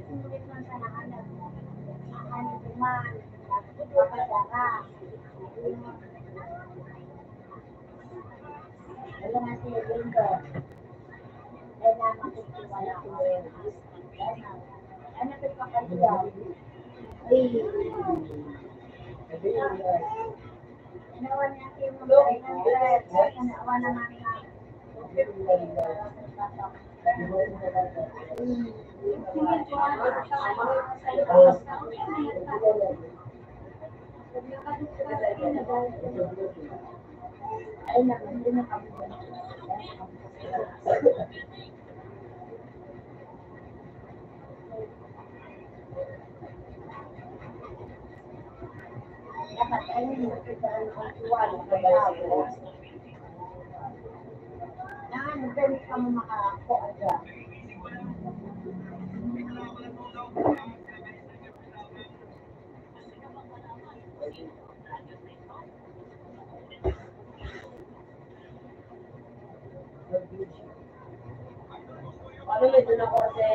sulit lang sa nahanap mo. Ano naman, papadara. Wala nga siya lindo. Ay naman kung wala ko rin. Ano ito pa kayo? Ay, inawan niya kayo mga kainan sa inawan naman na. Ay, naman, hindi na kami. Dapat ay nakita ang tuwan sa tao. Na, nagdami ka mo makako agad. Ano yun doon ako kasi?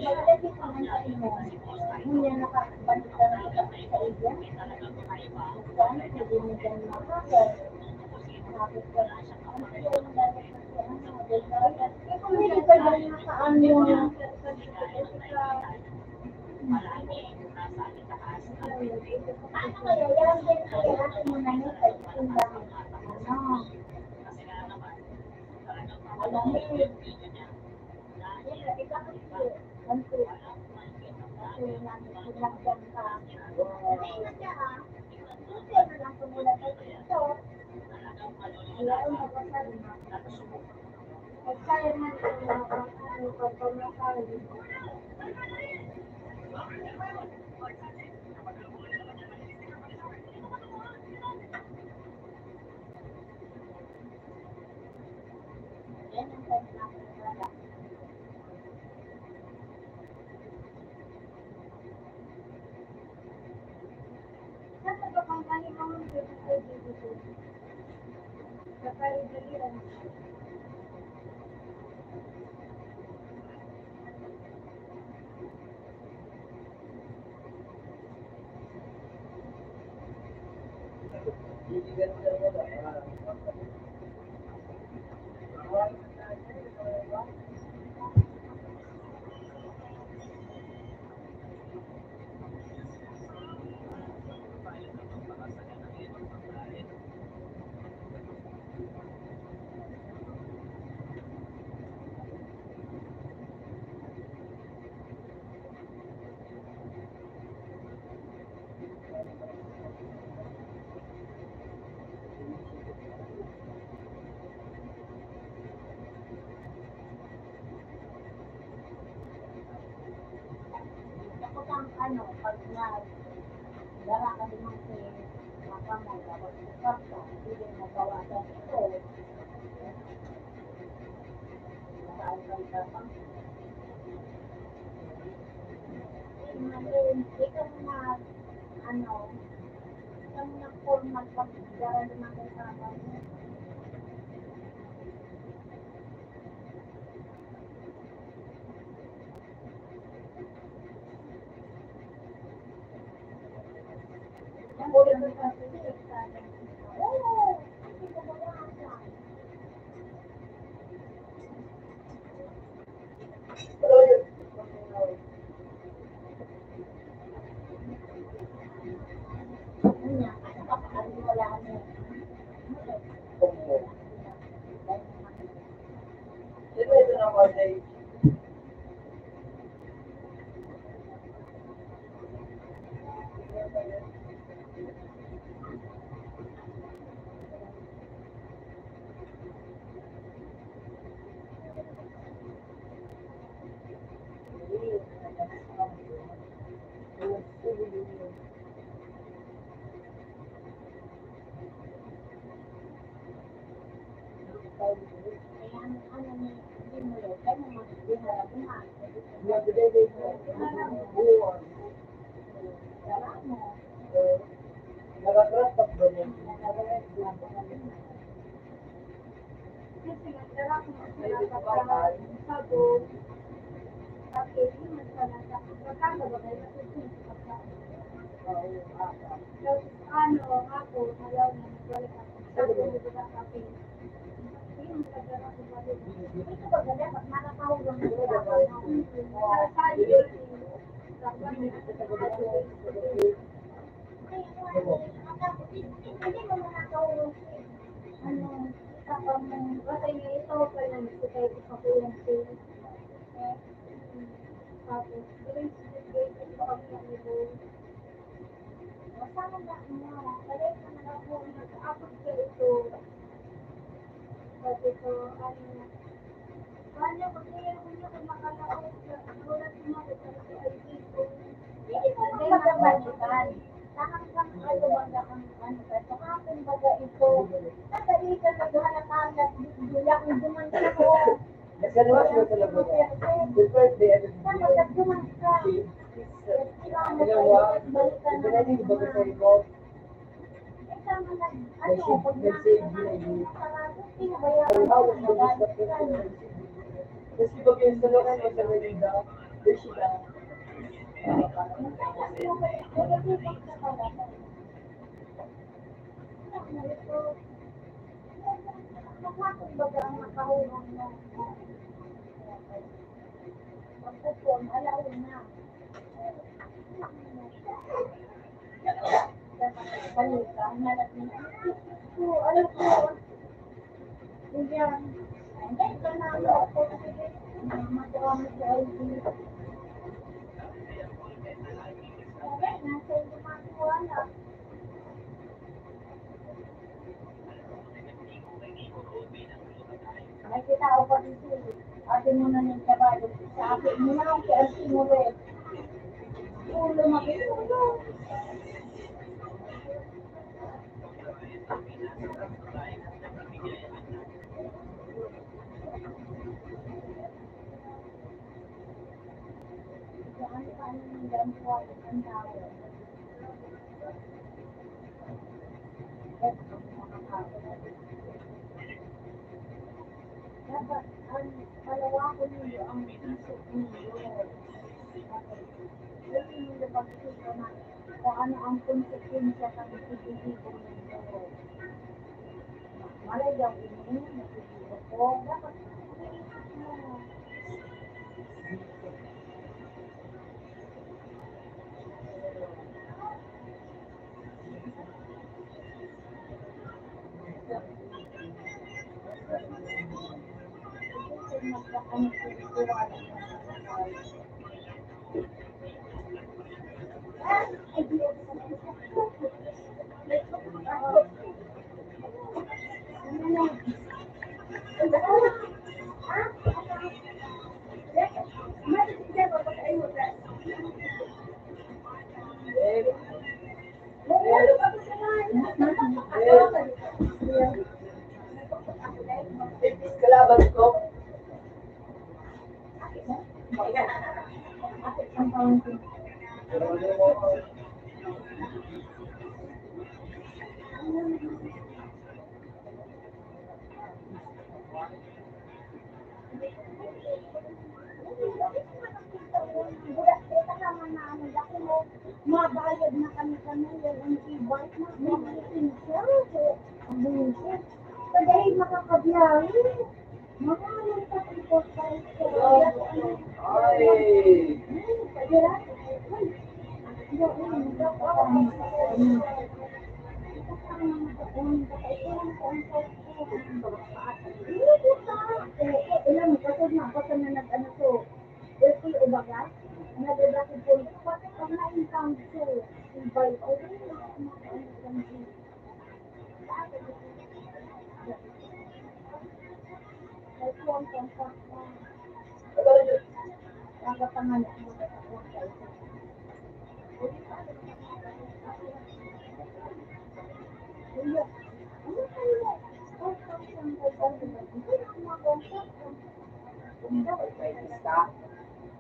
Malaki pa man sa inyo. Hindi na nakakabalik ka ng sa iya. Saan? Hindi mo dyan makakal. Nakakit ka na siya. Ano yung dapat na siya? Hindi ka dyan nakaano. Paano kaya yan? Kaya atin mo na yun. Ano? Malamig. Ako pang ano, pag dala ka din ng maka mo, dapat sa ka, hindi mo bawasan ito. Saan ka itatang? Ikaw na, ano, ikaw na formal pag-dala naman kayo sa mo. Ang ulit mo sa oo, hindi ko bawasan.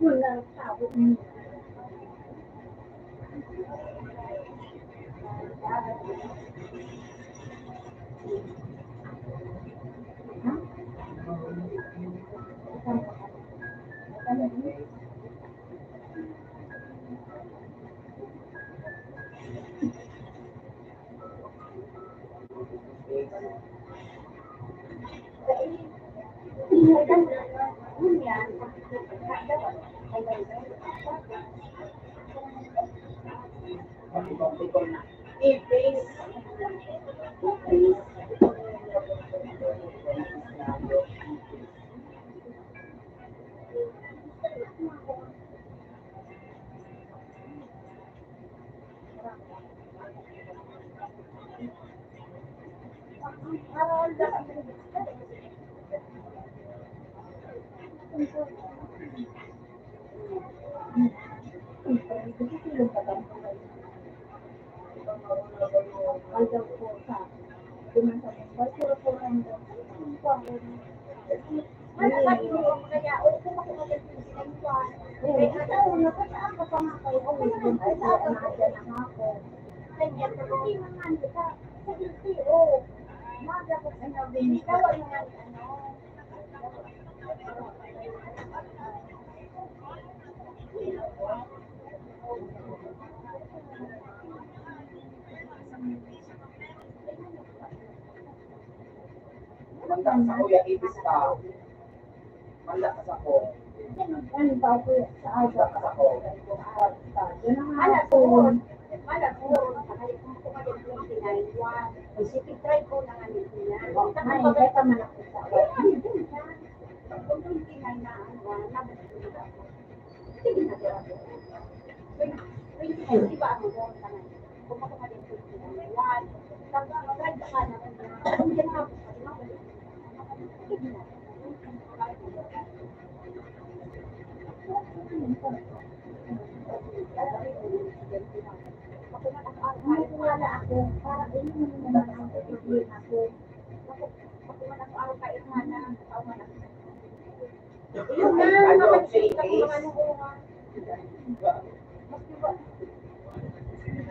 Wala tao. Manda sa kuya, ibis ka. Manda ka sa ko. Ano ba po sa aga? Manda ka sa ko. Yun ang Alas hapon. po. Alas po. Kung kumalit yung sinaywan. Isipin, try ko na nga nito niya. Ay, hindi ka man ako sa aga. Kung yung sinay na ano, sige na siya. Ay, di ba ako doon ka na? Kung kumalit yung sinaywan. Tapos, mag-ride ka na. Kung yan na, sige na. Ay, wala ako. Para yun naman ang sasabihin ako. Yun na, mamagsik ka kung ano ko nga.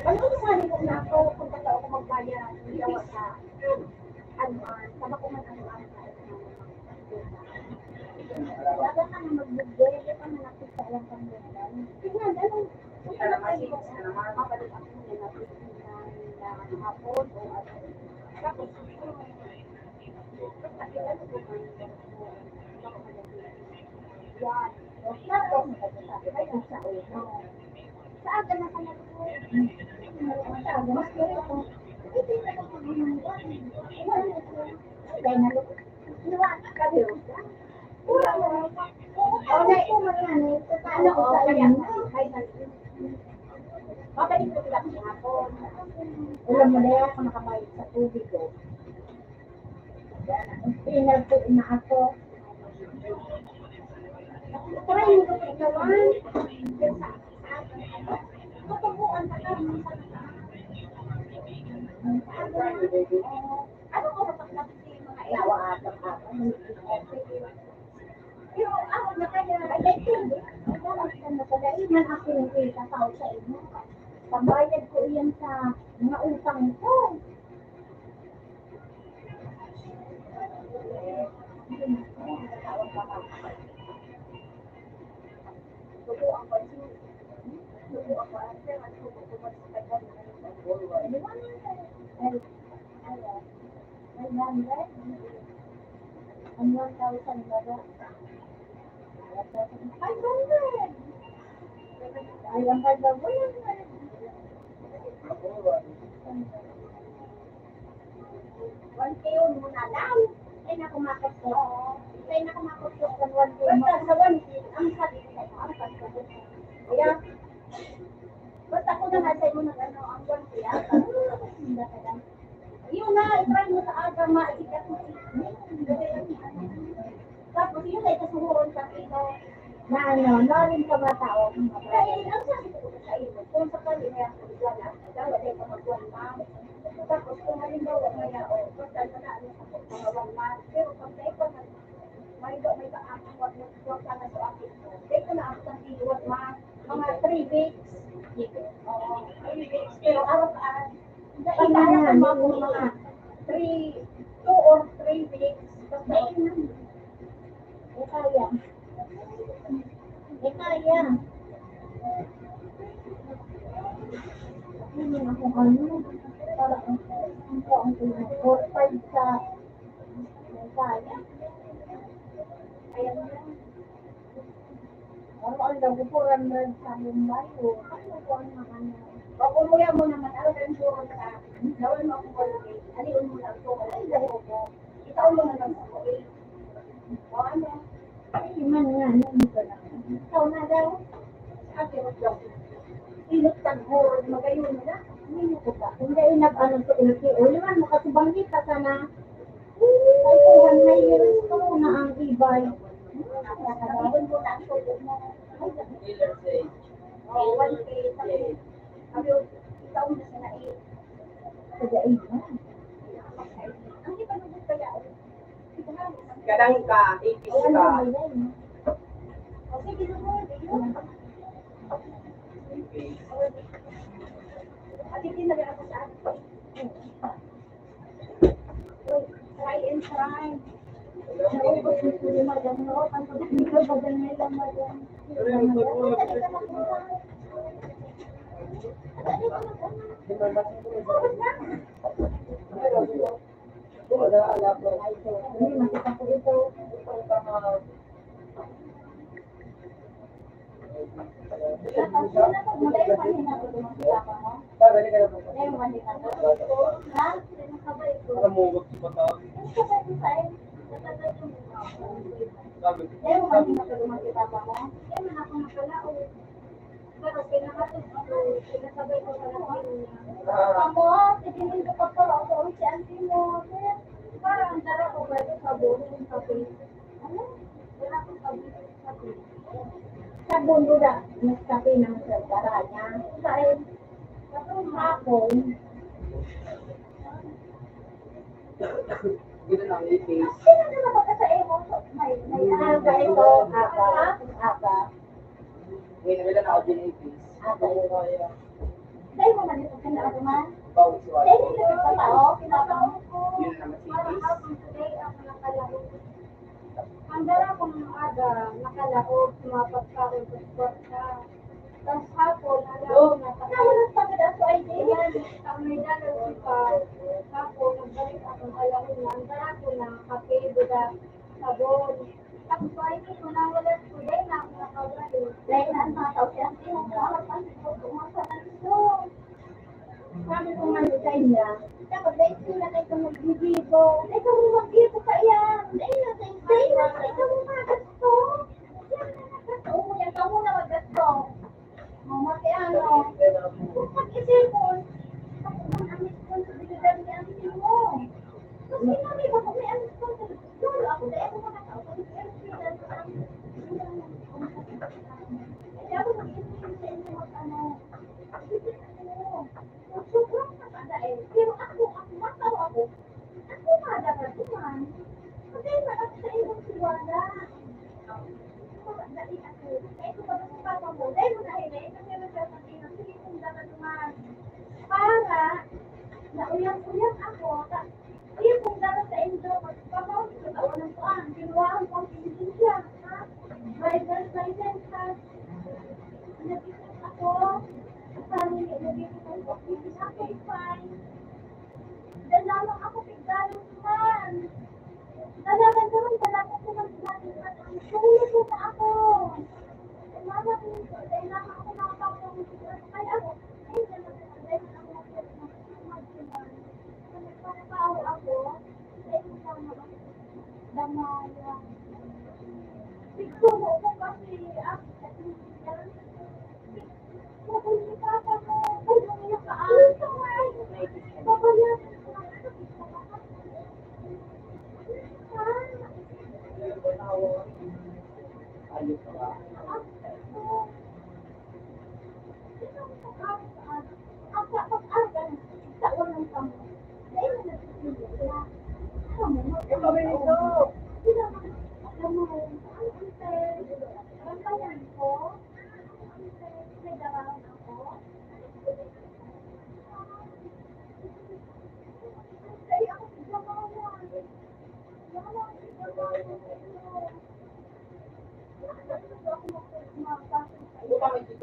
Ano naman kung na ako, kung totoo ako magbayad, hindi ako sa advance, sama ko man ang Wala ka na magbigay. Hindi ka na nakita lang kang ganyan. tignan, anong, kung talaga mabalik ako niya na hapon o ano. Tapos, basta ilan ko man, yan. Tapos, ay, nasa ulo. Sa aga na ka na po. Sa aga, mas kaya ko. Hindi na ako magmumula. Kaya nalok. Iwan, kabiyo ka. Pura mo. O, na ito magkano. Ano, o, kaya, babalik ko sila sa hapon. Alam mo na yan, ako nakabayad sa tubig ko. Pinag na ako. Try mo ko ikawan. Tutubuan ka ka. Ano oras ang lapit yung mga ilaw? Pero ako na kaya, ay, hindi. Iman ako yung itatawag sa inyo. Pambayad ko iyan sa mga utang ko. Tutubuan ko. Tutubuan ko. Ang 1,000 baga. 500. Ay, ang baga mo yan. One kayo muna lang. Ay, nakumakot ko. Ay, nakumakot ko. Basta sa one, ang sabi ko sa'yo, ang sabi ko. Kaya, basta ko na nga sa'yo na ano, ang one kaya. Yun na, i-try mo sa aga, maasikat mo. Tapos yun ay kasuhuron sa ino. Na ano, narin ka ba tao? Dahil ang sabi ko sa ino, kung sakali na yan, wala, wala ka mag-one month. Tapos kung halimbawa maya, o, basta na ano sa mga 1 month. Pero pag sa iba na, may kaakot na sana sa akin. Dito na ako ng iwan, mga 3 weeks. Oo, 3 weeks. Pero araw-araw, kaya ko mga 2 or 3 weeks. Basta yun. Kaya. Kaya. Hindi na kung ano. Para ang 4-5 sa kaya. Kaya mo lang. Ang nagupuran mo sa Mumbai o ano po ang mga ano. O kumuya mo naman, ano rin po sa akin. Gawin mo akong holiday. Aliun mo lang po. Ay, dahil ko. Itaon mo na lang sa holiday. O ano? Iman nga, ano ka lang. Ikaw na daw. Ate, wag daw. Ilot taguro, magayon mo na. Hindi ko pa. Hindi inag-ano sa ilki. O naman, makasubanggit ka sana. Ay, kung may gusto mo na ang ibay. Nakagawin mo na ang tubo mo. Dealer say, O, 1K. Sabi, ikaw na sa nait. Sa daig na. Ang ipanubot kaya. kadang ka, 80s O, ano ka. ba yan? O, sige, lumod. At hindi na ako sa akin. Try and try. Naubos mo po yung madam, no? Ang pagkakita ba dyan nila, madam? Hindi, makita ko ito. Sa bundo na, nagsabi ng sardara niya. Dahil, hapon, Dito lang, 80s. sino na nabaga sa emo? May aga ito, aga. Ngayon, nabila na ako din 80s. Dahil mo man ito kinaaruman? Bawal si Dahil Wally. mo ito tao, kinakaon ko. Yun naman si Parang Ace. hapon today, ako nakalaro. Ang dara kong aga, nakalaog, sumapat ka rin sa sporta. Tapos hapon, alam na sa nawalas pa ka sa idea. Ang may dalang pa, hapon, nagbalik akong alam na, ang dara ko na kape, buda, sabon. Tapos ay ko nawalas ko, dahil na ako nakawali. Dahil na ang mga tao siya, hindi mo nakakapan ko, kumasa na ito. Sabi ko nga sa kanya, dapat dahil sila na ito magbibigo. Ikaw mo magbibigo ka yan. Dahil na sa ikaw mo magasto. Yan na nagasto mo yan. Ikaw mo na magasto. Mati ano. Kung pag-isipon, ako ang amis ko sa bigyan ni amin mo. Kasi kami ba kung may amis ko sa lolo ako, dahil ako makatao. Kasi kaya sila kaya ako mag-isipin sa inyo mag-ano. Sobrang matanda eh. Pero ako, mataw ako. Ako madagal man. Kasi malaki sa inyong siwala. Dali ako. Eh, kung bakit yung papa mo, dahil mo nahilay, kasi nagsasabi ng sige kung dapat man. Para, nauyang-uyang ako, sige kung dapat sa inyo, magpapawag sa taon ng tuan, kinuhaan ko ang sinisya, ha? Driver's license, ha? Nag-isip ako, sabi nag-isip ako, okay, fine. Dalaman ako pigdalong man. Dalaman naman, dalaman ko mag-dalaman man. Ang sulit ko na ako. Dalaman ako nakapapang kaya ako. Ay, dalaman ako mag-dalaman. Nagpapao ako. Dahil ko sana ako. Damaya. Siguro ko kasi ako. Mabuti ka pa mo. Ay, lumiyak ka. Ay, kamay. Babayan. Ayos ka ba?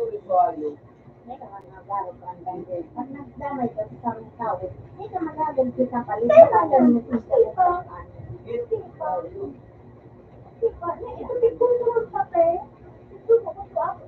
May naman magalit ko ang ganyan. Pag nagdamay ka sa isang tao, may ka magalit ko sa palit. Magalit mo sa ito dito naman sa pe. Ito ko ko ako.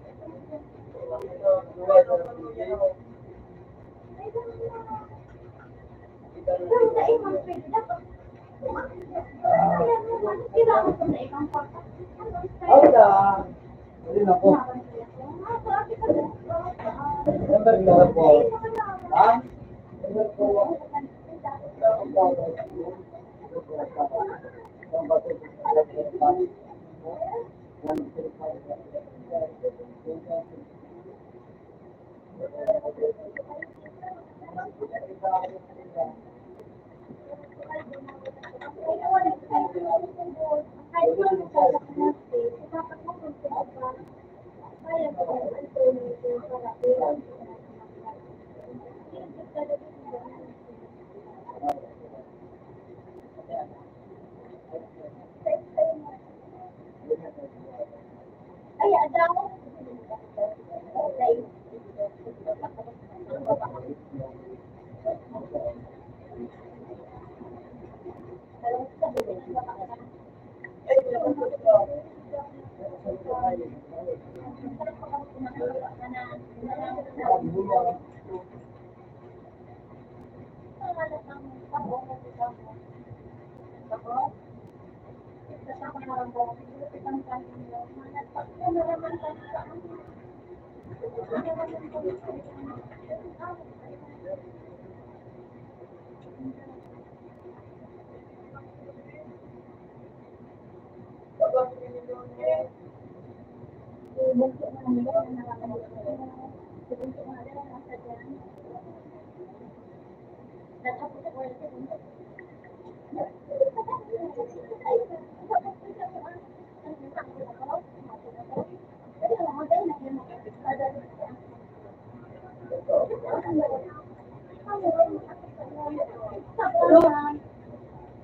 Ay, ada ako.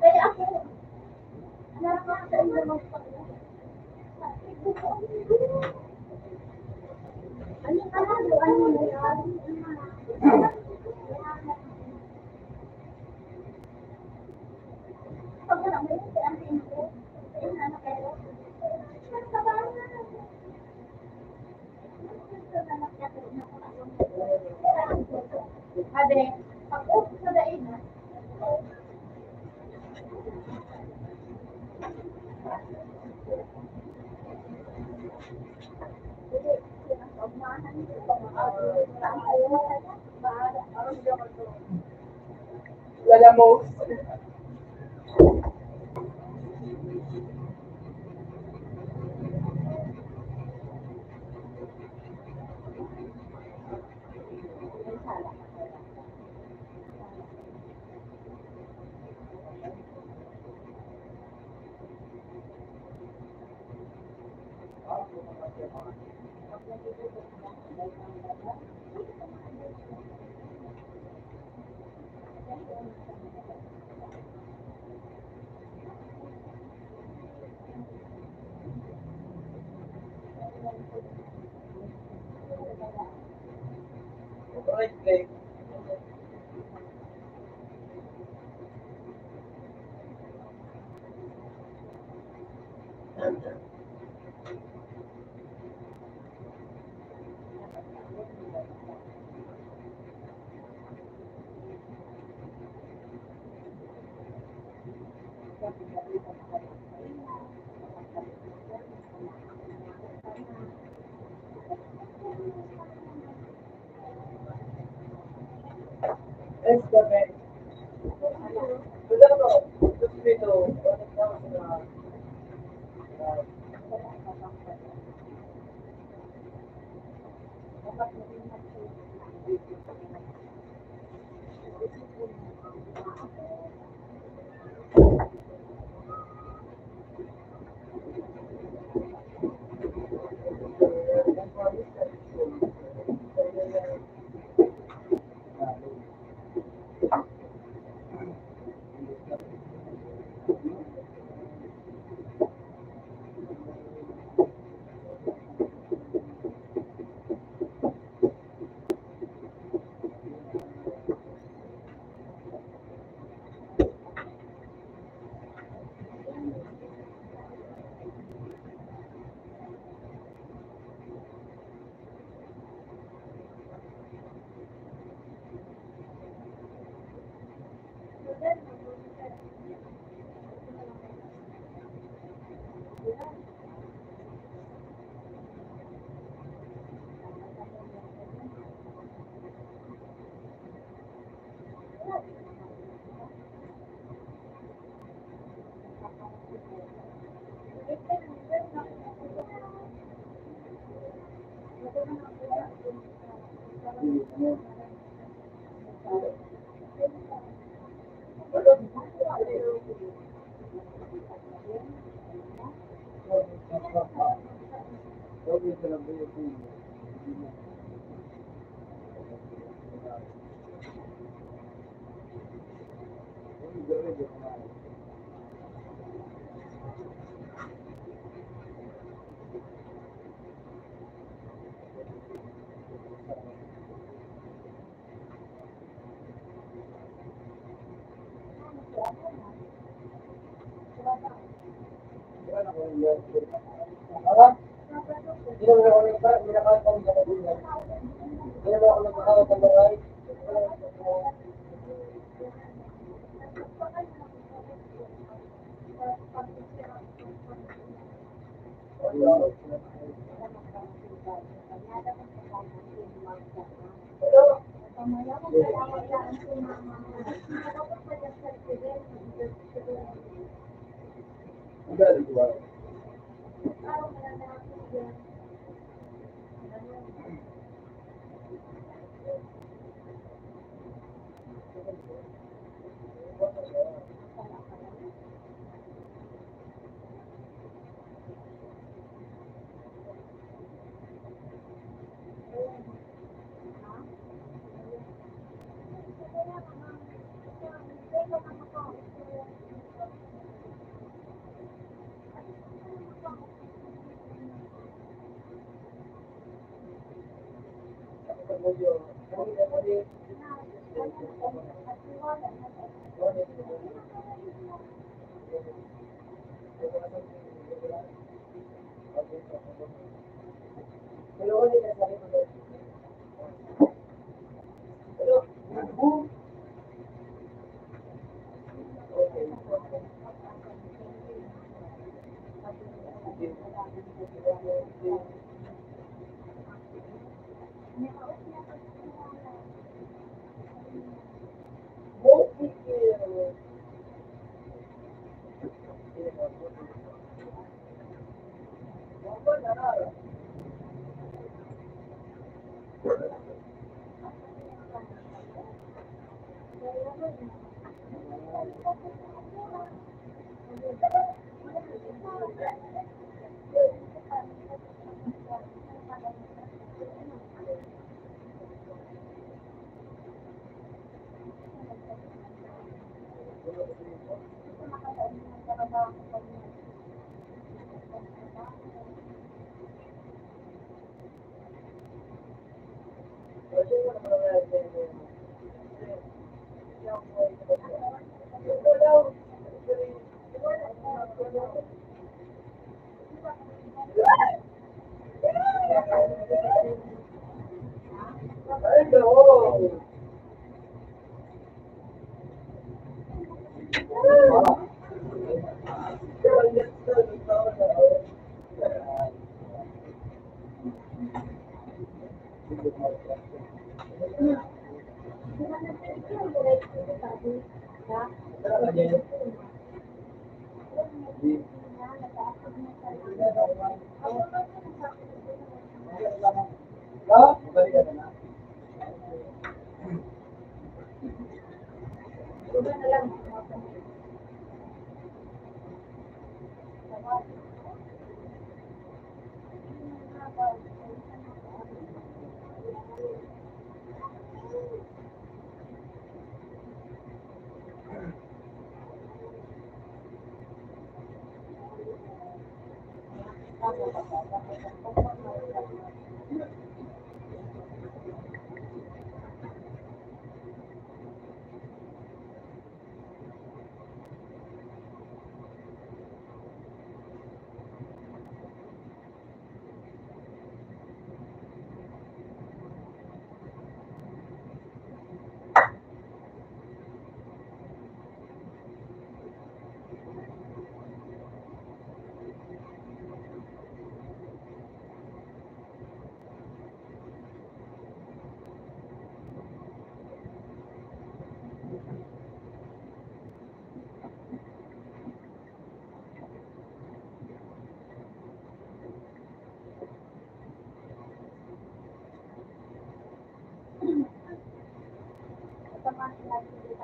Kaya ako, Ade, ako sa dain na. Lalamos. Right leg. Excavate.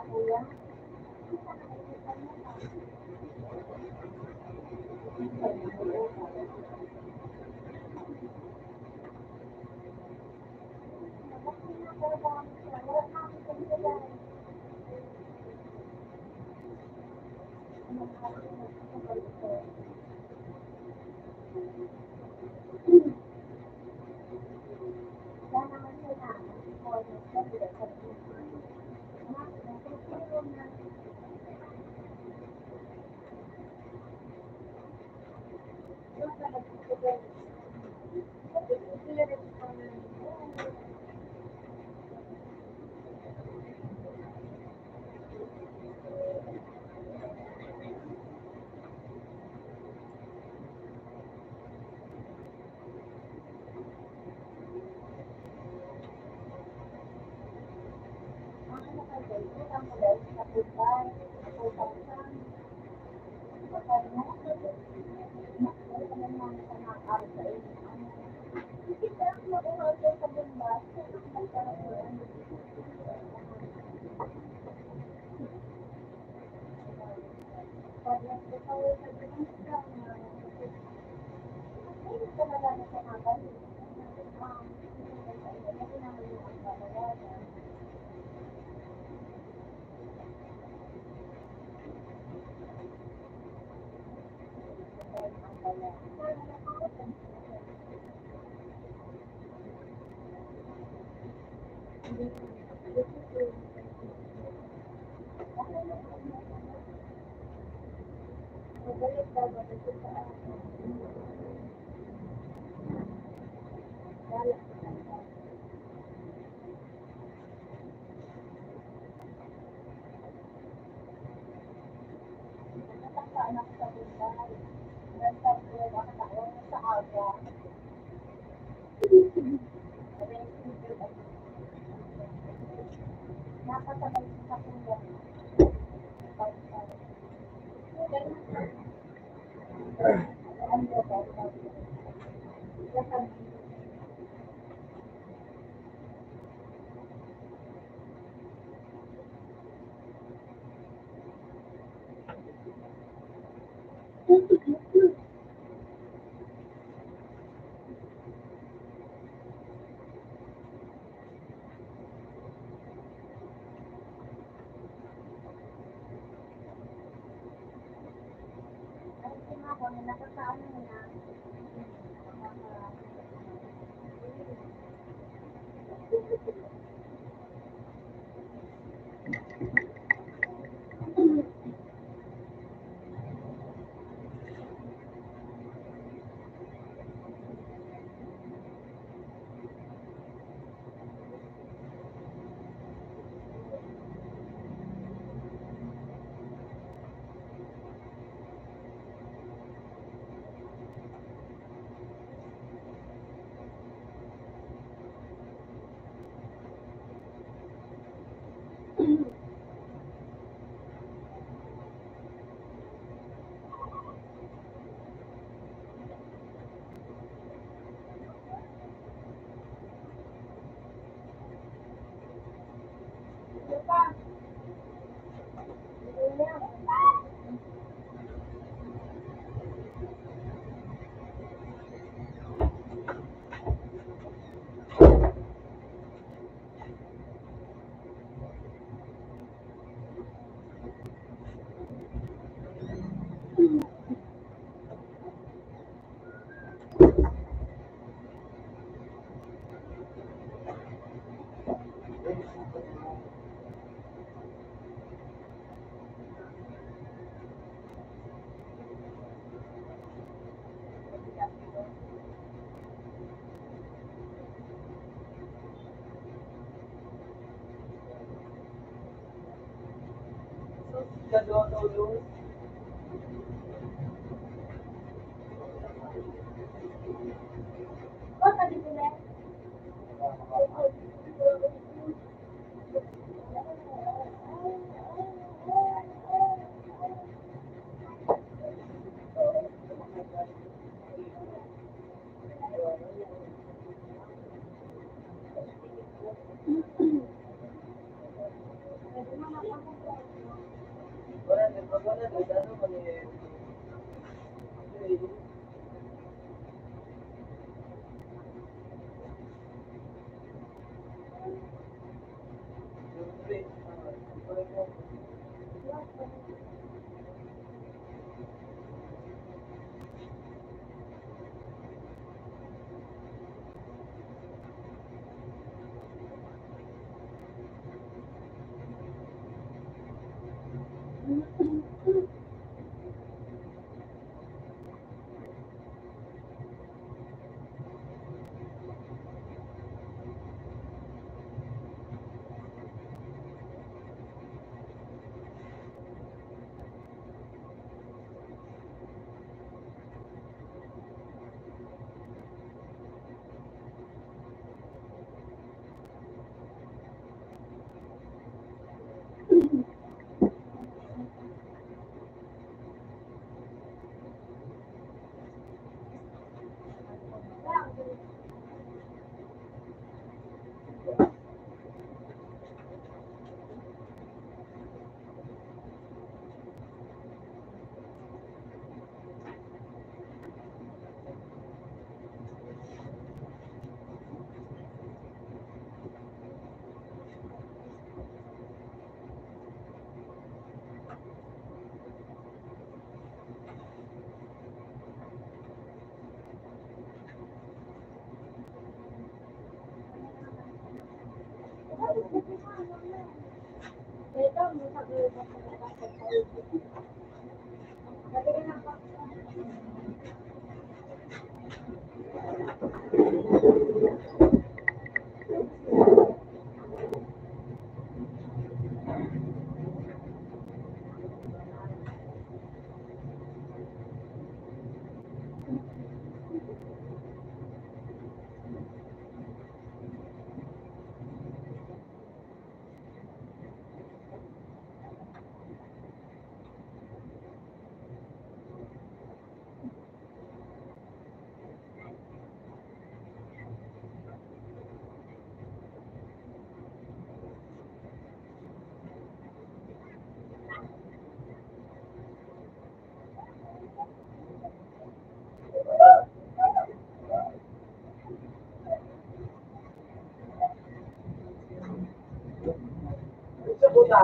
kuya. Kita na nakikita mo pa. Ito, minsan ko yung pagkakasal sa iyo. Nagiging ako. Sa buta.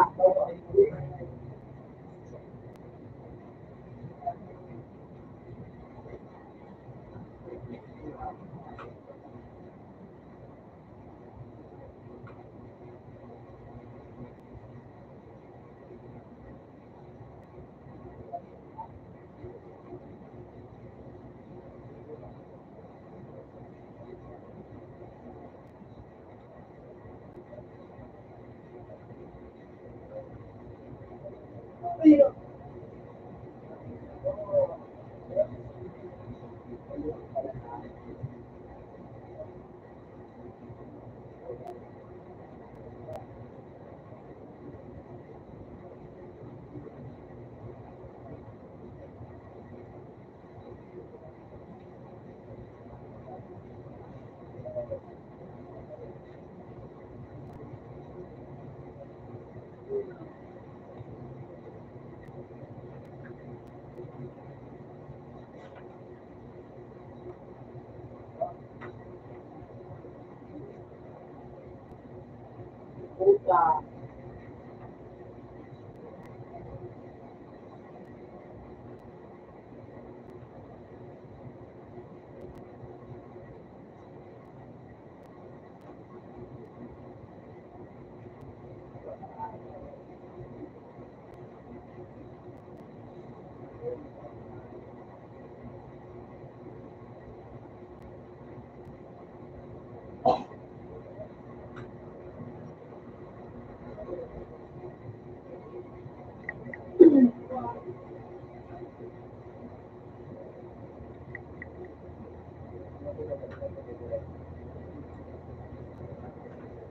Buta.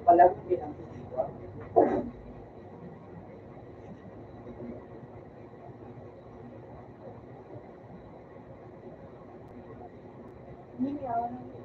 Palagi pinag-iwan. Hindi ako nang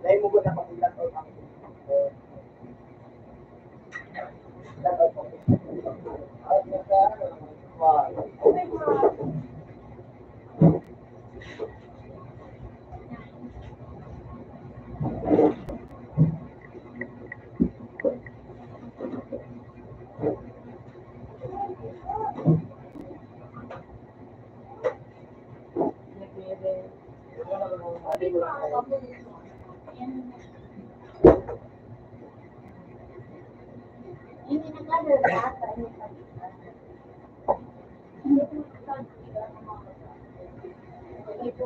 Dahil mo ba napagulat o Hindi na nga lahat. Hindi ko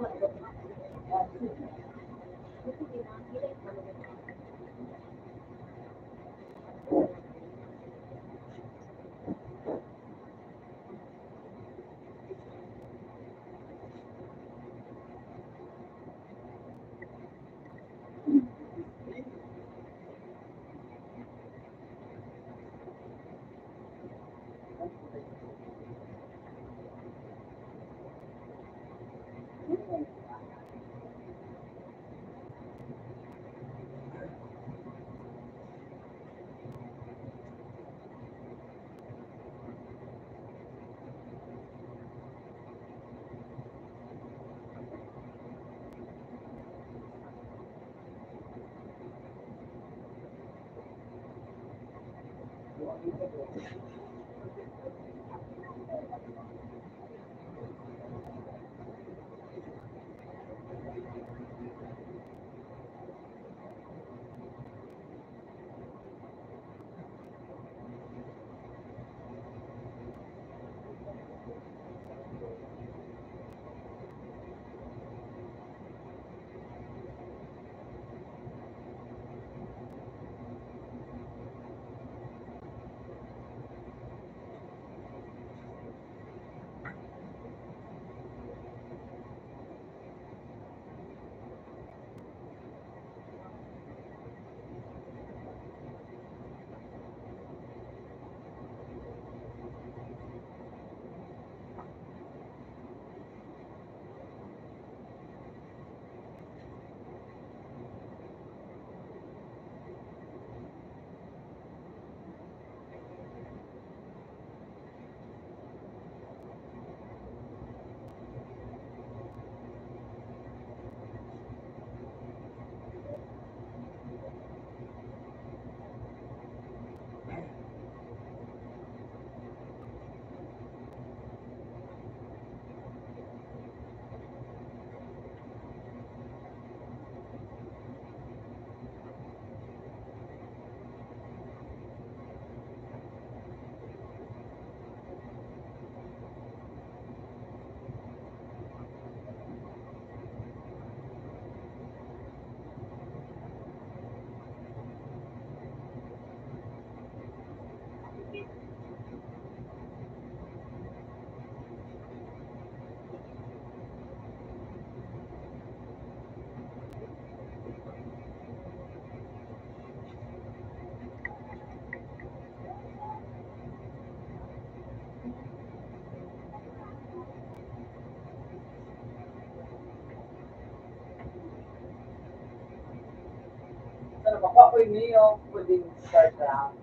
Ako niyo pwedeng start na.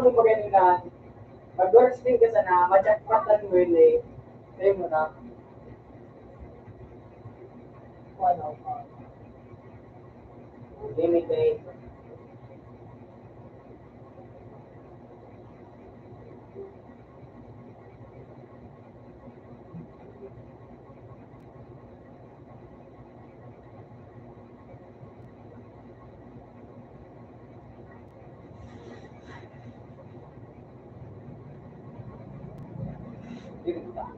mo ba kanina, mag-works din ka sana, majakpatan mo yun eh. Sayo mo na. Ano? Limited. Dito ba?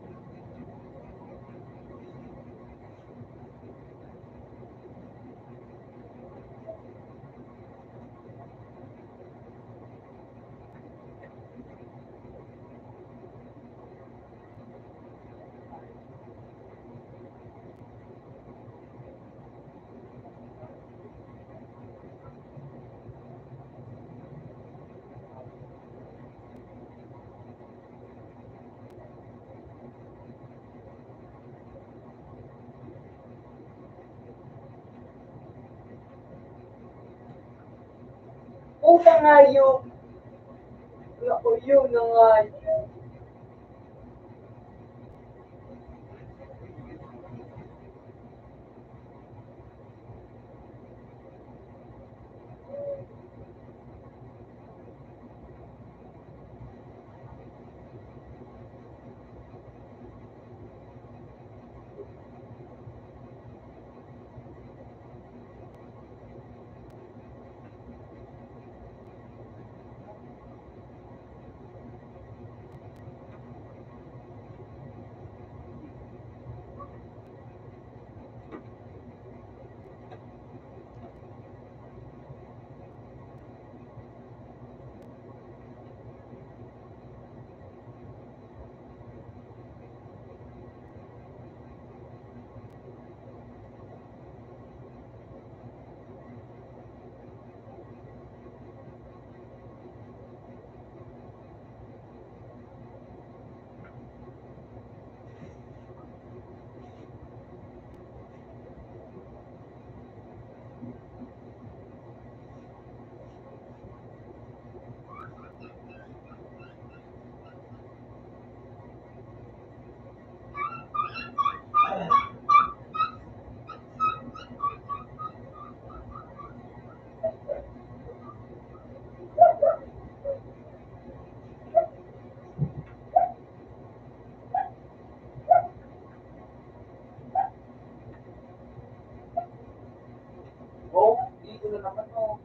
Puta nga yun. Naku, yun na nga yun. Oh, dito na naman oh.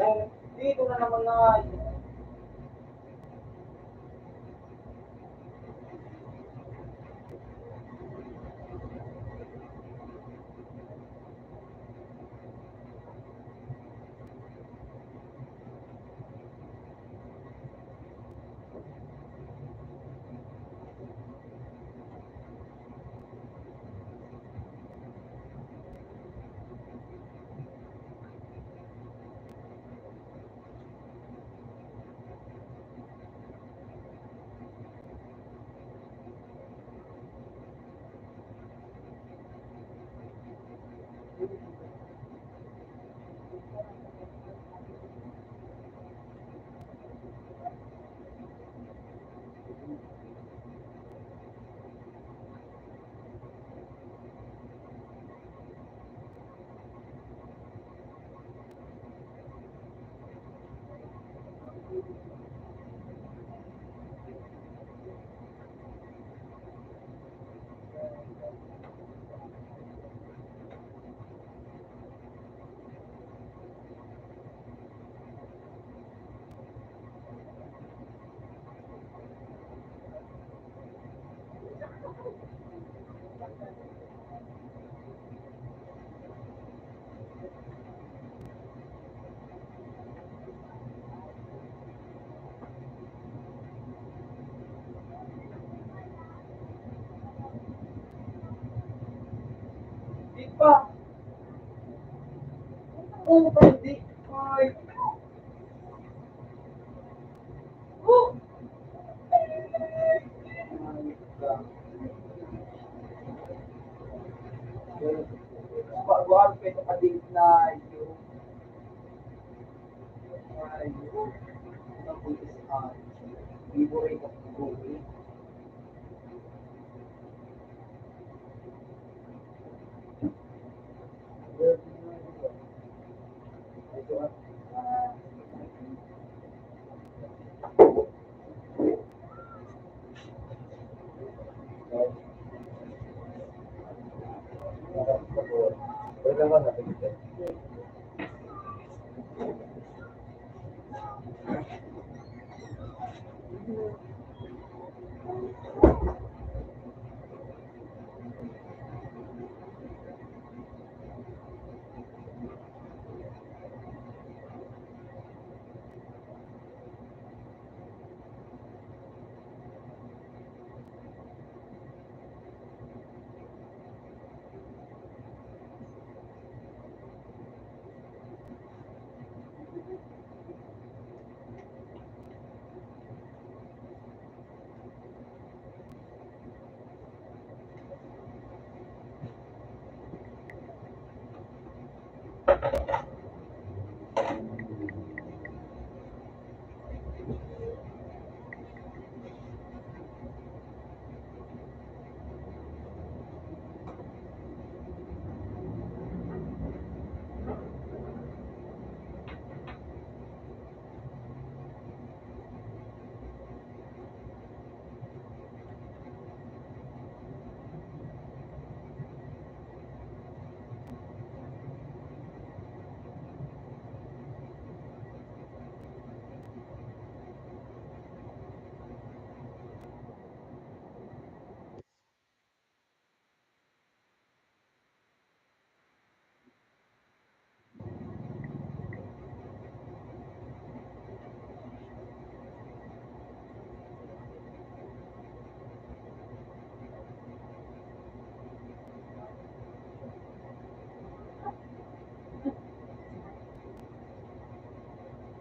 Oh, dito na naman nga yun. Oo, hindi. Ay. Oh! Baguhan pa ito kadig na yung favorite of Google.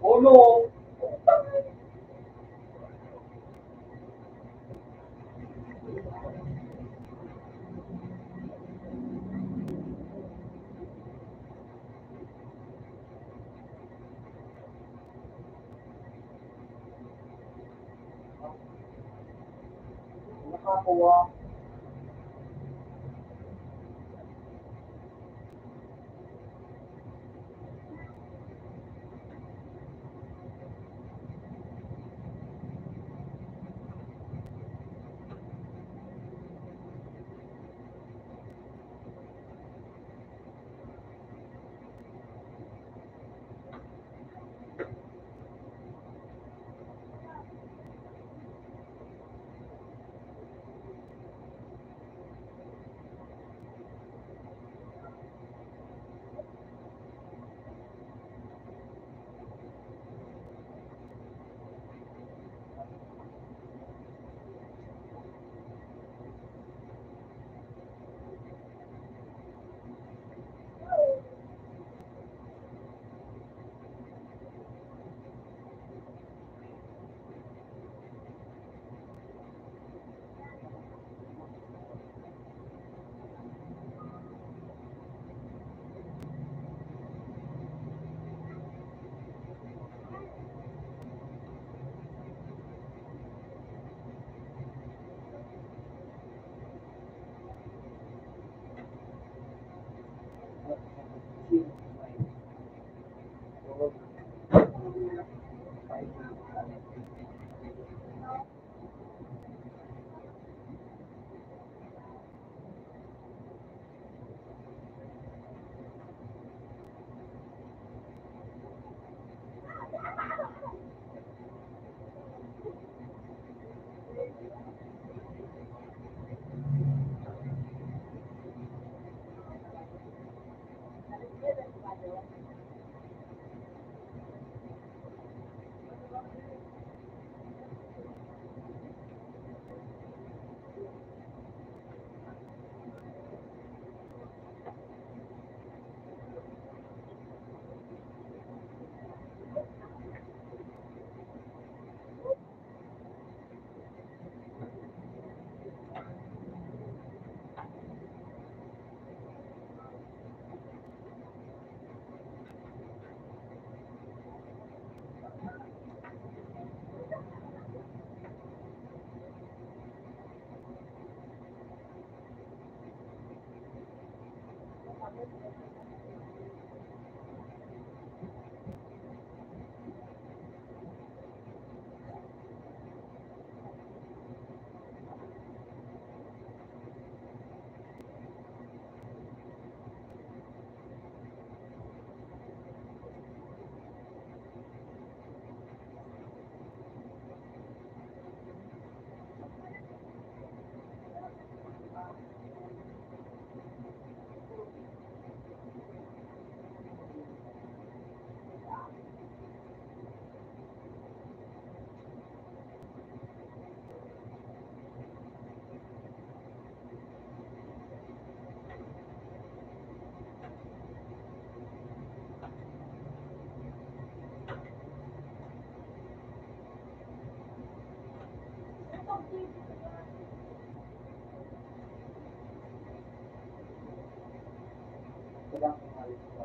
Oh no! Nakakuha. Walang umalis pa.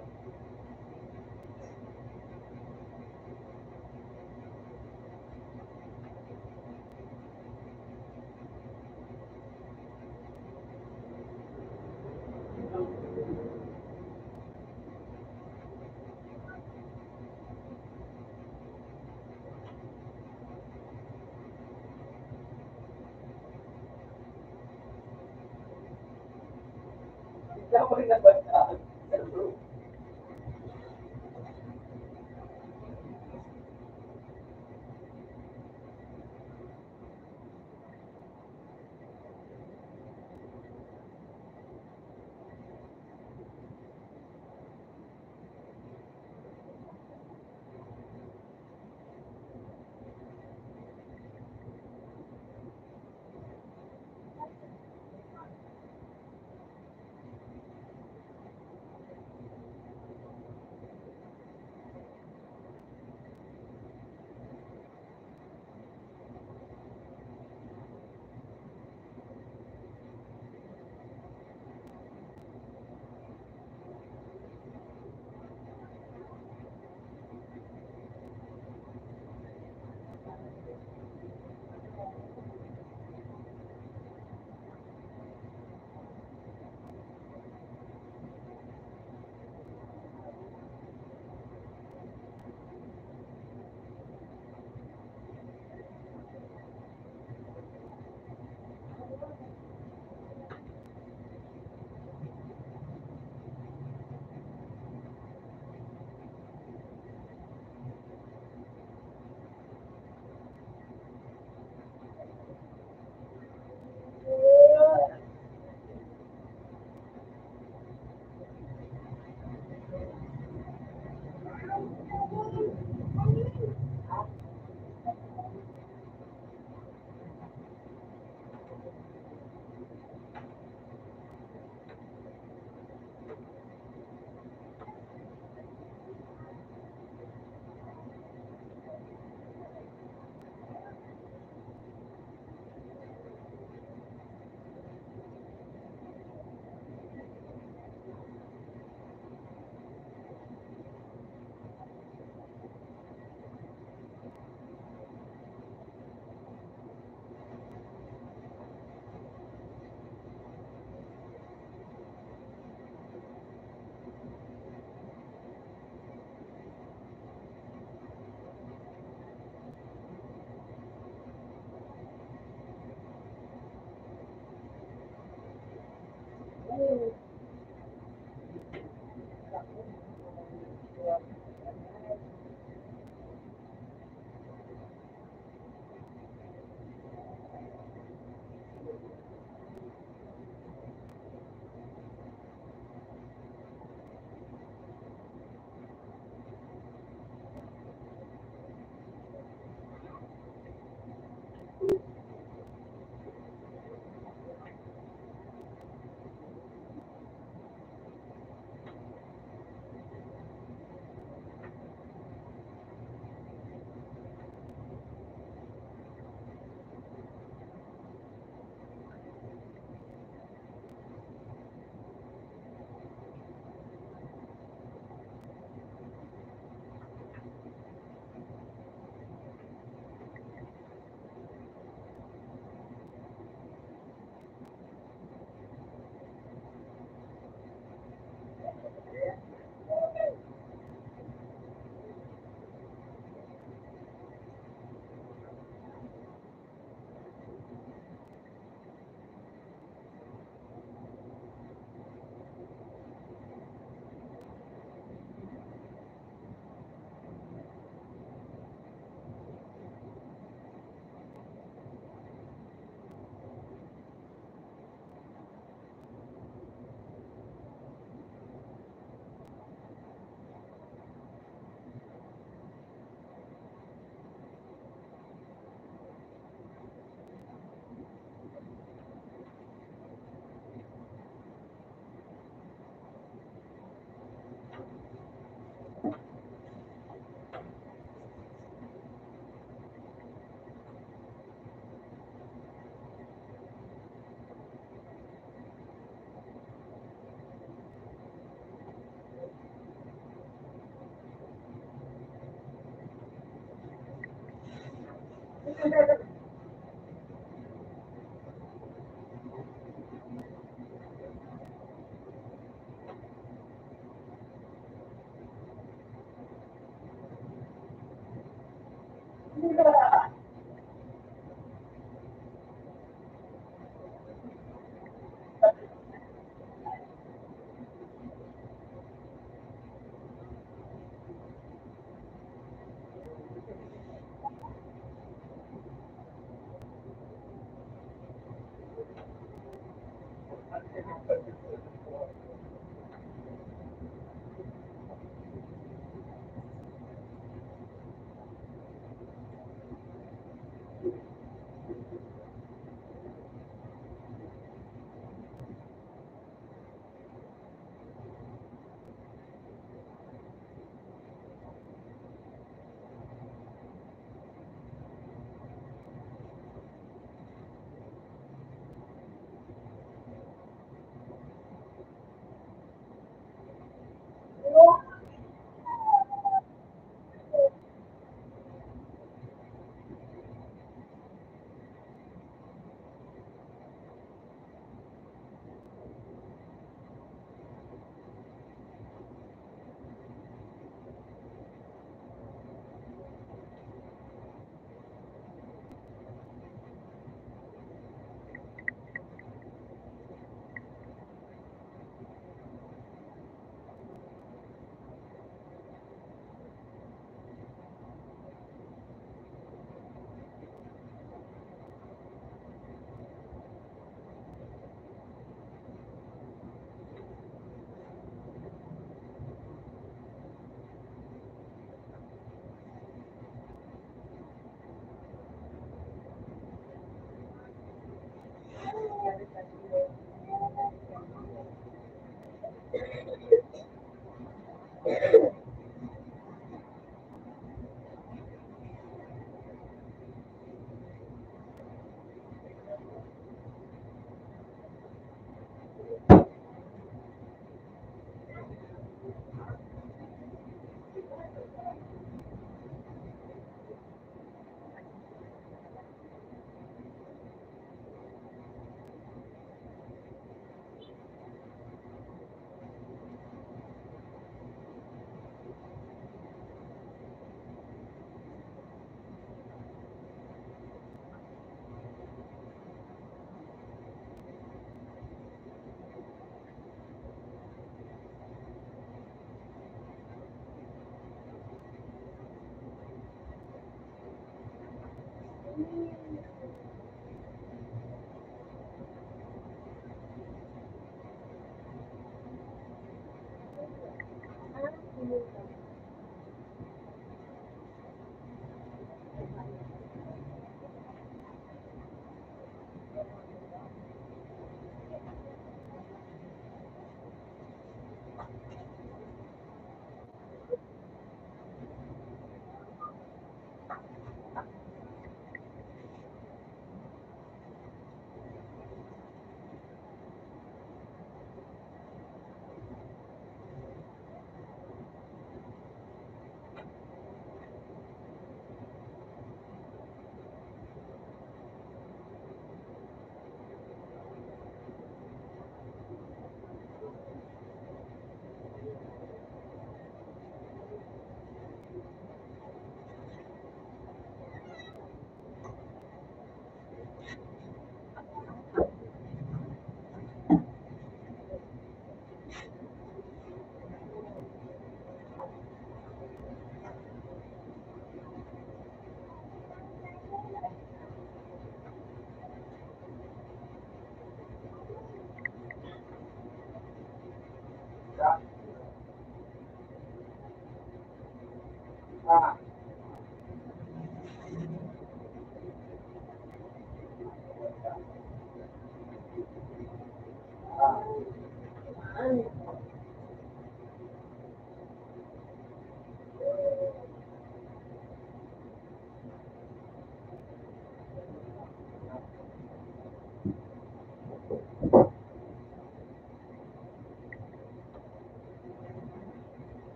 Ikaw ang nabataan sa room.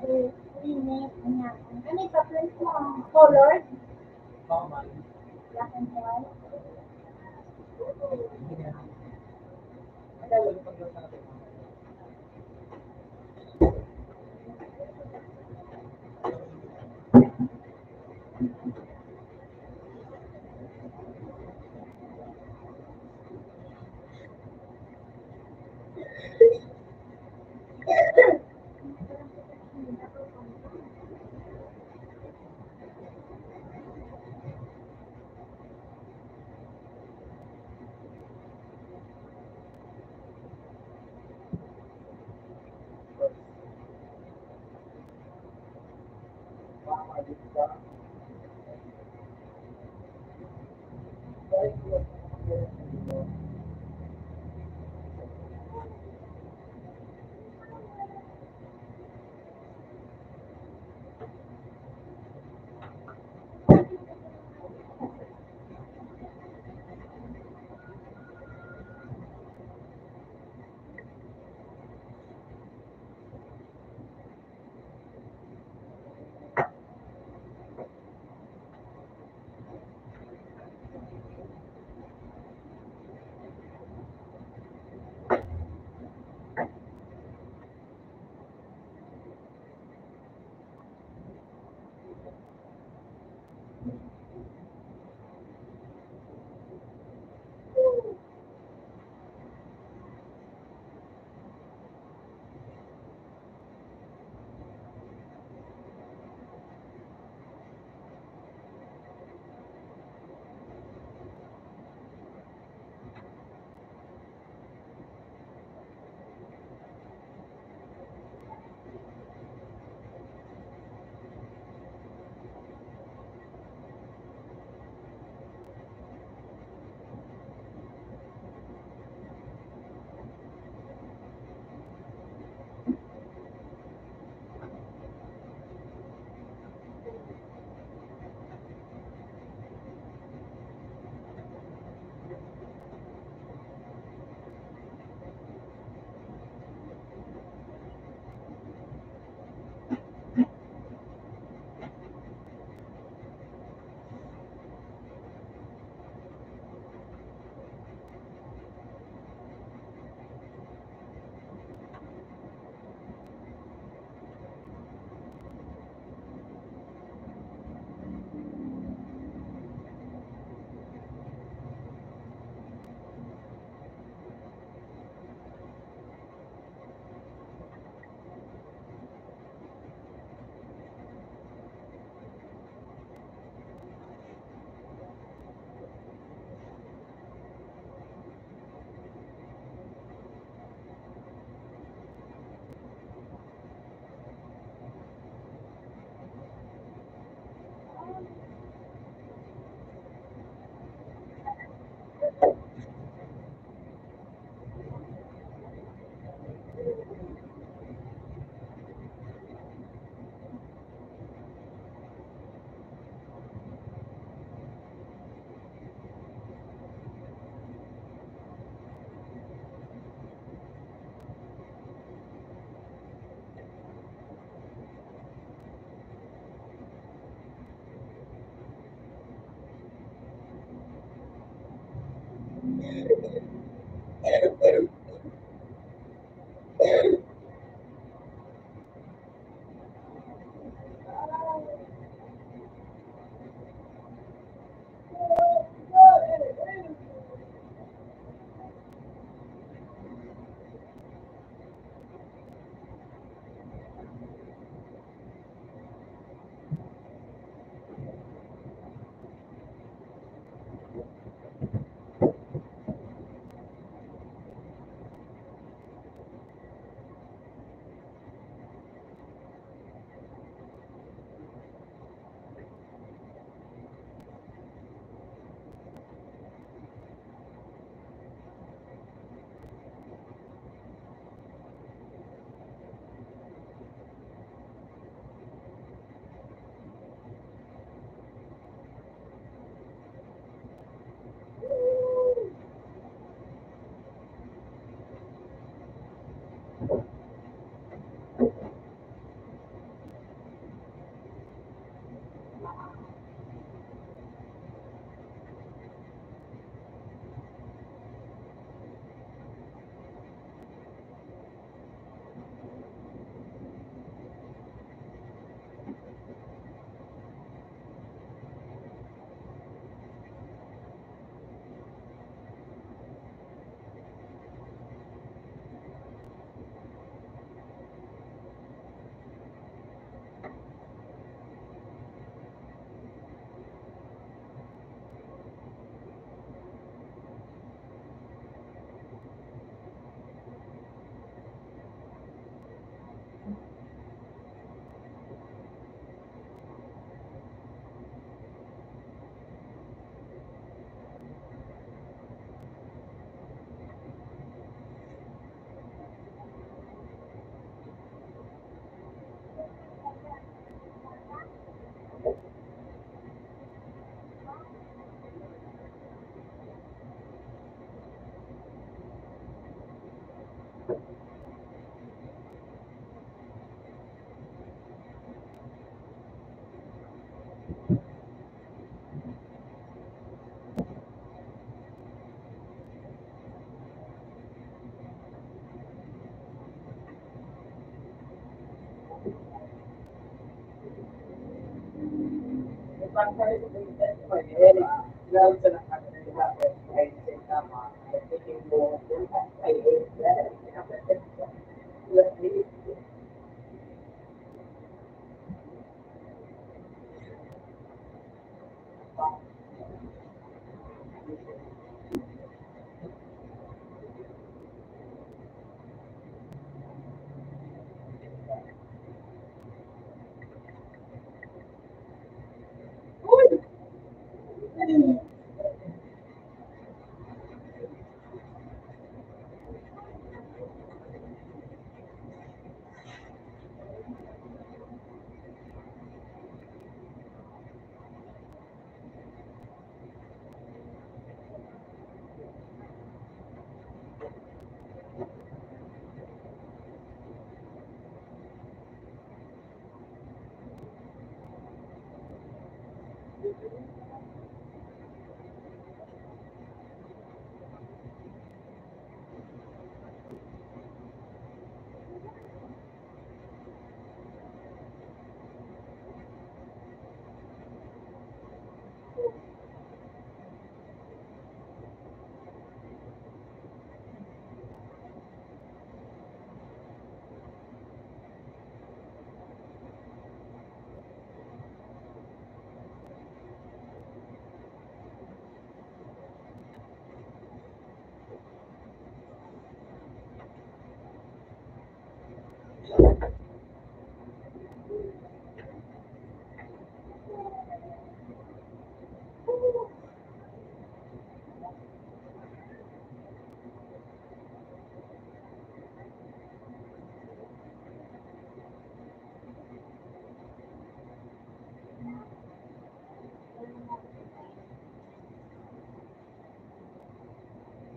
Dahil init, ayan. Ano yung preference mo? Color? Black and white?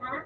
Ha?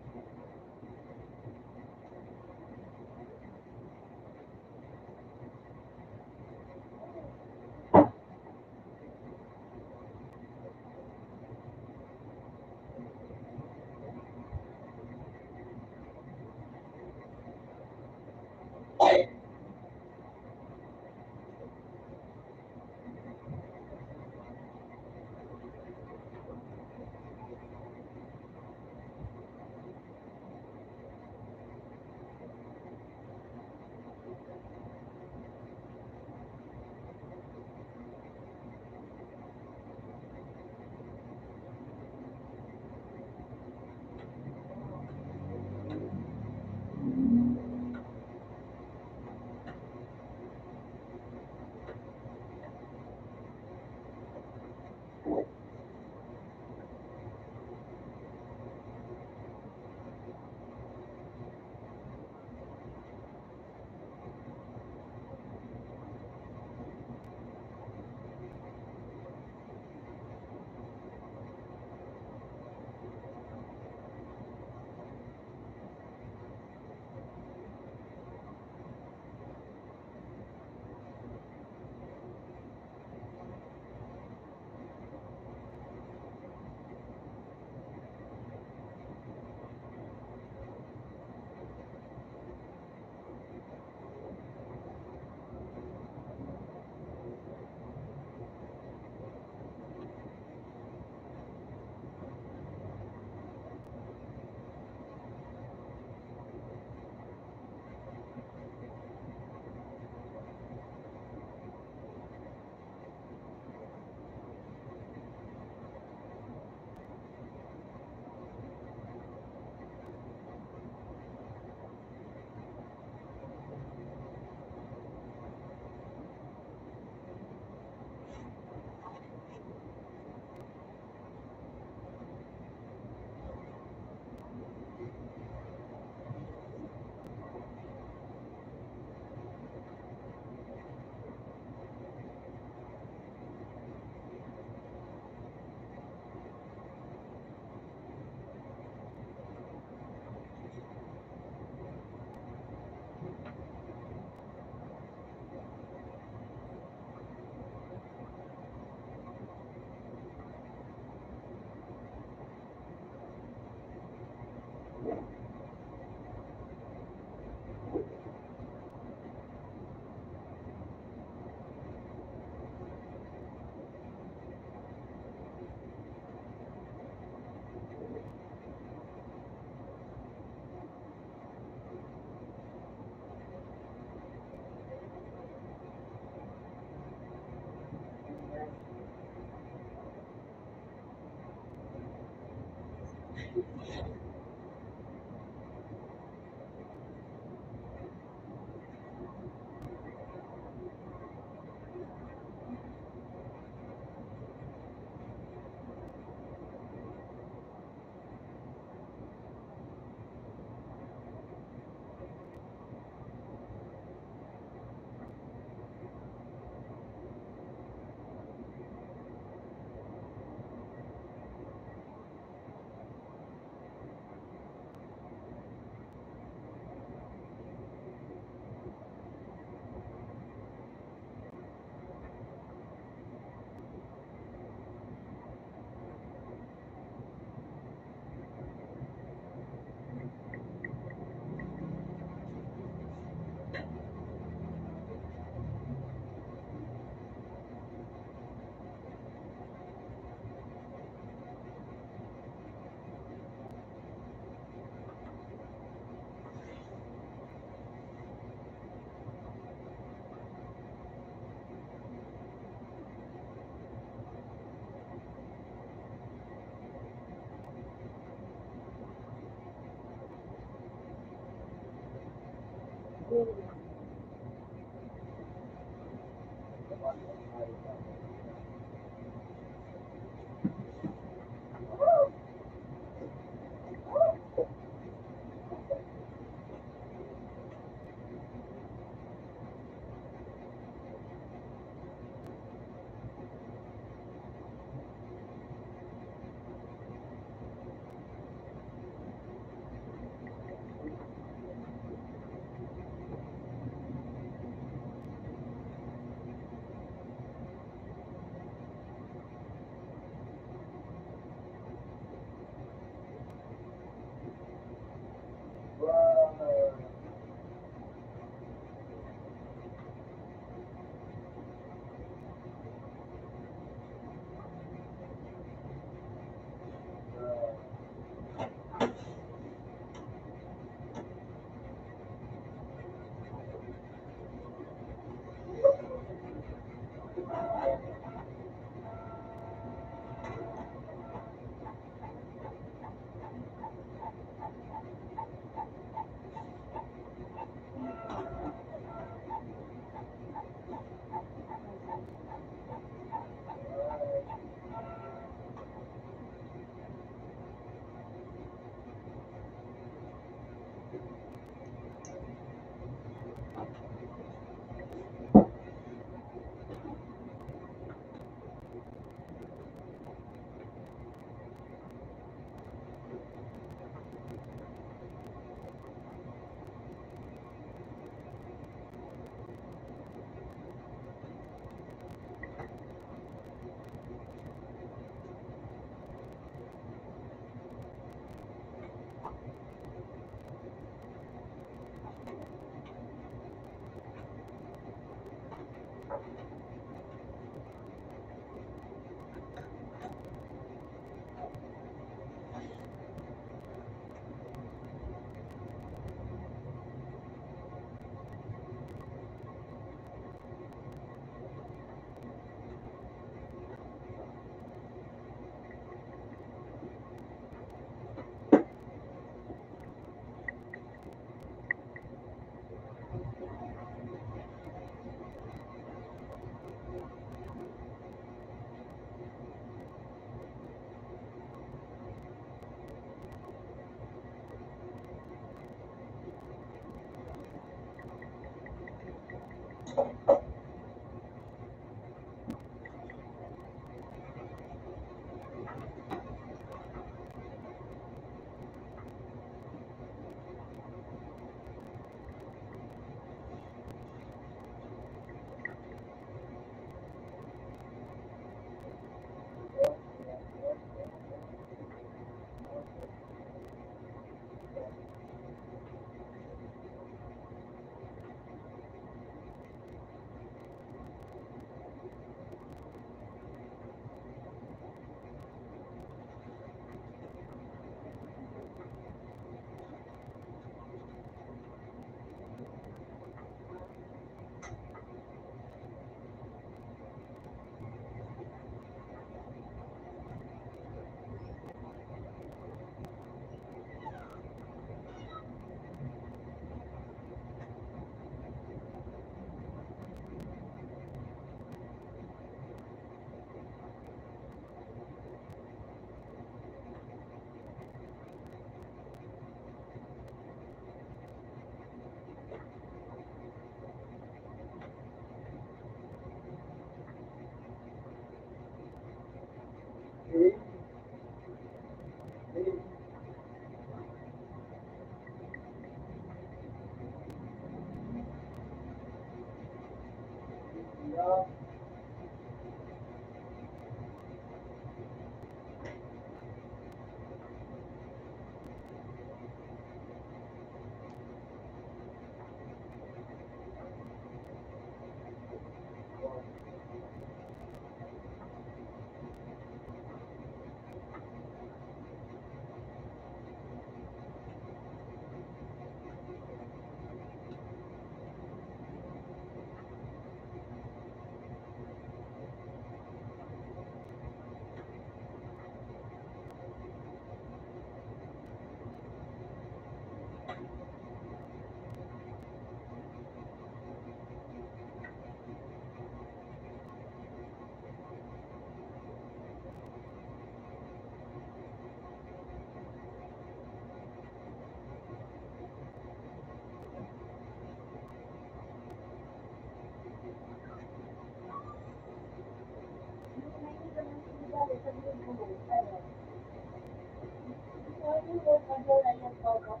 Yung gold medal ay yung todo.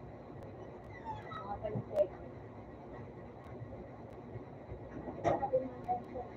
Mga pansek. Sabi ng pansek.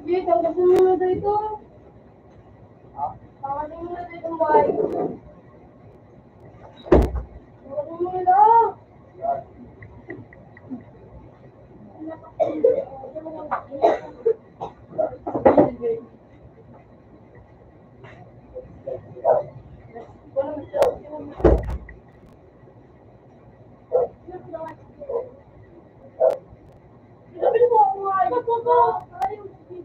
Sige, tanggasin mo na dito. Tanggasin mo na dito, boy. Tanggasin mo na dito. Sabi mo ako nga, ito ba? Ayaw, sige.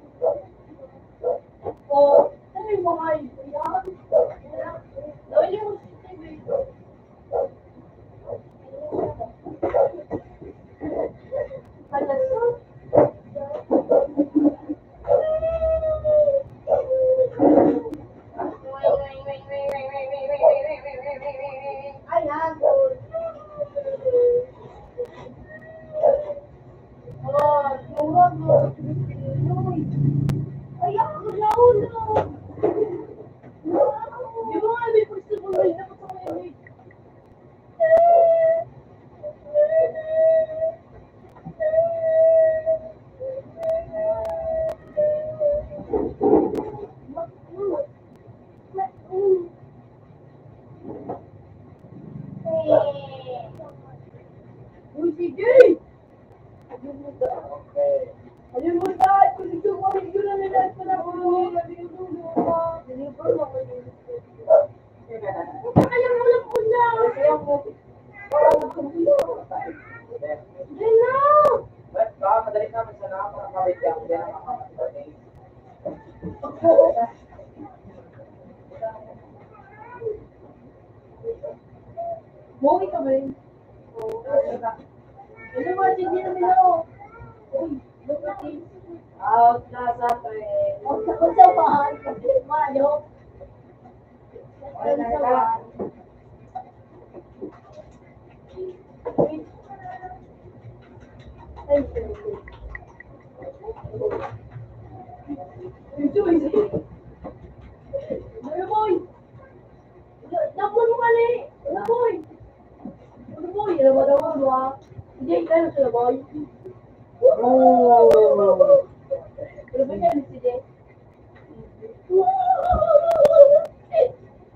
Oh, sabi mo nga, yan. Lawin mo si TV. Palaso? Ayan. Oh, surat mo. Ay, ako na ulo. Di ba nga, may gusto mo rin ako sa kanya. Uy, sige! Ayun mo da. Ayun mo da. Kung gusto ko rin yun na nila sa nakulo. Ayun mo da. Deliver mo ko yun. Kaya mo lang po na. Kaya mo. Yan na. Madali ka sa nakakabit ka. Hindi na makakabit. Buhay ka ba rin? Ano ba? Hindi na nila o. Uy, look at this. Out na sa train. Kung sa bahan, mayo. Kung sa bahan. Ay, sir. Enjoy. Ano boy? Napon mo ka na eh. Ano boy? Ano boy? Ano ba daw mo ah? Hindi, ikaw sila boy. Oh! Ano ba yan si Jay?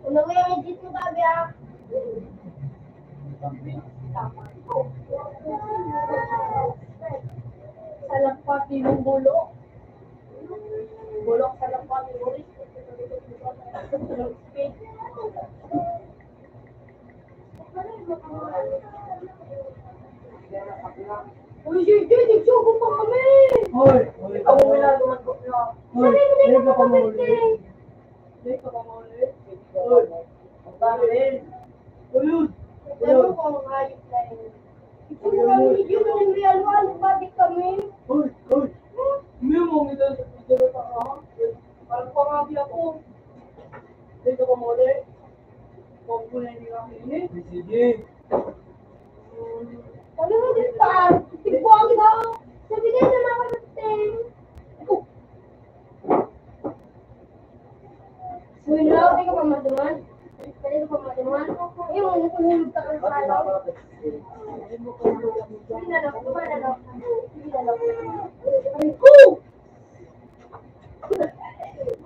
Una ko yung edit mo, babi, ah. Sa lampati ng bulok. Bulok sa lampati mo rin. Speed. Uy, JJ, nagsugo pa kami! Hoy! Ikaw mo ginagawa ko na. Sabi mo na yung kapamilya. Hindi ka pa muli. Hoy! Ang dami rin. Uyun! Tanong ko ang ayos na yun. Ikaw mo kami, hindi mo nang real-walo pa di kami. Hoy! Hoy! Hindi mo ang ito ka ha? Parang pangabi ako. Hindi ka pa muli. Huwag ko na hindi kami ini. Sige. Ano mo din pa? Tigbuang daw. Sabi kayo na lang kami ten. Uy, na, hindi ka pa maduman. Hindi ka pa maduman. Eh, mo nakululog ka ng araw. Sige na lang, kumana lang. Sige na lang. Ay, ko!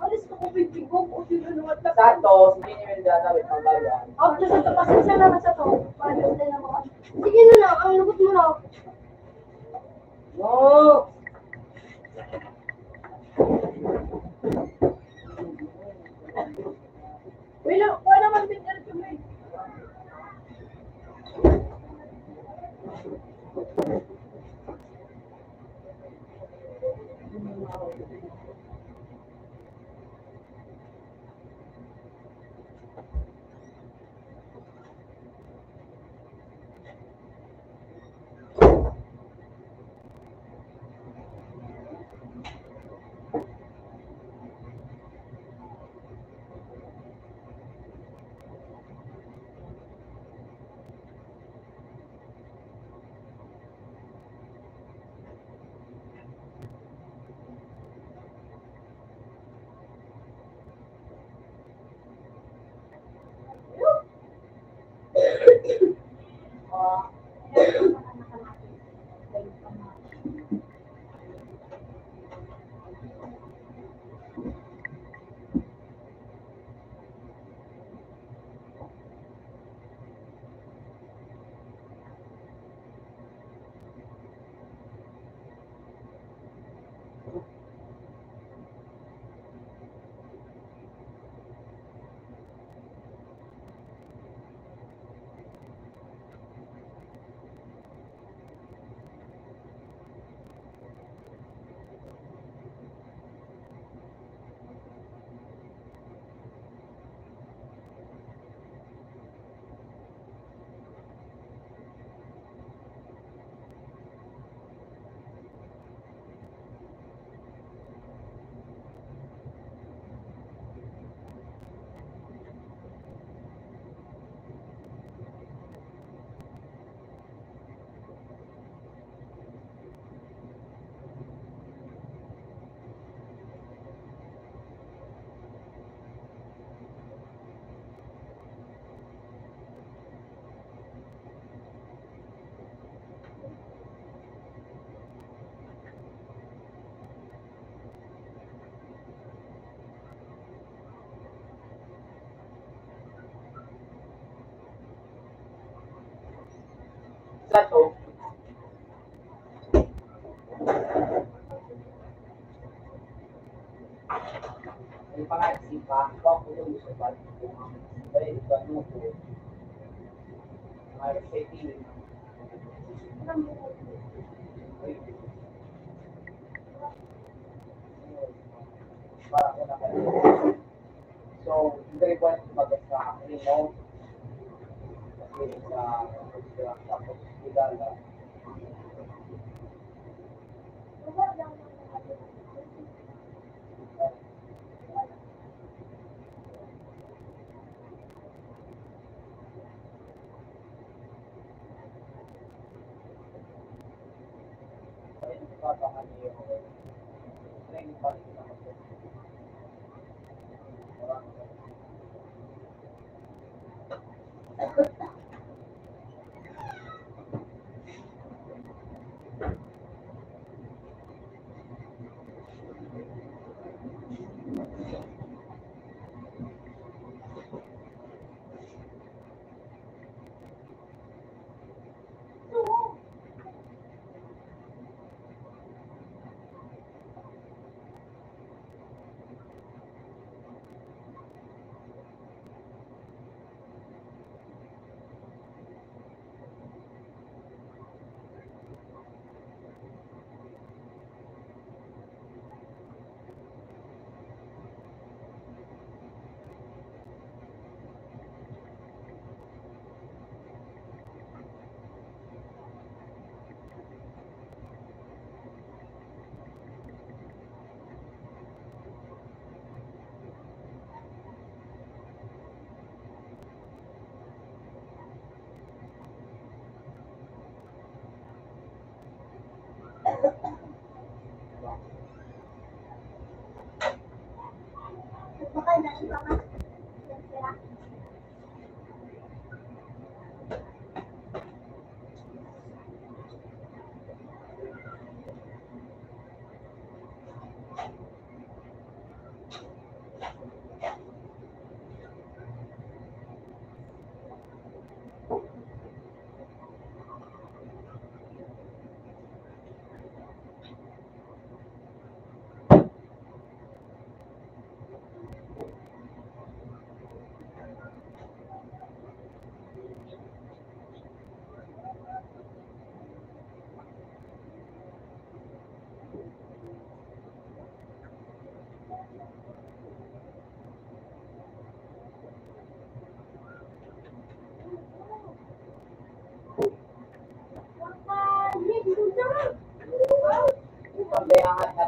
Alis ko kung bigigong o sino naman ka. Santos, hindi niyo yung dadawit ang bayan. Oh, Diyos, ito, pasensya naman sa to. Paano tayo na ako? Sige na lang, ang lubot mo lang. No! Wala naman picture ko mo eh. Sato. Yung pangasipa, huwag ko yung usapan. Dahil ito ano ko. Mga exciting. Para ko na kayo. So, hindi ko yung tumagas sa akin mo. Kasi sa tapos kilala.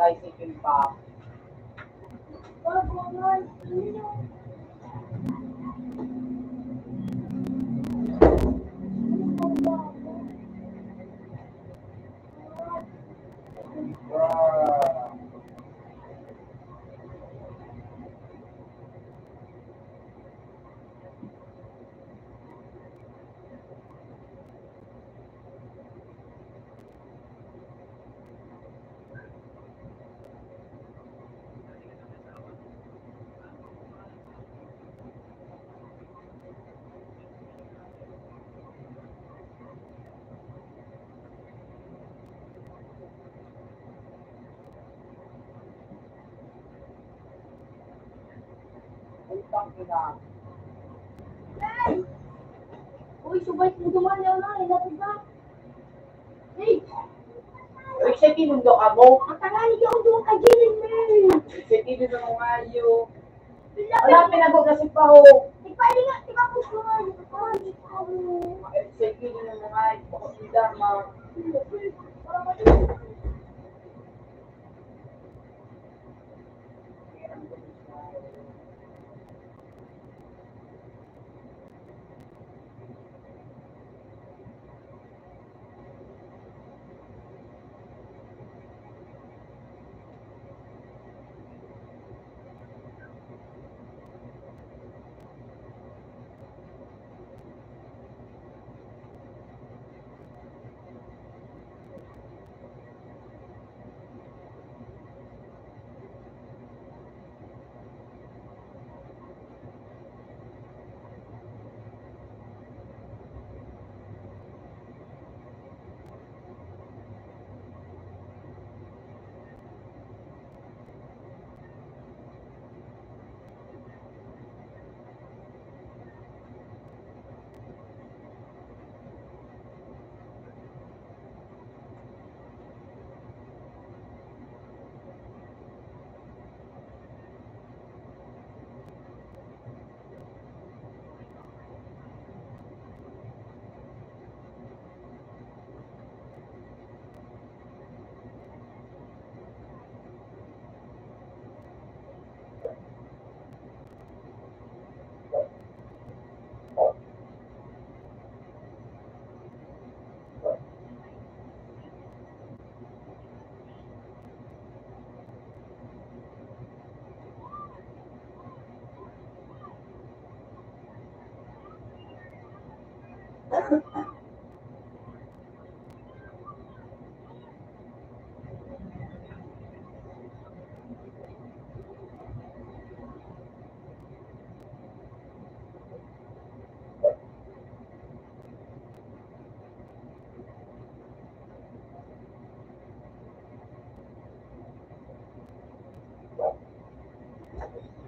tricycle pa. Bago nga, sino? Utang ina. Hey! Uy, subay mo duman na na, ilatid ba? Hey! Uy, siya tinundo ka mo. Ang tangali ka ako duman ka gilid, man! Siya tinundo mo nga yun. Wala, Wala, pinag-ugasip pa ho. di pa rin nga, di ba po siya nga? Siya tinundo mo nga yun. Bakit hindi ma.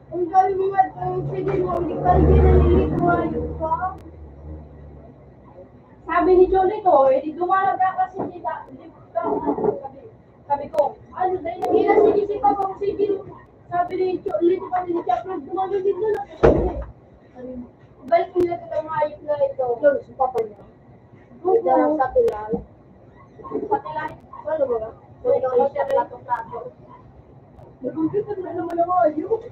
Ang galing nga, sige mo, hindi ka rin nalilit mo, ayun ka. Sabi ni Jolie ko, di dumalaga kasi sabi ko, ano dahil nangilas sige si Papa kung sige. Sabi ni Jolie, pa ni Chapman, dumalaga din na lang. Sabi mo, balik nila kita maayos na ito. Jolie, si Papa niya. Ito lang sa tilal. Sa tilal? Ano ba? So, ito lang siya plato-plato. Nagugit na naman ang ayos.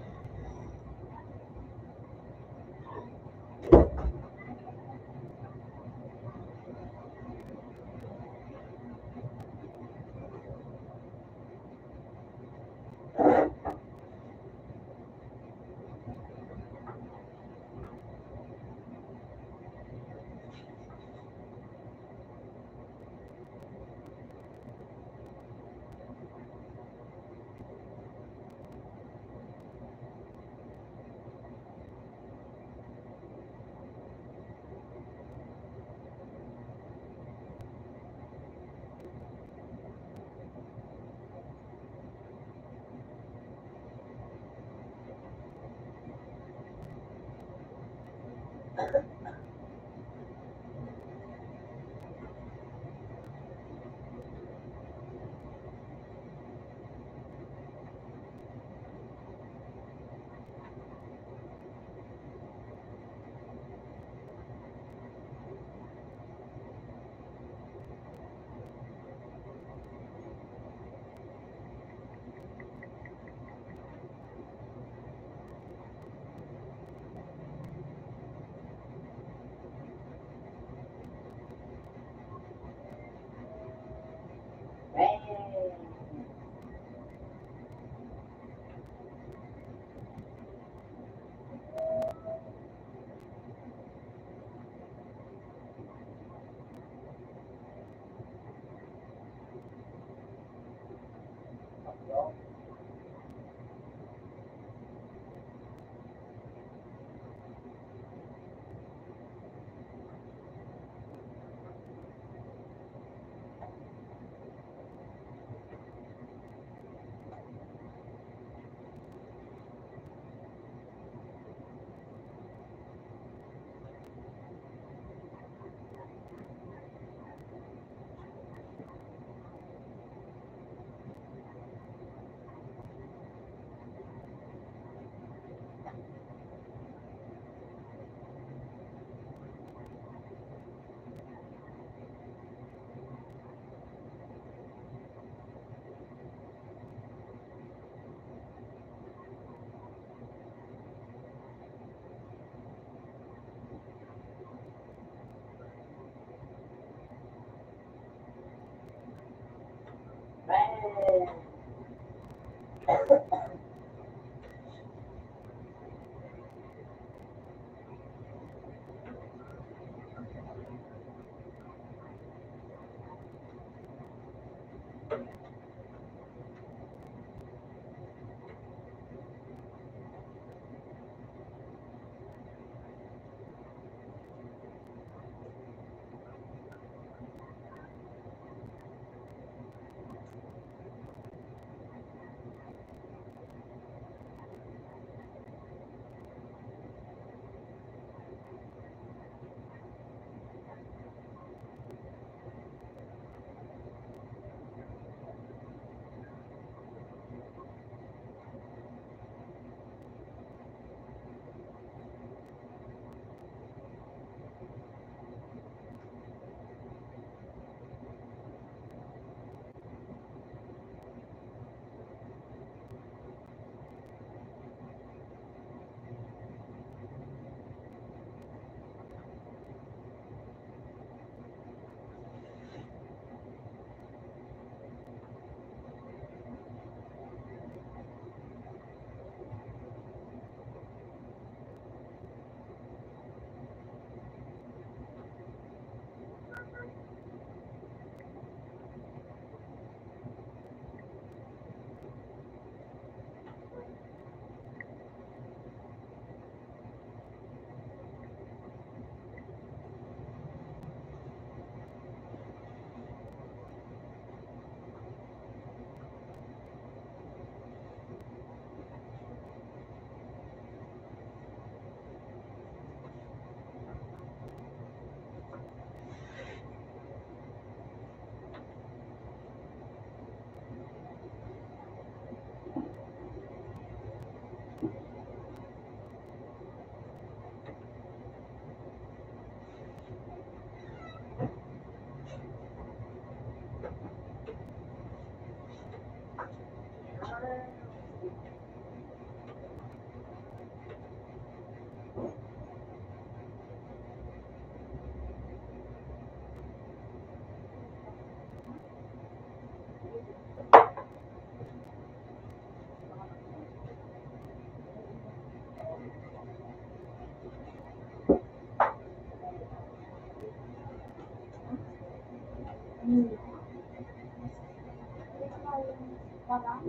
Parang,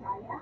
saya?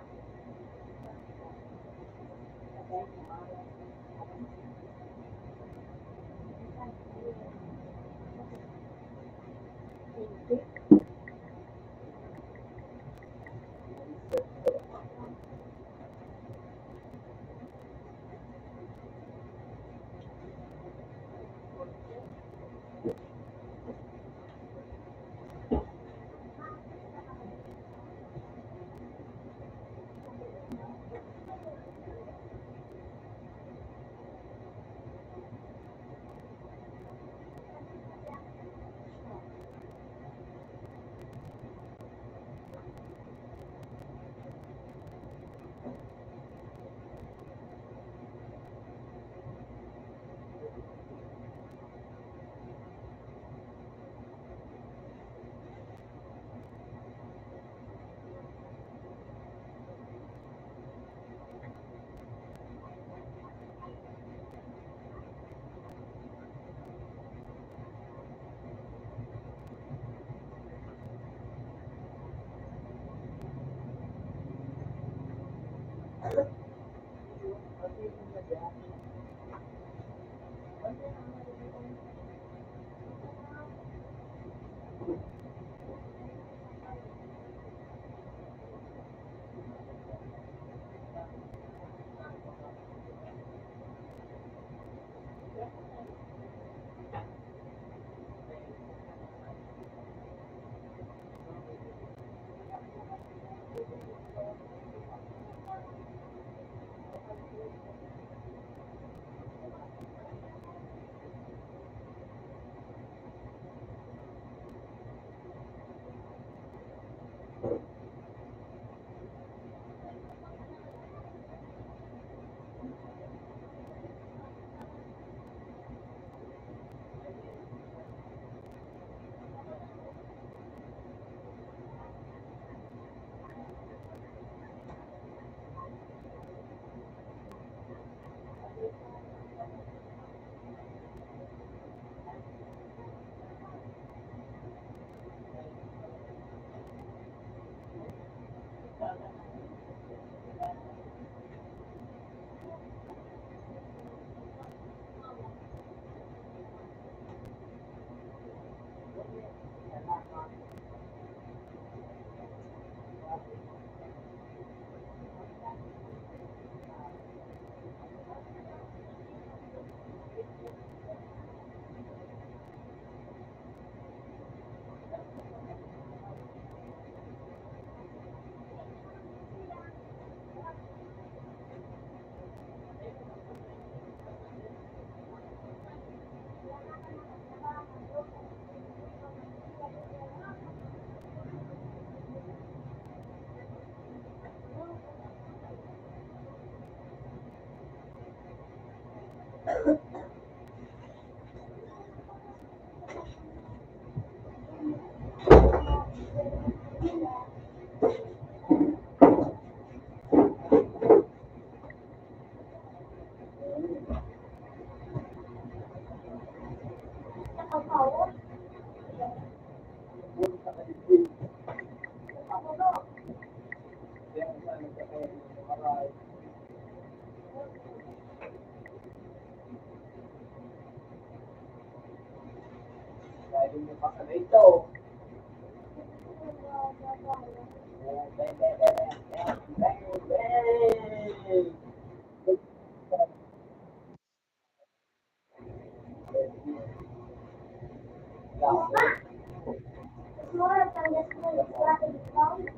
More than just one strategy found.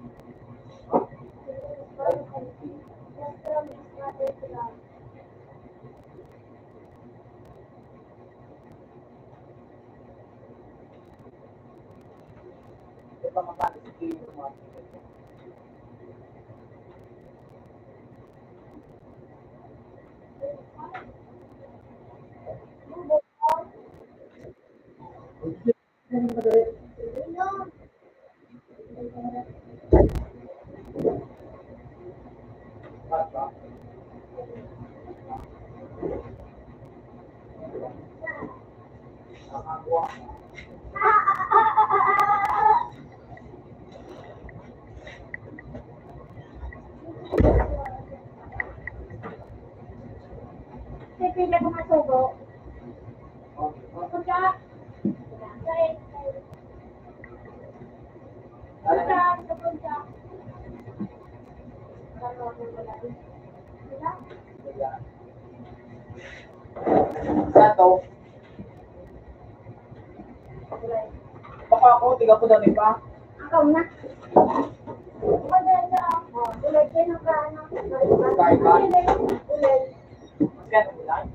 Pipili ko masubo. Punta. Punta. Sato. Baka ako, tiga ko dami pa. Ikaw na. Maganda ako. Ulit din ang kaano. Kahit ba? Ulit. Magkano mo lang?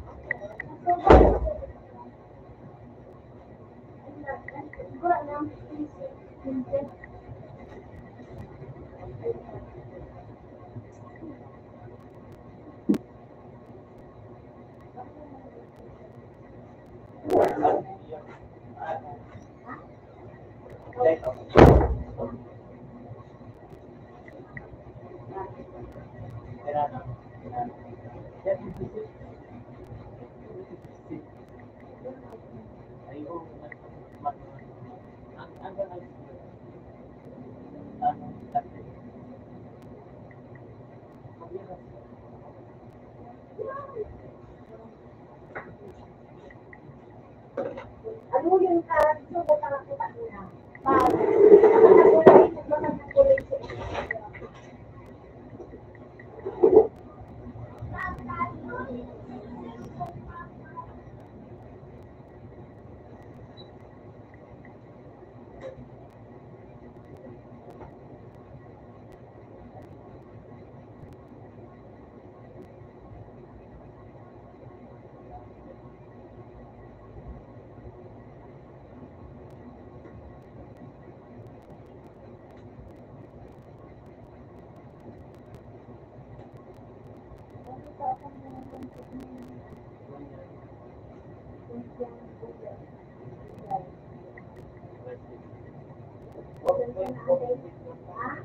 Ha?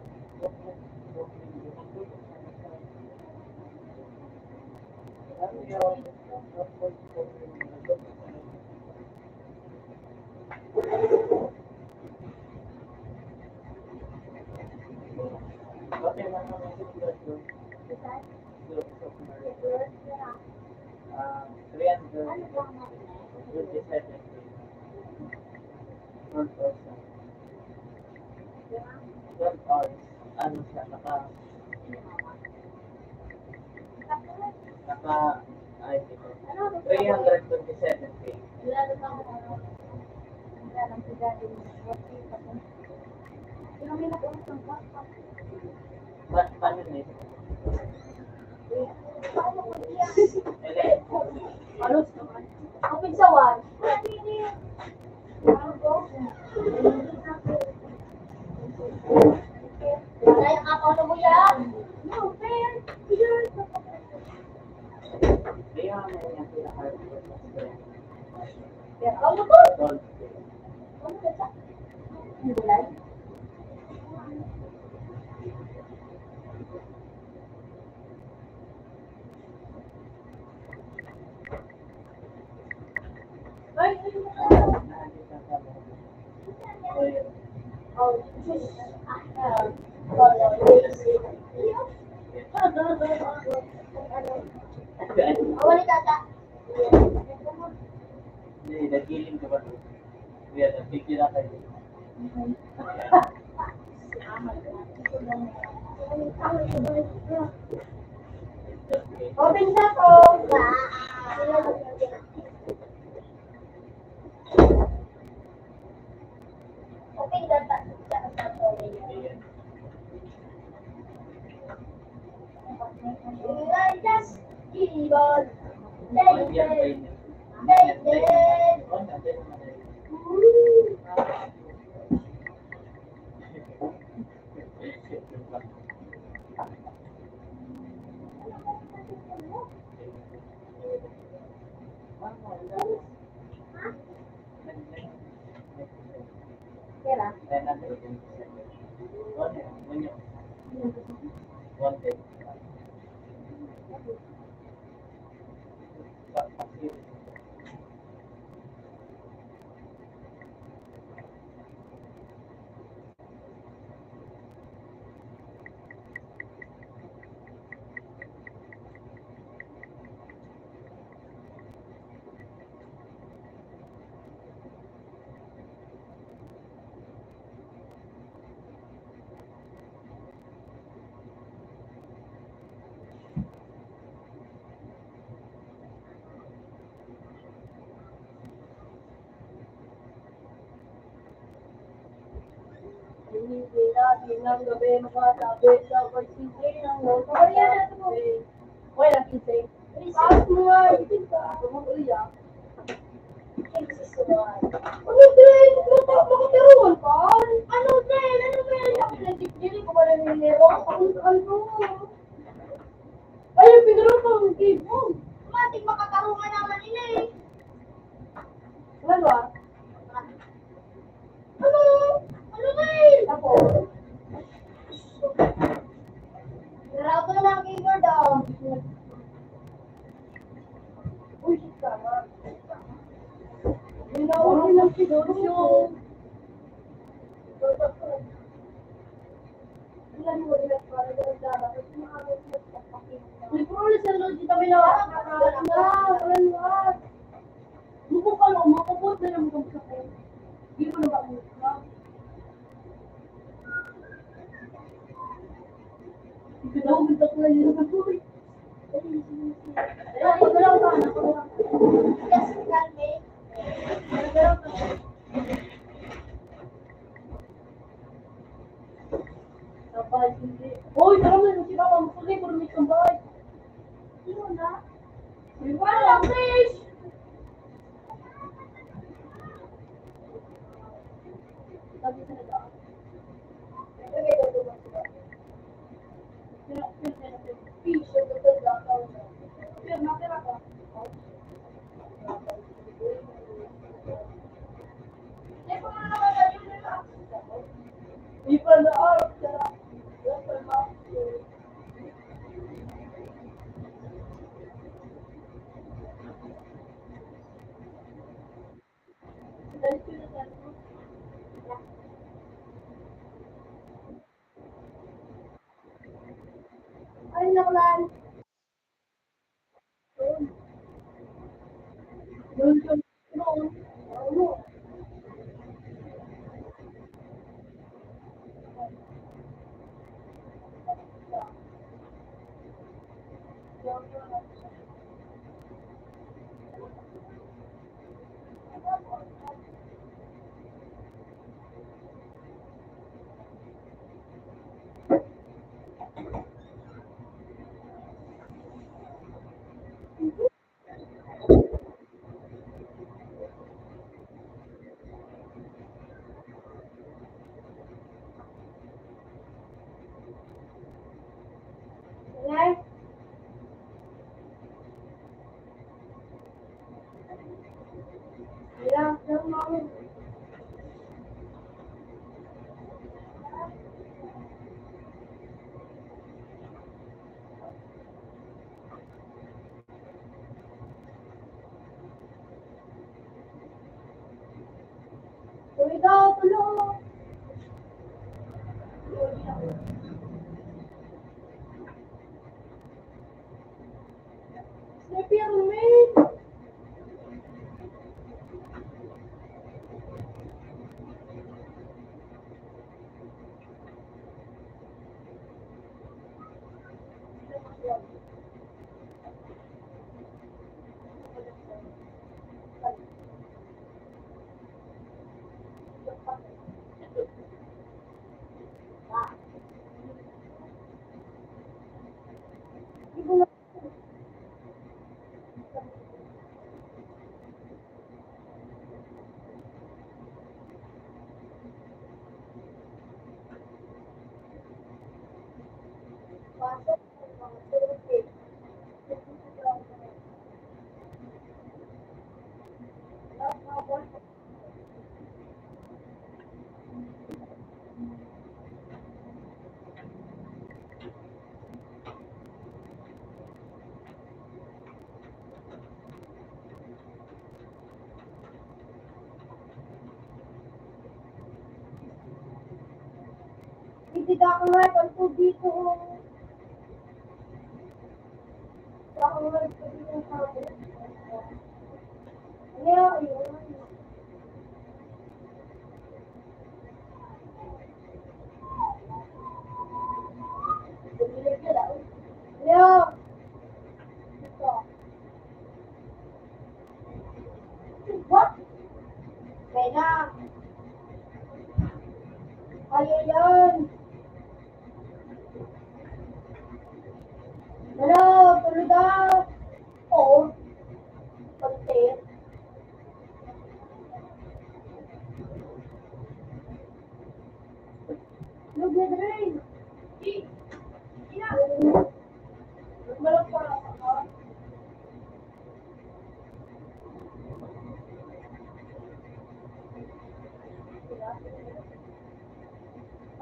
Ano ba ang Ano siya, naka, ay, ito. 327K. Lalo pang ang pagdadin mo. Pero may nag-uusang ka. Paano na ito? Paano ko niya? Ele, Okay sa one. Kaya ako mo yan. No, fair. kaya ano yung pinaka-hard Pero ano ko? gold. Ano ka sa? Gulay? Ay, oh, awali tata. Hindi, nag-healing ka ba? Kaya, nag-figure na kayo. Open na ko. Open data. Just keyboard. David. David. Oh, natin naman eh. Kira. Hindi natin ng gabi makatabi sa pagsinti ng loto. Kaya na ito mo. Wala, kinti. Bakit mo nga, itin ka. Tumag-uli ah. Ano din? Makameron ka? Ano din? Ano ba yan? Ako nagpipili ko ba na nilero? Ano? Ay, pinaro ka ang game mo. Matik makakaroon naman nila eh. Ano ba? Ano? Ano din? Ako. Naraw ko na ang keyboard daw. Uy, shit ka nga. Ginawag din ang siguro. Ilan mo ulit para doon dapat. Kasi makamit mo sa pakita. Nagpulis sa lodi kami na. Wala. Muko ka lang, makapot na lang kami sa ko. Hindi mo na ba ka? Pinahugid ako na yun. Ay, magalaw ka. Yes, kalme. Magalaw ka. Sabay, hindi. Uy, naman, masira ka. Masuli, puro may sabay. Sino na? Wala, fish! Sabi sa nila. Fish, ito to lang. Pero natira ka. Eh, kung ano naman ba yun nila? Even the art that that's a lot to thank you to that. Ay, nakulan. Yun yung ano, Ngay. Yeah, no, mom. Tuloy daw, tuloy. Sleepy ang maid. Pasok. Hindi ka ako nga pag dito. Ako nga pag dito sa akin. Leo, yun. Leo. Ito. What? Kaya. Kaya yan. Hello, tulog daw. Oo. Pagtit. Tulog na rin. Malak pa ako.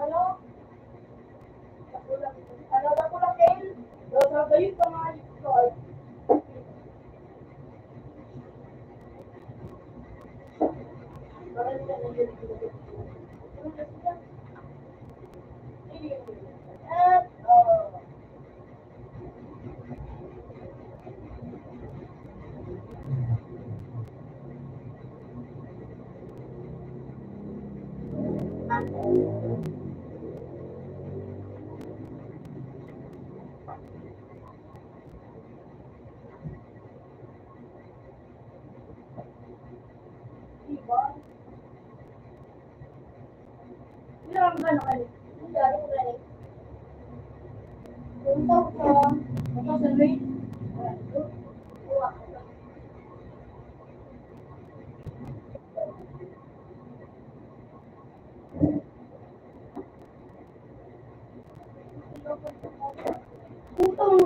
Ano? Ano na ko lang kayo? Sasabayin pa nga ito. Marami ka na yun. At, diba? Ilang ka na kayo? Hindi, ano ko lang. Punta ko. Punta sa Luis. Putong.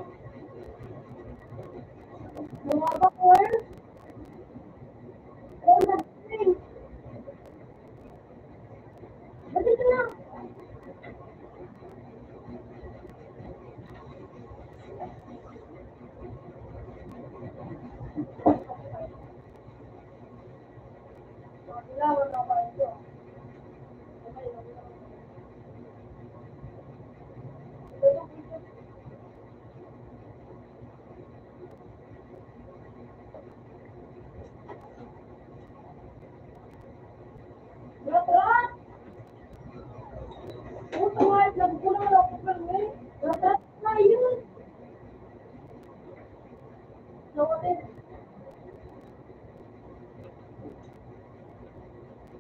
Mga bakwar. Oh, nag-drink. Bakit na? Kulang lang ako permit. Dapat na yun. Nawatin.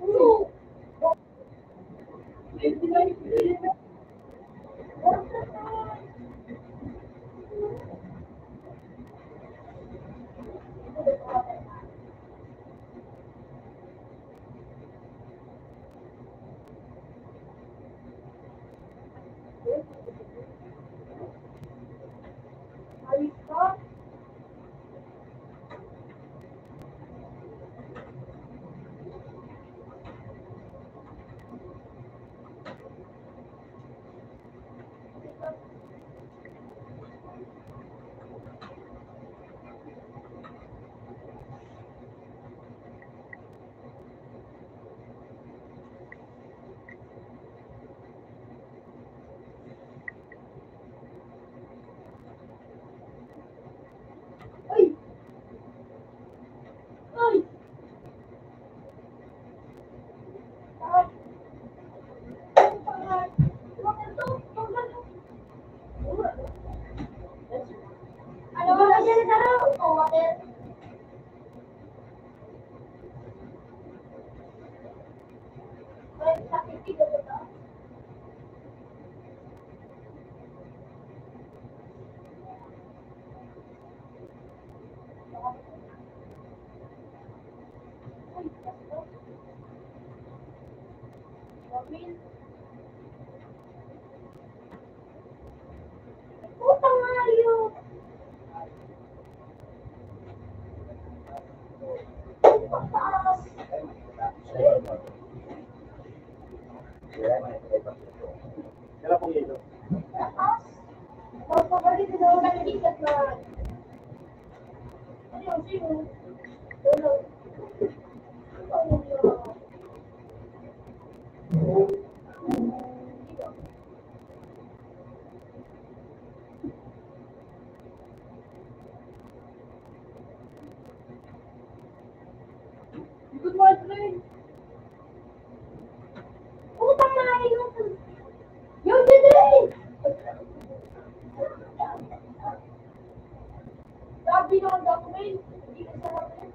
Ano? Hindi na yung Ayos ka? Ay! Ay! Ah! Ano ba kasi na taro? O, water. Ay, sakit dito ba ito? Ay, sakit. Robin. Putang Mario! Pataas! Kailan po yun? Pataas! Magpapalit na ako ng ticket na. Ano yun? Sino? Ano? Ano yun? Ikot mo ang train. Putang Mario! Yung train! Sabi ng document, hindi ka sa document.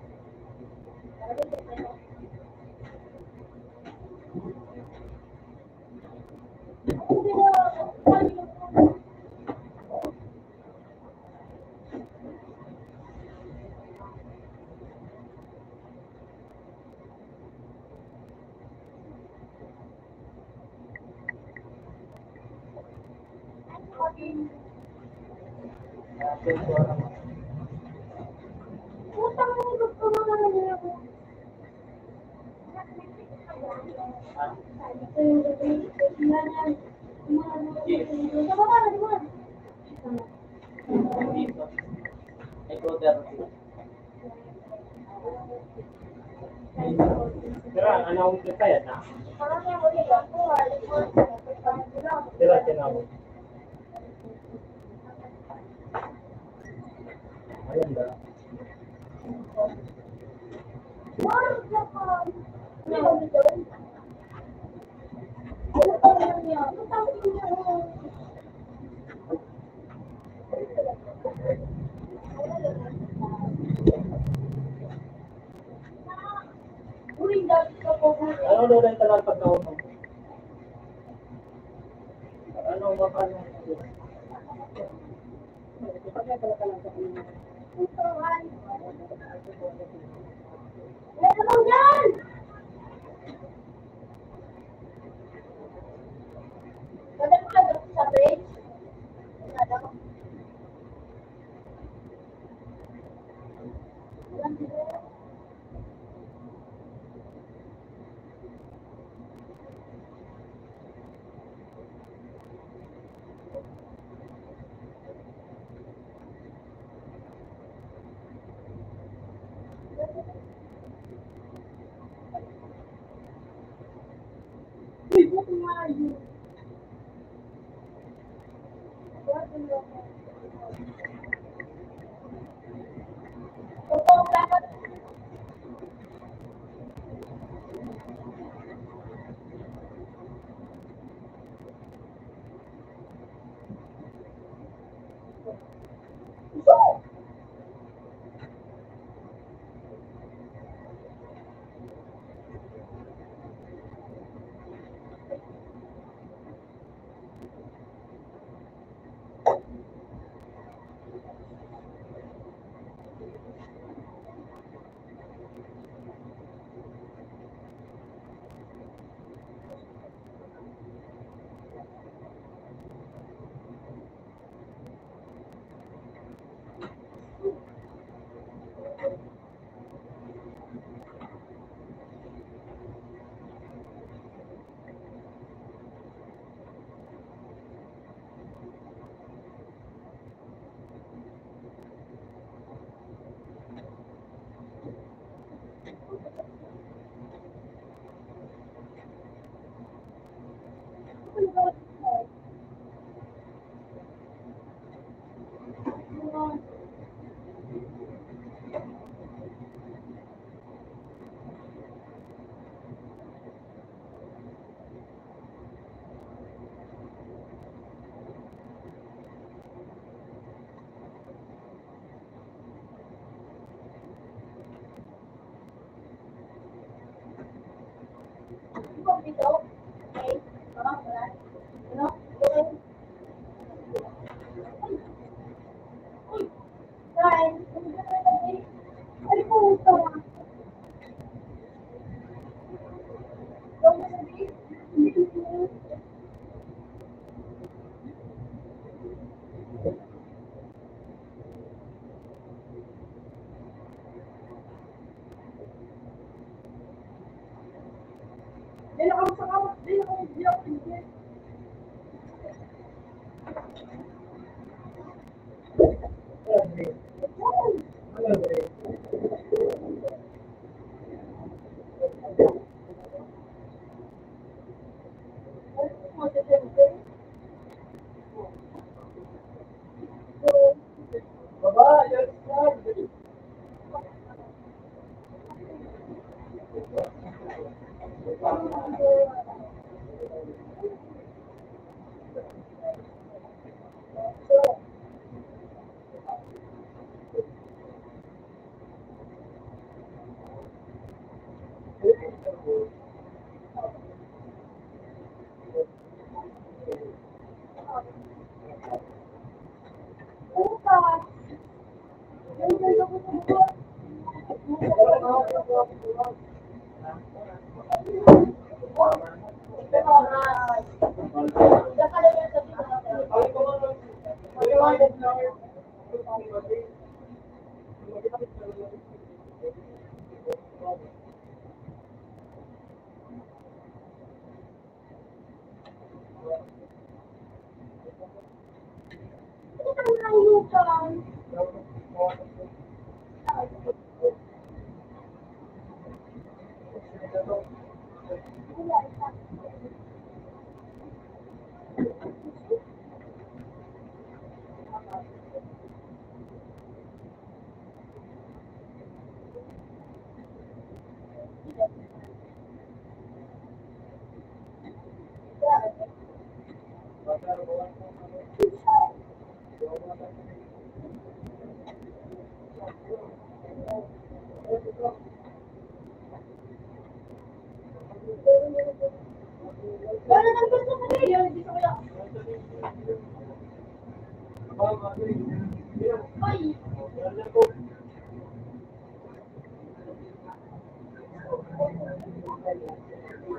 Putang mo, gusto mo naman niya ako. Sa baba na naman. Dito. Ay, brother. Pero ano ang kaya na? Parang yung ulit ako, Sila tinawag. Ayun ba? Ano doon ang tagal pagkaon mo? Ano makano? Meron dyan! Pwede mo lang sa bridge? Ano? Uy, buko nga yun. Baba, yes, sir.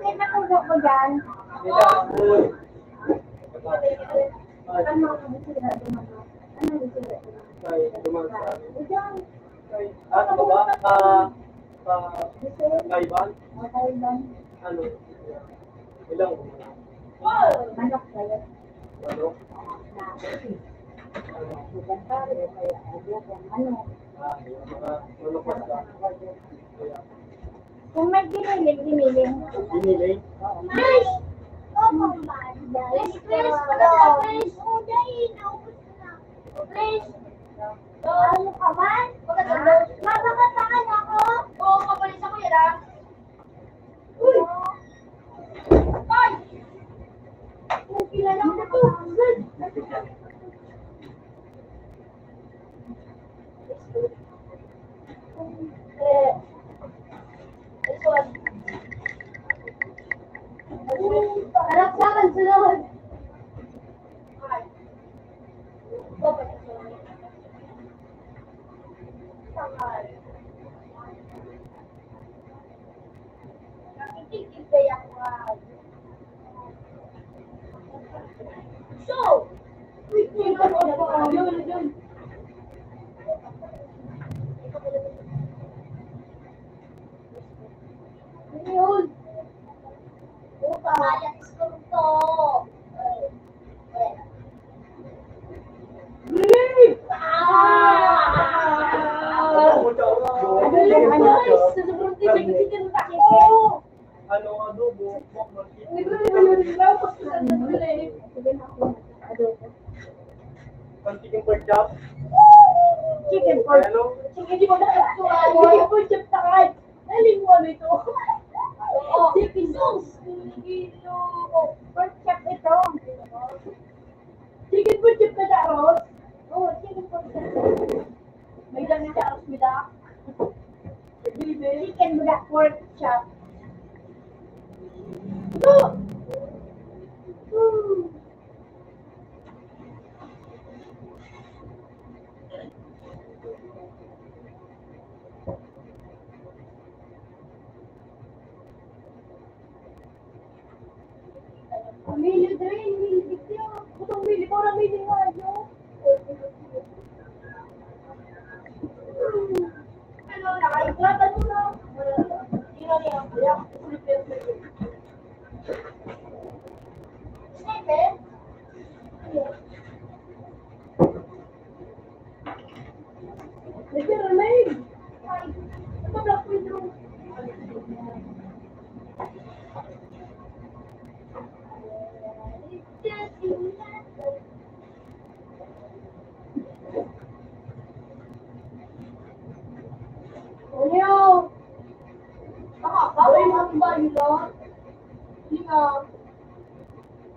Kasi nakuha ko dyan. Ano ang bisira? Ano ang bisira? Diyan. Ano ba? Kaiban? Kailan? Ano? Ilang? Manok kayo. Ano? Kung may giniling, giniling. Biniling? Mas! Oh, please, please, please. Oh, dahil, naubos ko na. Please. Ano ka man? Mapakataan ako? Oo, kapalis ako yan ah. Uy! Ay! Kung kilala mo na to. Harap sa akin, sunod. Nakikinig kaya ko nga. So, wait, wait, wait. Yun. Sayang ko to. Ano adobo? Pantiging pork chop? Chicken pork. Ano? Chicken pork chop takay. Naling mo nito. Chicken sauce. Pork chop ito. Chicken pork chop na daros? Oo, chicken pork chop. May dami daros nila. Chicken with pork chop. No! Mili drain, mili video. Kutong mili, para mili nga yun. Ano, nakaiklatan mo na. Sino niya? Kaya, sniper? Nagkira, May. Ay, ito black widow.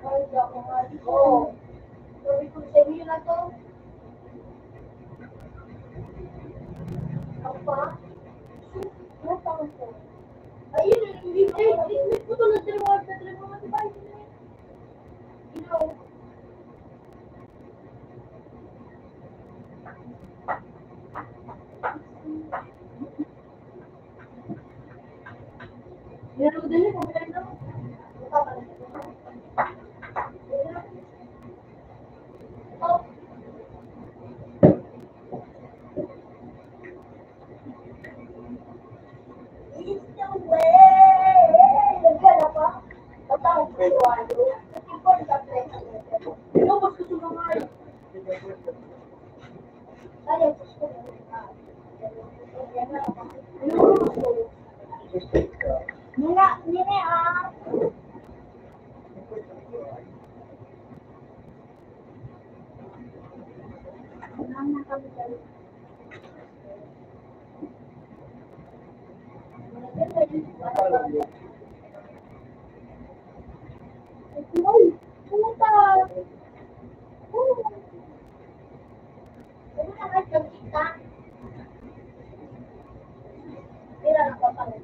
Ay, ako nga. Oo. Sabi ko sa inyo na to. Ako pa? Ano pa ako? Ayun, hindi ko to na-reward na reward. Diba? Ikaw. Yan ako din yung pagkain na. Nina, nini ah. Nana kami dali. Uy, pumunta. Pumunta ka sa kita. Tira na pa pala.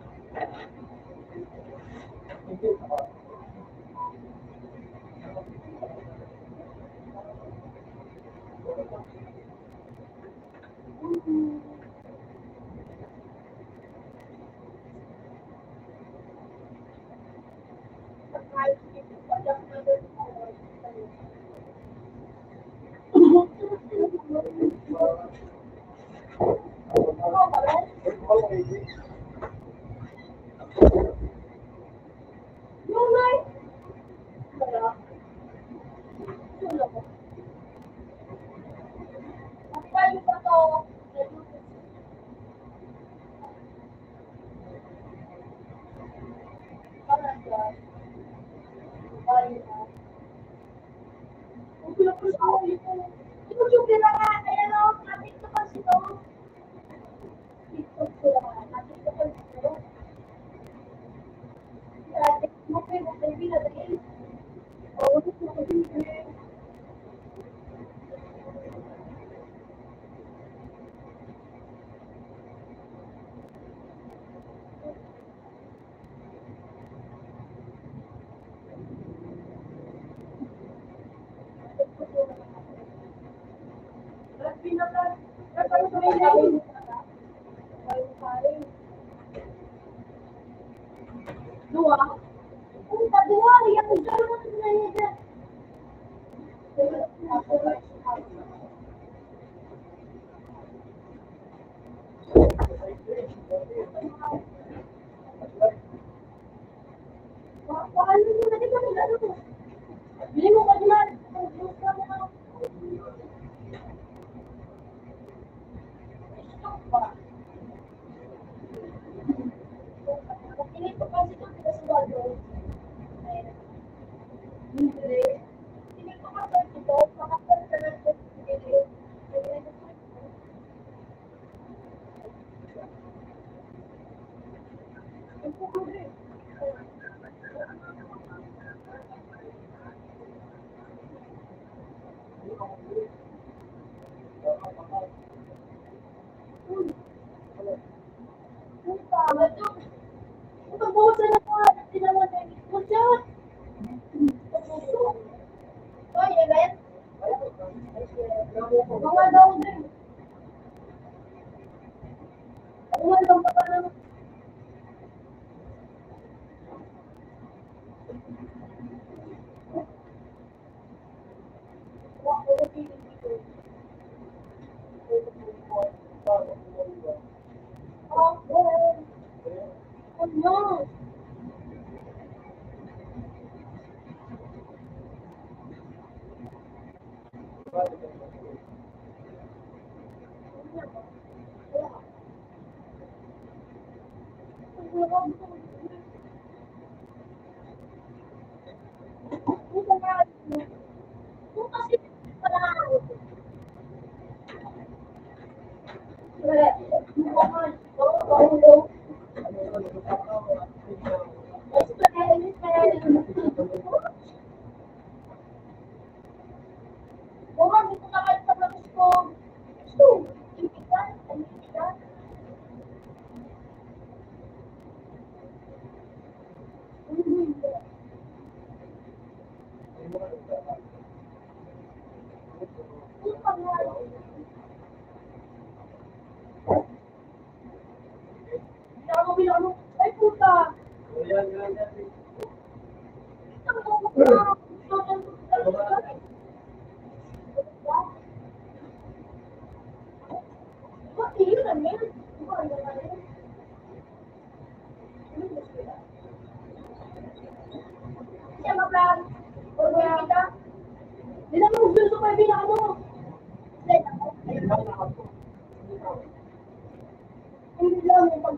Dua. Punta dua yang jalan sebenarnya. Paano mo na dito nilalo mo? Bili mo ka naman. Ini po kasi ito sa Suwado. Ini po kasi ito, makapagsalan ko dito. Mga daw din. Umalang pa pa lang. Oh no. Ay, puta! Hindi na mo gusto pa yung ano. Hindi lang yung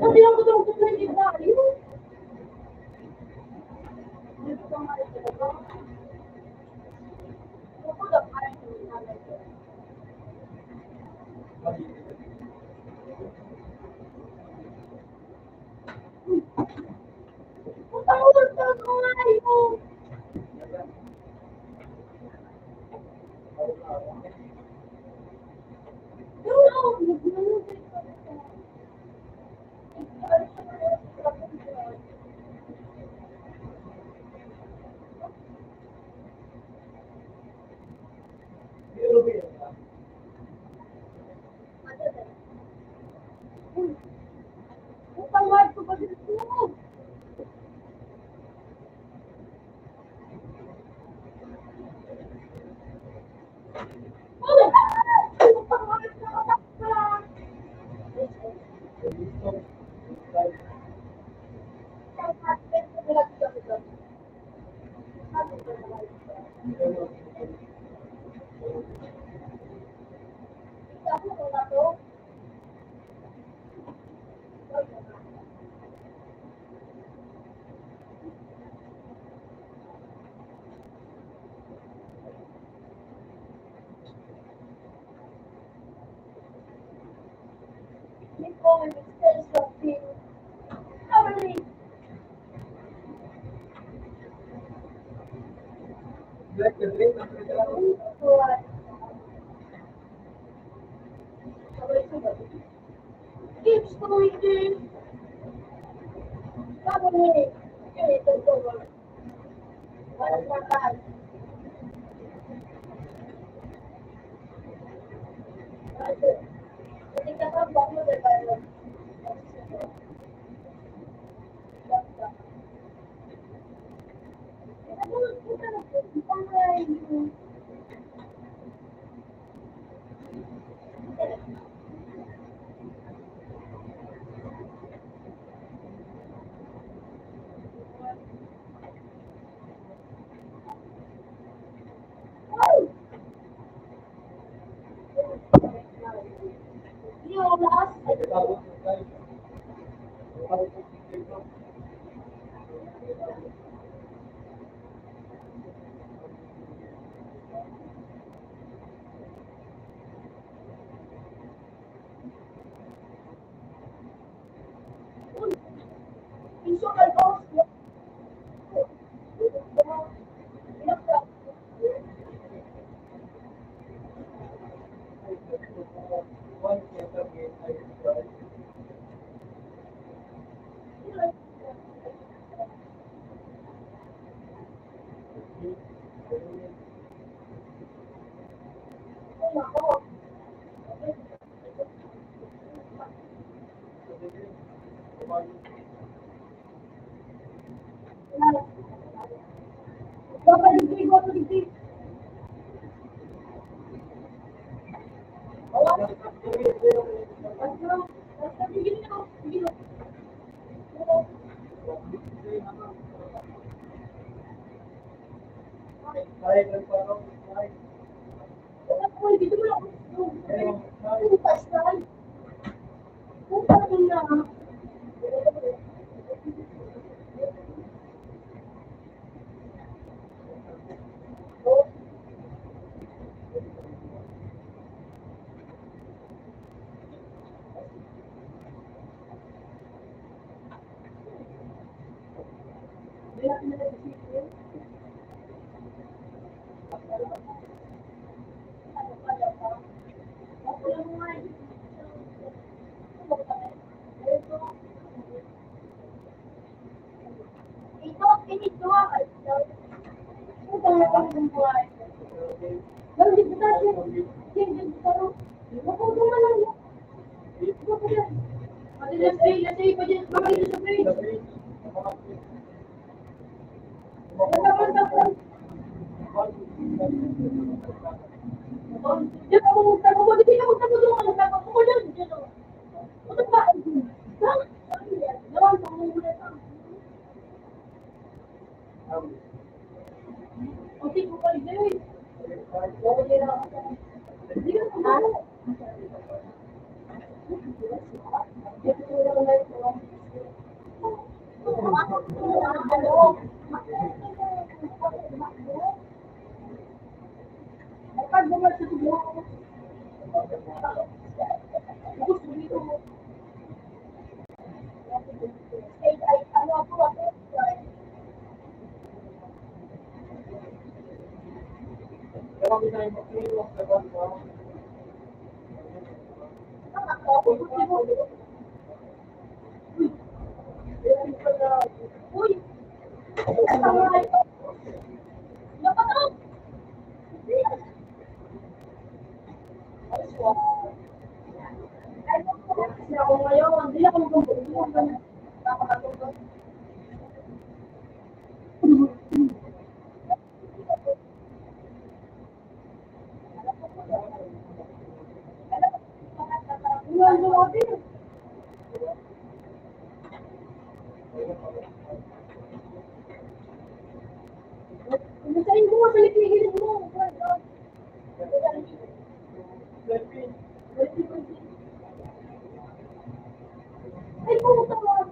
Hindi lang ko ito magpapalagay na tayo. Keeps going. Ito, pinito. Ito na pang buhay. Pero di ba tayo? Hindi ba tayo? Makuha na lang. Let's say, pa dyan, makalit sa play. Diyan ako magtago mo, hindi ka magtago doon, magtago ko dyan. Ano ba? Naman, pangungulay ka. O, sige ko kayo din. Hindi ka magtago. Pag bumalik sa tubo, gusto dito mo. Ay, ano ako. Uy! Napatawag! Kasi ako ngayon, hindi ako magpapagod. Sa'yo mo, sa likihilin mo. Ay, pumunta mo.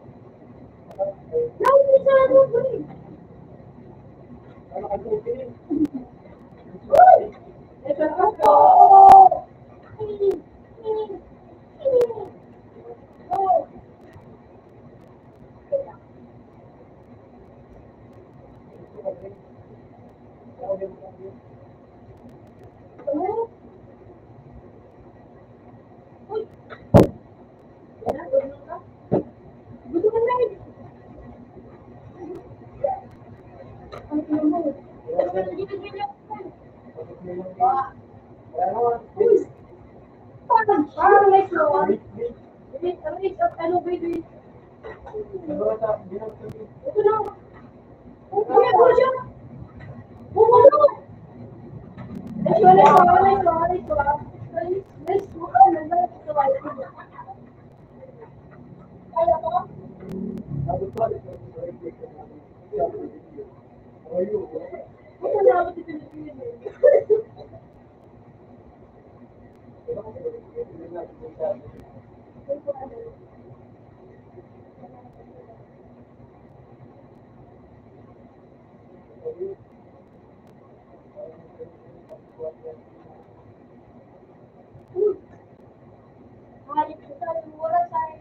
Naumisa mo, pre. Uy! Ito na po. Oh. Ano? Uy! Yan, gusto ka? Gusto ka na eh. Ang ino mo. Ano ka nagiging ganyan? Uy! Parang may slow. Ano ba ito? Ito na. Uy, ako siya. Bumalo. Ay, wala. Nice. Kaya ko? Ano na ako dito? Hayop ko tayo, wala tayo.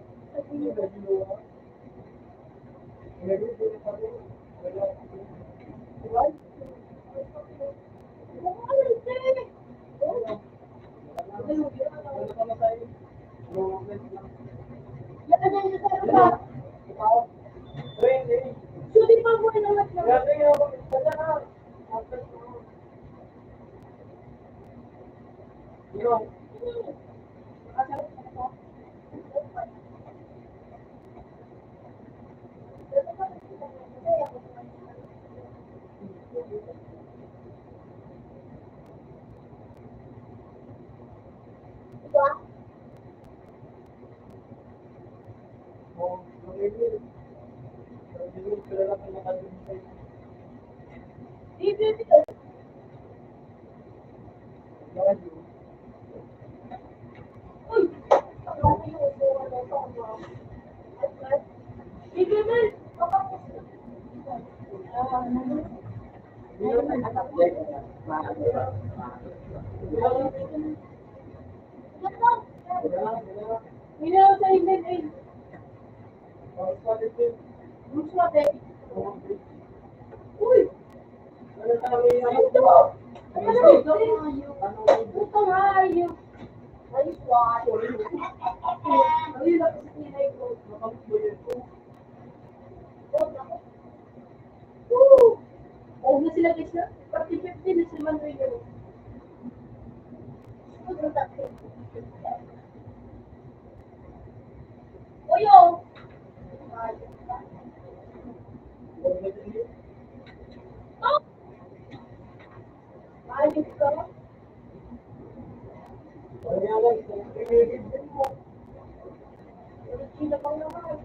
Yan ka dyan sa ano ba? Sulit pa mo yung anak na. Diba? Uy! Minero sa Indian Aid. Bruce Wade. Uy! Ito mo! Ito nga, ayun. Ayos ba? Ayun lang sa sinay ko. Woo! Oo na sila guys na. 40-50 na si Manuel. Oyo! Oh! Ayos ka? Sila pang naman.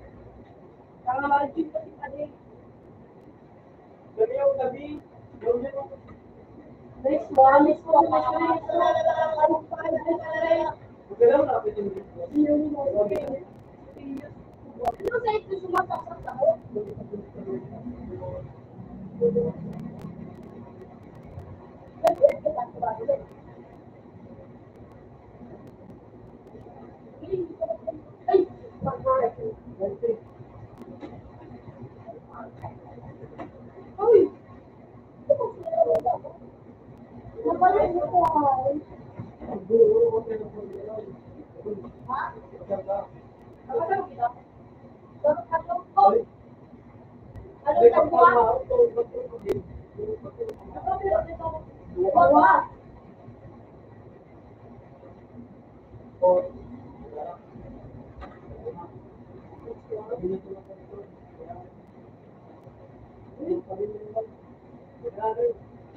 Kaya margin pa si Padre. Next one, next one, next one. Ano sa ito sumasaksak ako? Ay! Uy! Napalay mo ko. Ha? Nakasama kita? Ano ko? Ano sa buwan? Bawa!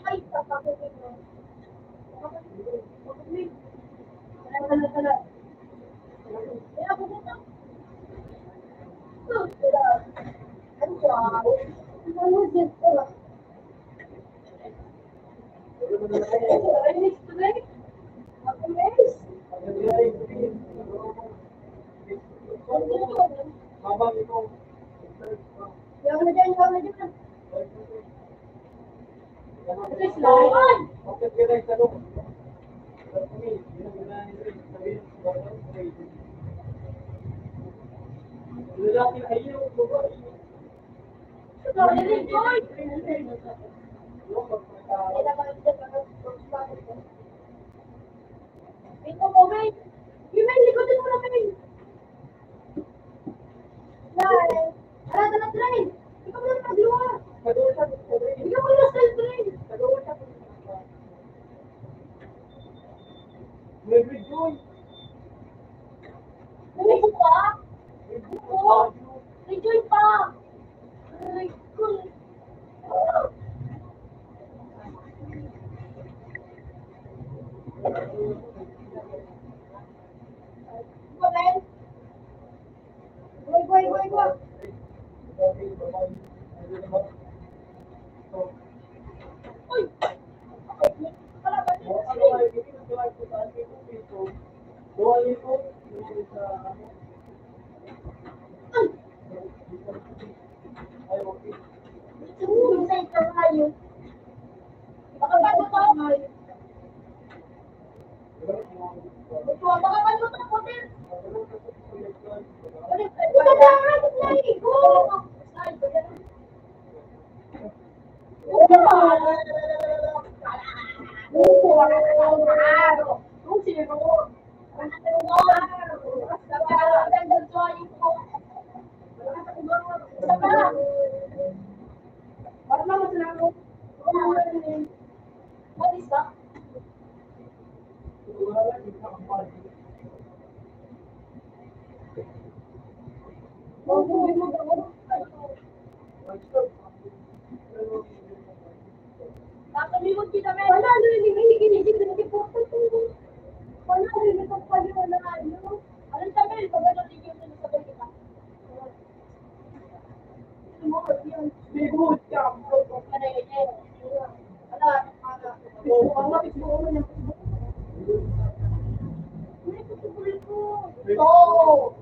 Ay, kapatid mo. Tala. Kaya pumunta. Ano siya? Ano dyan ko? Remix today? Ako guys? Yang na dyan. Ito is live. Ito, enjoy! Ito mo, May. Yung May, likotin mo na, May. Dahil, arata na train. Ikaw mo na magluwa. Ikaw mo na style train. Nandito pa? Oo. Enjoy pa. Ay, cool. Go, Ben. Go. Uy! Wala ba dito? Ay! Minsan ito tayo. Baka bago to? Baka bago to, Putin. Ito ba ang rabbit na eh? Go! Para naman sila ako. What is that? Nakalimot kita, men. Wala, nililigin na si Puto. Wala, nililigin pa yun na ano. Anong sabi? Pagano ligyan na sa kita. Bigot ka. Oo.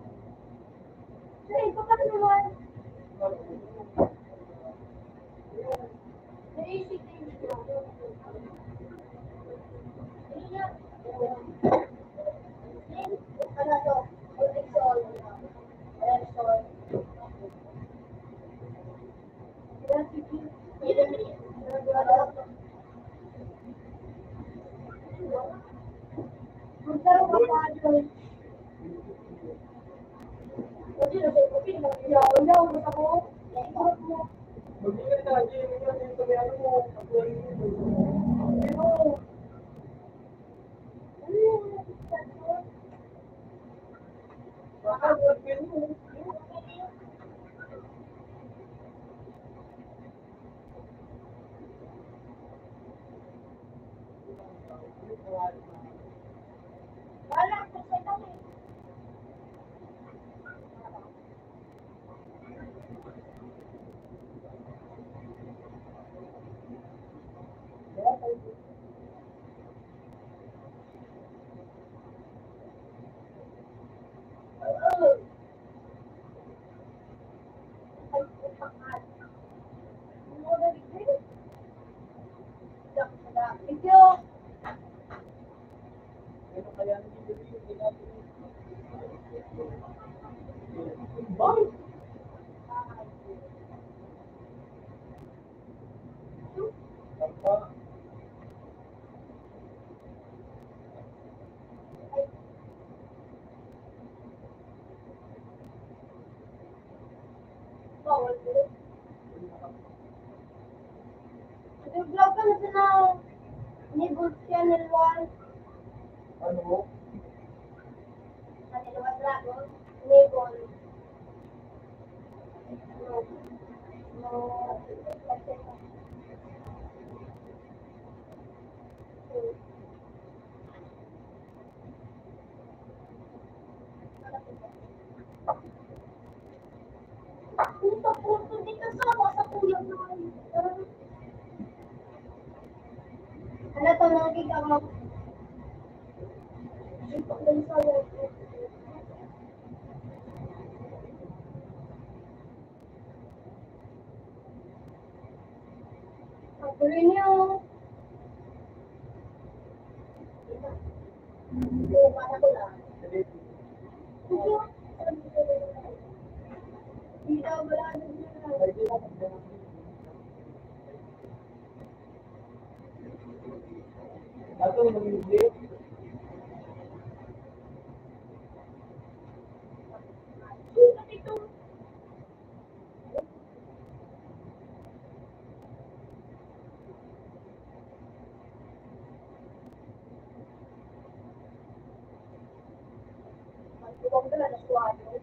Hey, paano naman? Naisip ko yun. Ano to? Exol. Exol. Mag-ingat ka, Jim. Ingat yung sabihan mo. Baka, wag mo. Wala, kasi kami. Thank you. Ano kaya nito yung ginagawa? Bakit? Apa? Bawal ko. Nag-vlog ka na sa Neighbor Channel 1. Ano mo? Channel 1 Dragon. Neighbor. Punta di ka sama sa kulang naman. Ano to, nakikita mo? Ito din sa Patuloy niyo. Para ko lang. Hindi daw wala na. Ato mag-hindi. Huwag na lang suwado.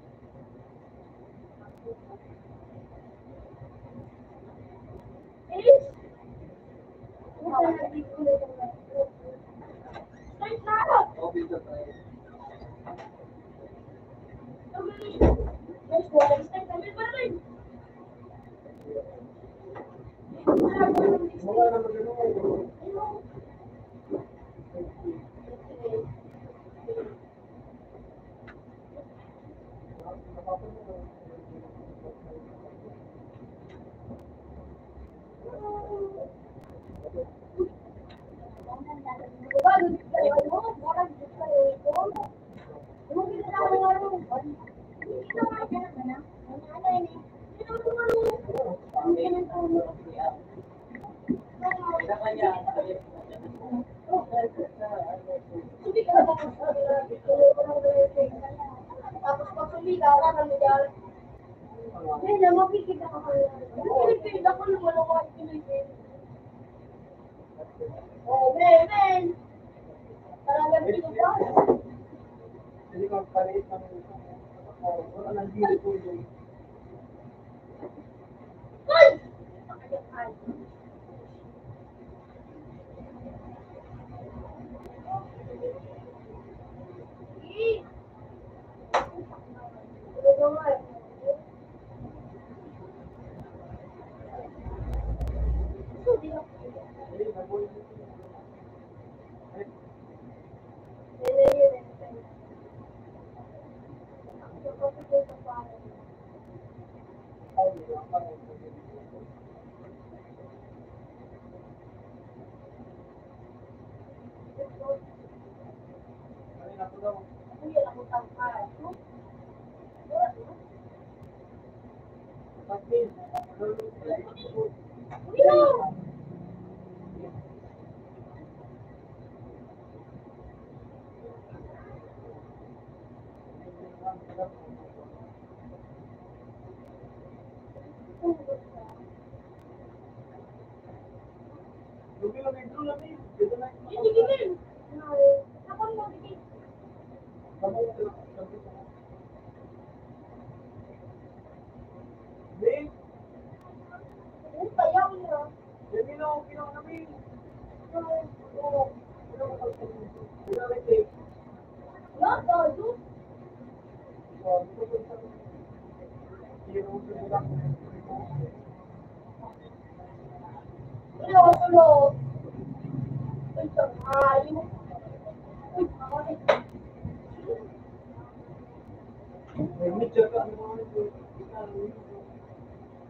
Start na! Okay ka tayo. Let's go. Start kami pa rin. Mga naman ganun. Diba, Dara kami dara. Hindi na makikita ka kaya. Pinipid ako na wala ko ang pinipid. Oh, men. Talagang pinipid. Hindi ka palit ng wala nang dito po yung Ay!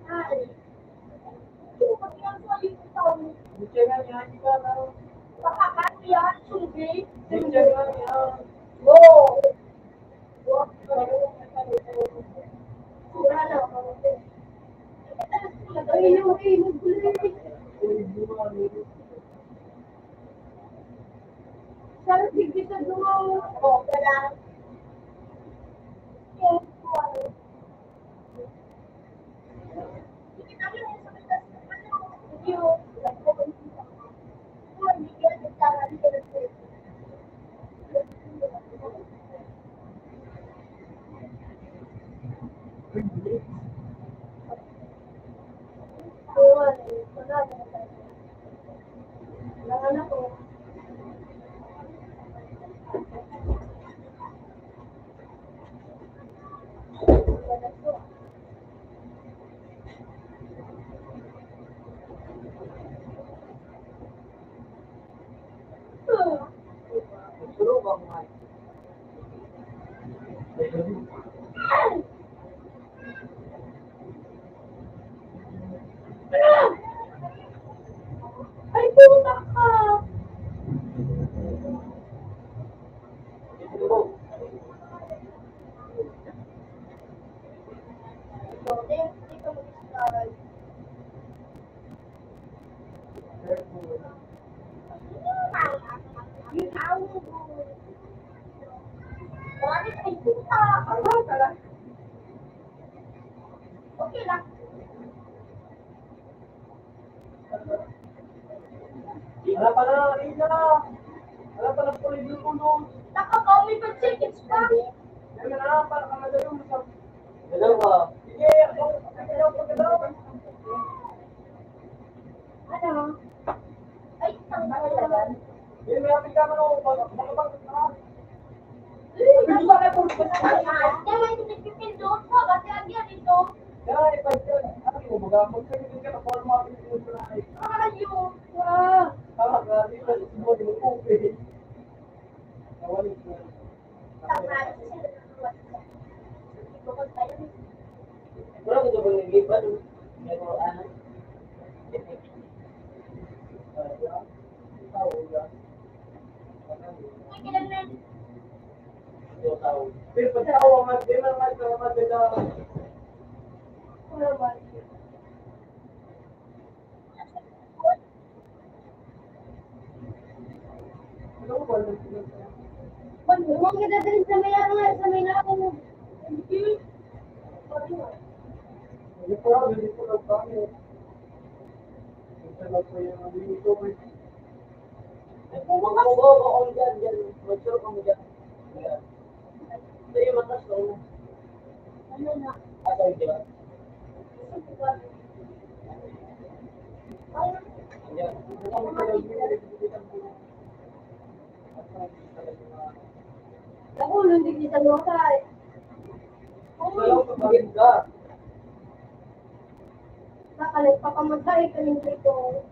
Ay! Ay, puta ka! Okay lang. wala pa na, Rina. Wala pa na pulit yung tulog. Nakakami pa tickets pa. Yan na, para ka madalo mo sa... Dalawa. Sige, ako, pagkadaw. Ano? Ay, isang balalan. Yan, may apit ka man ako. Makapagod na. Ay, bakit kung naman ito nagpipindot ko kasi agyan ito. Yan, ipagod. Ano mo, mag-apot ka dito ka na para mapit yung tulay. Ayun. Tama ka, dito sa body mo, okay. Nawalit na. Wala ko ba yung giba doon? May mga ano? Yung tao. Pero pagkawa, di man maganda. Huwag kita din sa may ako nga, sa may na ako. Hindi po lang kami. Ito lang po yung dito. Bumago ako dyan, dyan. Magsuro ka mo dyan. Ayan. Ito yung matas ko. Ano na? Asa yung diba? Ayan. Nakulo, hindi kita lokal. Salaw ka bagay ka. Nakalit pa kamatay ka ng dito.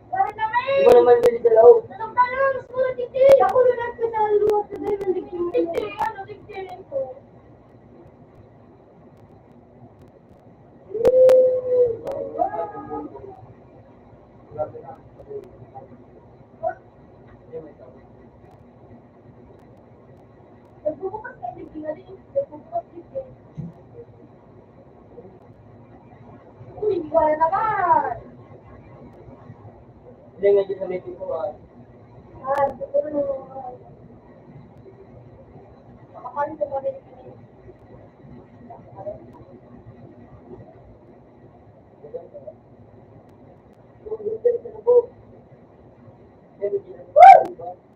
Bakit naman? Di ba naman hindi sa loob? Tanong ka lang, siguro titi. Ako na lang sa luwa sa dahil ng dikti. Titi, ano dikti ito? Nagbubukas ka dikti na rin. Nagbubukas dikti. Uy, hindi wala naman. Hindi nga dyan sa may pintuan. Siguro naman. Makakalit na ba rin ito?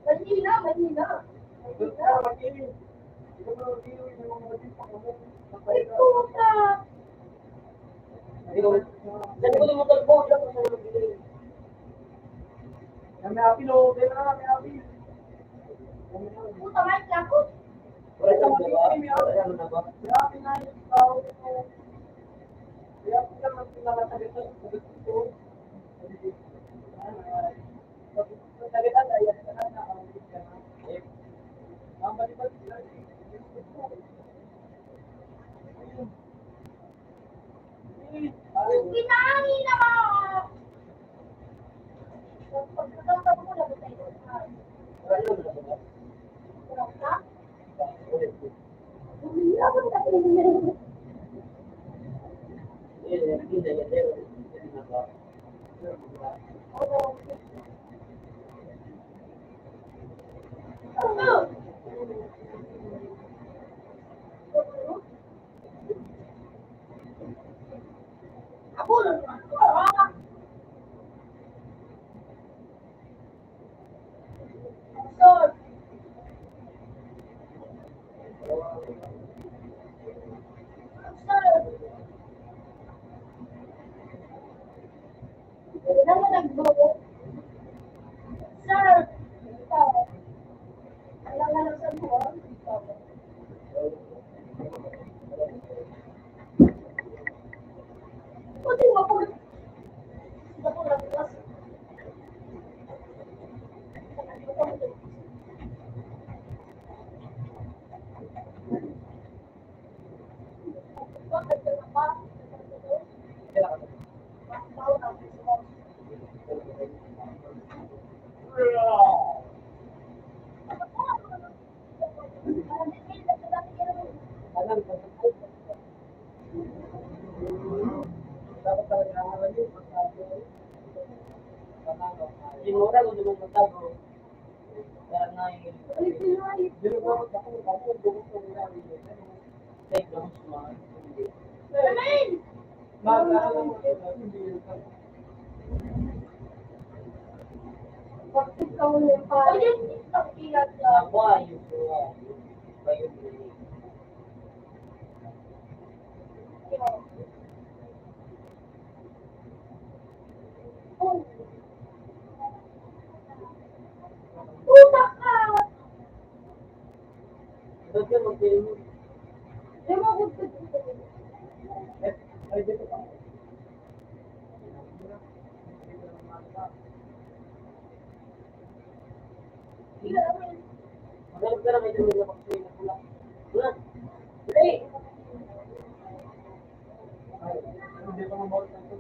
Mahina, mahina. Ay, puta. Saan ko mo talbo? Diyan ko sa mga May api lo, may api. Puta, may ako. Wala na ba? Wala na ba? May api na yung tao. May api na mas pinakatagal sa sagot ko. Tagatan na, yan ka na, nakakabit ka na. Ang balibat sila. Pinangin naman. Pagkakanta mo lang sa ito. Wala na ba? Kurang ka? Bumila ko sa pinangin. Ako lang. Sir. Sir. Ilan mo nagbuo? Sir. Ilan nga lang sa buwan? Pwede mo po. Ako lang plus. Bakit ka na pa? Tao na. Dapat talaga nangalan yun. Sinura ko naman magtago. Kaya nga yung Pero dapat ako, ako, dugo ko nila. take notes mo. Salamin! Mag-aaral mo hindi Bakit ka mo yung pa? Ayun, pakilat lang. Ako ayun ko. Kayo Oh. Puta ka! Ba't ka mag-film? Di mo ako ay dito pa. Maghanap ka na may dumi na pag-film na pula. Pula! Dali! Ay, hindi pa mabawal na ito.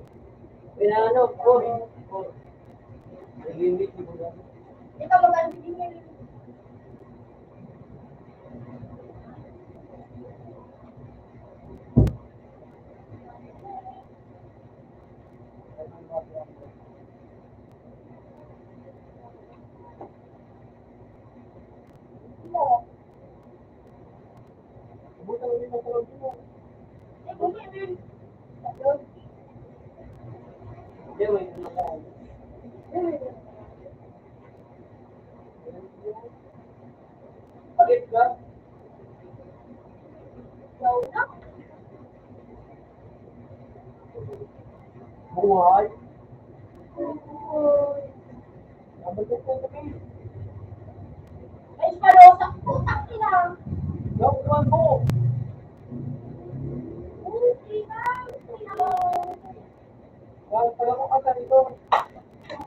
Pinano, four. Nag-limit yung mga. Ikaw mag-alipin din yun. Butang matulog mo. Eh, kung yan. Ayun. Hindi, may ano ka. Bakit ba? Ikaw na. Buhay. Uy. Abot ko po kami. Ay, palosa. Putak nila. Gawan mo. Okay lang. Sino? Wala pala ko kasa dito.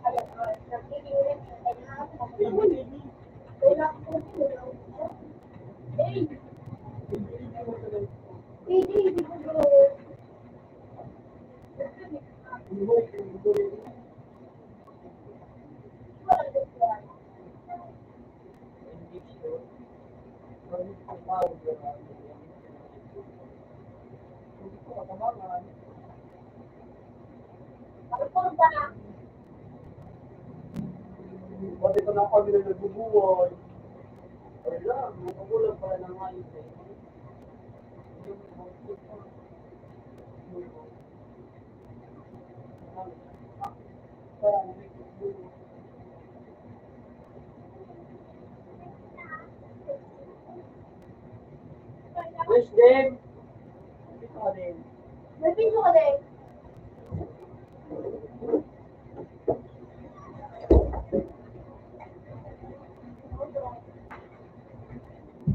Ayun, nakikinig. Baby, baby. Wala ko. Hey, Baby mo tuloy. hindi ko bro. Buhay, buhay. Wala ko yan. Hindi siya. Hindi ko tawag yan. Hindi ko matabangan. Ako po ba? Pati ko na kami na nagbubuhay. Wala, magulang pala ng ayos eh. Wish them. Ikaw din. May piso ka din.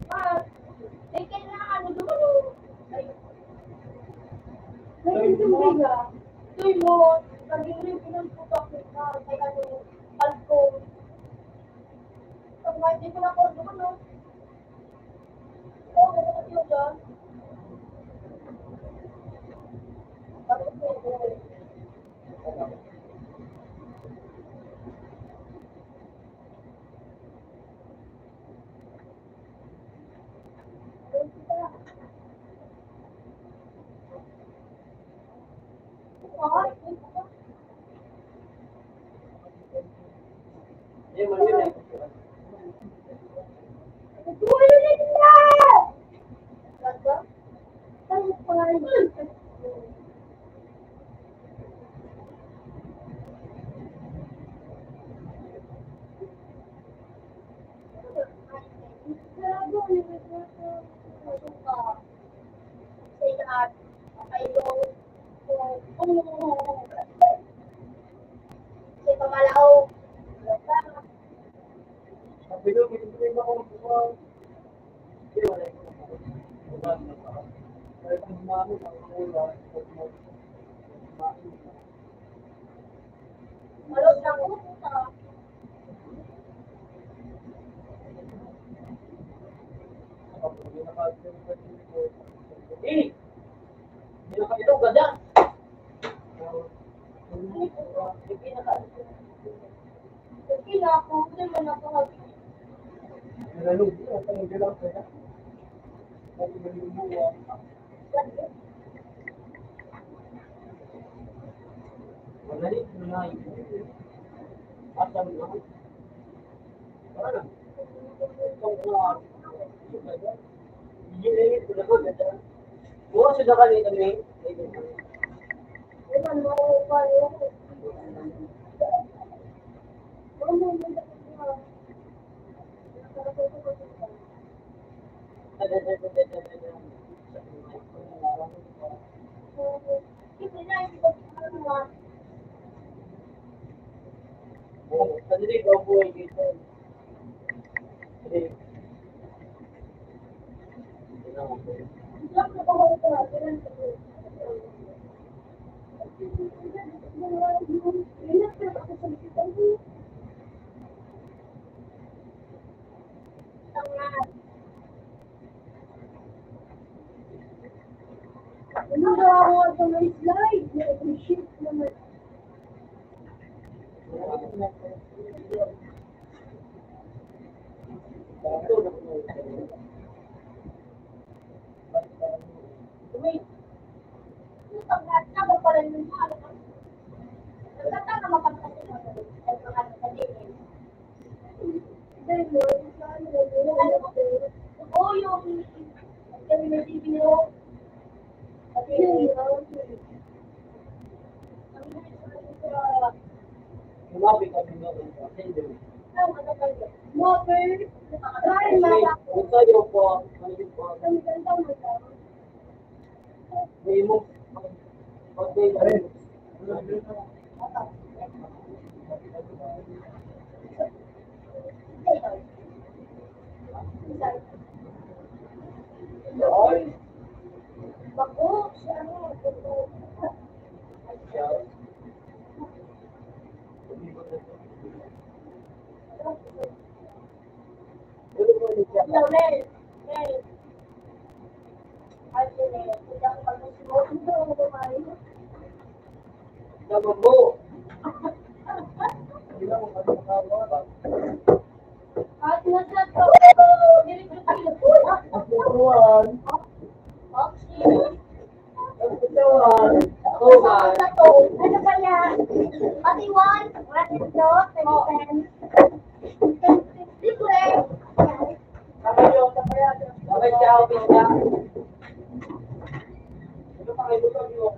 Ah, may kailangan ano doon. May tubig ah. Tuy mo, naging rin pinagputok na kay ano, alcohol. Pag hindi ko na po doon, no? Oo, gano'n kasi yun dyan. Bakit mo yun? Eh, mali na. Sabi ko, pinipin ako ng buwan. Hindi, wala ko. Kaya kung mami, ang ulan, huwag mo. Mami. Eh! Hindi na kayo ganda. Sudah kali kami. Tadi kau buat gitu. Jadi, may bibiro. Kasi yun. Lumabi kami noon. Hindi. Mother, dahil mata. Ito yung po. Maliit po. Ang ganda mo daw. May mo. Pag-may. Bako, siya ano, Laurel. Ay, hindi ako pag-susunod. Hindi ako kumain. Dapat mo. Hindi lang mo kami makawa. At nasa to, Tuwan. Tuwan. Tuwan. ano ba yan? Pati one, what is to? 10 different. Bakit siya ako pinta? Ito pa kayo ito yung.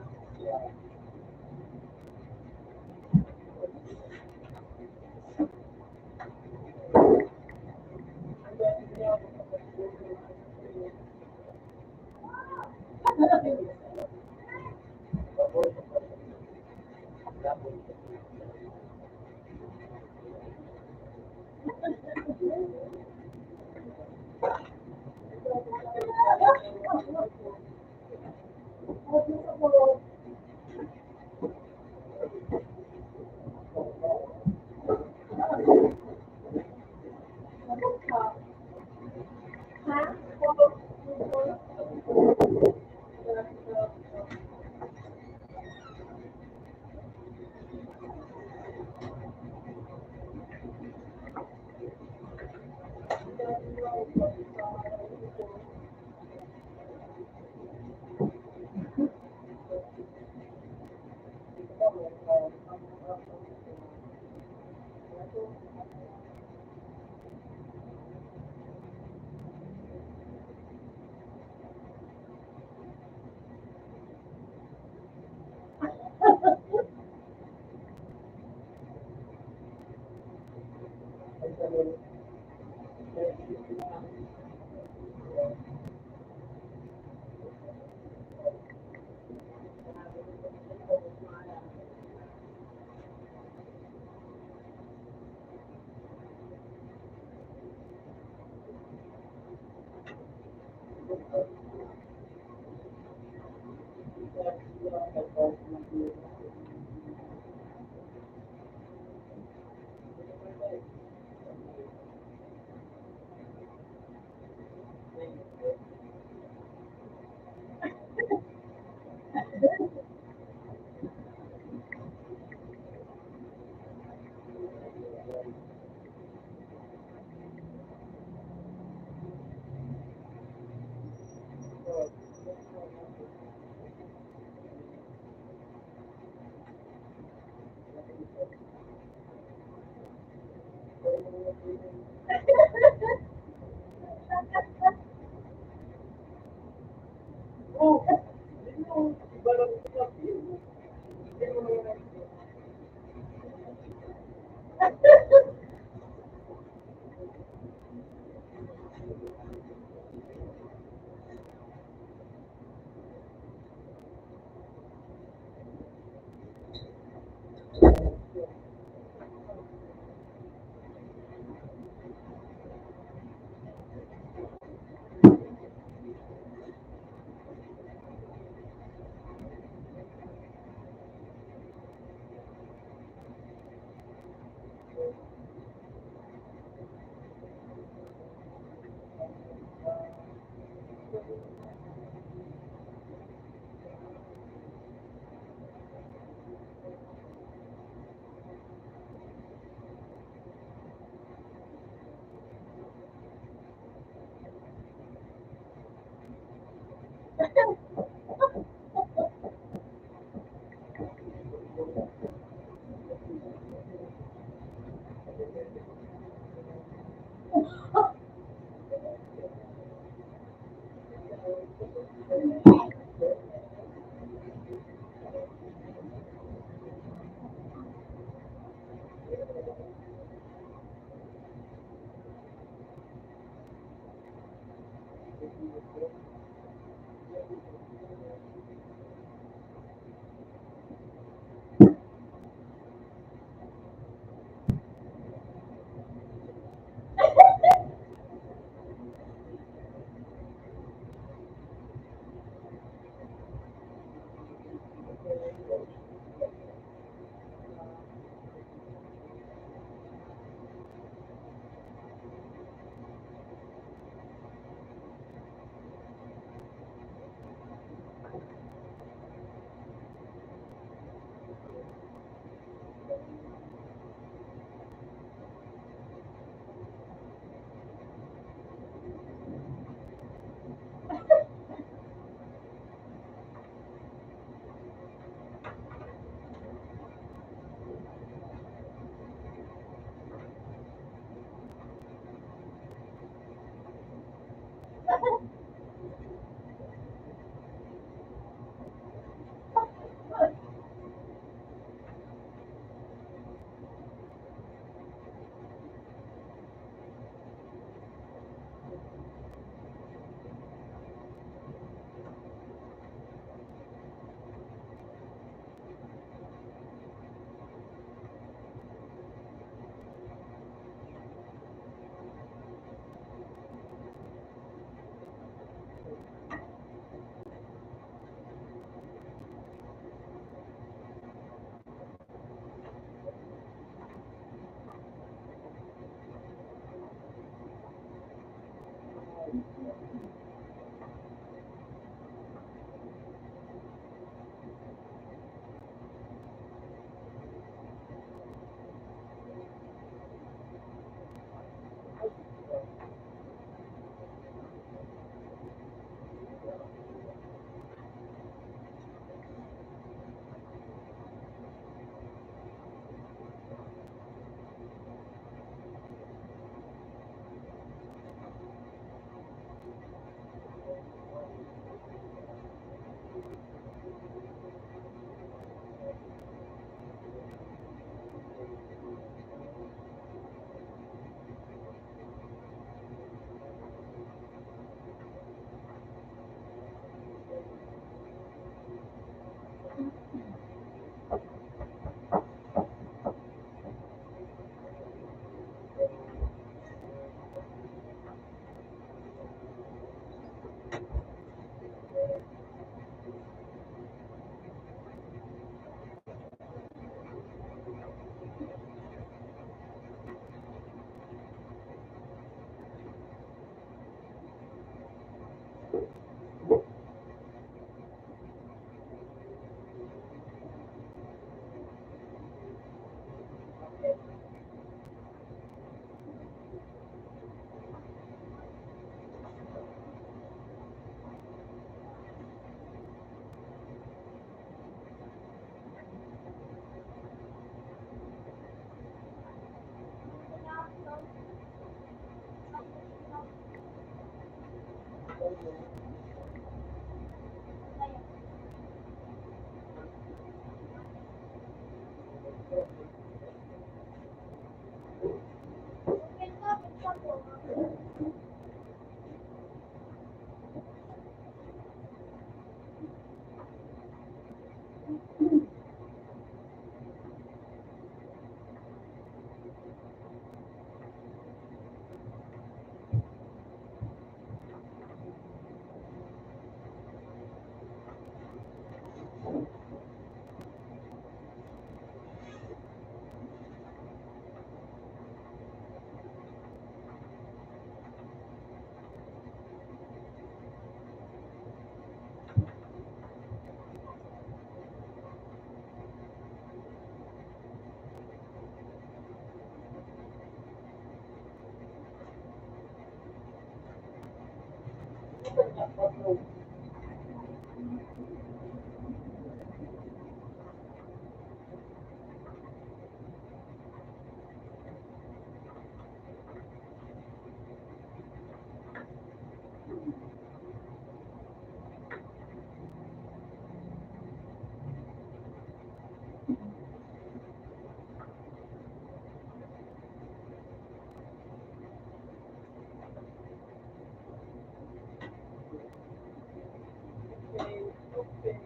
Yan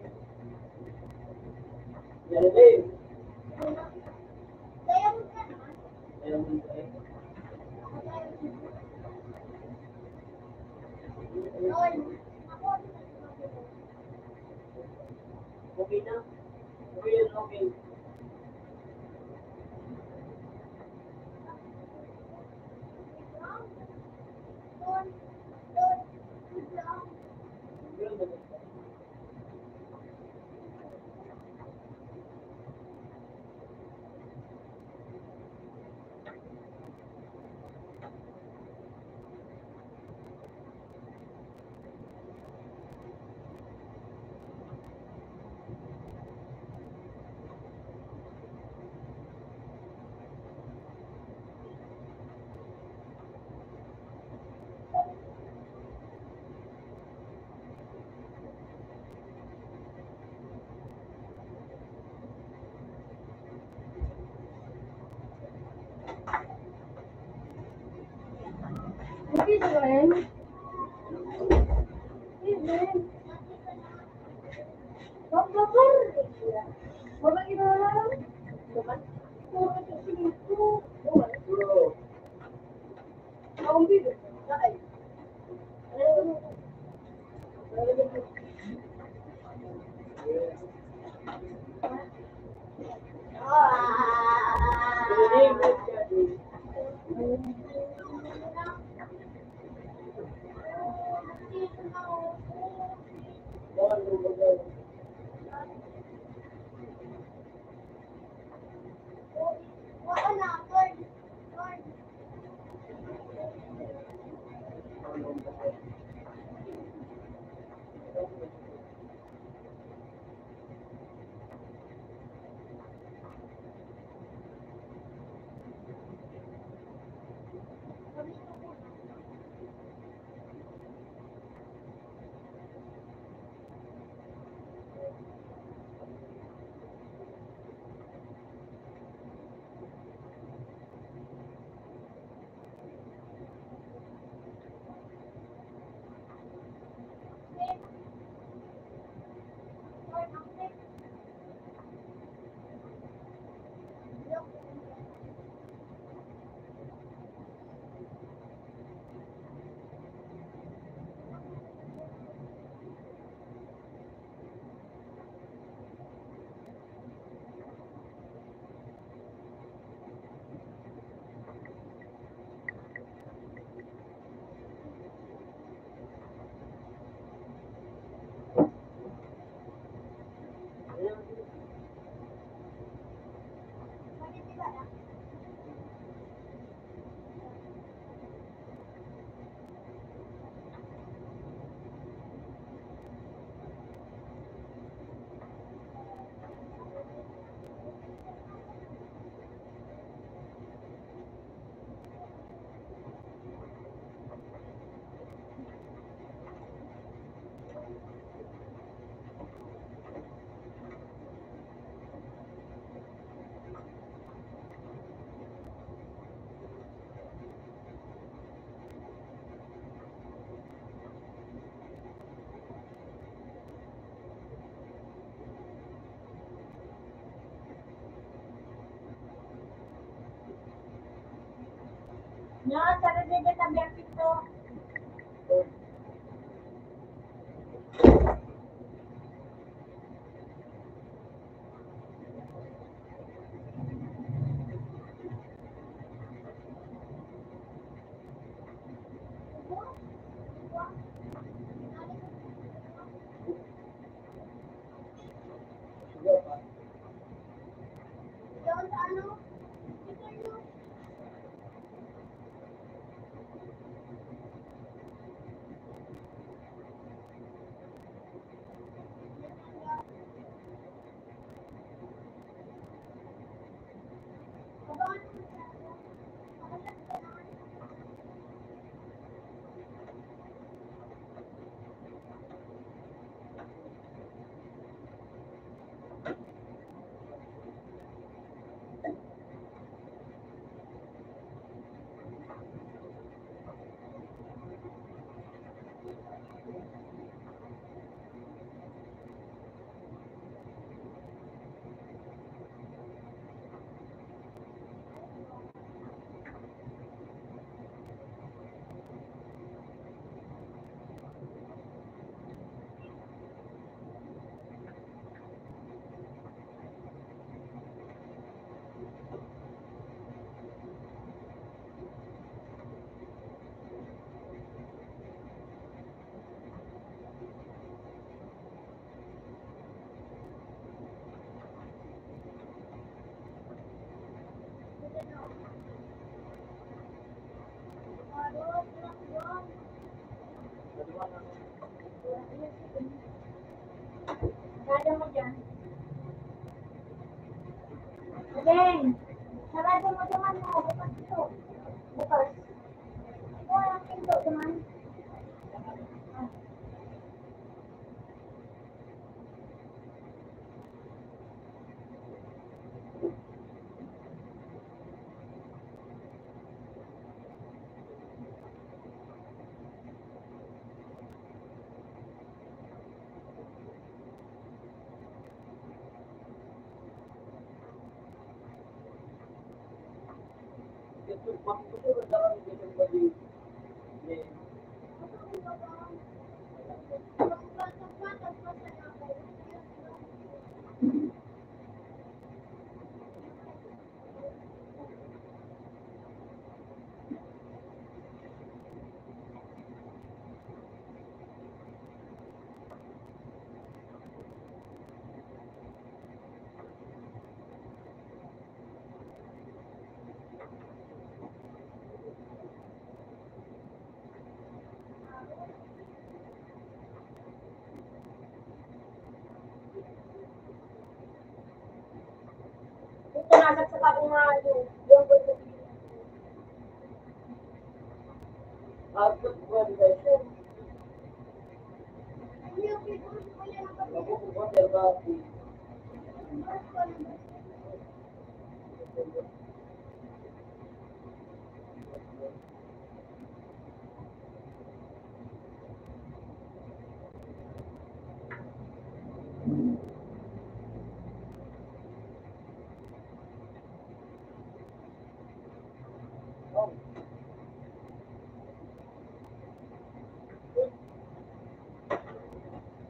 na eh. Kaya mo ka naman. Ayan mo eh. Lord, ako. Okay na? Okay yan, okay. Lord, Lord, Lord. Yun na. Israel. Amen. Bakar. Wala inalam. Puro kasi dito. Bro. Akong bida. Ay. In the name Ah. of God. Lord, Lord, Lord. Wala na, Lord. Lord. No, sarap din sa berpito. Doon sa ano? Eng, sarado mo naman mo. Bukas ito. Bukas. Walang pinto naman. Ito nasaksak ako nga yung Output conversion. yung people ko yan ang Water coffee.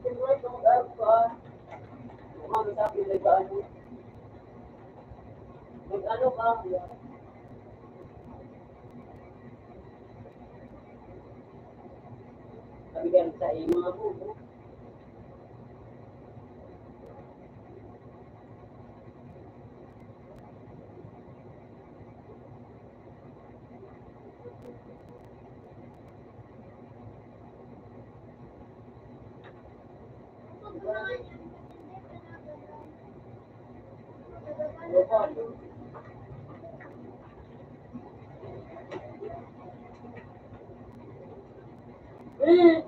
Siguro itong alpha, kung ano sabi nag-ano. Nag-ano ka, sabi ka sa iyo mga bubo.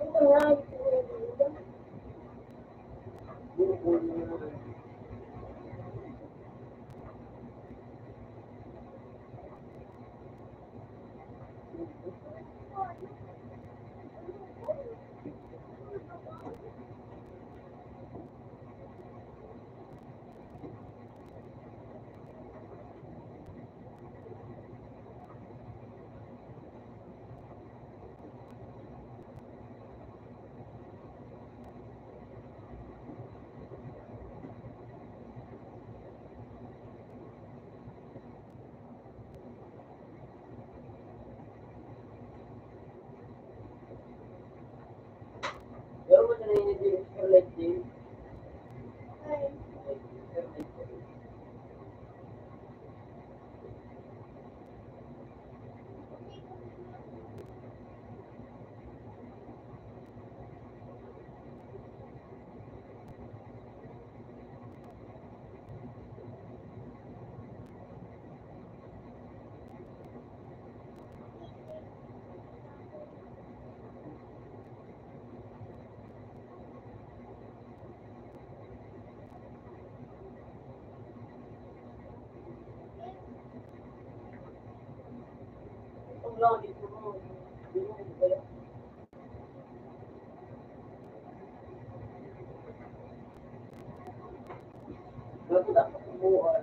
ito nga. Pero mo na yung Starlight din. Itong lang dito mo. Nakita ko sa buwan.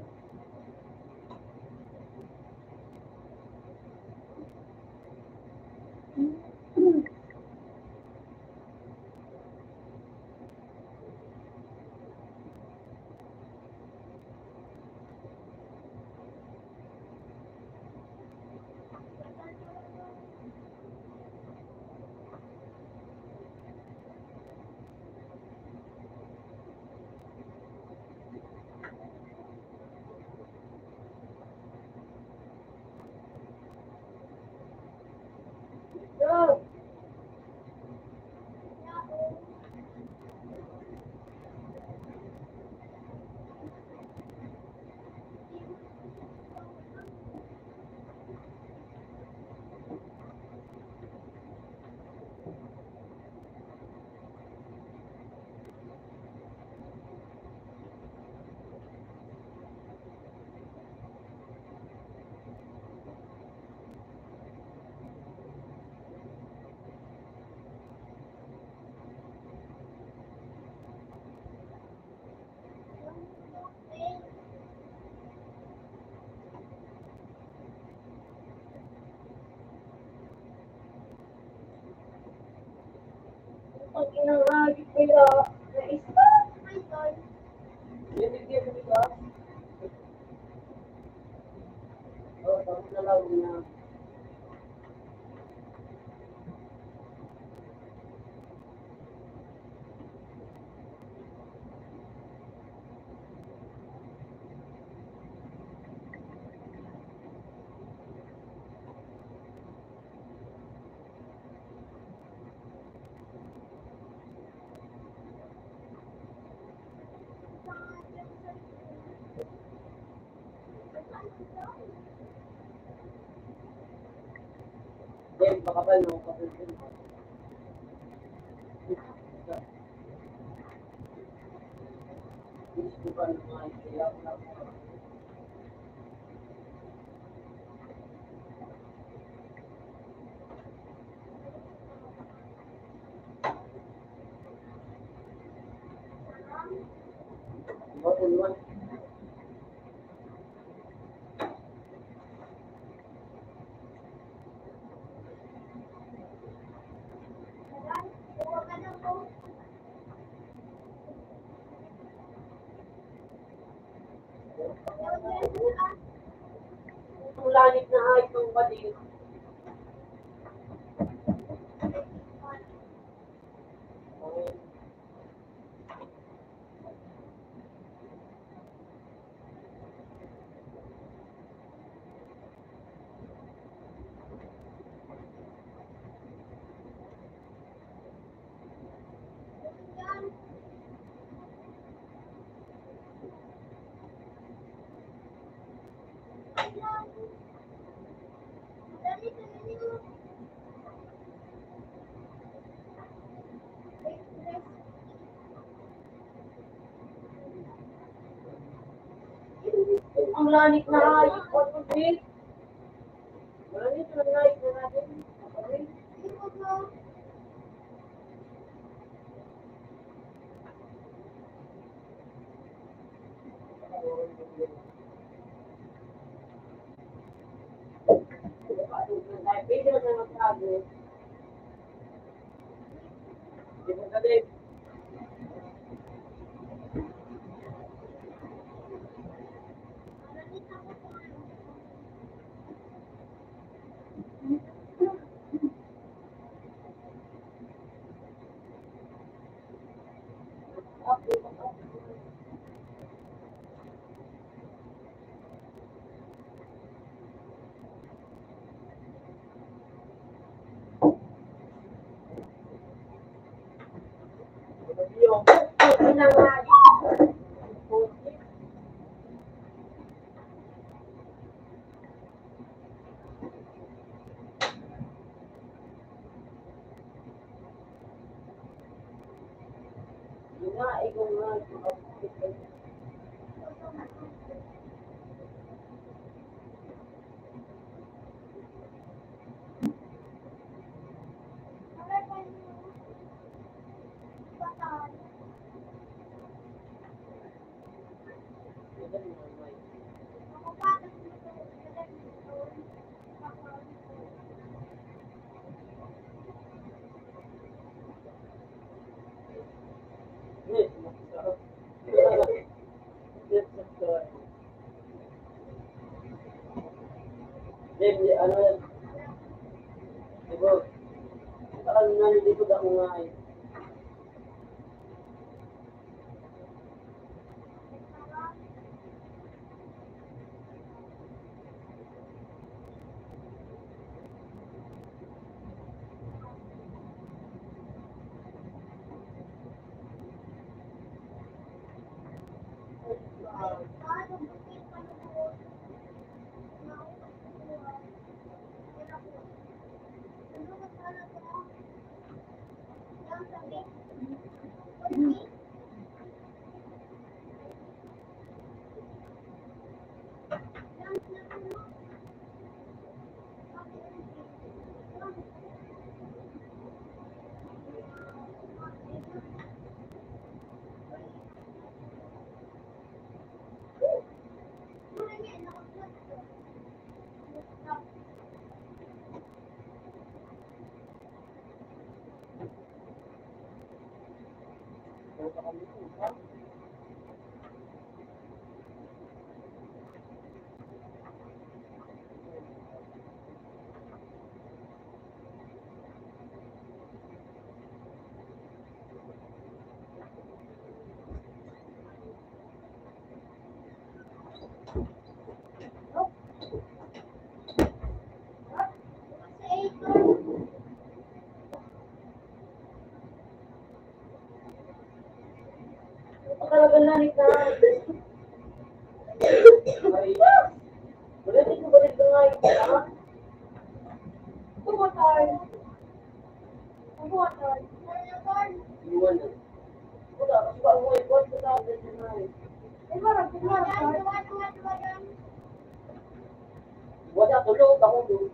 Ang kinangagit nila. Na-isa. Ay, tol. Yan bigyan mo nila. Oo, tapos na lang na. Then, baka ba no? Gusto pa naman. Kaya ako lang. Bakit naman? Huwag ka na po. Ang langit na ay itong balik. Dali, dali mo. Ang langit na ay itong balik. Langit na ay itong balik. Ikot mo. Pwede na tayo magsabi. Hindi mo galing. Ano yan? Diba? Saan na nilipod ako nga eh. Pakalabalanit na. Wala din ko ba dito nga yung ha? Tumotor. Tumotor. Iwan na. Wala, kasi ba mo ikot ko sa atin na eh. Eh, marang tumotor. Wala, tulog ako doon.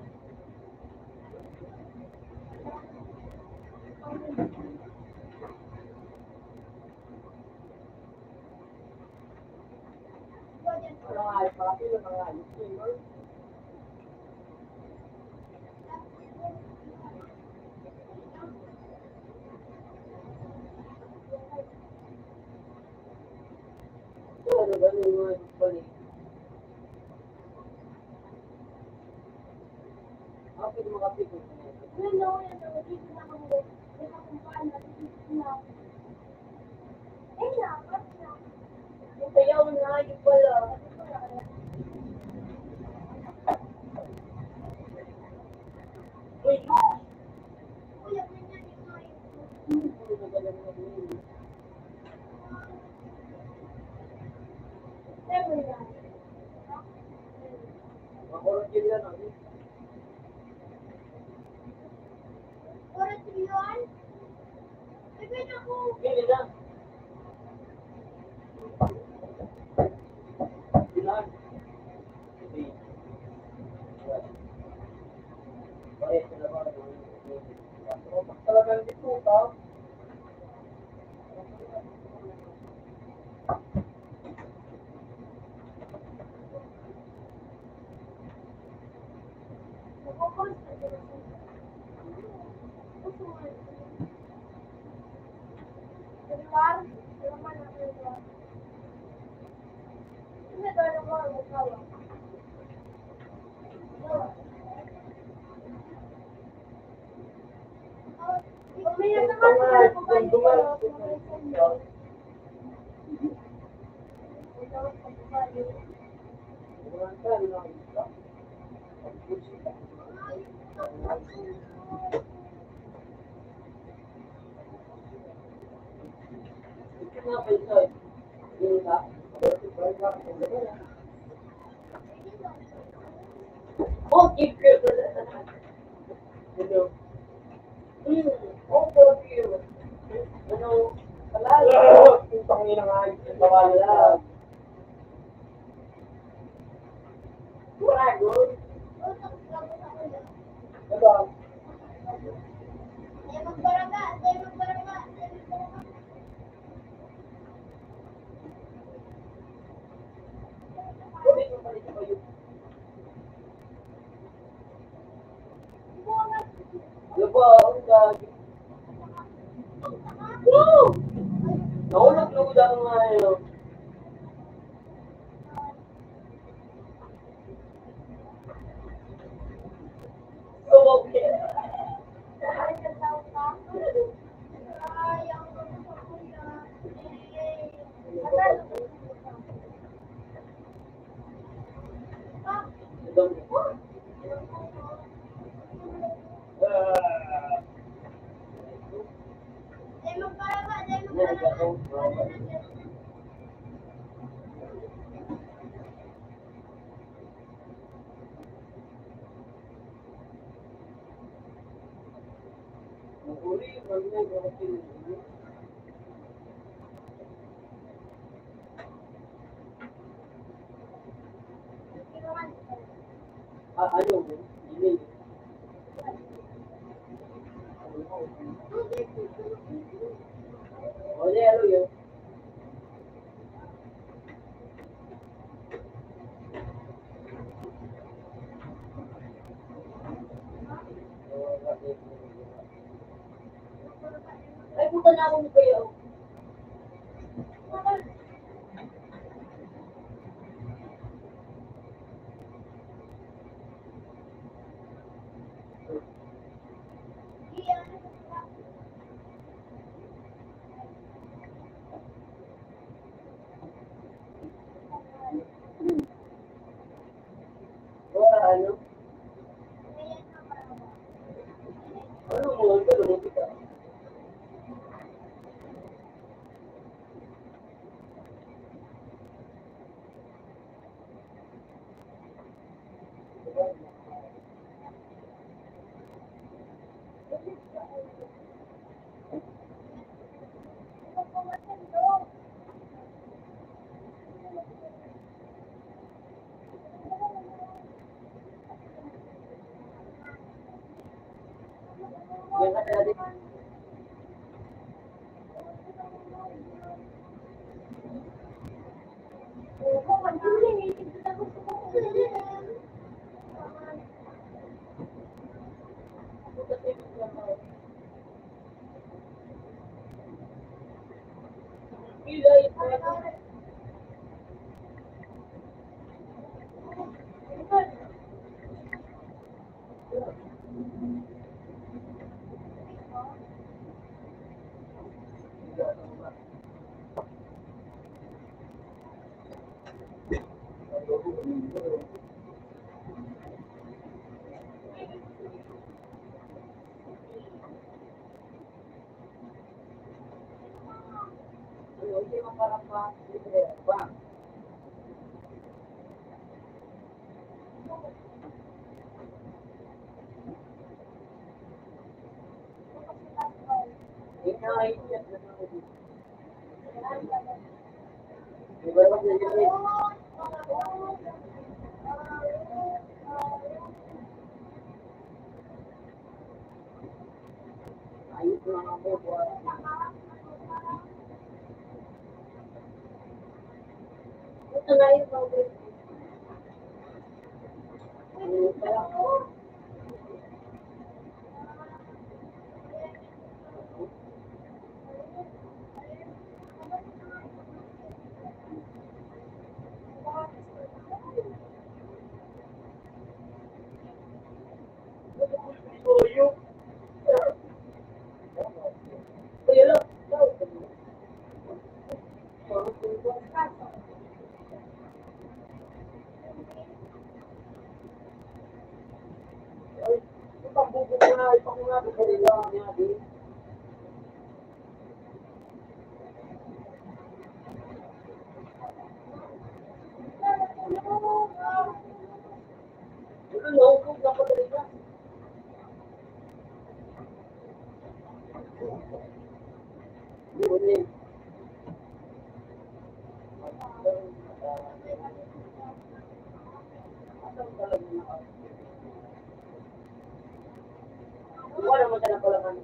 Wala nga, parati lang mga ayos ko yun. Ano ba yung mga balik? Ako yung mga pipos na ito. Yung sayaw na, yung pala. Uy! Ano na ba lang na yun? Makulot yun yan, ano? Pili na. Bilang. Hindi. Bakit sila ba? Talagang dito ka. Oh, keep it. Hello. Oh, for you. Ano? Palalo. Yung pangina nga. Yung pangala. Burago. Diba? Pwede mo palit ko yun. Ano ba? Ang gagi. Woo! Nahulog-lugod ako nga yun. So, okay. Ano? Hindi. Oye, ano yun? Ay, puta na ako kayo. Ano? Ano mo? Ano mo? Yan ka talaga. Hindi mo parang pa. Ayos lang ako. Ito na yung mga wala mo talaga pala kami.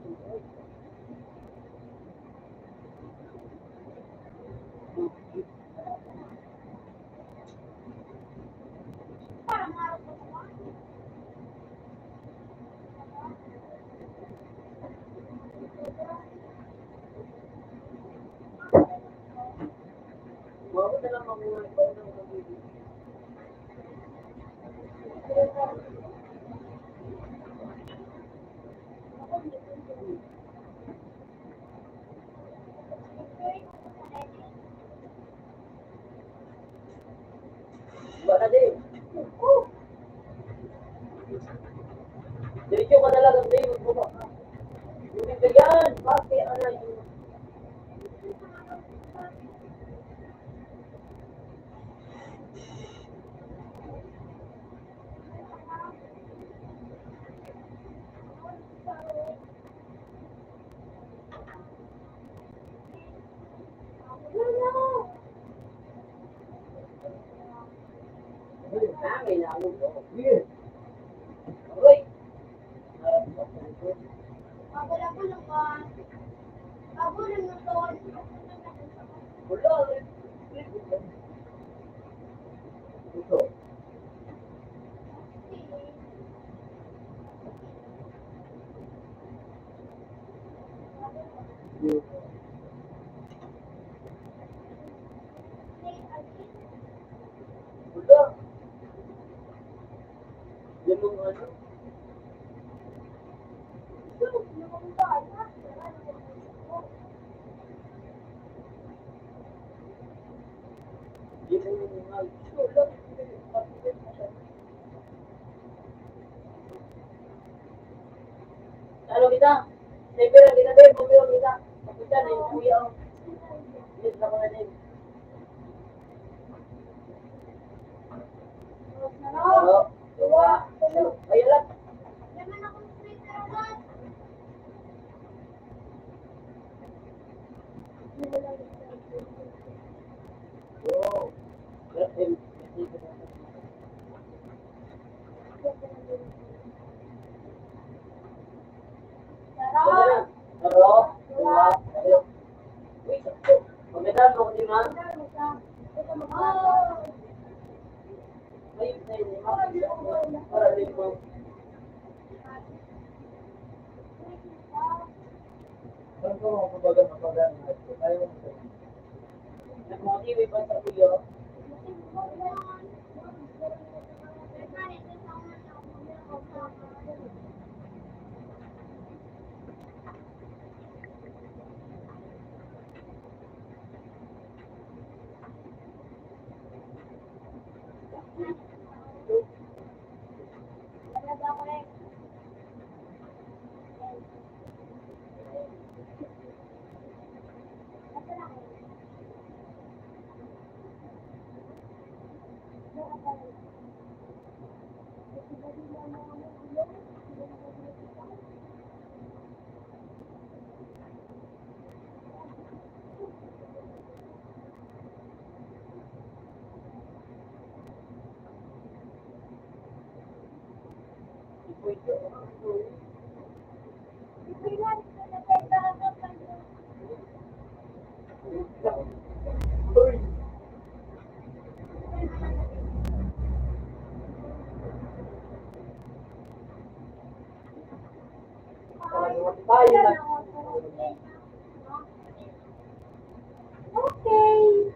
Bago na lang mga ito ng pag-ibig. Wala din. Diretso ka na lang ang day. Yung bigyan, bakit ano yung may nalong ko. Aroy. Wala. Ito. Ano kita? Siyempre, kita din, bumiro kita. Pagpunta na yung kuya ko. Yes, ako na din. Oo. Dua. Ayun lang. Naman akong sweater agad. Oo. Sarap. Pero, dua. Ayun. Uy, sakto. Pagkatapos mo ko di ma. Oh. Ayun na yun. Para din mo. Saan ko mga kabagan mapagaan? Ayaw mo sa'yo. Nag-motive pa sa kuya. Okay.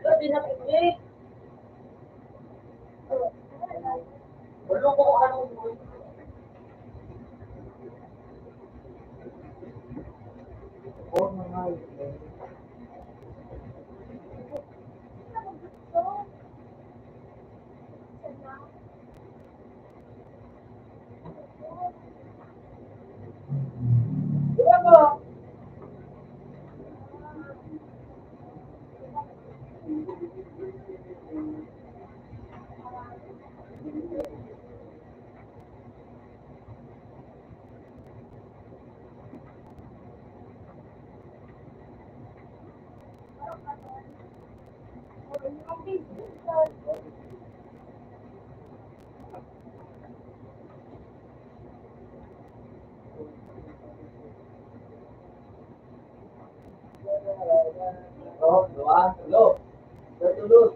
Kasi nakinig. Walo ko ano mo. Oo, mga Bravo! Oo, dua. Hello. Tulog.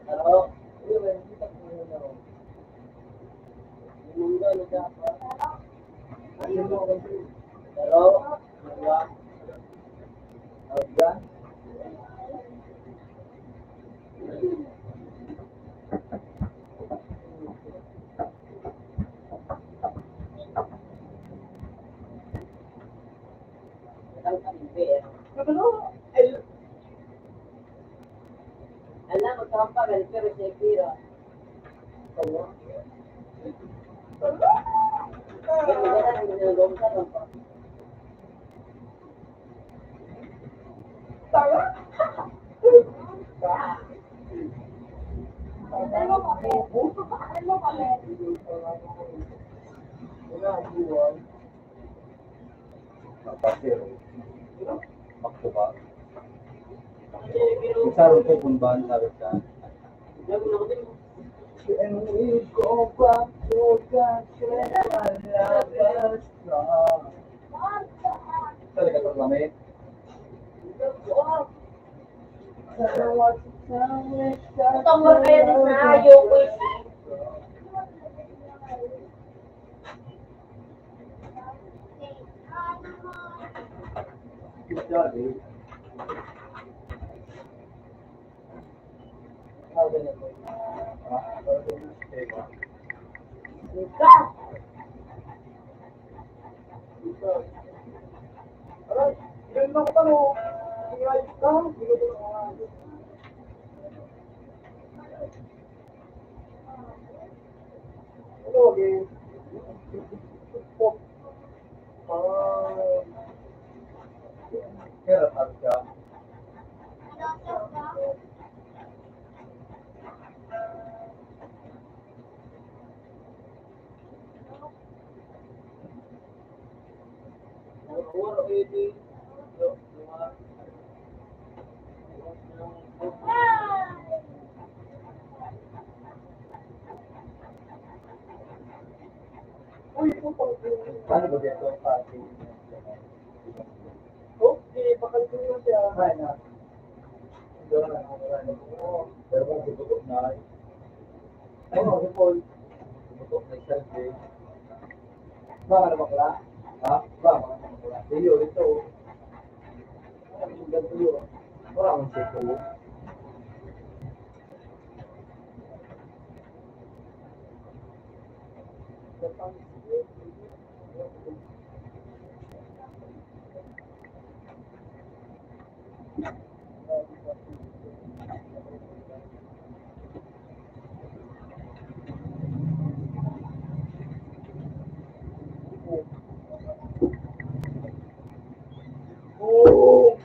Hello? Munggo na siya. Hello? Dua. Ayan. Ang kanibe. Ano? Alam mo, tampa, pero siya kira. Tawa. Kaya maganda ang ginagawa sa tampa. Tawa? Ano mo kami? Ano mo kami? Wala, buwan. pasir. Maksuba. Isaron ko kung baan sabi ka. And we go back to the labas na. Talaga ito lamit? Utang mo kaya din na ayaw ko eh. Jadi, kira harga ano ba dito pati? Okay, pakalpunan siya. Ay na. Doon na pero kung tututok na ay. Ano si Paul? Tututok na selfie. Ba ano bakla? Ha? Ba ano bakla? Iyo ito. Ano yung ganito yun? Wala akong seko. Oh!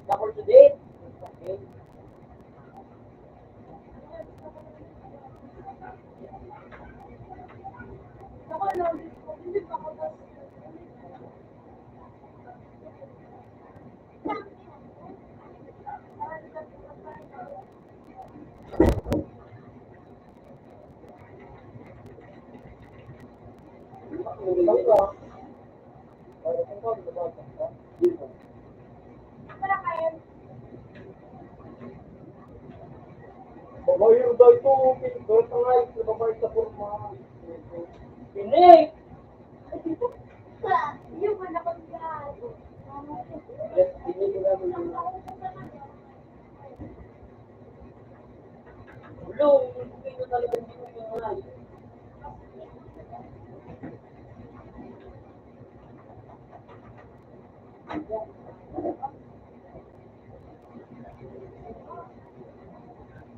Dakol today. Babayar daw ito. Pero tangay, nababayar sa forma. Pinig! Yung anak ko dyan. Ulo, hindi ko talaga hindi ko pinunay.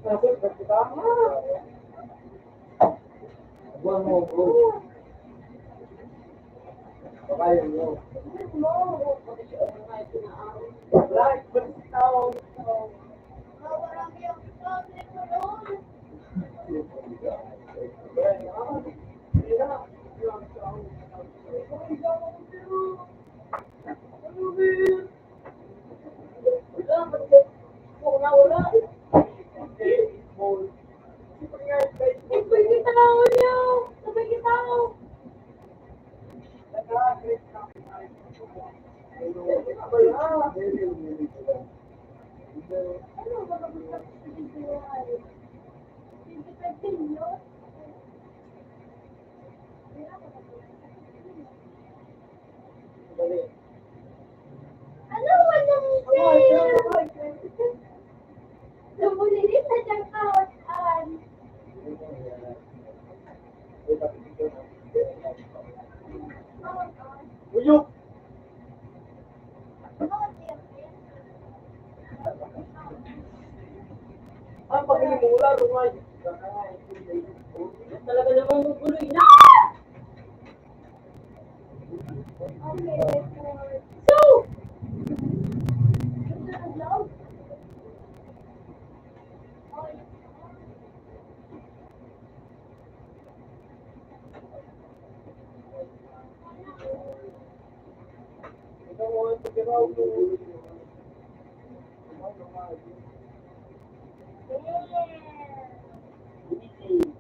Tapos, kita. Buwan mo bro. Pakayan mo. Like, but now, Wala, kasi kung nawala. Sabay kita niyo. Sabay kita. Ano ba gusto ko? 25 billion? Ano walang sale? Lumulilip na siyang kawasan. Uyok! Ang pagiging mo wala, rumay. Talaga namang maguloy na! So! Ikaw mo yung pagkiraw mo.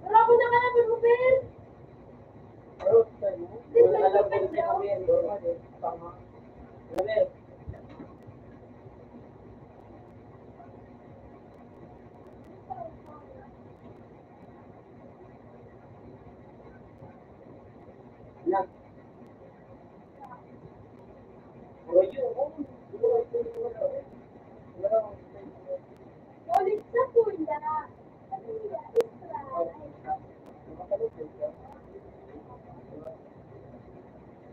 Wala ko naman ang pinupin. Pero, tayo. Alam ko sa sabihin. Tama. Sabi, Nak. Ulit sa punda.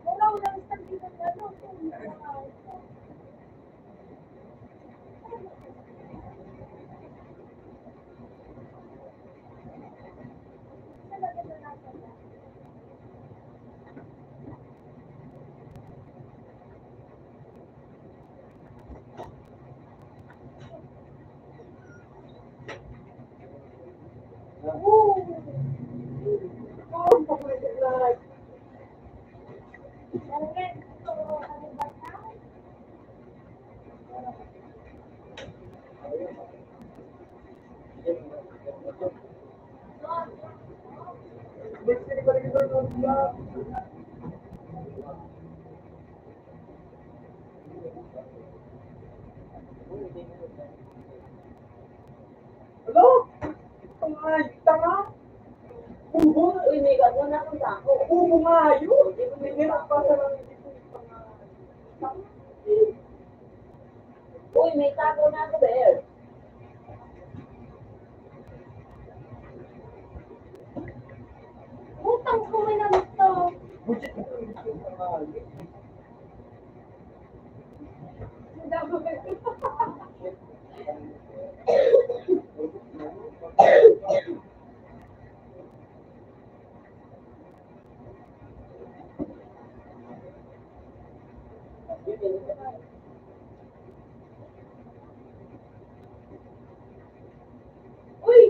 Wala ko lang sa pinupin. Hello? Tangay, tanga? Ubo? Uy, may gagawin na akong tako. Ubo nga yun. Hirap pa sa lang Uy, may tago na ako, Bear. Utang ko may lang ito. budget na yung tangay. Uy!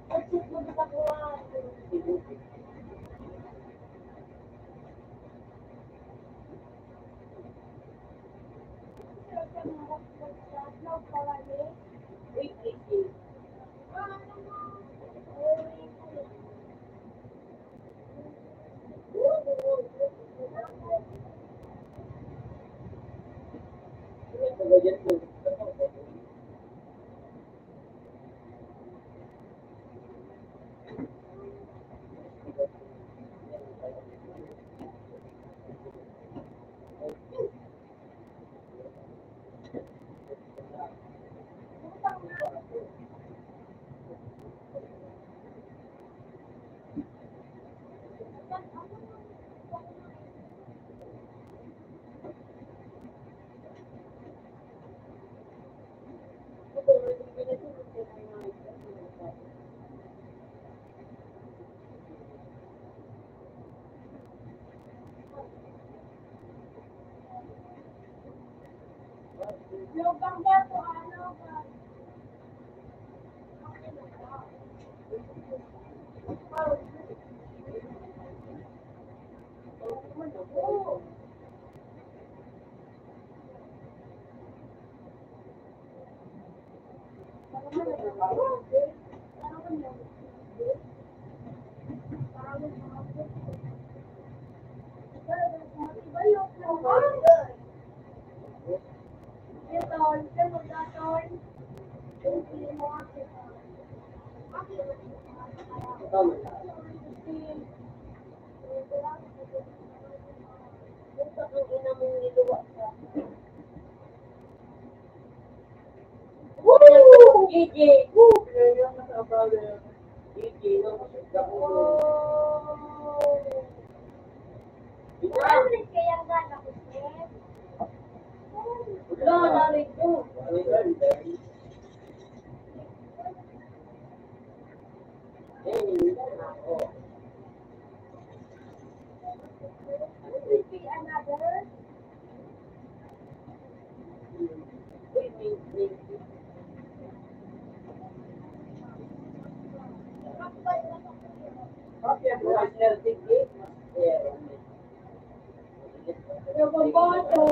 Atsit mo sa kuwan. Uy, Kiki. Yung bangga ko, ano ba? Tama. Puta ang ina mong niluwa ka. Woo! Gigi! Woo! Kaya nga sa brother. Gigi, no? Ano kaya ang gana ko, Chef? Wala, narin ko. Will be another. Yung pambato.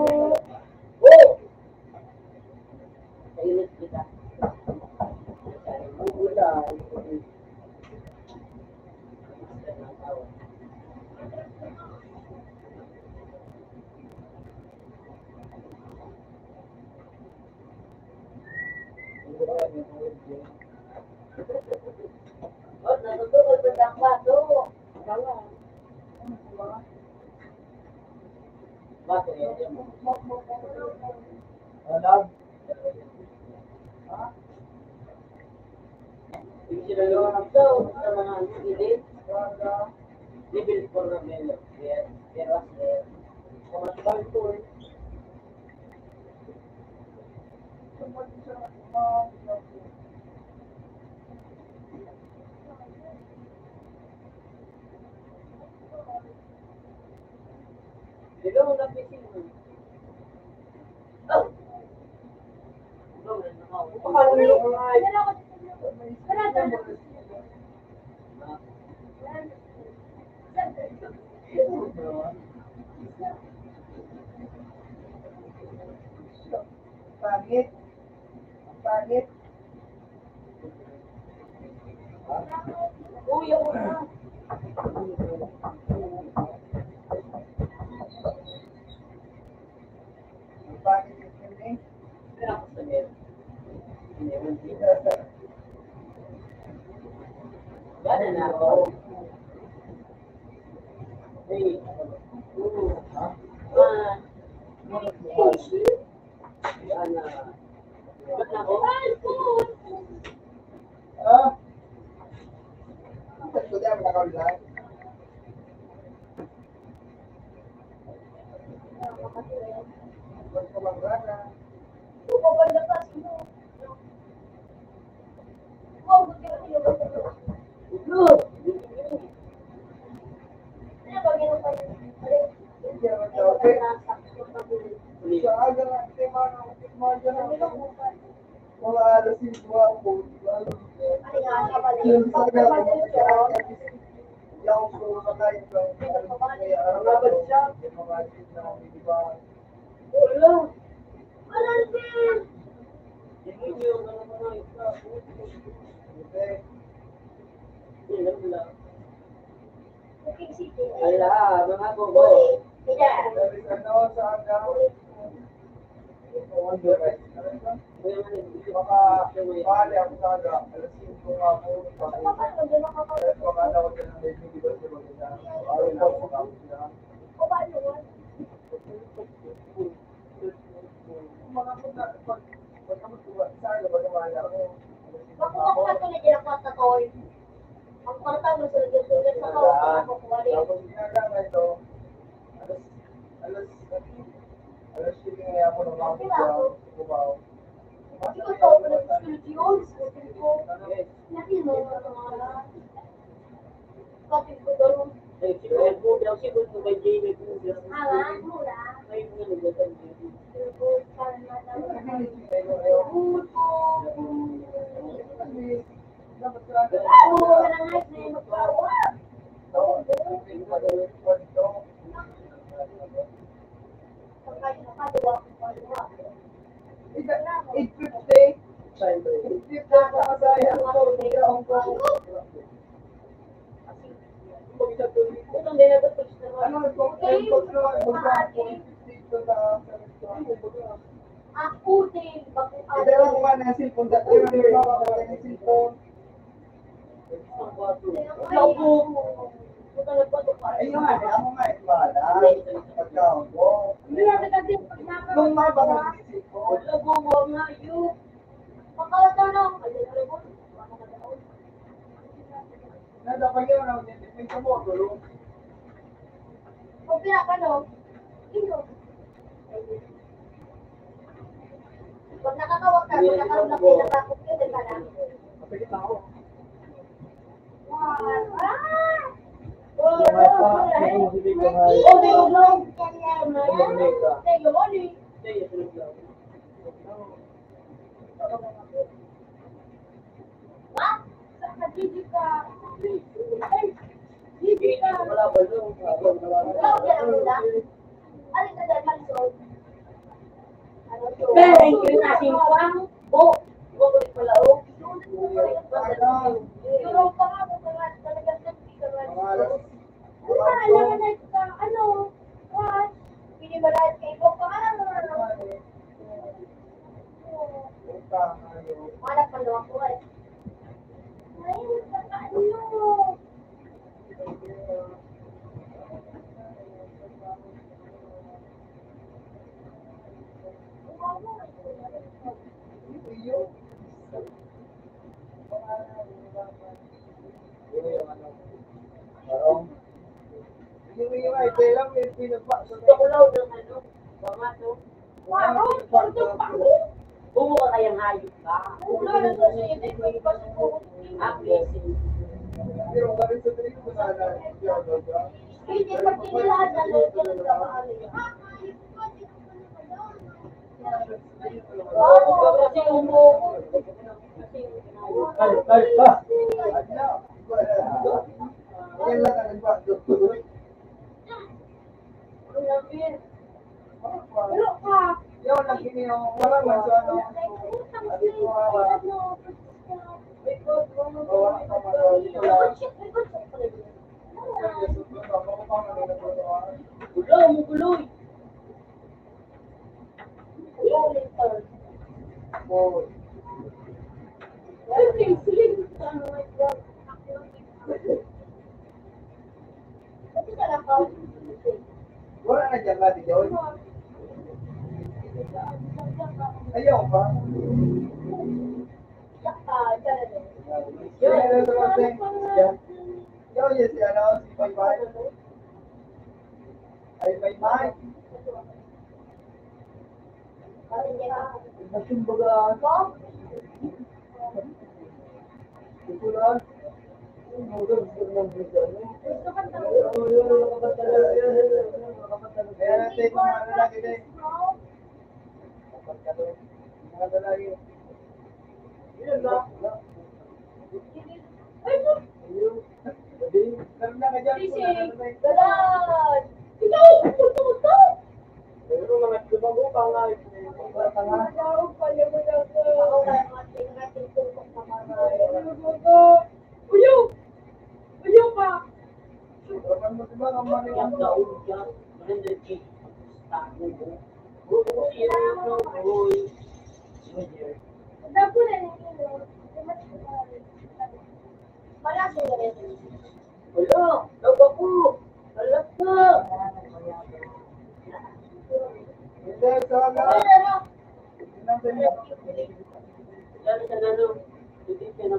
Kainit kita. Oh, natutulog sa dakbato. Bato yan. Alam? Hindi sila lumang ito sa mga silid. Libil for the mail. Pero commercial tour. Dilo mo na pisin mo. Oh! Pakalilo ko nga. Wala ko. Wala ka. Pangit. Ang pangit. Uy, ako na. Ang pangit yun eh. Kaya ako sa mail. Gana na ako. Hey. Gana. Ba't na ako? Ah? Ang ko din nakaulan. Huwag ko mag-rana. Hindi naman daw. Sa aga na, tema ng umaga na. Mga alas 5 ako. Yung sa aga ako mag-rana. Hindi ako kumakain ko. Kaya araw-araw. Mga asin na hindi ba? Wala. Hindi yung ano mo na isa. Hindi. Wala. Ala, mga gogo. Sabi ka na sa aga. Mga mahali ako sa aga. Alas 5 nga ako. Pagkakala ko dyan ang medyo di ba sa mga araw ko ako sila. Mga pagkamutuwa sa aga ba naman ako. Ang kwarta mo sulit-sulit sa kawat ako kuwari. Tapos ginagawa ito. Alas 7 nga ako nung ako sa Cubao. Ikaw sa ako nag-sulit yun. Sulit ko. Laki mo. Kapit ko doon. Ay, siguro po, daw siguro po kay Jamie po. Awa, mura. Ay, mo na nagdatan Jamie. Utang din na ito. Ako din. Idala ko man ang cellphone dati. Ang cellphone. Labo. Utang na ito. Ayun nga, ako nga wala. Pagkaon ko. Hindi na nagagawin Nung mabang ang cellphone. Labo mo nga yun. Pagkawatanong. Nada pa yun, may sa mo, tulong. Huwag pinapano? Ino. Pag nakakawag ka, pag nakaroon na pinapakot ka, di ba na? Kapagit ako. Oh, Yung may pa, yung hindi ko may... oh, may ulo. Yung ka. Tayo, oli. What? Sa Gigi ka. Ay, Gigi ka. Wala ba yun? Ikaw, yan ang mula. Alin ka dyan, Mansol? Ano to? Pero, yung ating pang, Bukulit pala, oh. Yung pa nga, talagang nagsi ka nga. Ano ba, alam na ito, ano? What? Pinibalayad kayo pa nga, ano? Manap pa naman ko, eh. Ay, ano? Yung ano. Parang... Yung ay, lang may pinagpa. Gusto ko lang ng ano, pamato. Wow, ito pa. Bumo ka kayang hayop ka. Wala na sa sinin, may pasok. Blessing. Pero galing sa trip ko sana. Hindi, pag tinilahan na lang ito ng trabaho. Kasi umuko. Ay, yan lang ang nagbago. Pero ka, Yung lagi niyo, wala man sa ano. Adi ko hawa. Wala ka man. Gulo, muguloy. Wala na dyan ba, Joy? Ayaw pa. Yung ano naman din. Yung yes, si ano, si Paymay. Ay, Paymay. Nasimbagaan. Tutulan. Kaya natin kung ano lagi din. Ano lagi. Yun na. Ayun. Karoon na ka dyan. Pero mga tumago pa nga. Kapan mo diba ang mali Yang ang daun ka. Maganda chik. Tago mo. Uy. Wala. Dawa ko. Alat ka. Hindi, sana. Sinabi niya. Dami sa nano. Hindi ka na.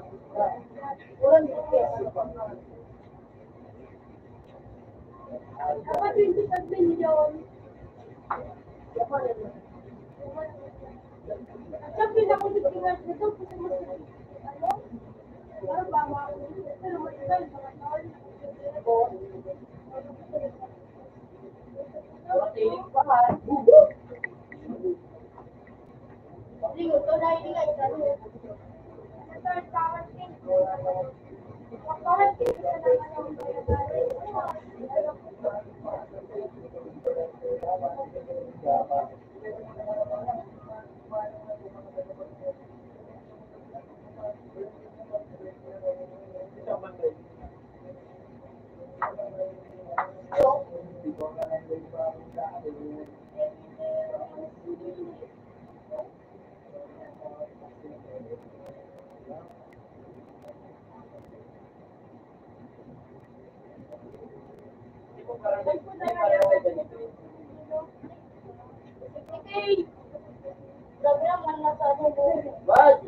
Bad.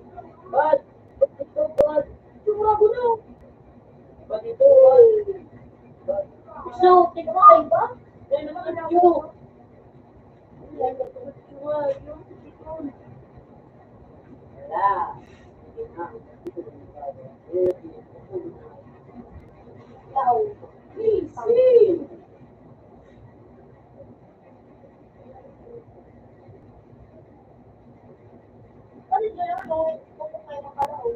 Bad. Ito, bad. Bad ito, bad. So, tignan mo kayo ba? Yan Yo! Wala. Easy. Ano dyan lang, no? Pupunta kayo makalao.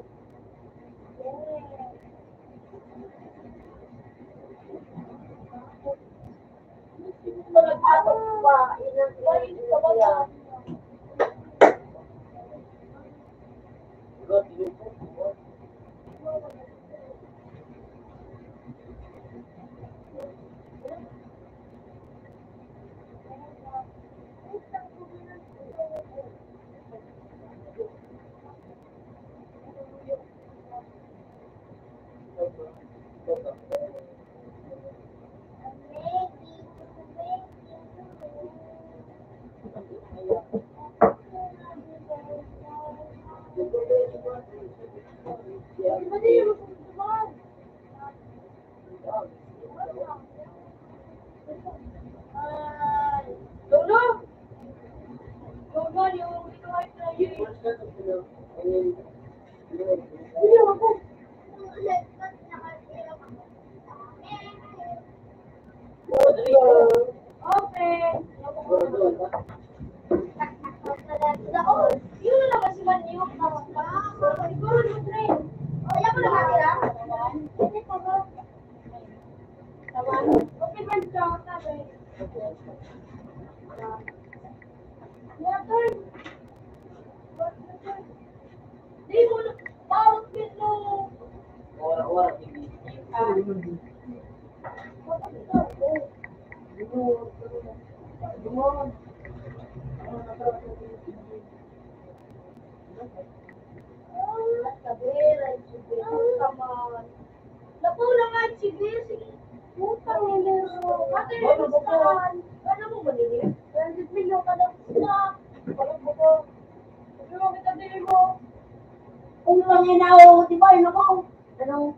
Kung panginao, di ba, yun ako, ano,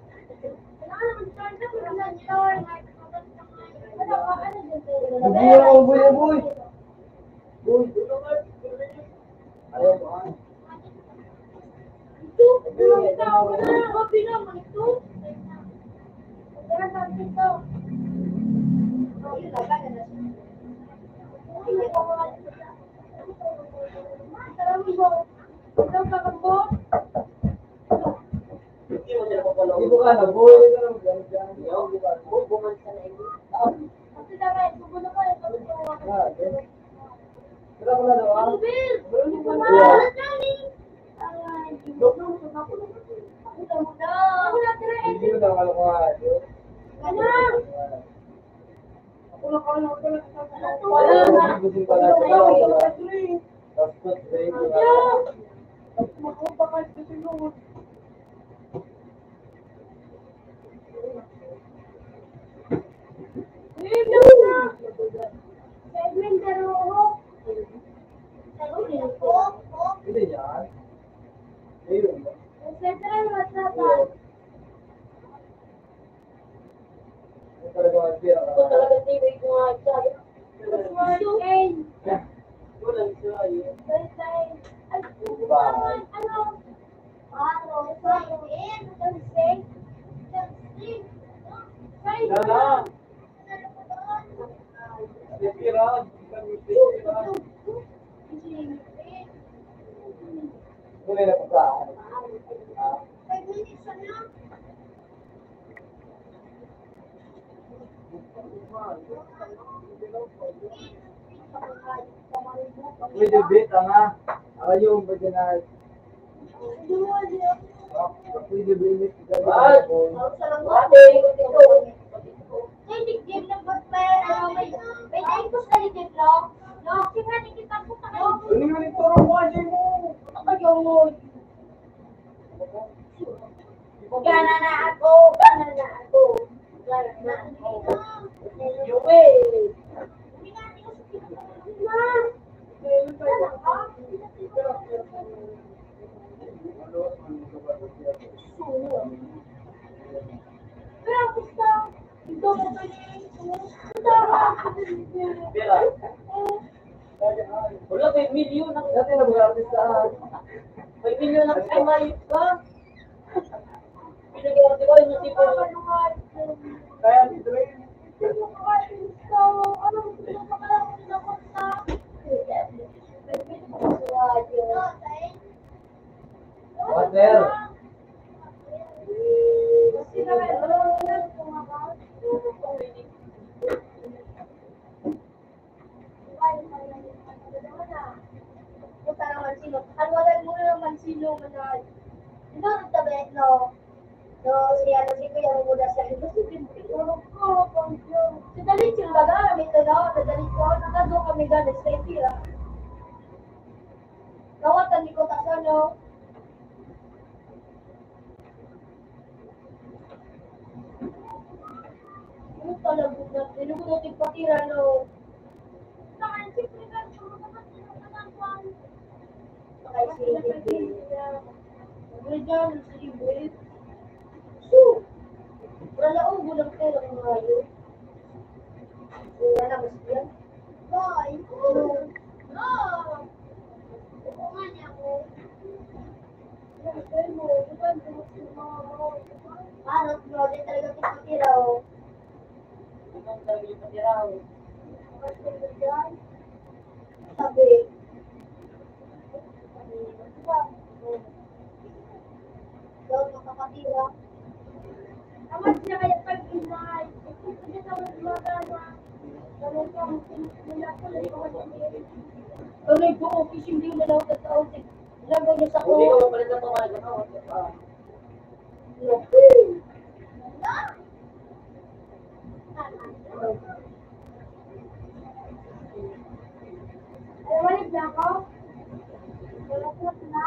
Boy! Ayaw mo, ah. Ibu ka na, boy. Tira ko na daw, ah. Hindi mo na kalokohan. Busing pala siya. Tapos, hindi yan. Ayun. Yung talaga ang pira ka. Pira. Muli na po sa akin. Ah. Pwede bit, nga. Yung vaginal. Pwede bit. Ano yung nagturo mo kasi mo? Gana na ako. Pero gusto, ito mo ba Pera. Wala, may milyon ang... Dati na mga artista. May milyon ang kamayot ka. Pinag-iwan, di ba? Yung tipo... Kaya dito rin. Water. Punta naman sino. Alwalan mo naman sino manal. Ito ang tabi, no? No, si ano si Kuya muna siya. Ito si Pinto. Si Dalit yung baga, may tanaw, na Dalit ko. Nakado kami ganas sa itira. Kawatan ni ko tasano. Ano talaga na? Ano ko natin patira, no? Saan, siyempre ka, Ay, sige. Wala dyan, sige. So, wala akong gulang pera ng ngayon. Wala na, mas yan. Bye! No! Oo nga niya ako. Parang, no, di talaga pinatira, oh. Ang dami yung patiraw. Sabi, daw makakatira. Amat siya kaya pag-inay. Hindi na magmagana. Tuloy ko, fishing din na daw sa taon. Lagaw niya sa Hindi ka ko. mapalit ng mga gano'n. Balik na ako. Balik na.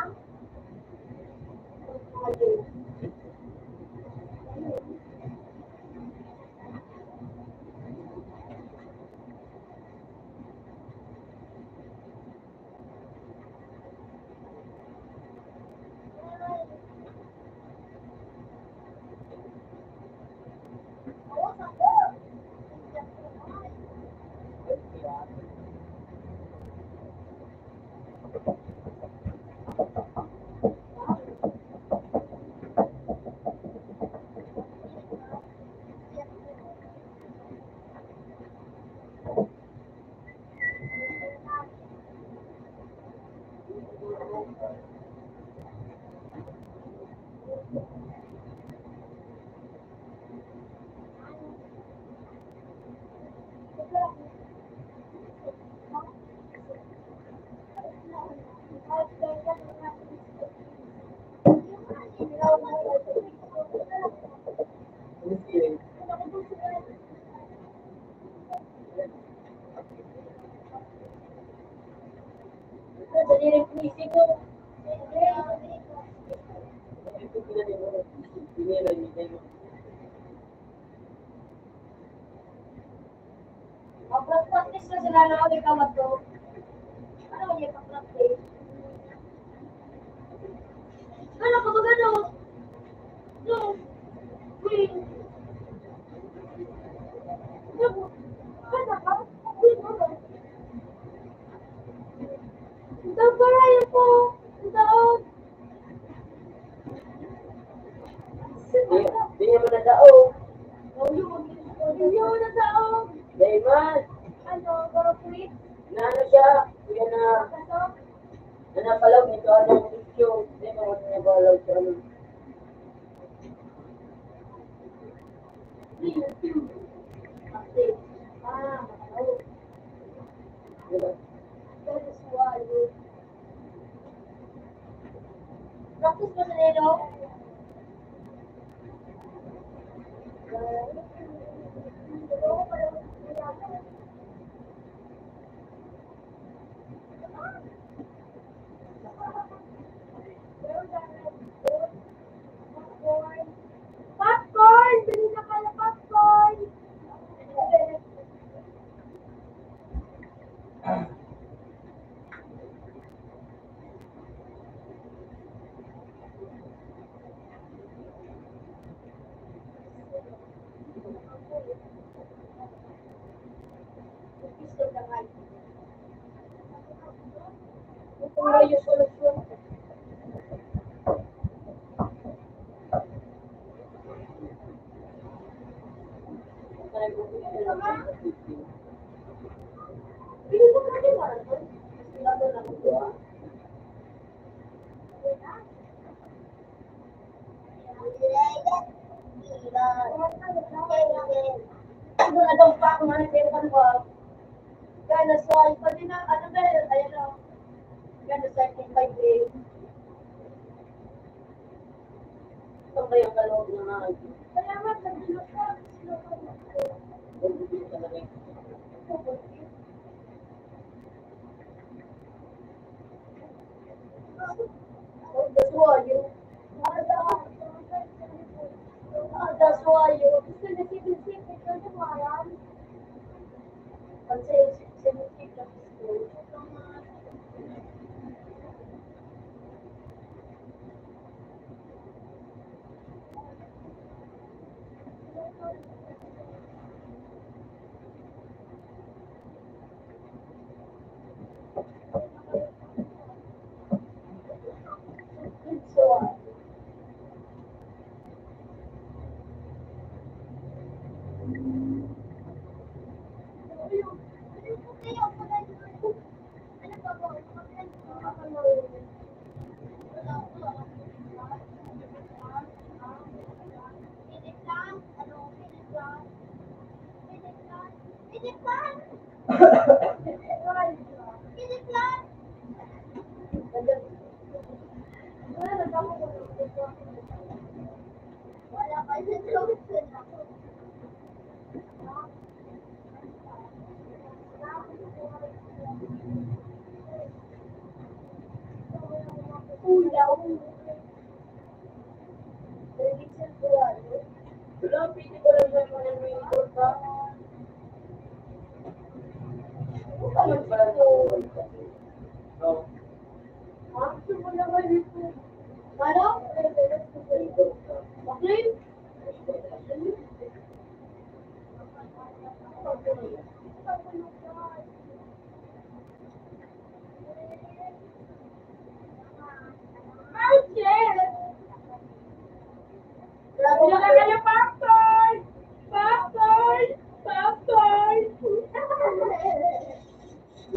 Dali rin pumisig ko. Ito pinali mo. Pinila niya kayo. Mag-practice na sila na ako ikamat ko. Ano mo niya pa-practice? Ano ka ba gano'n? No. Wait. Ano ka? Wait, ano? Ito ba raya po? Ito. Di niya mo nadao. Hindi mo na tao. Dayman, Ano, corporate? na ano siya? Kuya na, Kaso? na napalaw nito anong issue. Di mo niya balaw siya. Diba? Practice mo sa nilo? Popcorn! Bili na kayo popcorn! Ito nga yung solusyon. Pili mo ka rin marathon. Lalo lang ito. Ano na daw pa kung ano pero kan ba? Gana sa pati na ano ba ayan na. Gana sa 5 days. Ito ba yung kaloob ng mga ito? Kaya nga nagdilo ka. Hindi talaga. Oh, that's why you. That's why you. Gusto na sinisip ito na maram. Kasi sinisip na school. So, wala pa sa solusyon ako. Ulaw. Religion ko ano? Wala, pili ko lang yung mga may ikot ha. Ano ka man ba? No. Gusto mo naman ito. Ano? Bakit? Grabe na kayo, Pastor! Pastor! Pastor!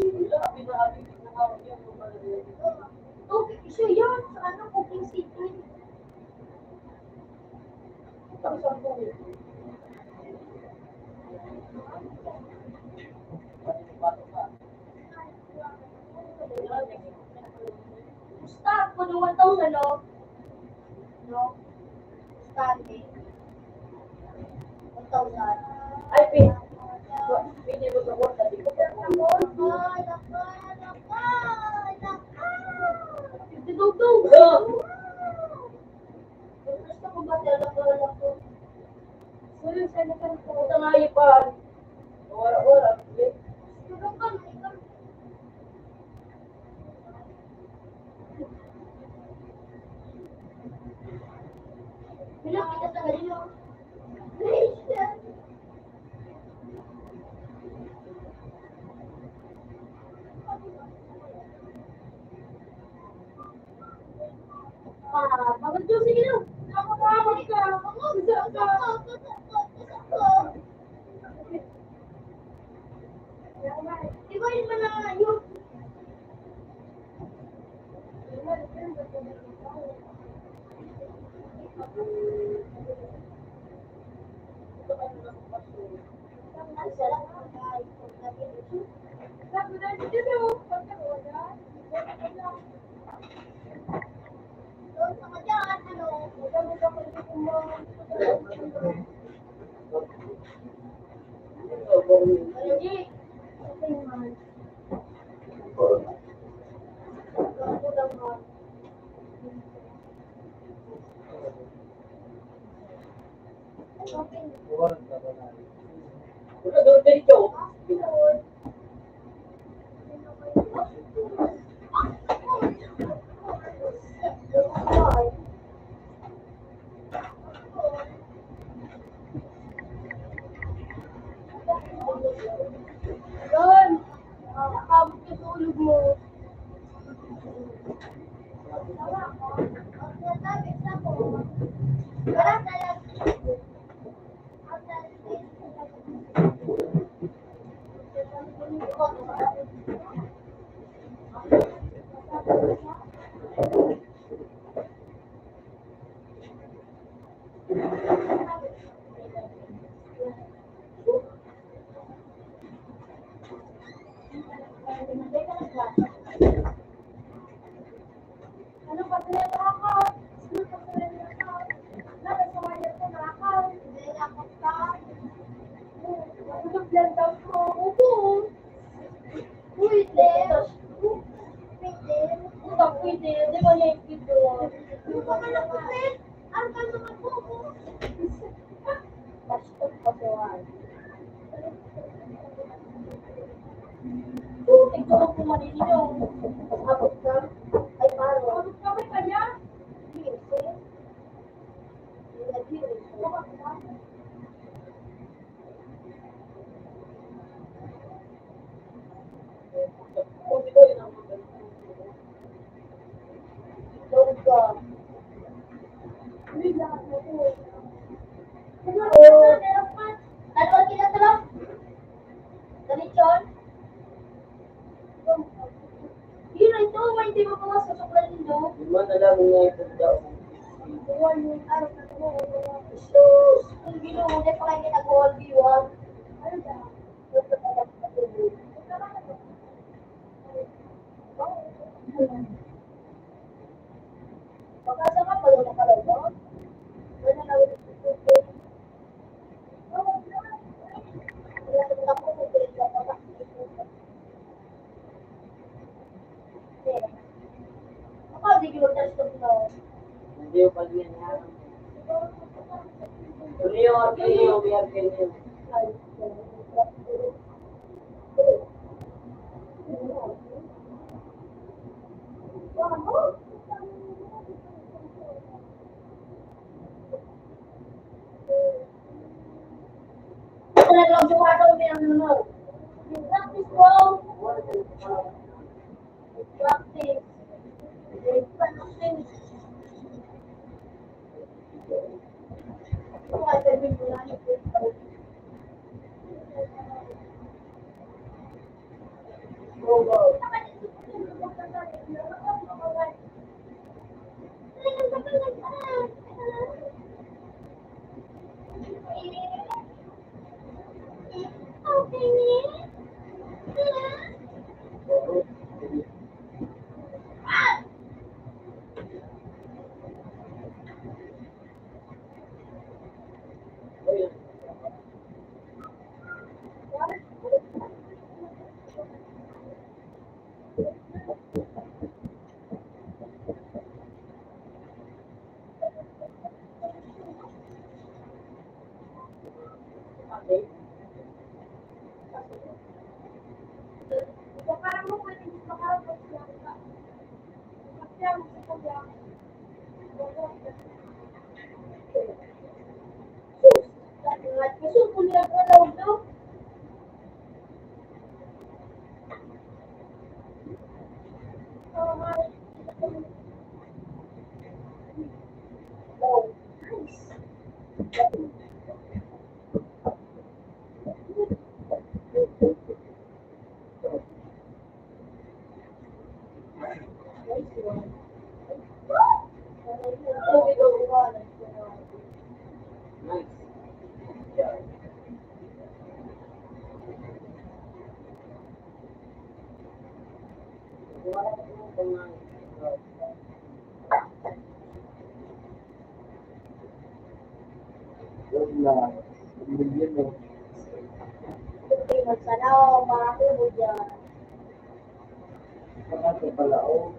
Wala, pinaalit na nga yung mga Okay, siya yun. Sa ano, cooking secret. Basta, punuan daw sa loob. No? Standing. 1,000. Ay, pili mo sa work sabi ko. Dudugtong. Wala. Gusto ko ba talaga ko? Wala sa nakan ko. Ito nga yung pan. Wala. Gusto ka ikaw. Bilang kita sa ganito. Bakit yung sige lang? Nakakawag ka. Bisa ka. Iba yun ba na yun? Wala, doon dito. Yun. Ano ba sila nakakaw? Ano ba sila nakakaw? Nasa sa wala ko nakakaw. Hindi nakakaw ka. Ano daw ko? Upo. Pwede. Pwede. Ano pwede? Di ba nakikid doon? Ano ba ka nakapit? Ano ka naman po? Basta pa doon. Ito ang pumanin niyo. Abot ka? Ay, paro. Abot ka ba kanya? Yes, eh. Hindi mo pa sa suklan niyo. Di man alam nga ito daw. Sus! Kung ginuhuli pa kayo nag-wall view-wall. Ano ba? Pagkasa ka, pala na pala ito? Wala na ulit ito. Wala na ako kung pilit ka pa. Ako, di ginuhuli sa suklan. Hindi yung pag-yan. Tuloy yung arkayo, may arkayo. Talagang buhato may ang ano. Practice, bro. Practice. Practice. Nice. Yeah. Wala ka naman kumain. Yun lang. Yun lang. Magsalaw, marami mo dyan. Mga palao.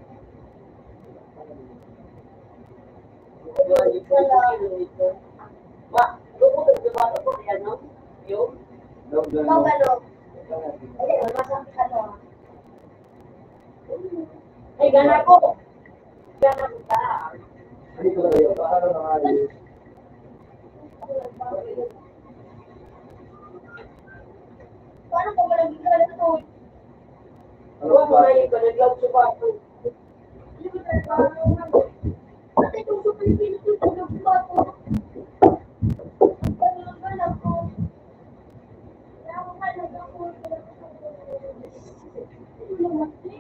Wala yung pagkakilo nito. Ma, lukot ang diba ko kaya no? Yung? Ikaw gano'n. Hindi, masang ano. Ay, gana ko. Gana ko ka. Hindi ko lang yun. Paano nakayos? Paano kung walang gila na ito? Ano Huwag mo ba? na yung panaglaw sa bato. Hindi mo tayo paano. Pati itong sa Pilipinas yung pagkakaba ko. Pagkakaba ko. Kaya ako talaga ako. Ito lang matli.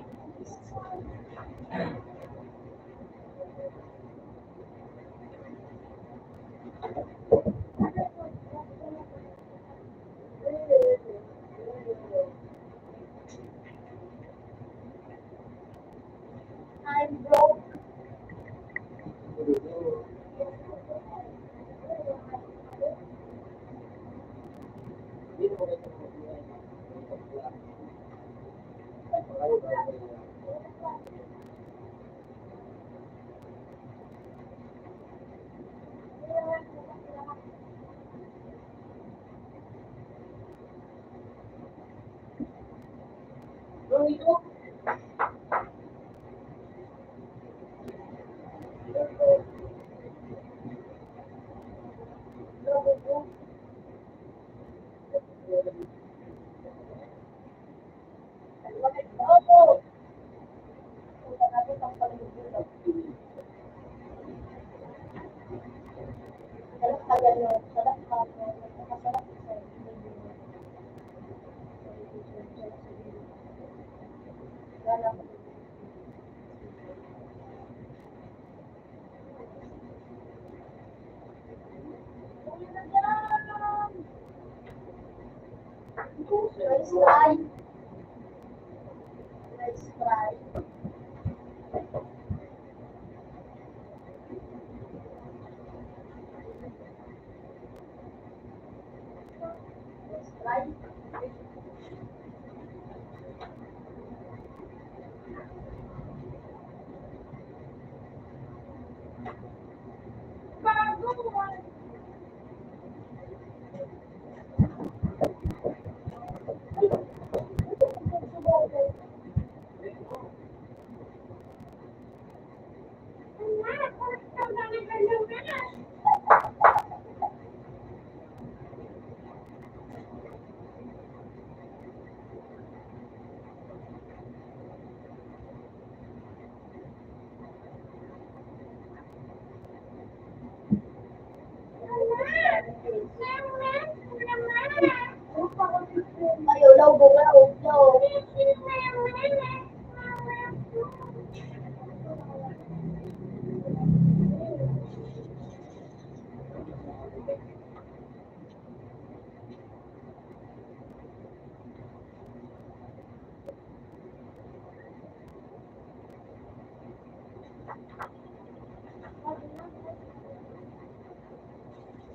Rice fry. Rice fry. Rice fry. Ayaw daw bunga, uglaw.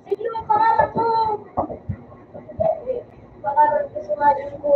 Sige, may pangalan ko. Pangalan ko sa mga ko.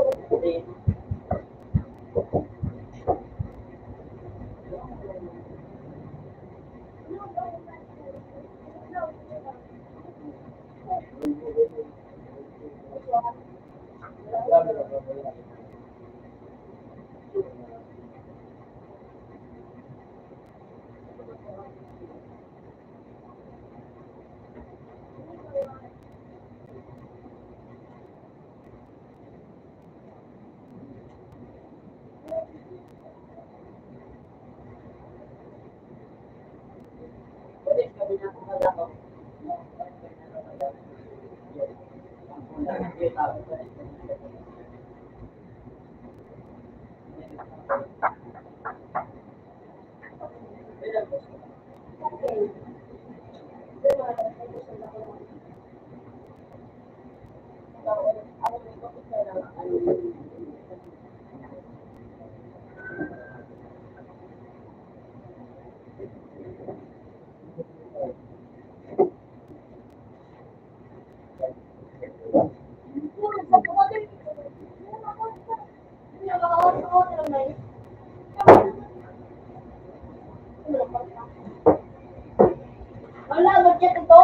Wala, budget ito.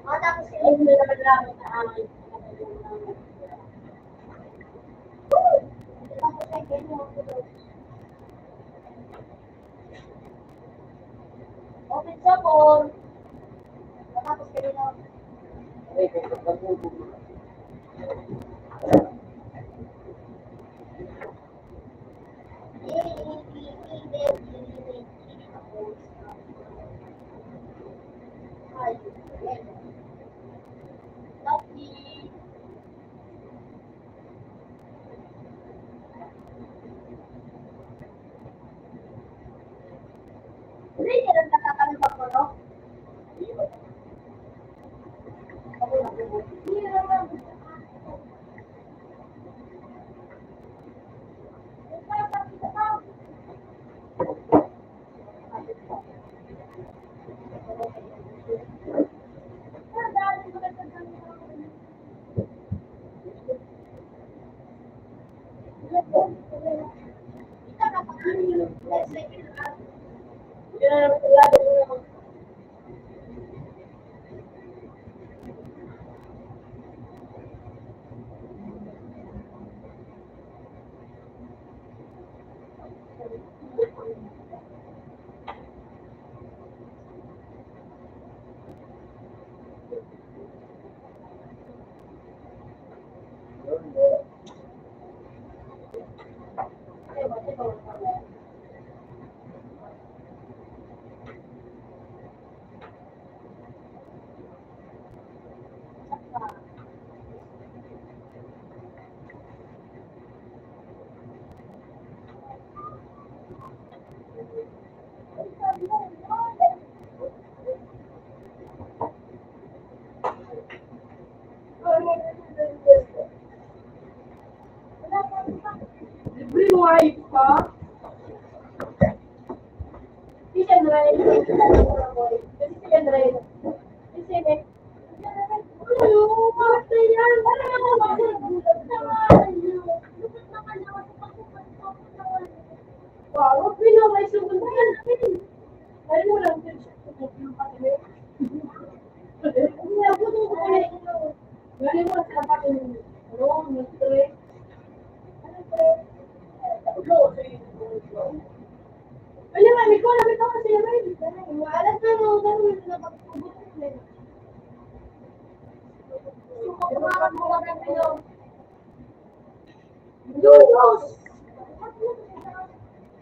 Tapos sila yung naman lang sa amin. Open sa phone. Tapos sila na. Hindi ka lang nakakalabag ko, no? Hindi naman. oh, bakit yan? Parang ako magugulat naman. Gulat naman ako sa pagpupunta naman. Wow, wag pinamay sumunod yan. Ay mo lang din siya. Galing mo sa kapatid mo. Ano, mystery? Ano, pre? Alam mo, may ko, lamit ako sa yamin. Alas na mo, gano'n na pagpubot mo. Sumakumakan mo ka ng pino. Diyos!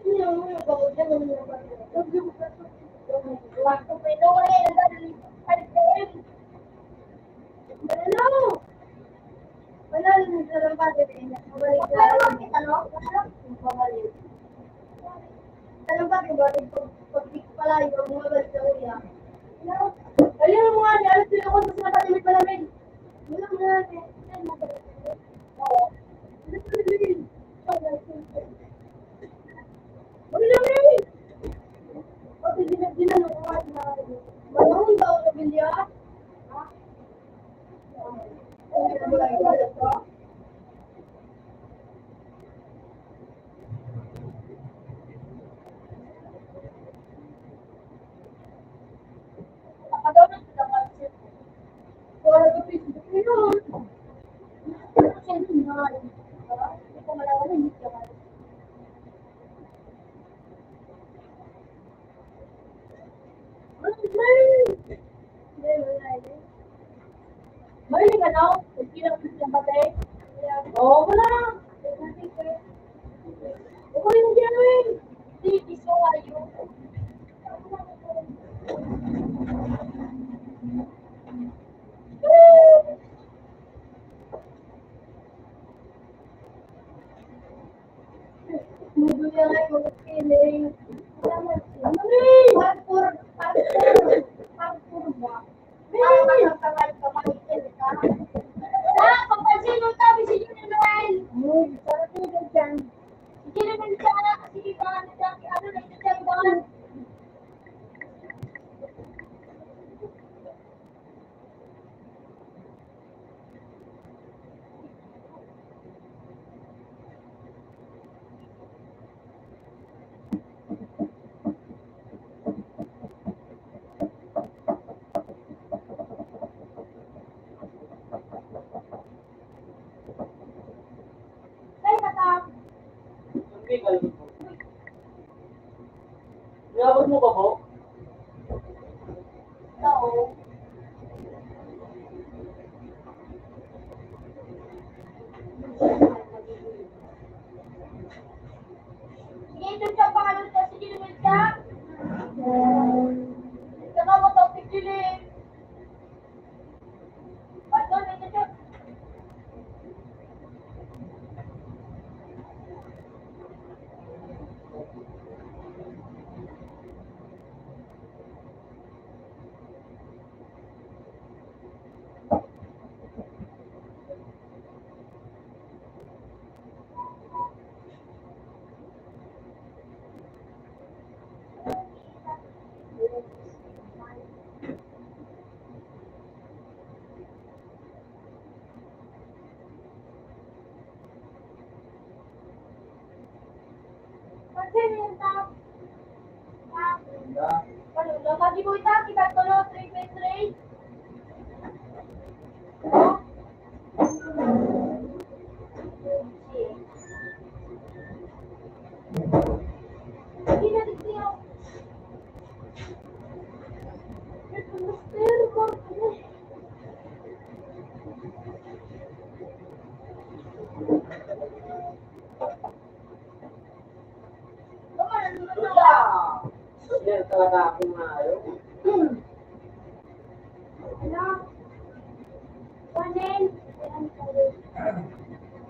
Hindi mo yung bakit yan, ano yung bakit. Waktu pino rin, ang dali. Palitin. Ano? Wala rin sa lampas. Mabalik ko. Ano? Mabalik. Alam ba, diba? Pag-pick pala, yung mga balik sa uya. Ayun mo nga, alas sila ko sa sinapalimit malamig. Wala mo na, oo. Ano sa malamig? Wala namin! O, dinanong ko nga na, malahon ba ako sa bilya? Ha? Ano ba lang iwalat ko? Nakadawin sila kasi. Wala ka Facebook ngayon. Kasi hindi ko malawan, hindi ka malawan. Mahilig ka na? Nagkilang ng batay? Oo, wala. Ako rin hindi ano eh. Hindi, so ayo. Mudunya nga yung mga feeling. Parkour ba? Papansin mo tabi si Junior Noel. Sarap yung dyan. Sige naman sana kasi ano na ito dyan doon. Ay, katam. Hindi ka lang. Niyabot mo ba po? Oo. Sige, ito siya pangalan ko. Sige naman siya. Ito nga mo ito, pipili. Bato, ito siya. Lagi mo ita, kita tulo, 3x3. Hindi na din siya. Ito, Mr. Gordo. Yan talaga ako nga ayaw. Ano? Kanin?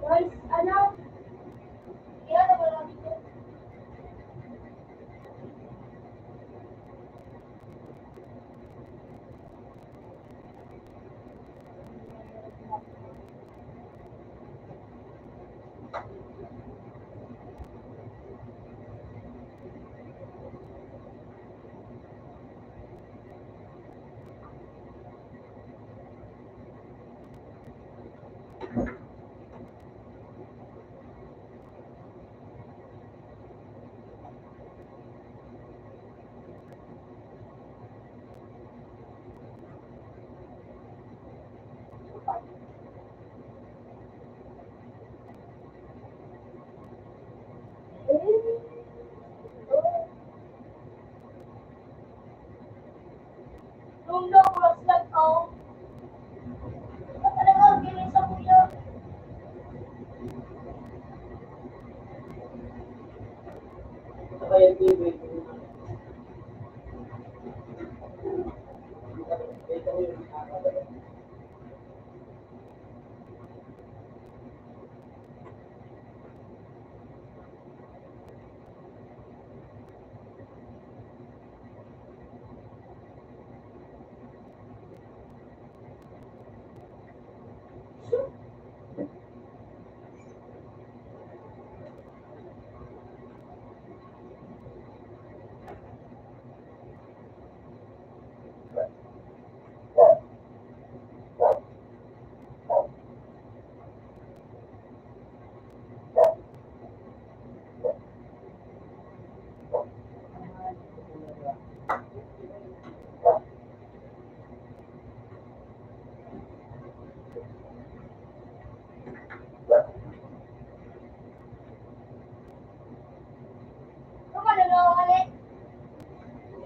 Guys, ano? Iyan na ba lang ito? ulit.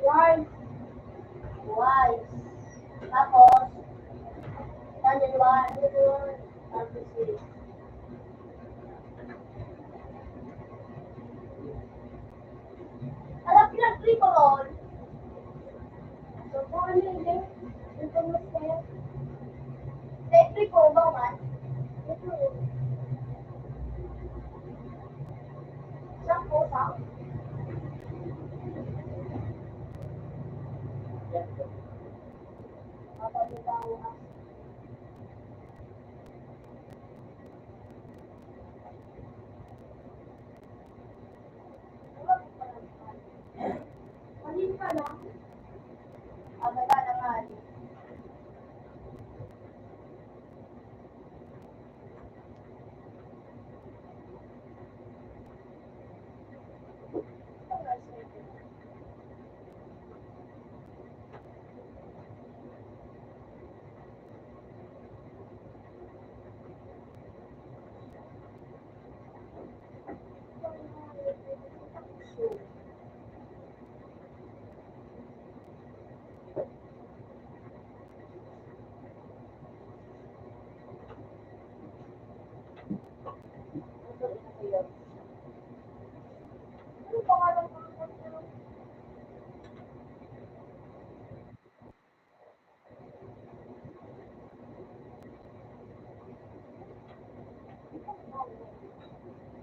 Why? Why? Tapos, Daniel 1, tapos si alam pinag-tricolor. So, kung ano yun eh, yung pag-master. Sa tricolor ba man? Ito. Saan po, saan? Mapagitaw ka. Manin ka na. Agaga na nga. Ano pangalan mo?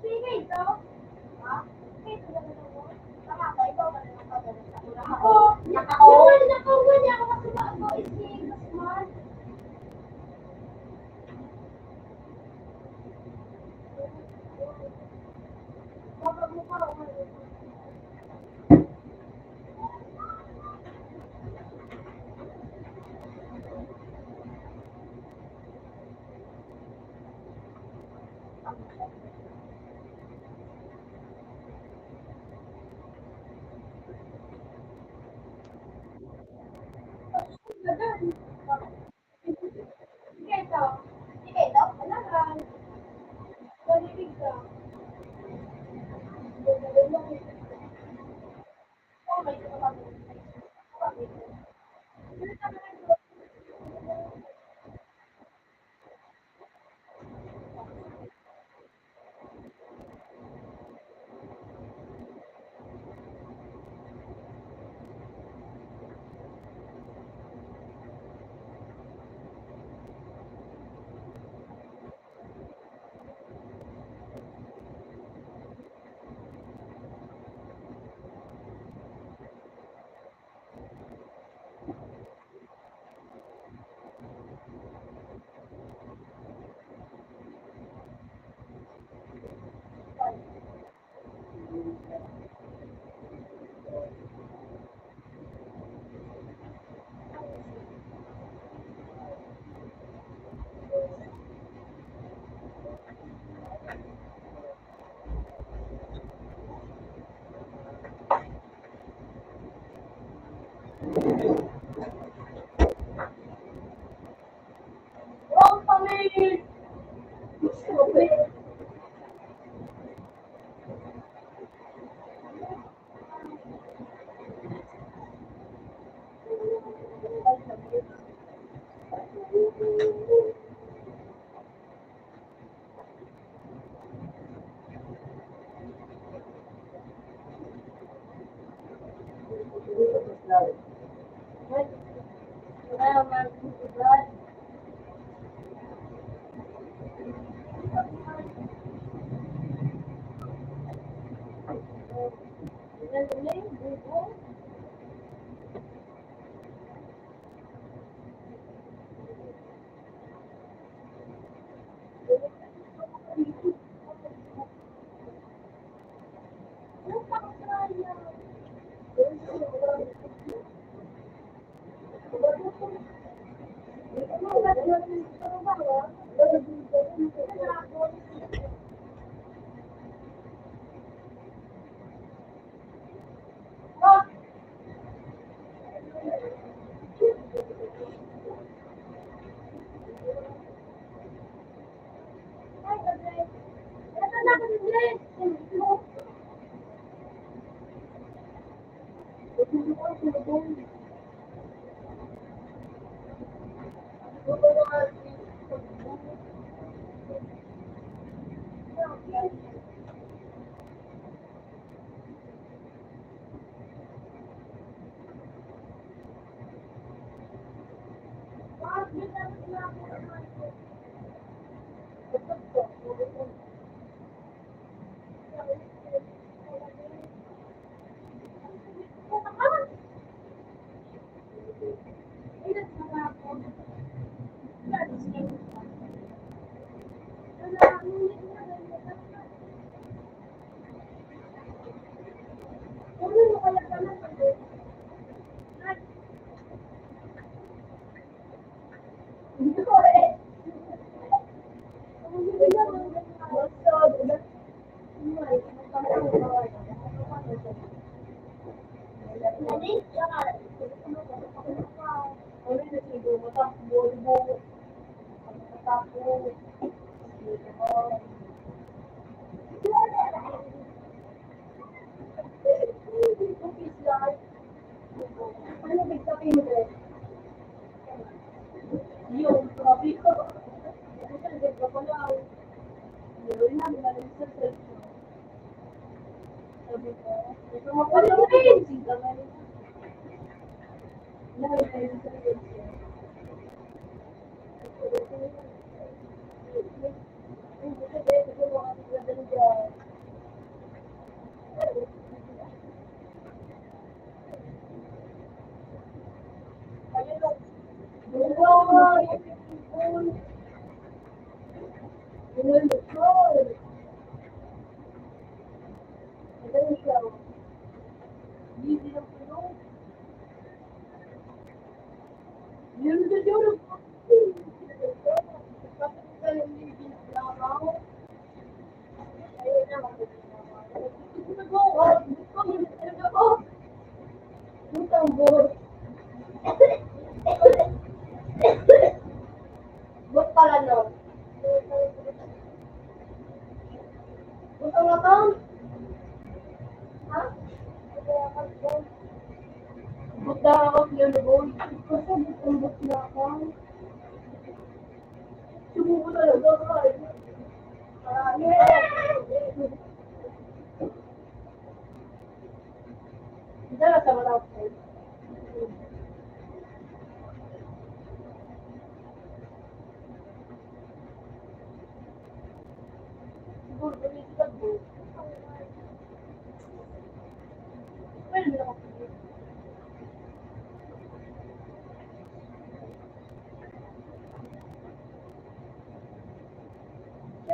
Sige, ito. Ha? Ito na naman mo. Tama ba? Ikaw ba naman pagdating sa una? Ako. Ako. Ako. Niya ako kasi ba ako ising. Smart. Kapag mo pa ako. Sige, ito. Sige, ito. Ano ka? Balitig ka. Oh, may ito ka. Wrong kami! Stupid! Wala man,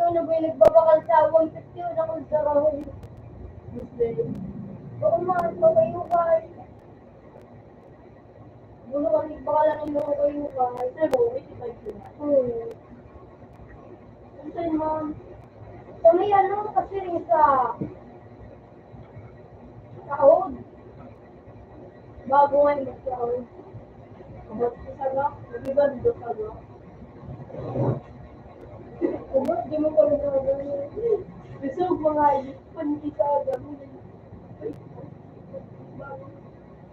Ano ba yung nagbabakal sa 150 o na kung sa rahon? Oo man, makayukay. Bulo ka nagbakalan ng mga kayukay. Sa rahon, 85 yun. Ano sa'yo man? Sa may ano, kasi rin sa sahod. Bago nga yung sahod. Kabot ko sa rock, nag-iba dito sa rock. Kabot, di mo pa rin sa rock. Gusto ko mga panikita gano'n.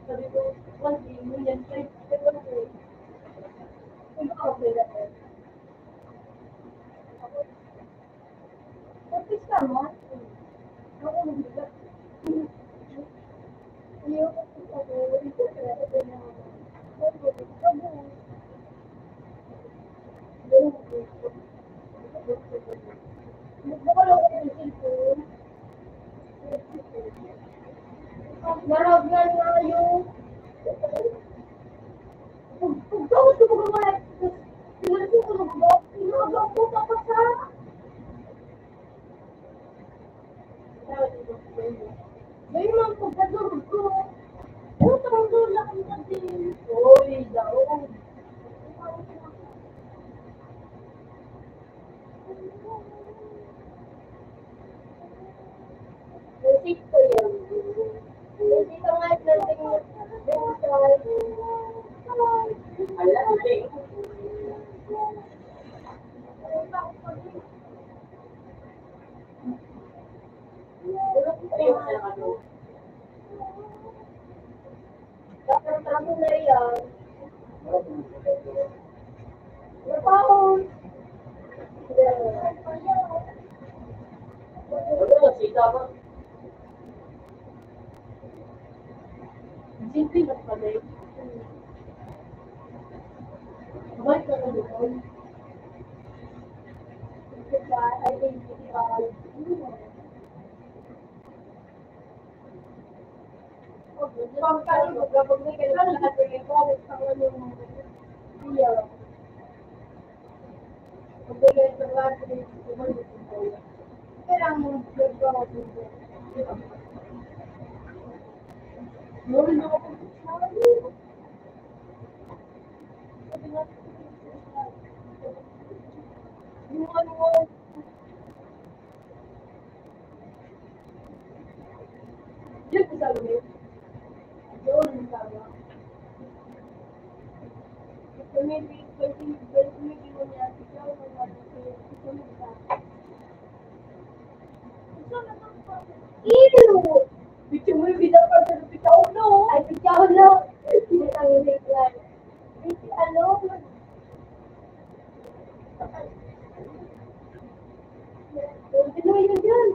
Sabi ko, one thing, mo yan, kahit ko. Ano ka okay na eh? Tapos ka mo? Ako nagbigat. Ayaw ko sa ako, ito kaya ito na ako. Nagbakalong ko yung cellphone. Maragyan nga yung pagkawad ko mga pinag ko ba? Pinagaw ko tapos ha? Ngayon lang pagkadurog ko. Utang doon lang ang natin. Oy, daw. Nasip ko yun. Nasip ko nga natin yung Ala, hindi. Ayun, sa ano. Dapat ako na yan. Napahon. Wala, sita ba? Simple na pala eh. Bakit ka na doon? Diyan ka sa lumit. Doon ang tama. Ew! Bikin mo yung bida pa sa bitaw, no? Ay, pityaw na. Ang biglan. Ano? Ano yun dyan?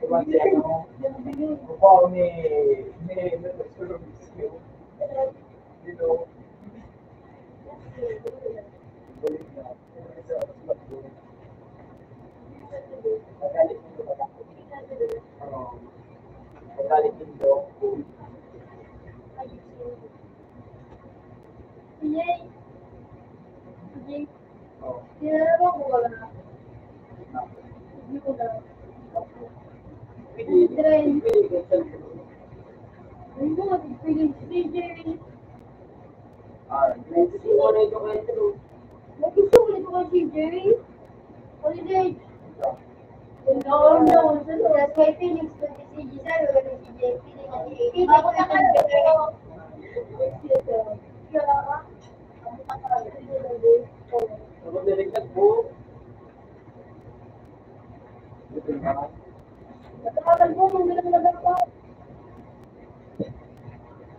Diba si ano? Mukha ko ni dito. Balik na. Magalit dito ba? Magalit dito. Yay! Yay! Oh. Tinanong ko wala na. Hindi ko na. Pili ka sa Hindi ko magpipiling si Jerry. Sino na ito kayo true? Nagsusulit ko kay si Jerry. Holiday. No. Sa kay Phoenix ko si Giselle, wala si Jerry. Phoenix. Ako na ka Kapag naligtad po, Dito na. Nagkakatal po, kung bilang nagal ko.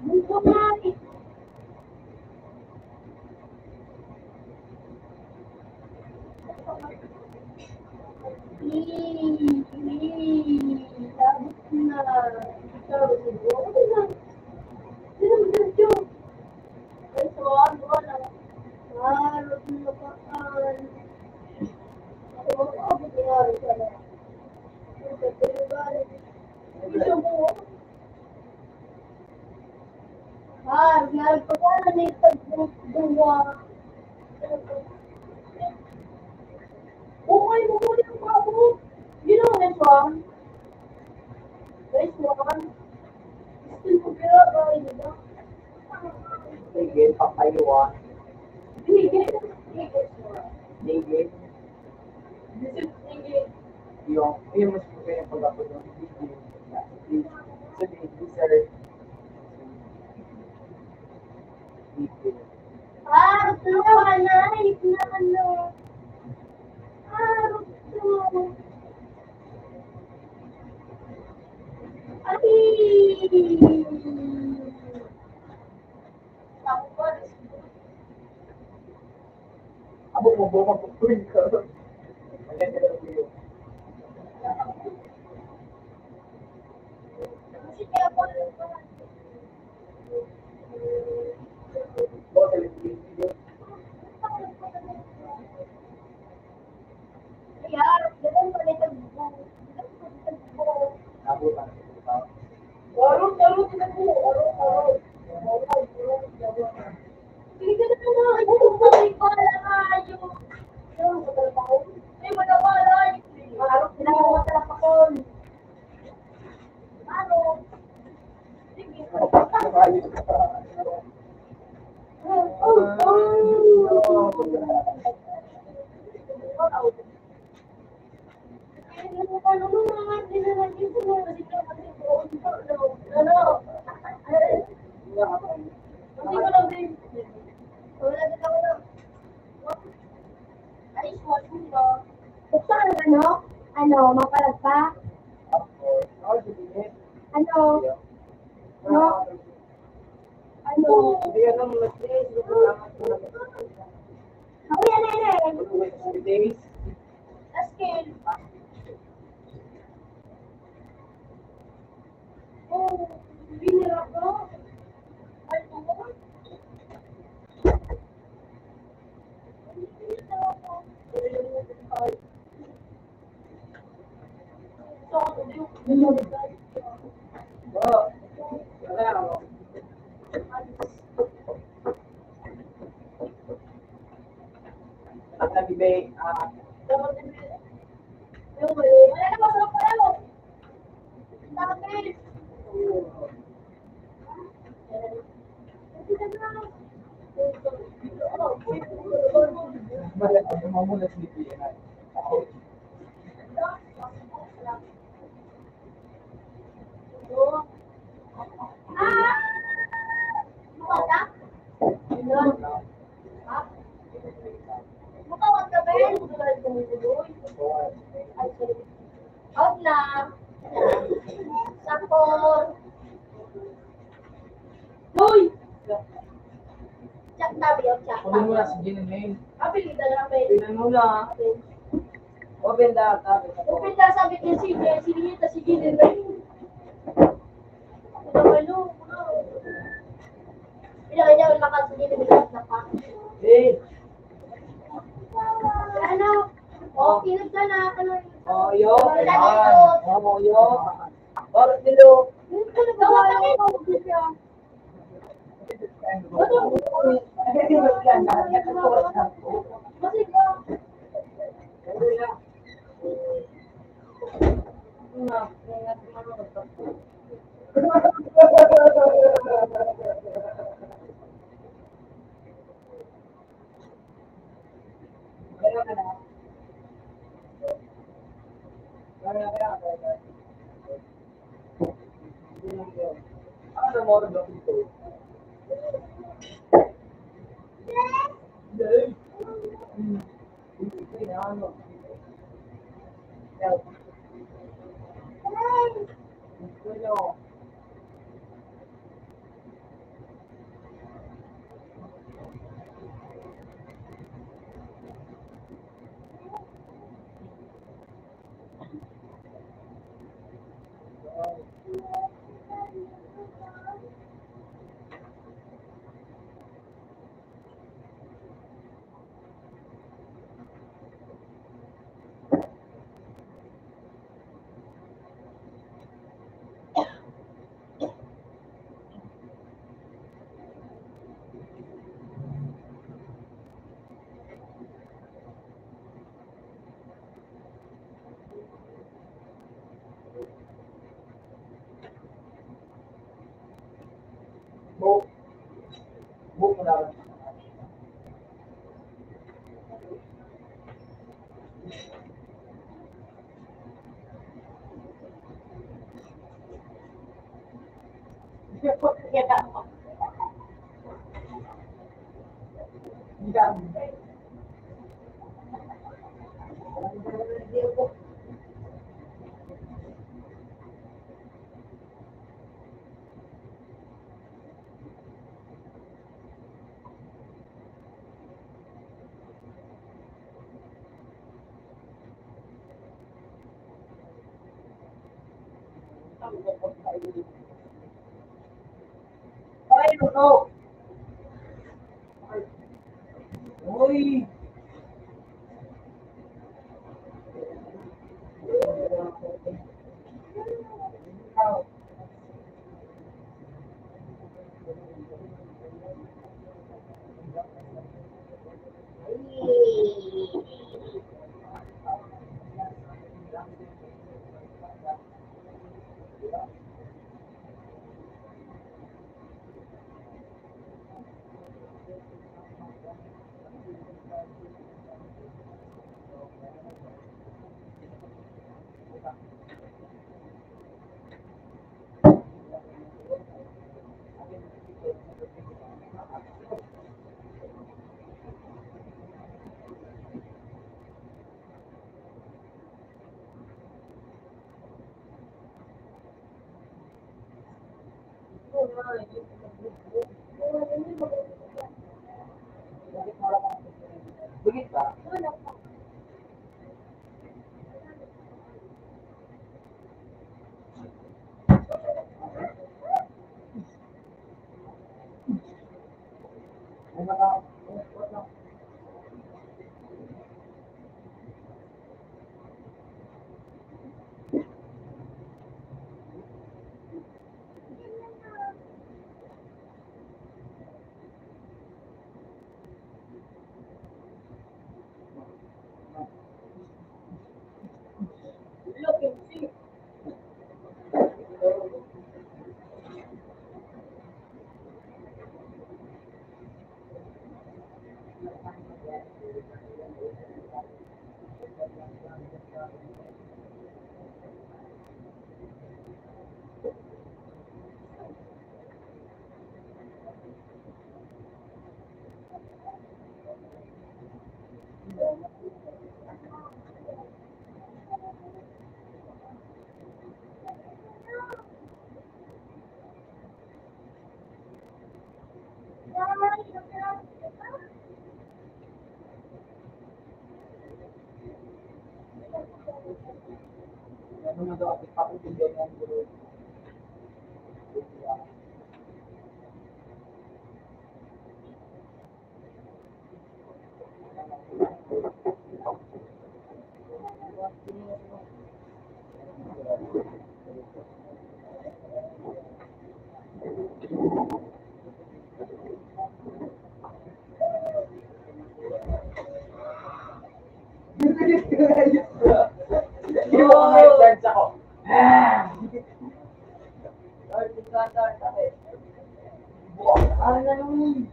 Bunso nga eh. Tapos na. Tapos na. Ano na? Sino mo dyan yun? Ay, wala. Harap na pakaan. Ako mag-abot na rin ka na. Nagpapala na yung tagduwa. Okay, bumuli ang babo. You know this one? This one? Still ko pera ba, di ba? Sige, papayuan. Higit. Sige. This is higit. Yung mas maganda yung pag-upload ng video. Sabi, sir. Video. Gusto mo ka na. Higit na ano. Gusto mo. Ay! Abo mo ba magpupuin ka? Maganda na video. Bawa sa video. Abo ba? Ano, mapalagpa? Ano? No? Ano? Ako yan, nene. Askin. Oh, binira ko. Ano? Out na. Tapos. Hoy! Chat tabi yung chat. Kunin mo na si Gin and May. Apelida namin. Pinan mo na. Open da, sabi ko. Open na sabi niya si Nita, si Gilin. Ako naman no. Pinakay niya ang lakas si Gilin. Na pa. Eh, Ano? O, kinod ka na. oh, yo. Oh, yo. Bakit nilo? Gawa ka rin. Kasi ka. Ano mo rin dito? Book mo na lang. Ay, luto! Uy! Bigit ba? Ay, ano mo daw, ipakutulog ng guro. Hindi mo kami friends ako. Ay, pagkata, sakit. Ano na naman?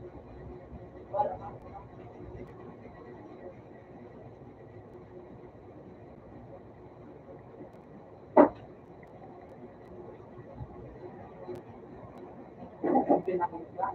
Pinakita.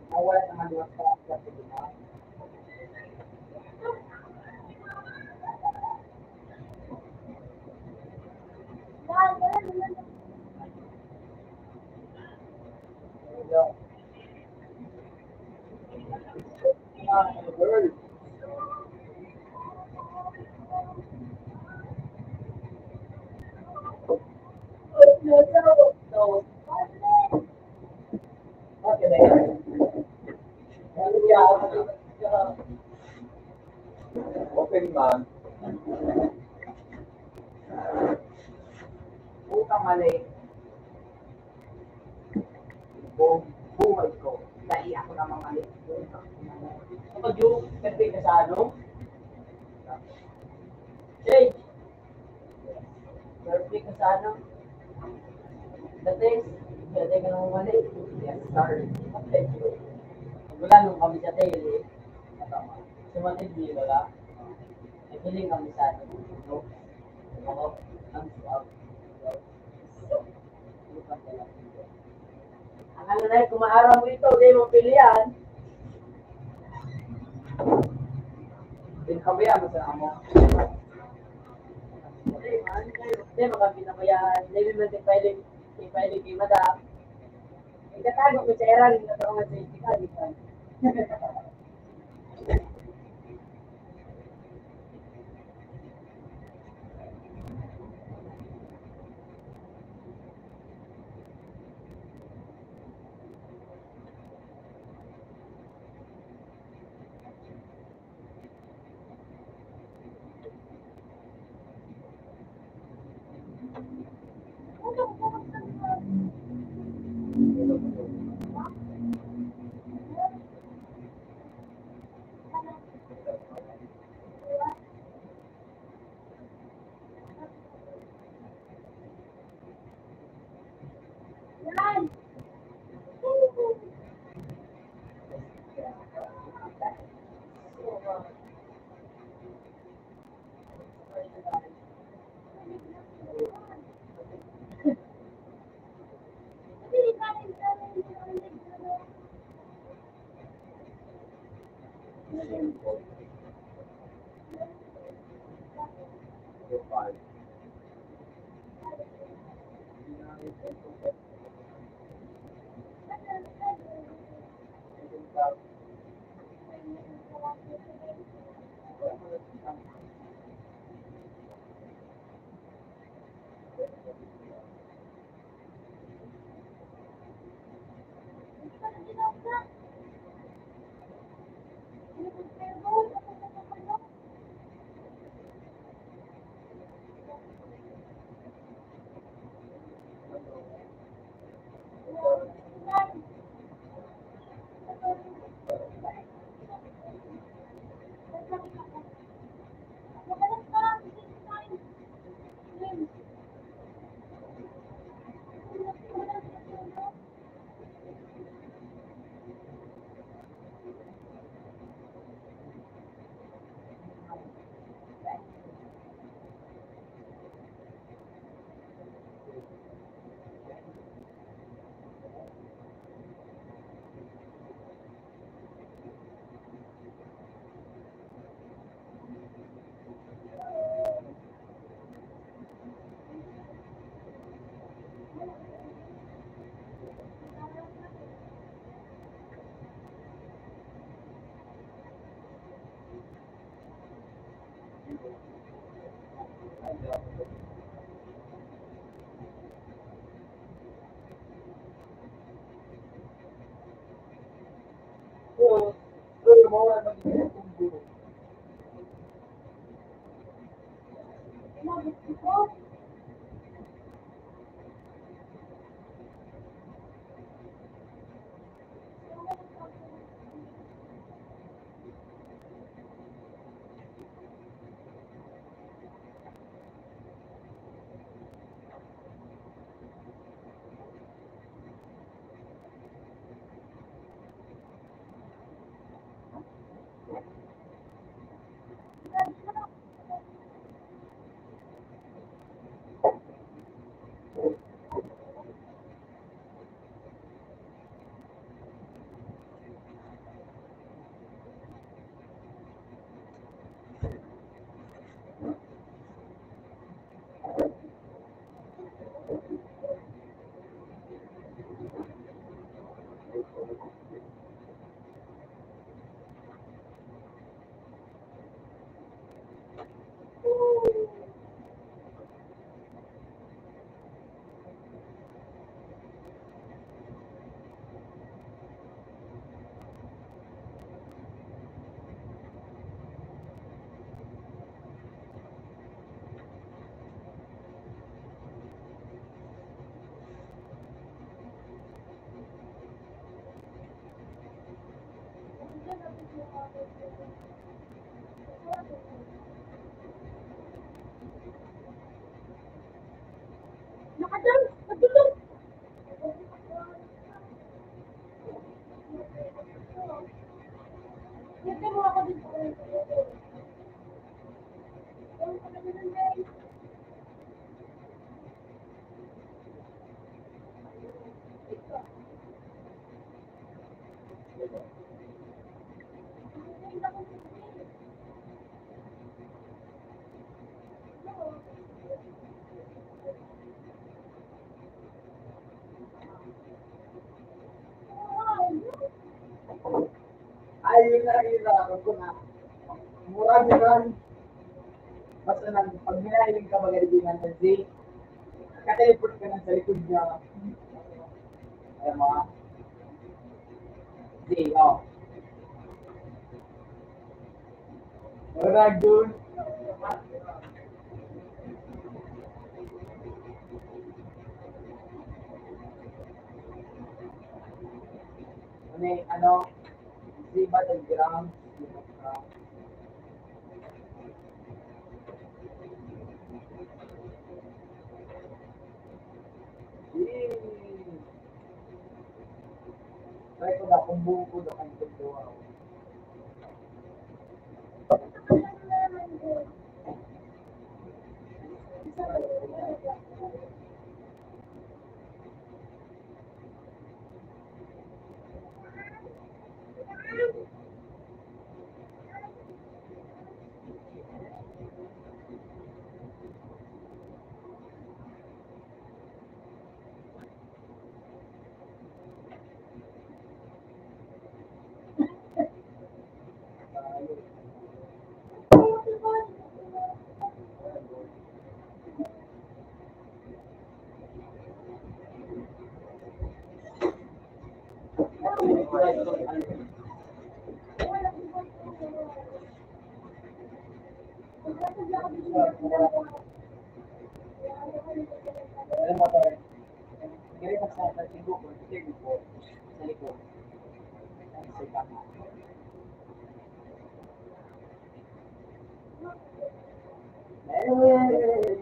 Nawala naman yung sa Pilipinas. So, okay na yan. Open man. Utang mali. Buong buhay ko. Dahil ako namang mali. Kapag yung perfect ka sa ano? Jay! Perfect ka sa ano? The test. Dati ka namang mali. Yes, sir. Okay. Wala nung kami sa tele. Sumatid di wala. Nagiling kami sa ano. No? Ako, ang swab. Ang ano na kung maaraw mo ito, di mo pilihan. Pinakabayaan mo sa amo. Hindi, makapinabayaan. Hindi mo pwede kay madam. Ikatago ko sa erang na ito nga sa itikalitan. Nakadam, natulog. Dito mo ako dito. Ay, yun na, alam ko na. Mura naman. Basta nang pag minahiling ka magalibigan ng Z, nakateleport ka na sa likod niya. Alam mo, Z, oh. Mura dun. Ano, Z Battleground. Try ko na kung buo ko na kayo tutuwa. Alam mo tayo, hindi ka sa tigo ko, tigo ko, sa likod. Sa kama. Hey!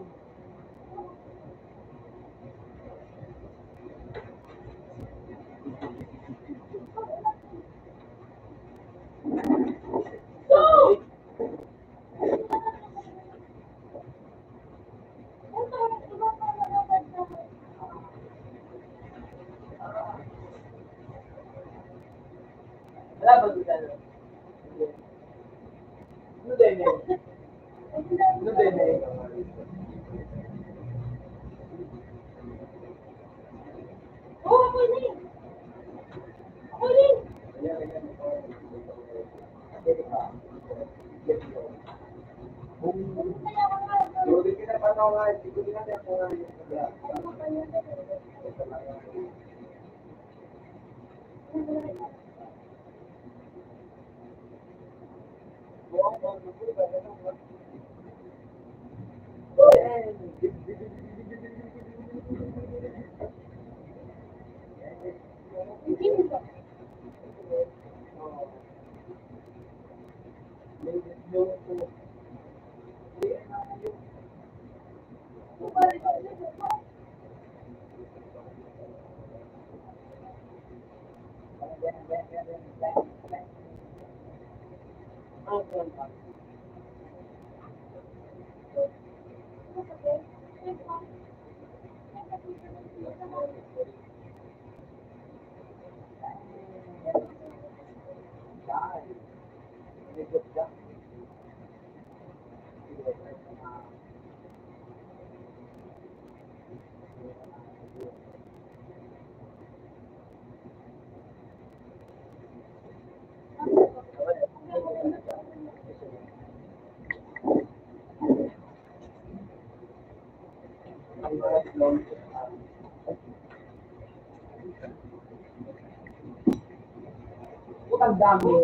Wala ba dito? Ano din eh? Ano din eh? Oh, ako din. Ako din. Hindi kita panawag, hindi kita panawag. Ang dami.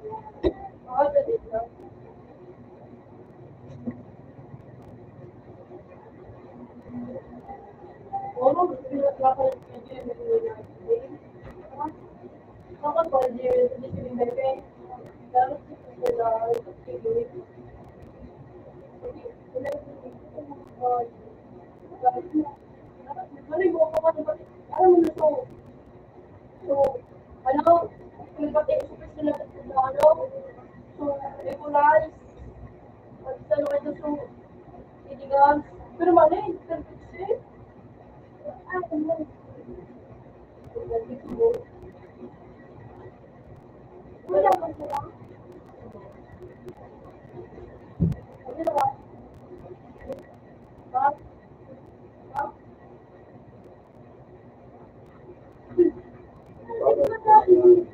Ako, dali lang. Oo, pinatlapan ng video yung ako po, di yung bebe. Dapat sila, Mali mo ako ano ba? Alam mo na to. So, ano? Yung pati isipin sila sa ano? So, regulars. At sa mga ito, so, itigas. Pero mali, kasi. Ah, ano? Wala ba sila? Ano ba? Ha? Ha? Ano ba tayo?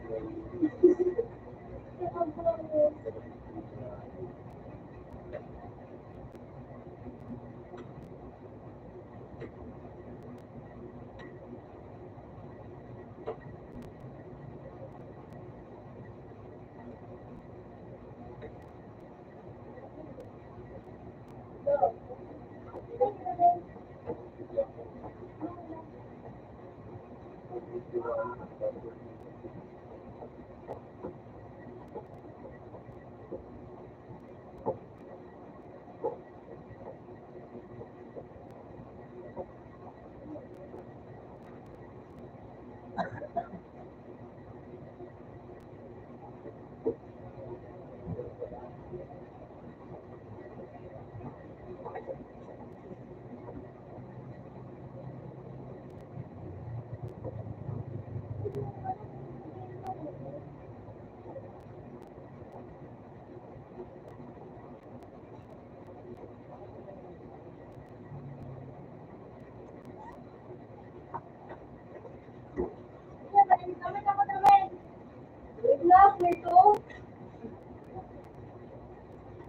Wait lang, ito.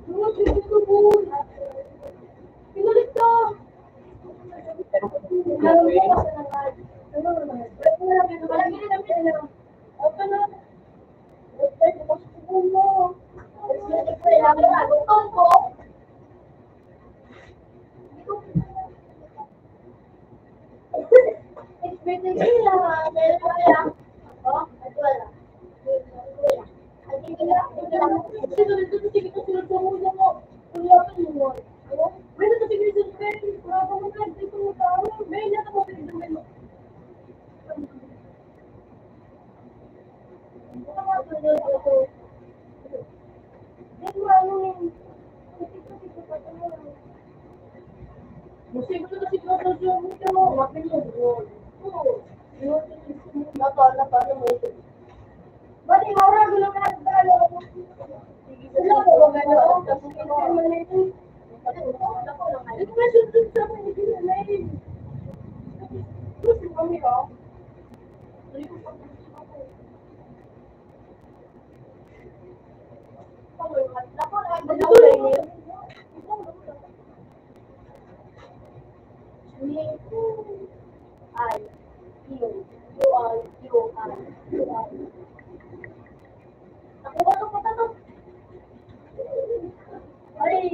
Duwag, ito po. Pinulit ka. Alam mo kasi naman. Ano naman? Wala gini namin alam. Opo na. Ay, bukas ko mo. Lutong ko. It's birthday nila. Meron pa kaya. Oh, at wala. Bati, maura gulo ka na talo. Sila ko ba gano'n? Tapos ito mo na ito. Ito ba siya dun sa mga ginalain? Gusto kami ka? Ako na ang gano'n. Ay, you are, Ako ba ito pa ito? Ay,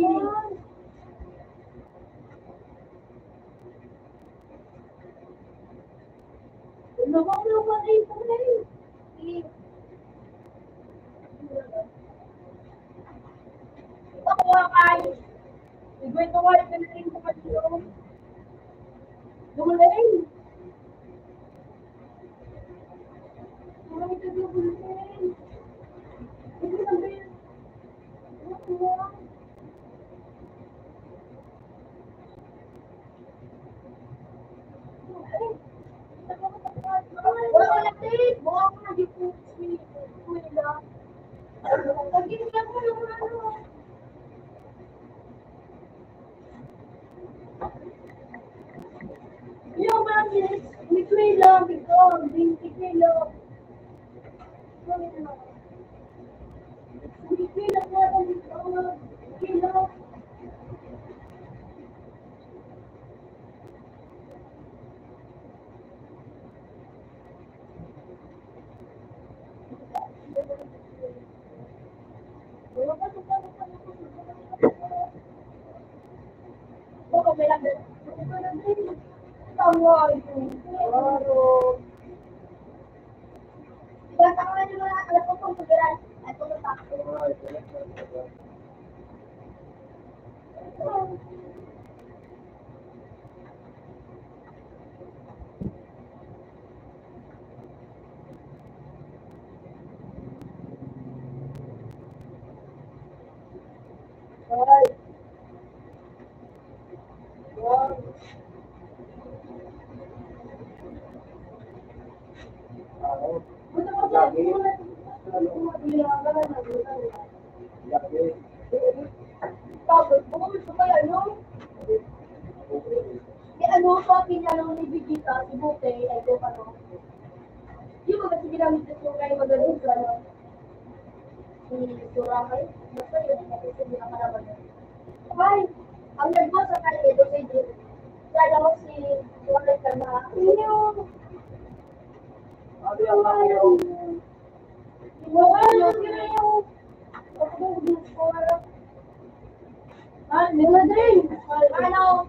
naman mo ba rin ito na rin? Ako kay, igwento ko yung ganun ko pa dito. Lumalain. Lumalain ka dito, lumalain. Ito na ba yun? Wala ko na tape. Buka ko na dito. Wala. Pag-ibigyan ko yung ano. Yung bakit? May kwela. Bigong. May kwela. May kwela ka. Kwela. nga yun. Claro. Bata ko na yung mga alam ko kung pagkiran. At pumunta ako. Ay. Wow. Buta ko sa tapos, bukod sa kaya, no? Ano pa, pinanong ni Vegeta, si Bute, ay ko ano. Yung mga kasi ginamit na yung kayo magaling sa ano. Si Surakay, basta yun, kasi hindi na kalaban yun. Ay, ang nagbo sa kanya, ito si Jim. Kaya ko si Surakay ka na, yung lima din. Ano?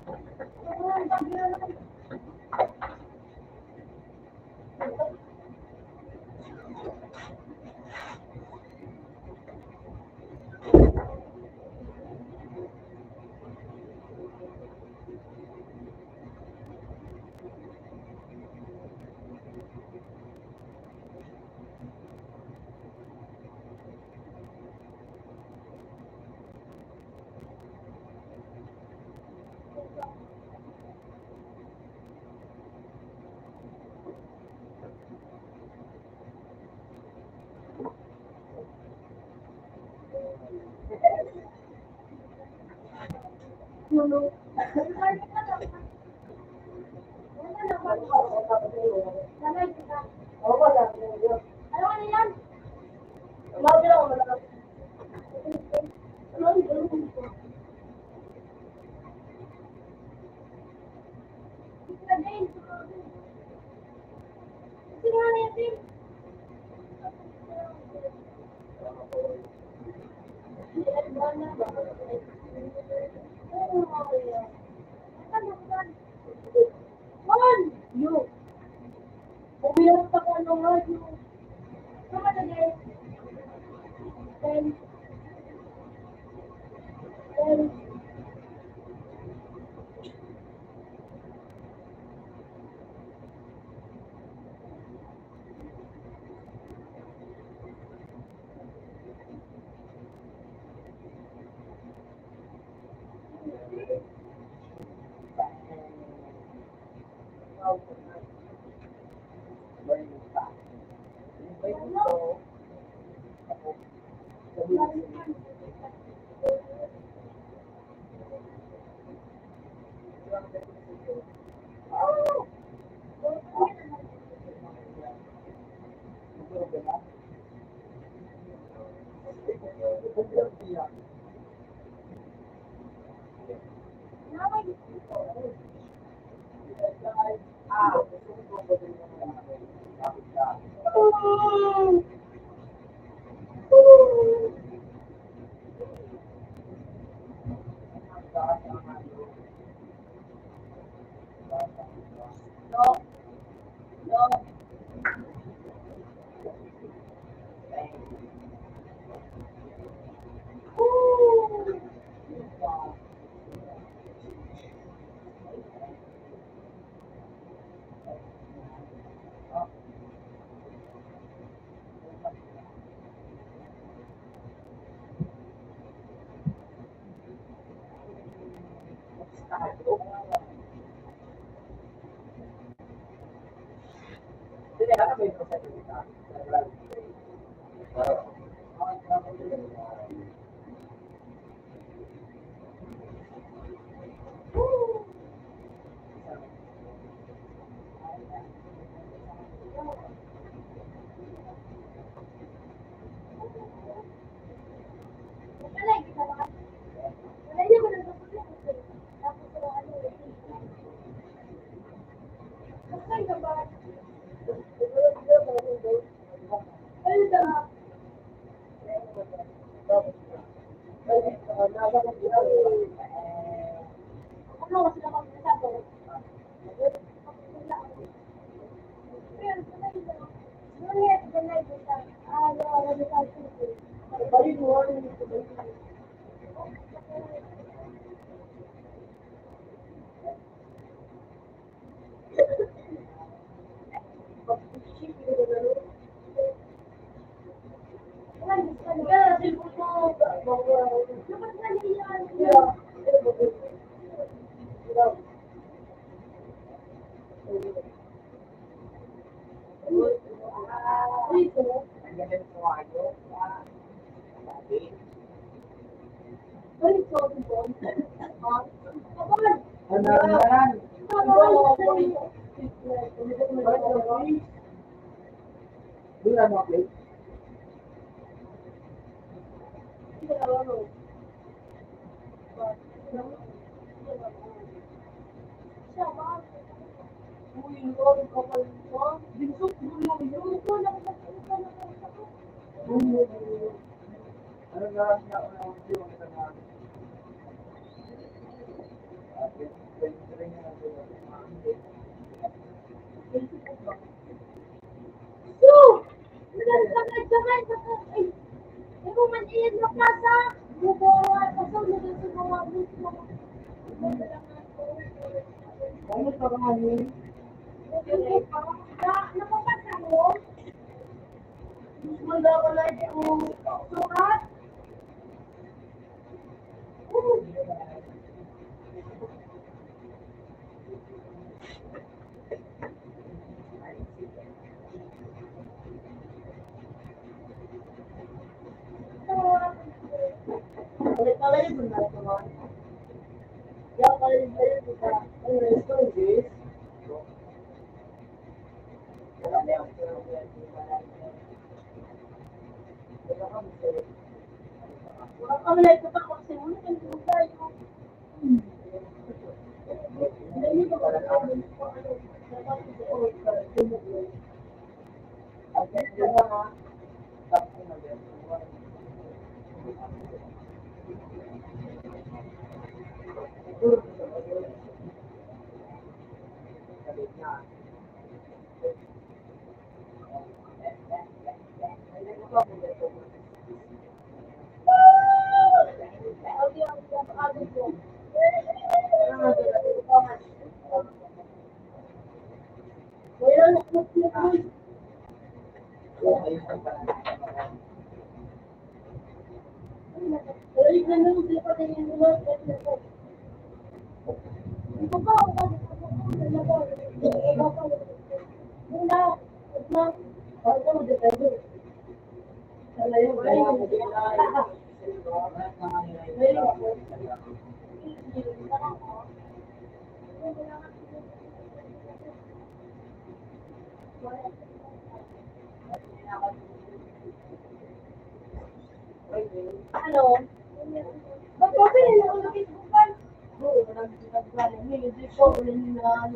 Ngunit, ganay kita. Wala di ka sige. Balik mo, ano yung balik mo. Pag-ship yung gano'n. Kaya, cellphone mo, Dapat na niyan. yeah. Dito, Ganyan po kayo. balik sa ating phone. Kapag, Ano yan? Wala mo plate? Ano na lang niya ako ng video ang isang mga Ano pa ba yun?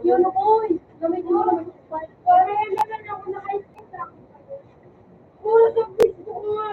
Yun ako, gamit mo naman. Puro sa Facebook nga.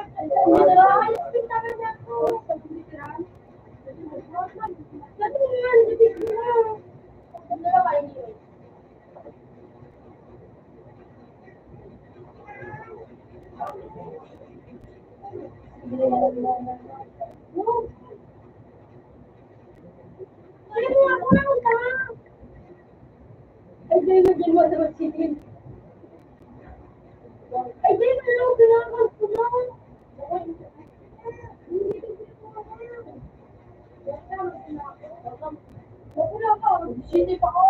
Ay, David, din mo sa chicken. Ay, David, ano, kailangan ko na. Wala pa, sini pa ko,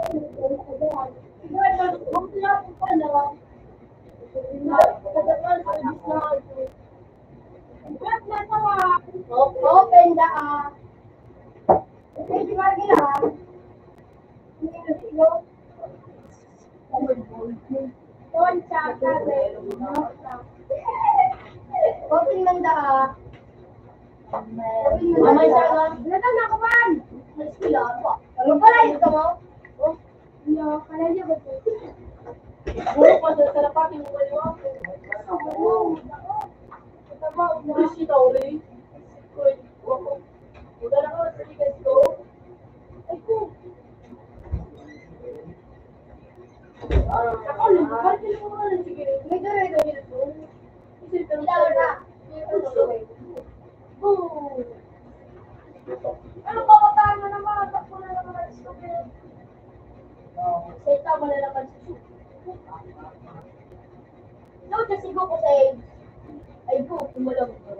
Open the okay, Margila. Concha, Karen. Open lang the Mamay sa Natang na kapan. Sila ako. Ano pala ito mo? Oh, no, kaya niya ba ito? Puro pa sa salapat yung wala. Bullshit only. Wala na ako sa tigas ko. Ay ko. Ako lang, bakit hindi mo na sige? May dure ito. Kasi pero Ilaw na. boom. Ano ba katahan mo naman? Takbo na naman ang stupid. Seta mo na naman si Su. No, kasi ko say. Ay ko, tumulang ko.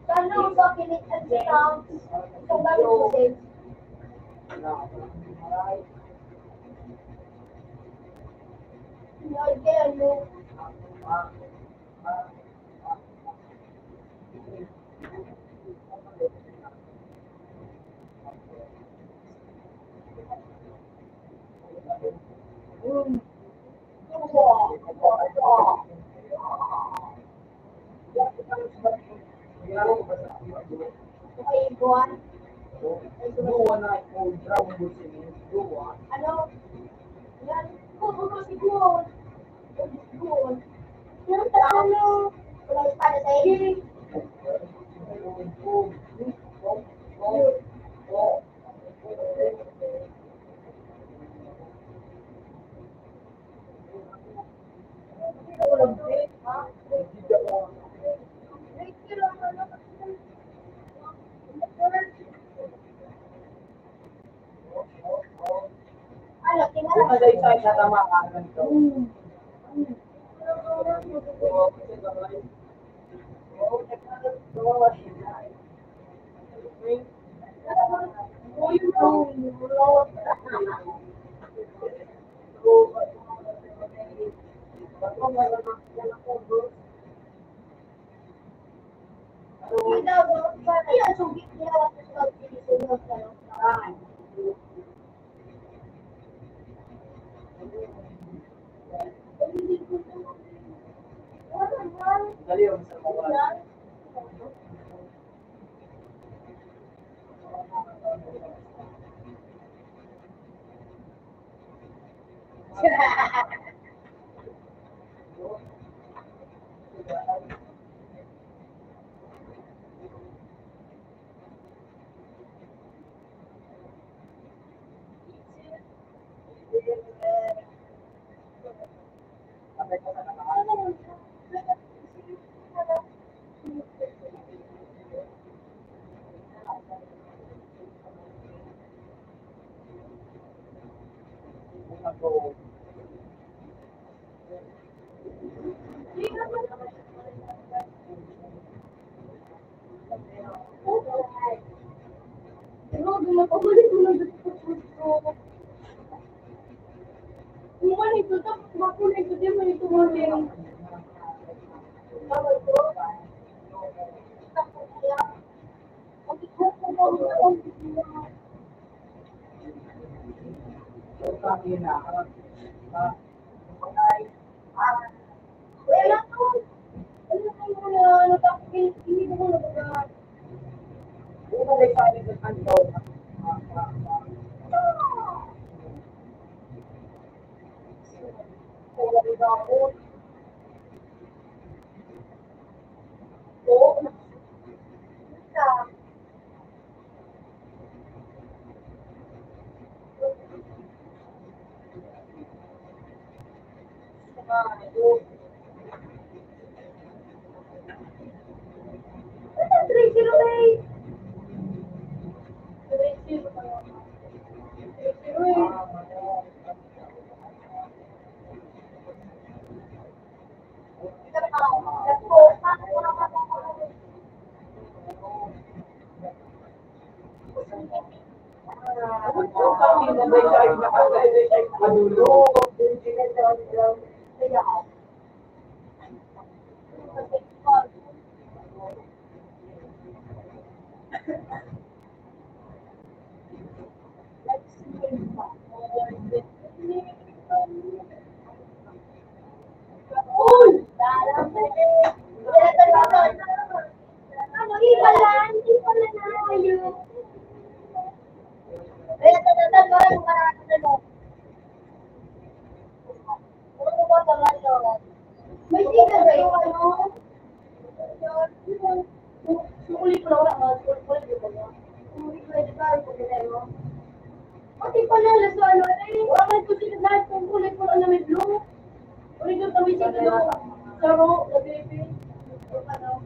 Tanong sa kilit at sound. Isang bagay ko say. Again, no. Okay, buwan. Ano? Yan. Buwan siguro. Buwan. Yan, ano? Wala para sa iyo. Ano, tingnan. Ada isa sa tama ka ganito. Iya, sugit niya ako sa pagsisunod ka lang. Dali yung sa mga. Grabe, napabalik mo lang dito sa food ko. Kung ito, tapos makulay ko din, may tumaling. Tawag ko. Tapos kaya, pag-ikot ko ba ang wala to. Ano kayo na, ano tapos hindi ko na baga. Ano, hindi pala na ayun. Kaya tatatan mo rin marami na no. Ano ba talaga? May tiga ba yung ano? Sukulit ko lang ako. Sukulit ko lang. Sukulit ko lang. Sukulit ko lang. Pati pala, laso ano, wala ko sila lahat kung kulit ko lang na may blue. Ulit ko kami sa ano, saro, na baby. Ano?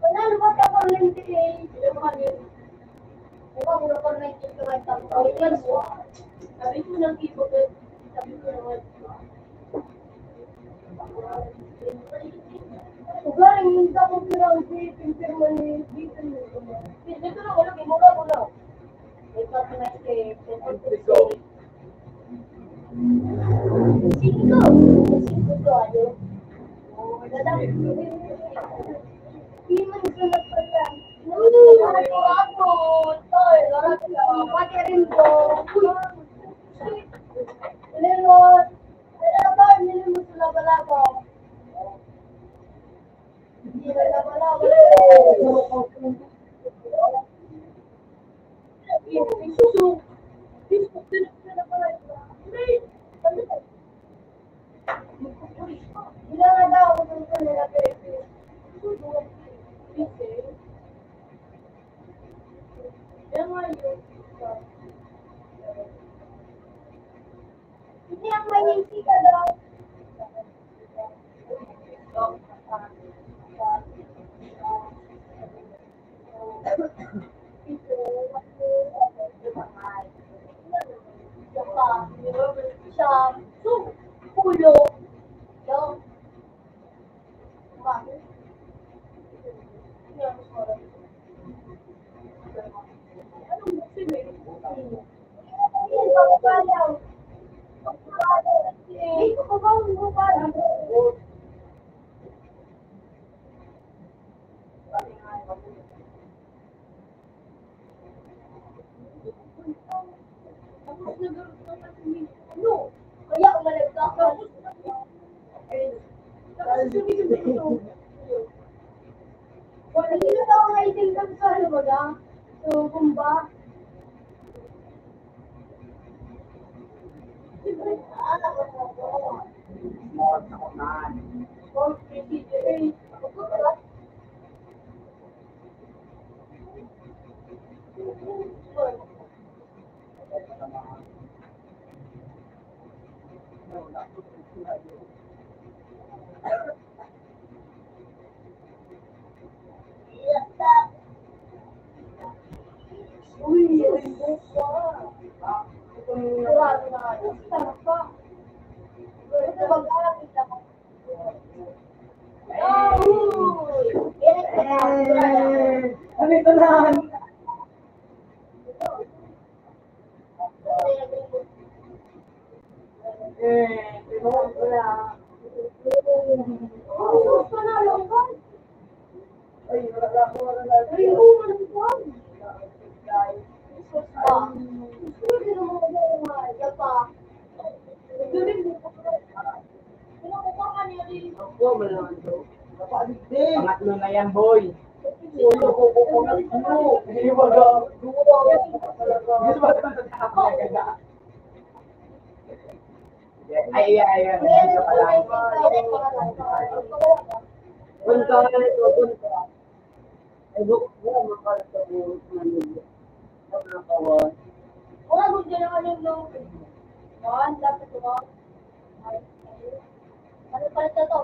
Wala, lumat ako ng lente eh. Ano ka niyo? Diba, muna ko na yung kamay tapos. Yan mo. Sabi ko ng keyboard eh. Sabi ko naman. Ugaling, hindi ako pinang pinirman ni dito nito. Dito na ulo, imula ko lang. Ito na eh. Cinco. Cinco ano? Oh, dadami. Hindi man sunod pa yan. Ako. Toy, pati rin ko. Lelot. Lelot, nilimus sa labalabo. Hindi na labalabo. Isusok. Facebook din na labalabo. Bila nga daw ako sa nila pero hindi ang may ka daw. Pulo. Yung. Kaya umalag ka ako. Wala nila daw ang item kami sa ano ba lang? So, kumba. Uy, rainbow pa. Sarado na nga. Sarap pa. Ito mag-alap kita mo. Ano ito na? Pangatlo na yan, boy. Ay. Punta ka na ito, punta. Ay, wala makalat sa buhok na nila. Wala kawan. Wala mo dyan ang alam nung kawan, dapat ito mo. Ano pala ito to?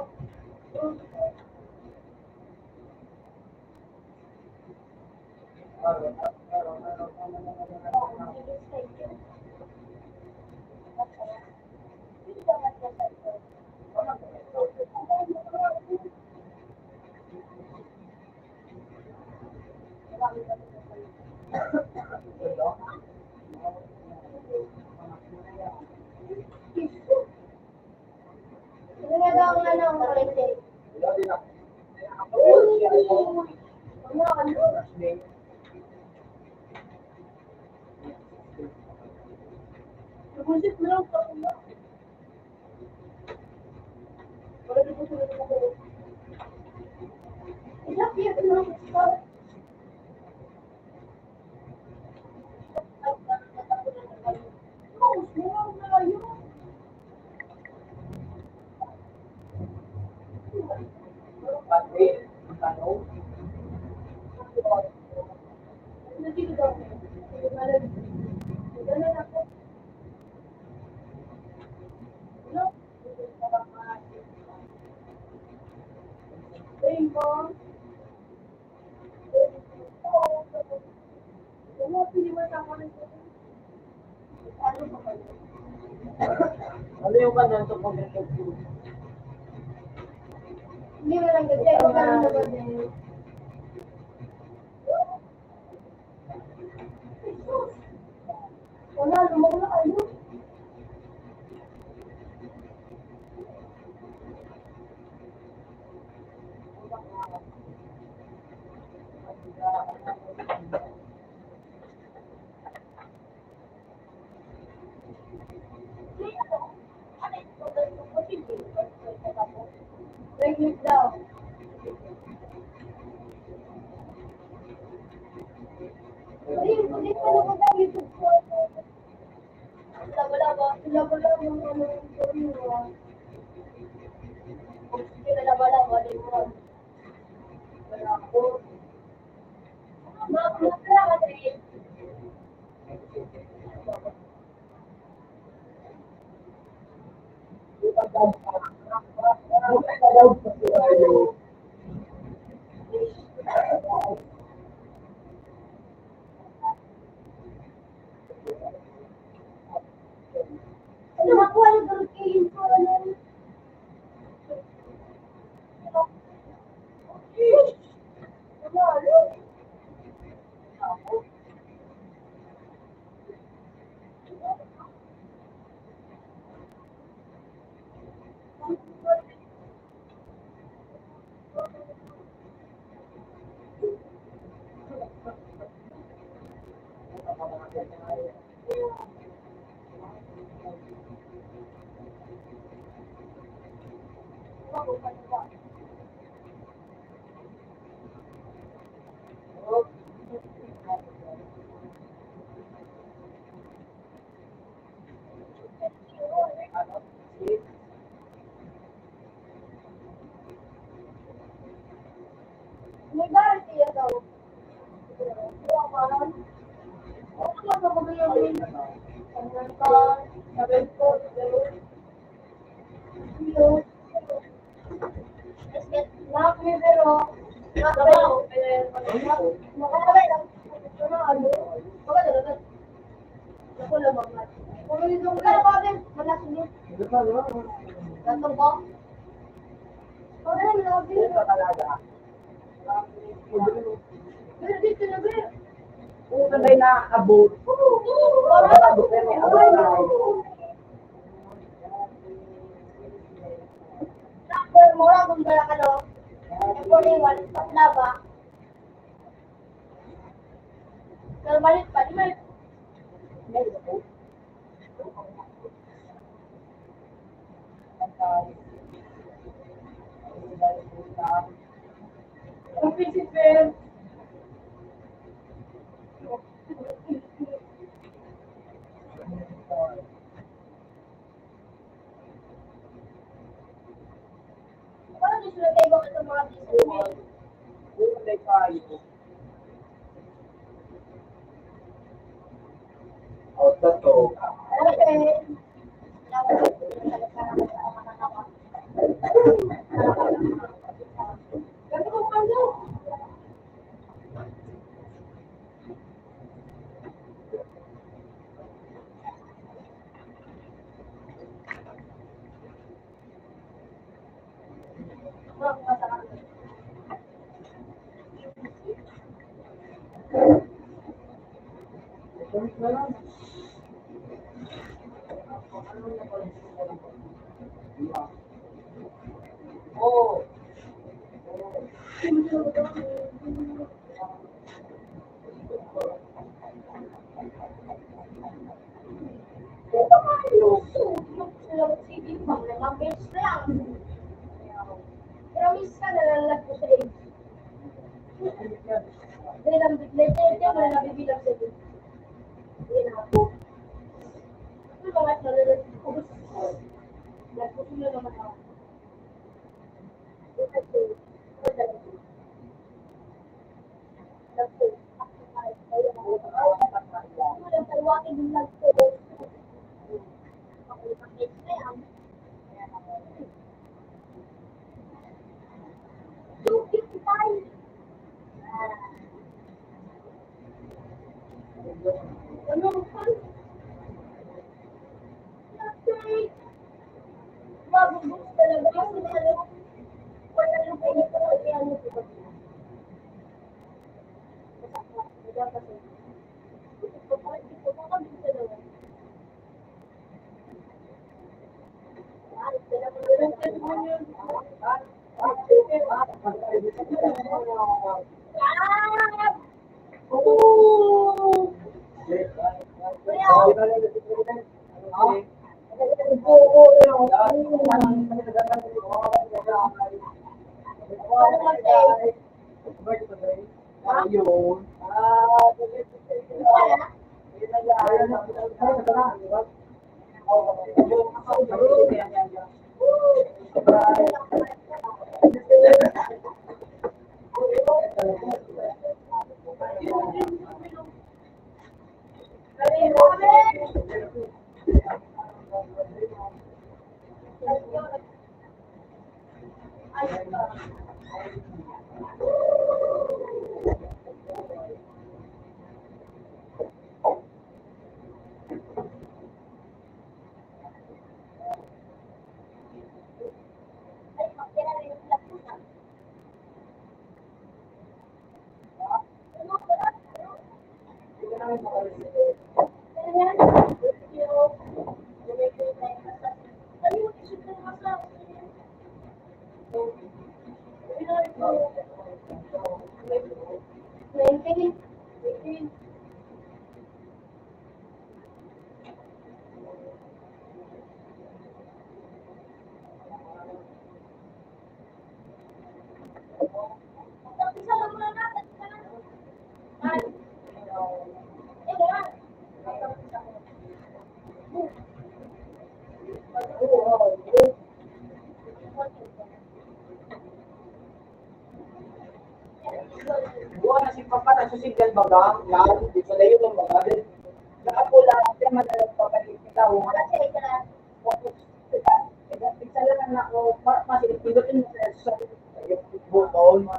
ang kalente. Wala din ako. Ano ka ano? Nag-usip mo lang sa una. Wala din ko sila ako. Ilapit mo lang sa Oh, small na yun. Pati, tanong. Nandito daw. Dala na ako. Ano? Rainbow. Ano, piniwala ako ng ano ba kayo? Ano yung kanyang topographic tool? Hindi mo lang kasi ako ka lang naman eh. Wala, lumawala kayo. Pregnant daw. Ayun, ulit pa naman ang YouTube ko. Wala ba? Wala yung ano yung story mo. Wala, din mo. Wala ako. Wala ka rin. Ano makuha na doon kayo yung ano? May bahay siya daw. Kung may nakaabot, nakaabot na may abot na. Mura kung wala ka no. Everyone, laba. Pero malit pa, di malit. Ang principal. Paano di sila tayo bakit ang mga business? Kung may kayo, o tato, Oo. Ito nga yung sige pa, mga beses lang. Pero minsan nalalag ko sa age. Hindi lang nabibilang sa age. Hindi na ako. Ito mga nalalag ko. Nagpusin na naman ako. Buwan na si Papa na susigal baga, yan, di pala yun ang baga. Nakapula, siya madalang pabalik kita. Isa lang na ako, masipigotin mo sa button.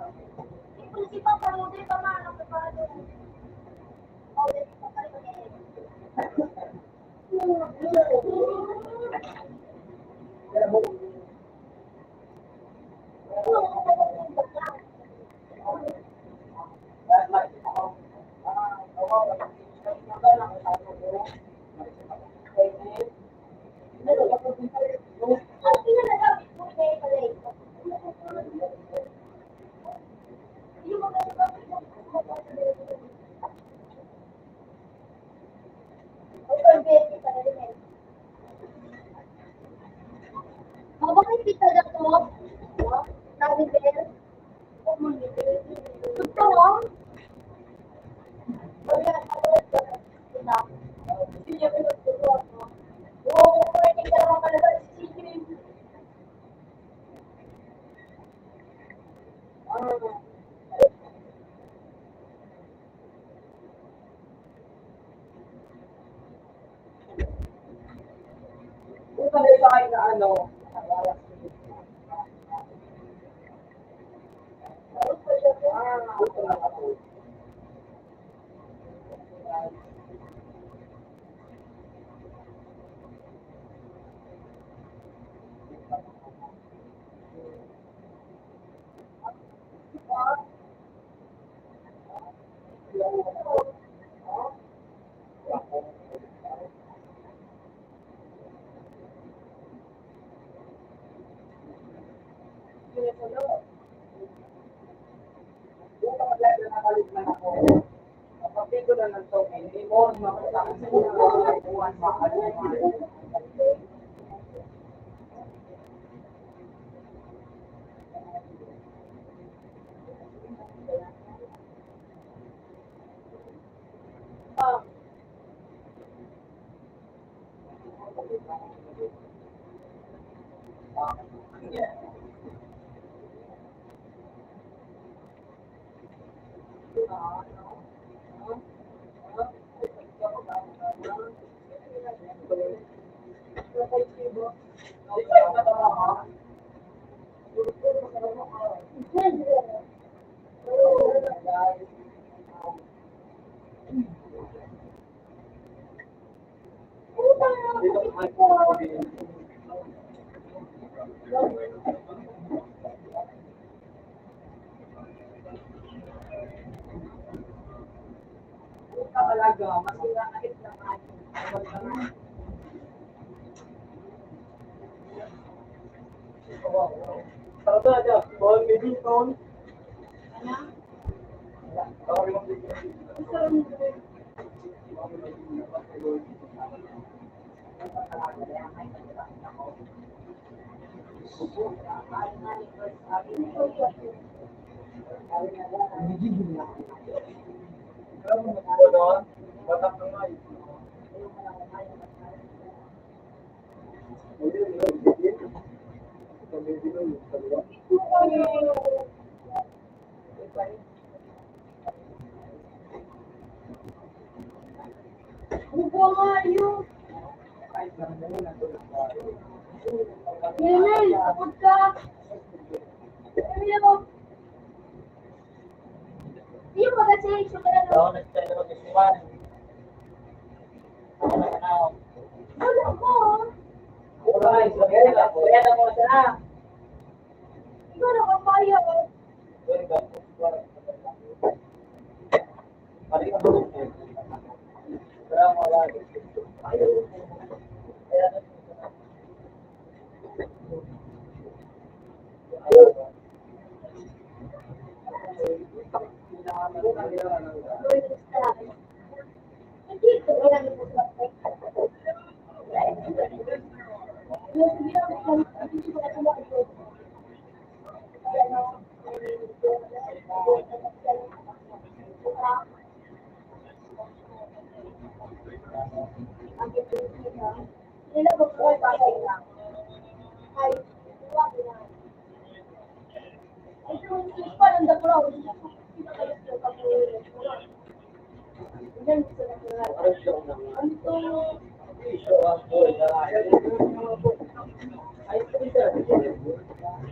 Bakit kita na to? Sabi Bel? Gusto mo? Kung sanay sa akin na ano, gusto lang ako. telepono. Kung kapag nakalit man ako, kapag ko na ng token, hindi mo makasama sa mga buwan, makalimay. Ah, Talaga, masira kahit na Pero talaga, ball, maybe phone. Batak na nga bubuha nga yun. Nenel, takot ka. Sabi mo, hindi mo kasi, sumaran Ako nagtalo ng isuan. Wala ko. Kuray, kaya na mo sana. Ikaw na kapaya. Hindi ko kailangan mo sa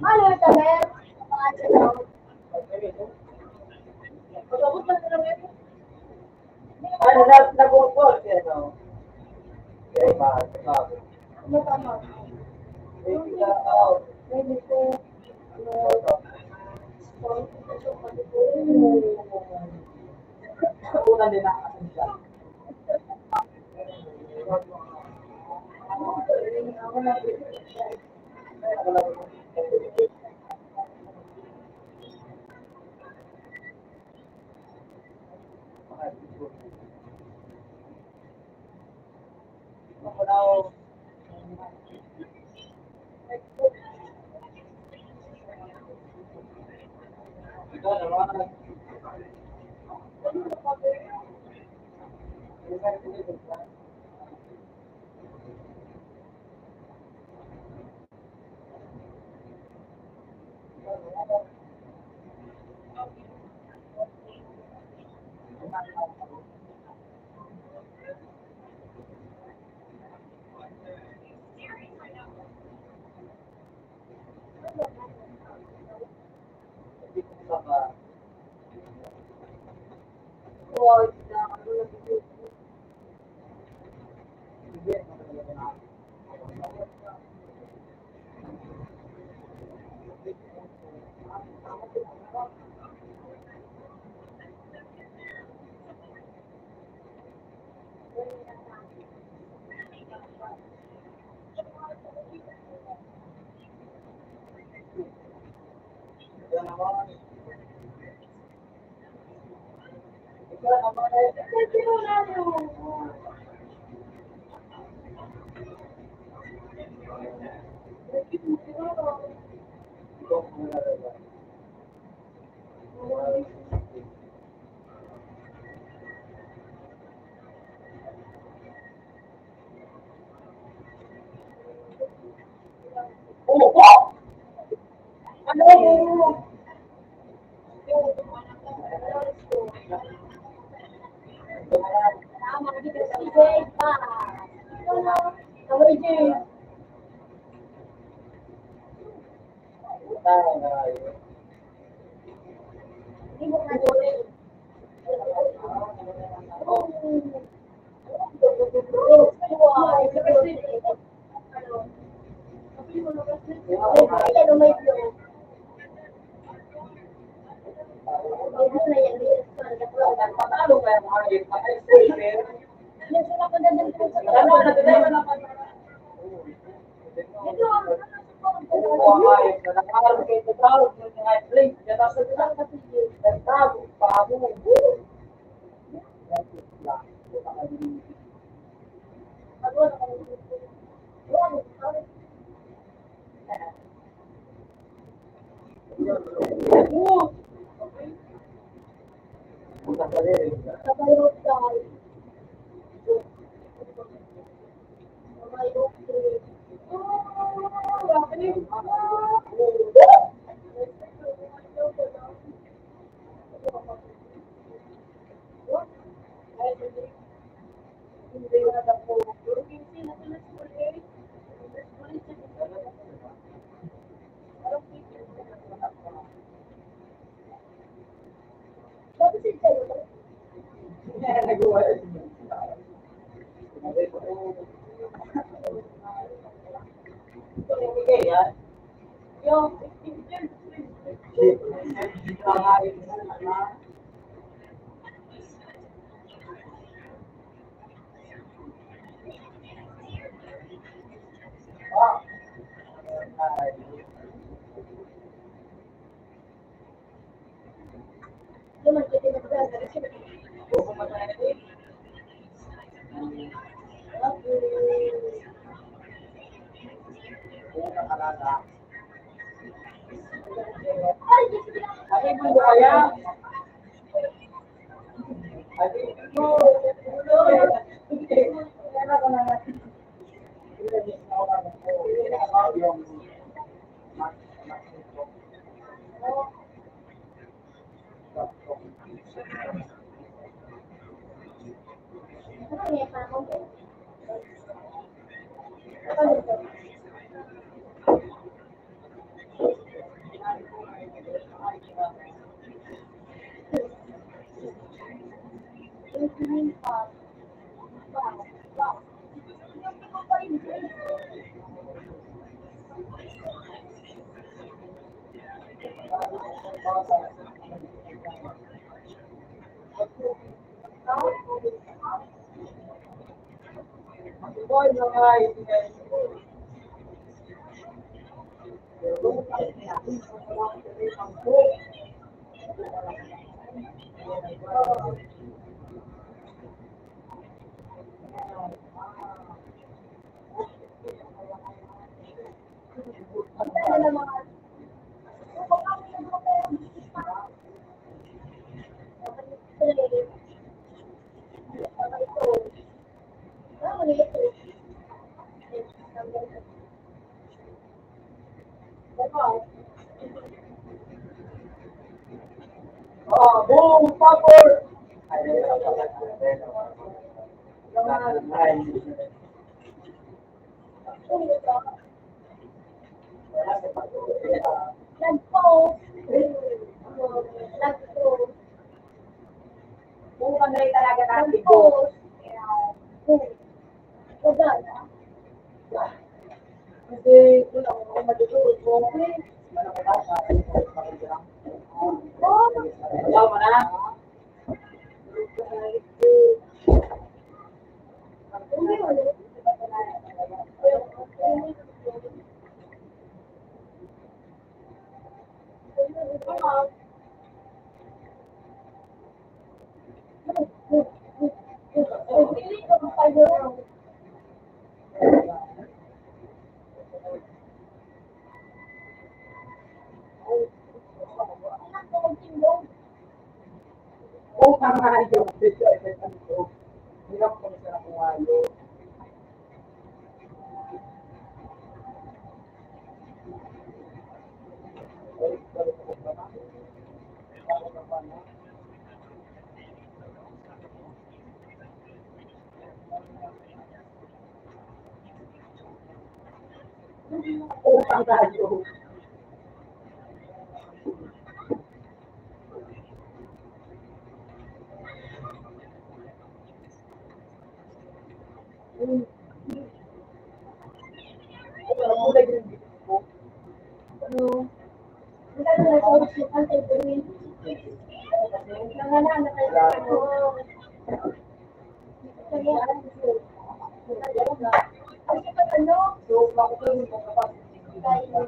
Ano yung tagal? Pag-abot na lang ito. Ano na nag-work siya, no? Okay, Ano tama? Pwede ko, Una din nakakasin siya. naman. Ikaw naman eh. Kasi wala yung... Ikaw muna rin. Oh! Ano? Tama, hindi ka si Jay pa. Away Jay. Tama na yun. Hindi mo ka doon. Patalo pa yung mga game. Patay boom! Popper! Kasi kung ako matutulog mo, wala mo na. pangayo. Hirap kami sa pangayo. Utang tayo. Kulay din dito po. Ano? Ang ganda na sa hospital kay Berwin. Nangalaan kayo sa ano. Kasi pag ano, So, bakit yung kapag dahil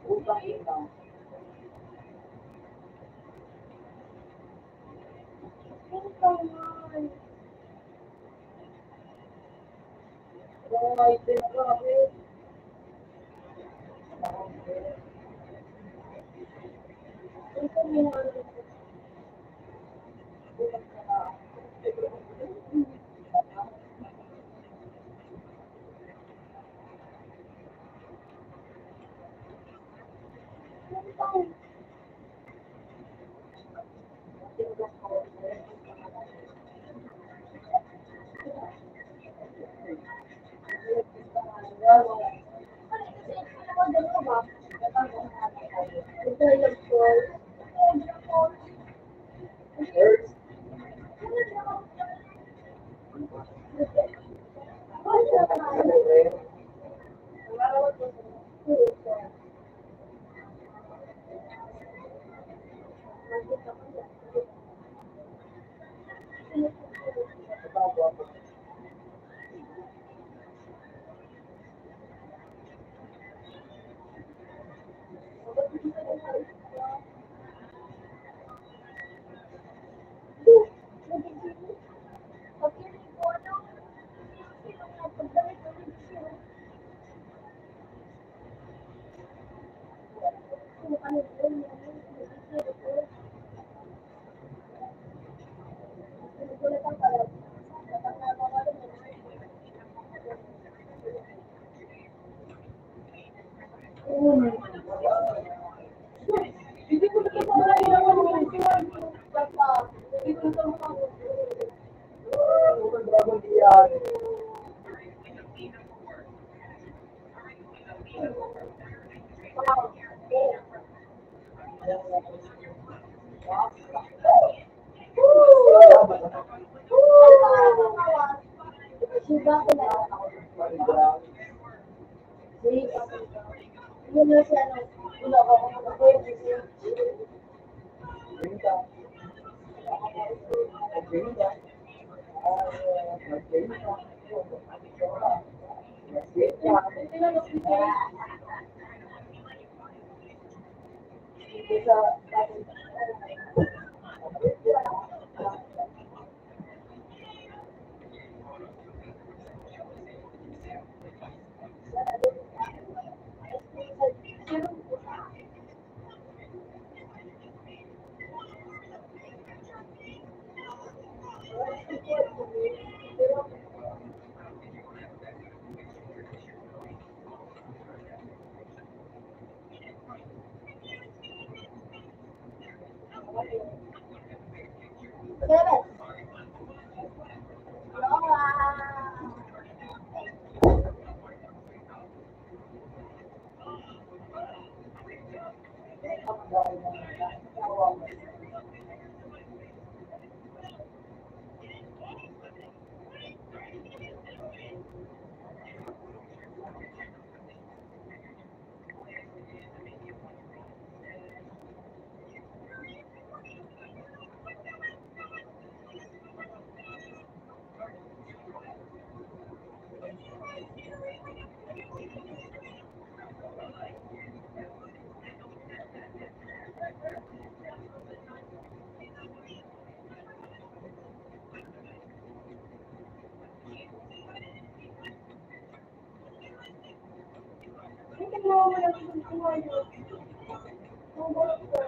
utang yun lang. Kung may pinagawa, nawawala ko sa buhay niyo. Nagulat ko.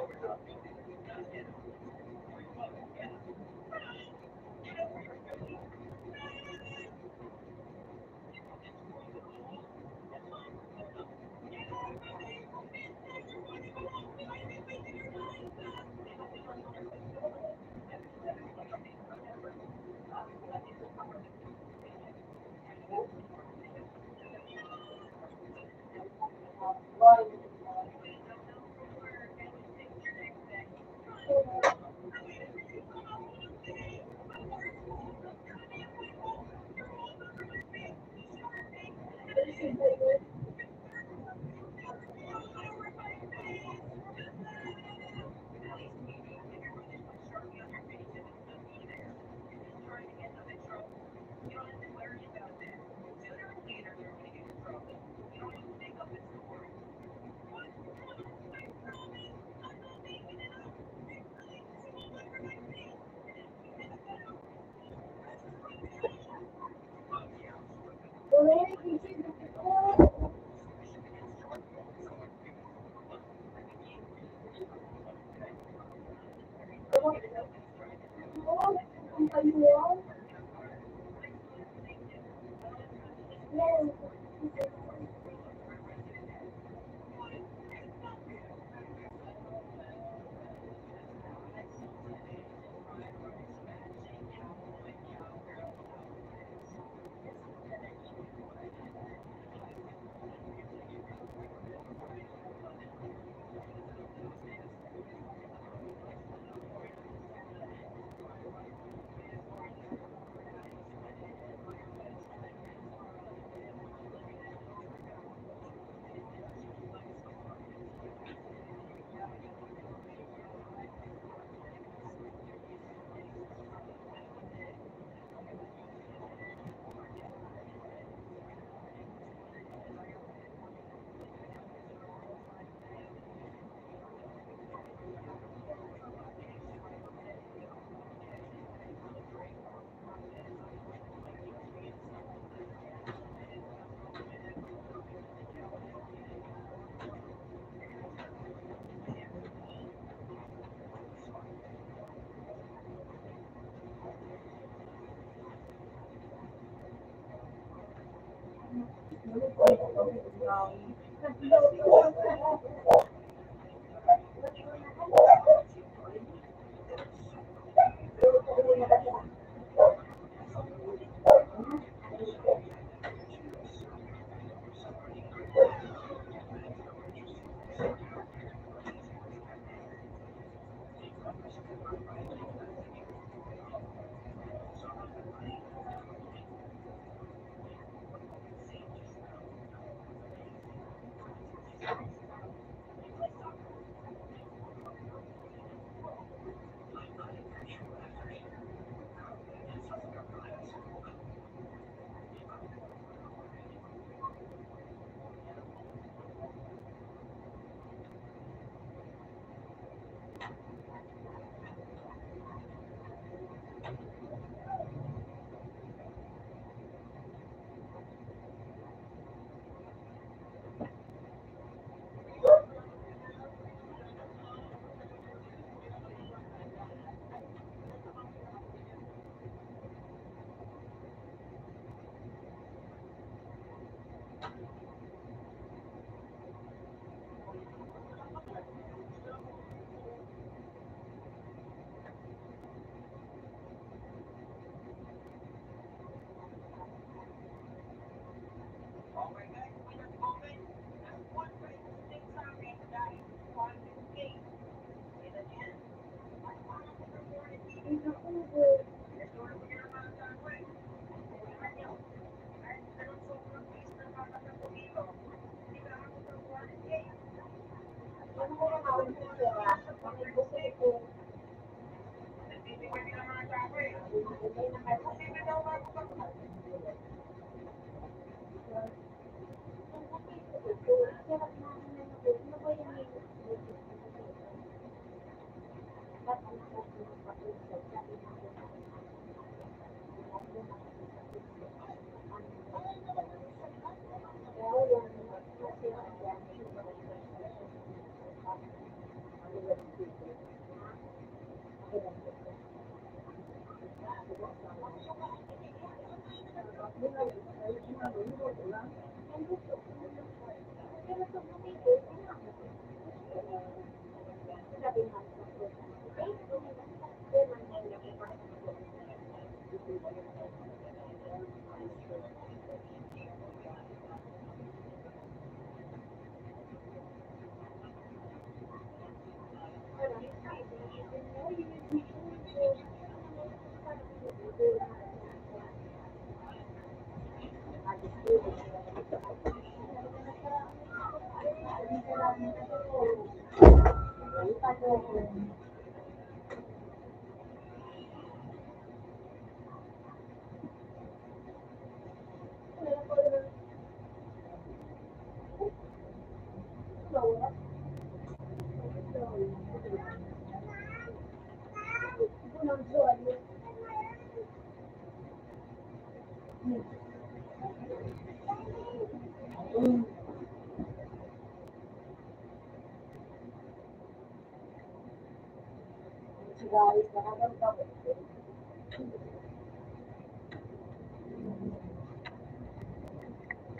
Guys, nakakanta ko.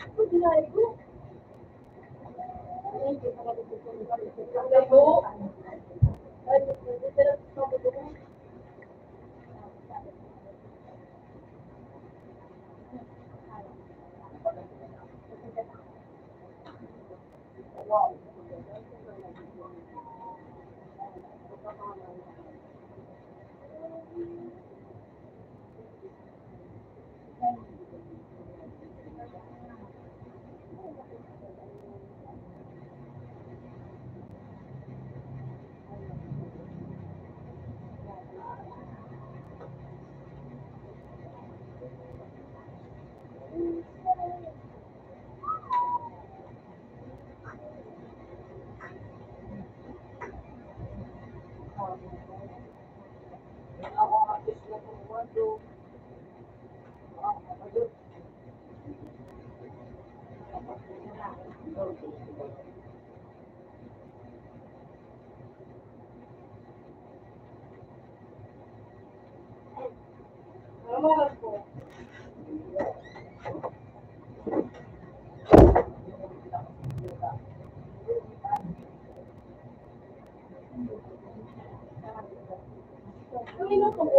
Ano ginaya ko? Ay, mo? Ay, nagdadala sa mga ko. Wow. Ako ang artist na kumuha doon. Ano mo po? Ano mo po?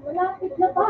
Malapit na ba?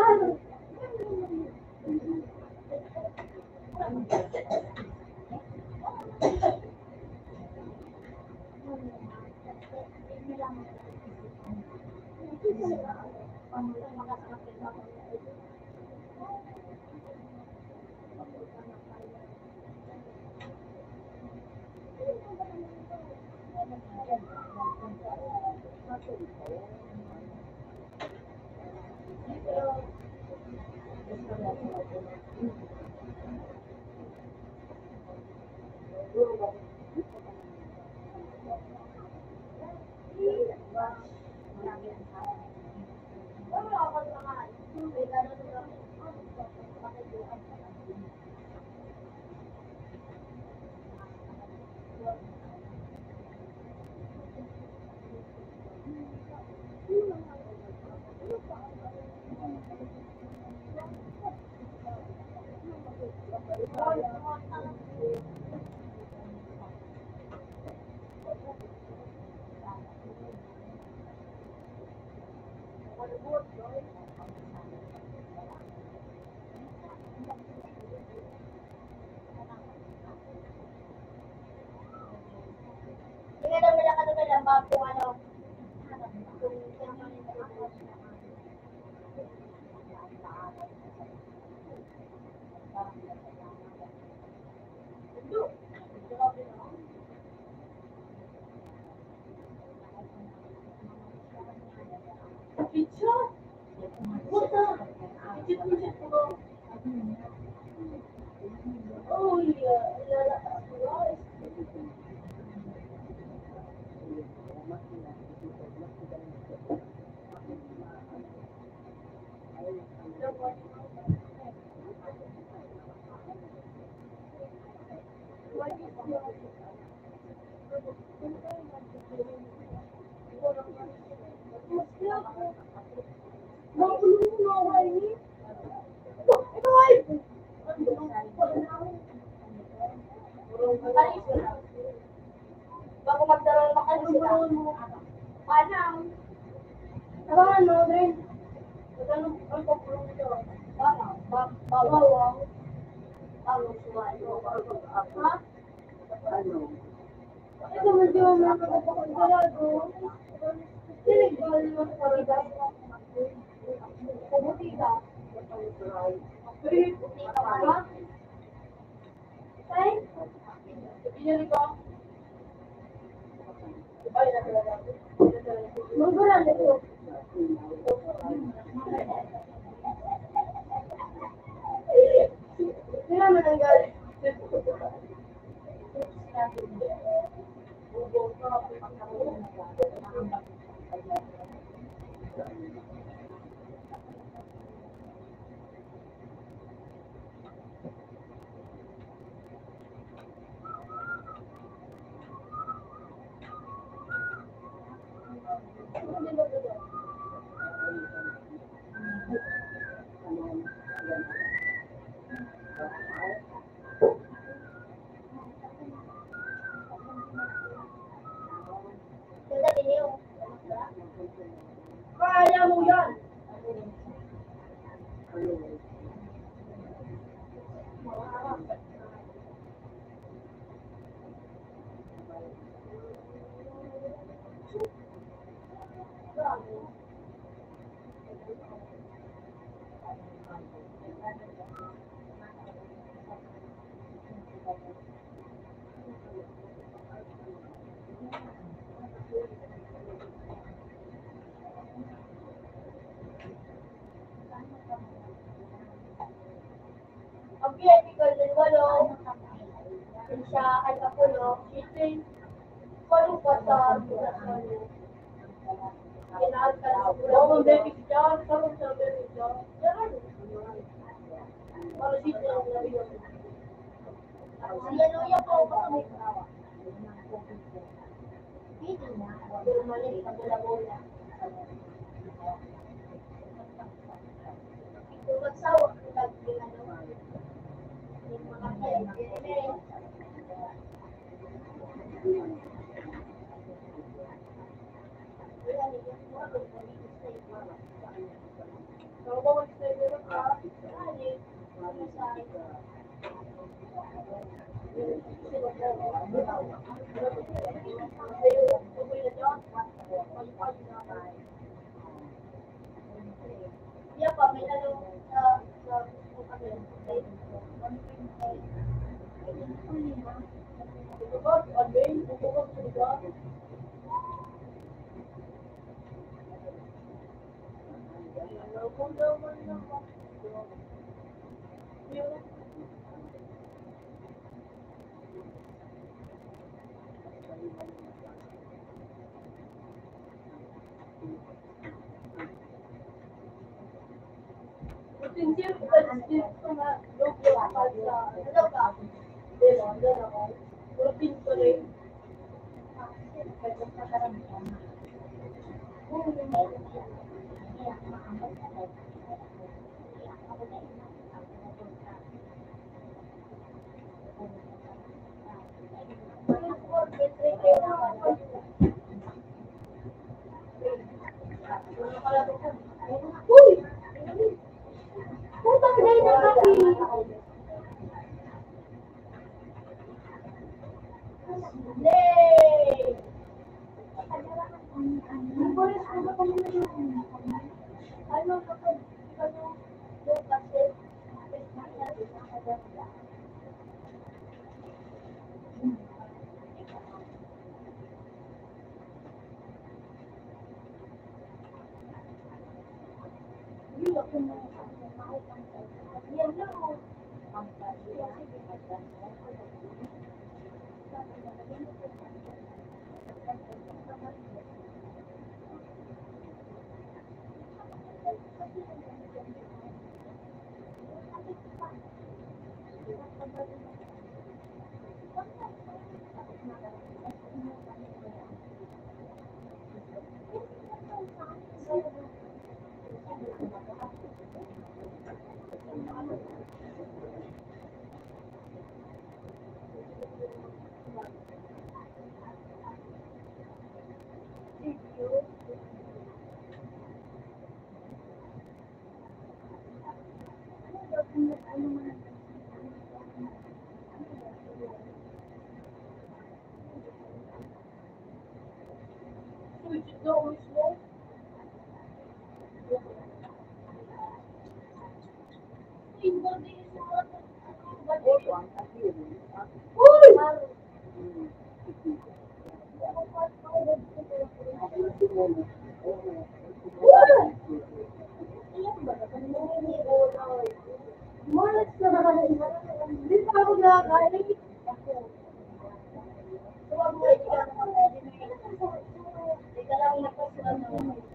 Hindi na wala ka naman ang bago ano. Pizza? What the? Oh, yeah. Bago magdaroon na kayo sila. Paano? Tara, ano, Dren? Ang pakulong nito. Paano? Bawang. Bawang suwan. Ha? Ito, medyo nakakapagdalado. Tinigal mo sa karigas. Pubuti ka. Ha? Tay? Pinili ko. Ay, nakalala. Magbulan ito. Hindi naman ang galing. Ganda din yung. Kaya mo yan. Ang VIP ko din walo. Siya ay kapulo. Ito, Walo pa sa walo. Kinaal ka sa Oo, ang baby dyan. Sarap sa baby dyan. Yan. Para dito lang nariyan. Hallelujah po ba kami? Hindi na. Pero mali sa bola-bola. Kung magsawa ko lagi ano. Yung mga kaya. Pero ba mag-stay ka? Iya pa, may tanong sa kami. Ito ba? Alvin? Hindi ko na logo ako sa ano ba? Diba? Diyan ako. Routine ko rin. Uy! Putang day na kami. Yay! Ano kapag yung kasi yan lang. Hindi pa ako nakakain. Huwag mo ika lang nakasulat ng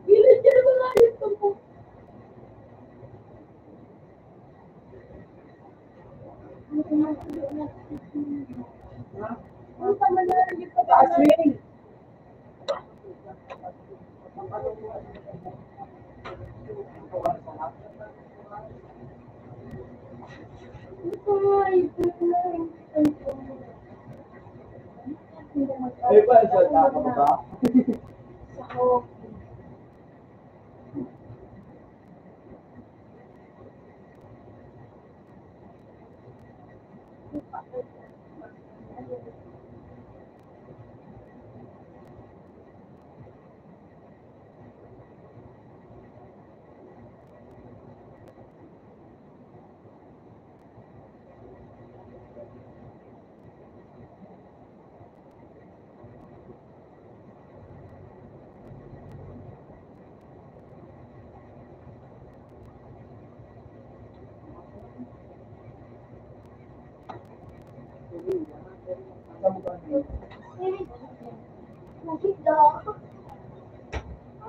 Gilid ka naman nga ito po. Ang pamalaan dito pa. Aswing! Ay ba, siya ka ba?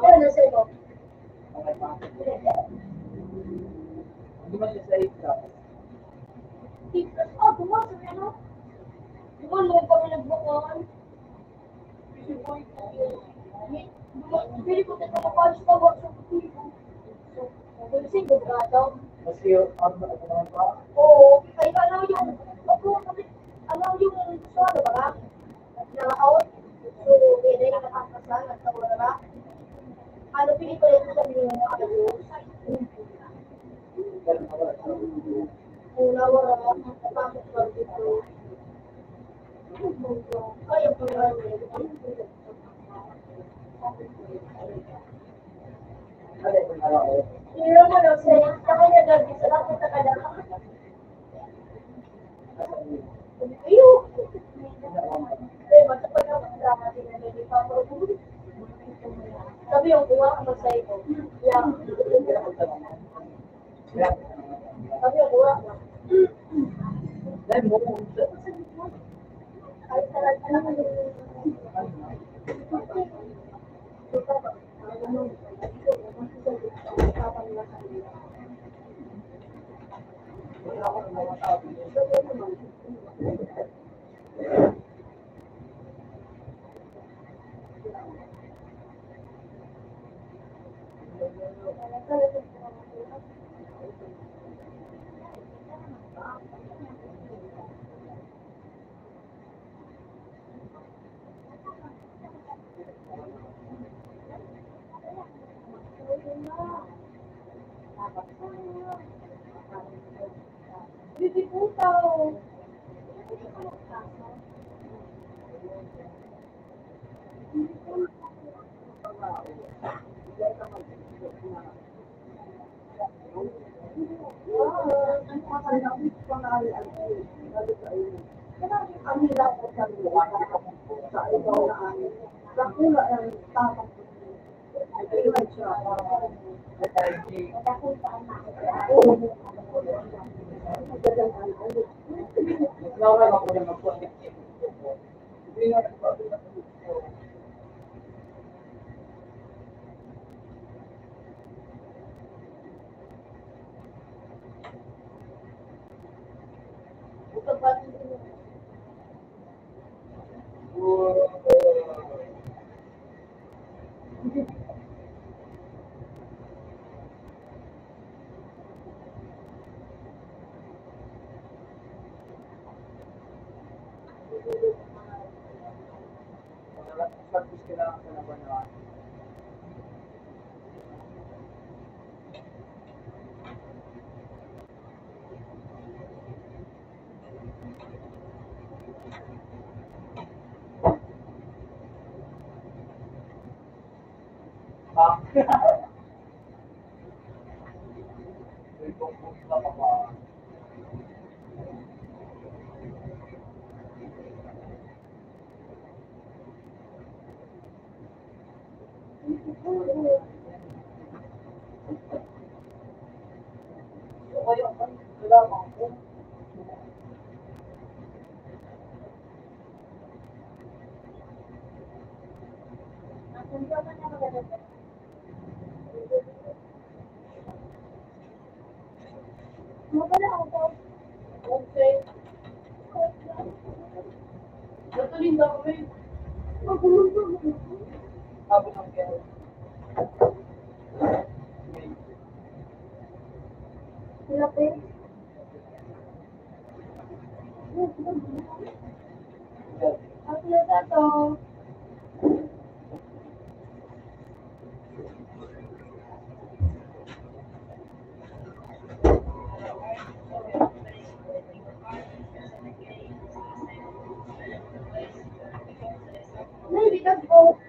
Ano sa'yo? Hindi man siya sa isa. Bumas, ano? Di ba, noon kami nagbukuhan? Pili ko tayo makapalis ka ba sa pili? Kasi gugado. Kasi ano naman pa? Oo, kaya ano yung, ano yung gusto, ano ba? Naka-out. So, hindi na nakakasan, at wala ba? Ano, pili ko rin sa mga una, wala ba? Tapos ba dito? Kaya po ba? Pero mo lang sa'yo, saka nagagi sa lahat sa kadang. Iyo! Eh, matapag ako sa drama din na hindi pa ako. Sabi yung kuha ka masay ko. Yeah. Sabi yung kuha ka. Dahil mo Ay, talaga naman Bibi putaw. Laura ako na mag-connect. Hindi nga practice kailangan ko na ba na Kaya wala ako. Ang ka man na maganda. Maganda ako. Okay. Natulin daw kami. Sabi ng kaya. Sila pa yun. Ang sila to. Maybe that's all.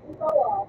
Ikaw ah.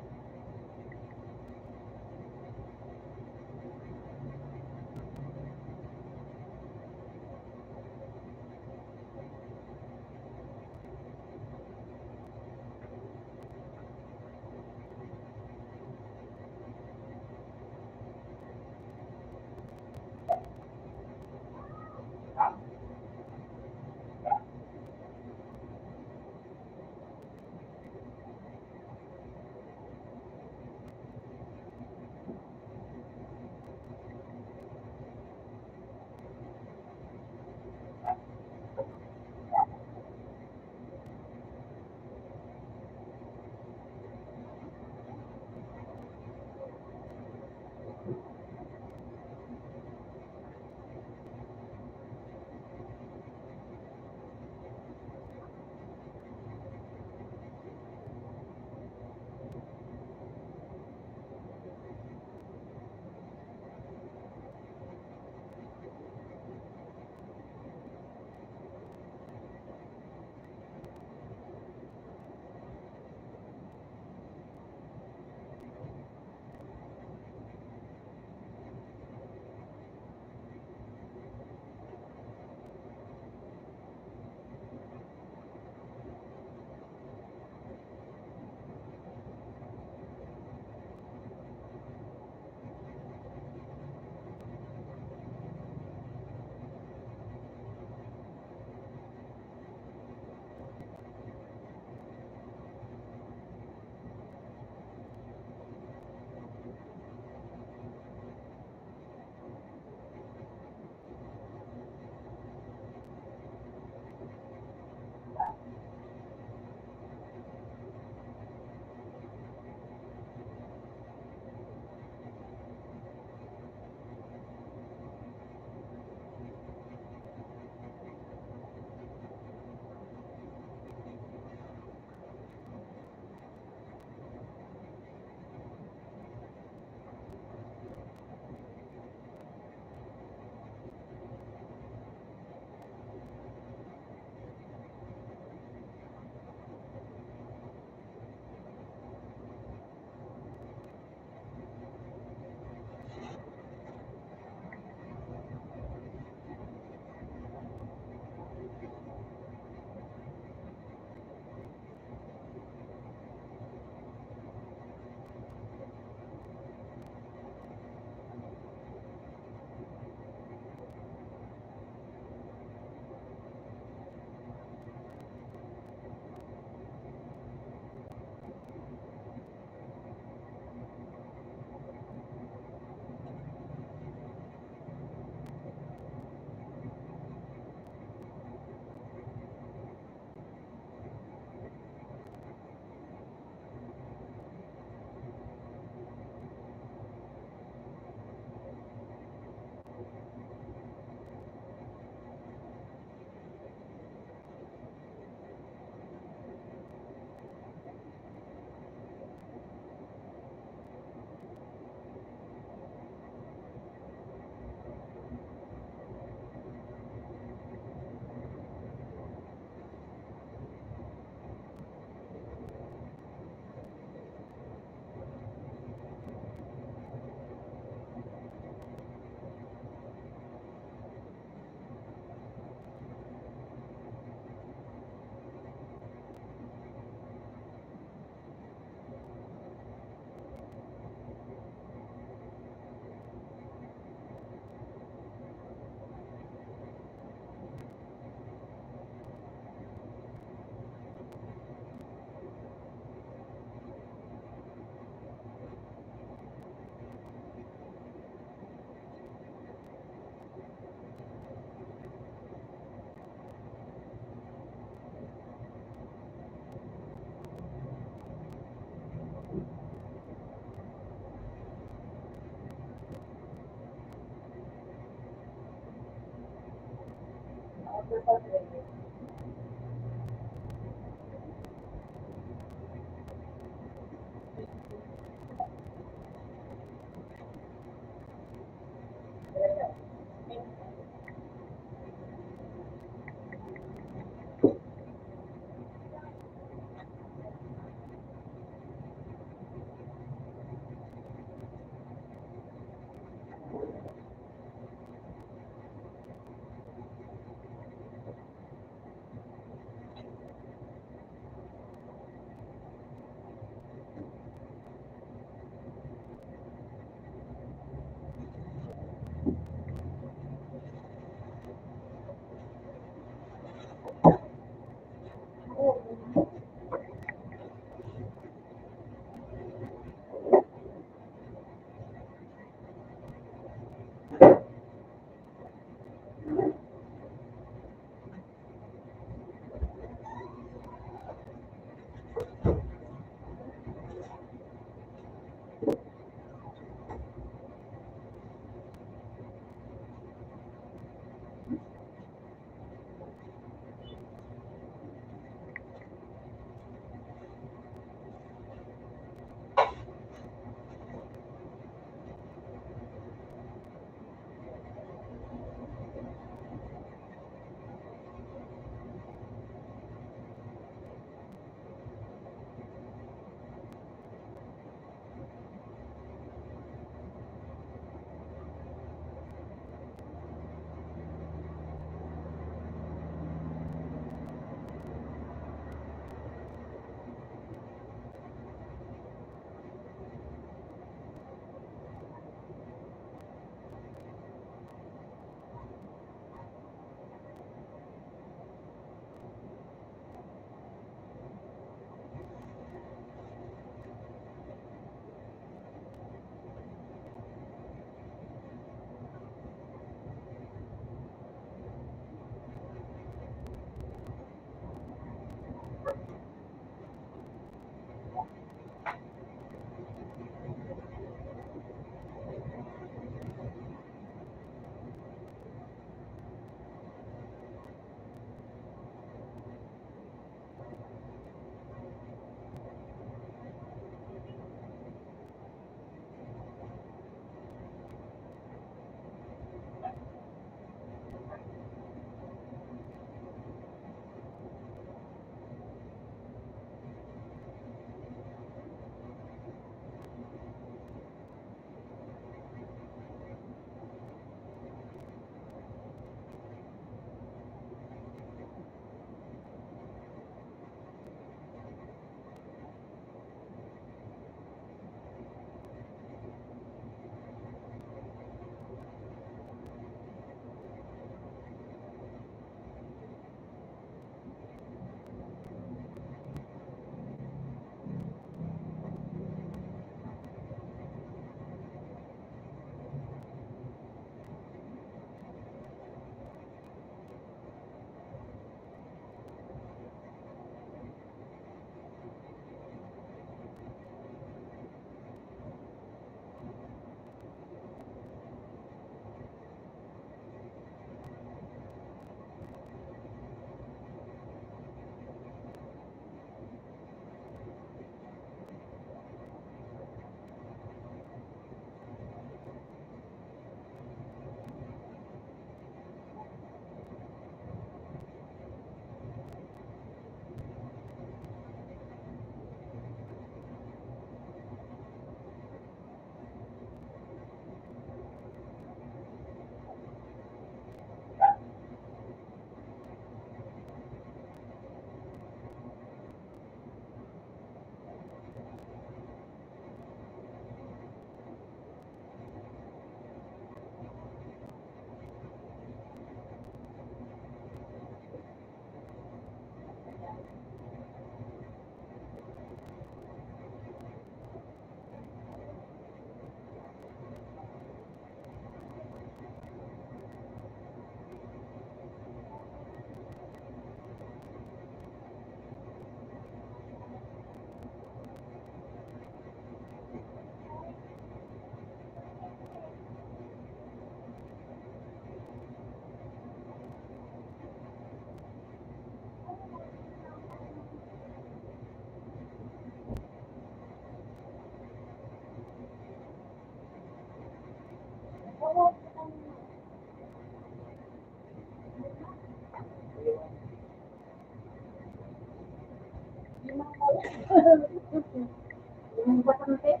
bastante.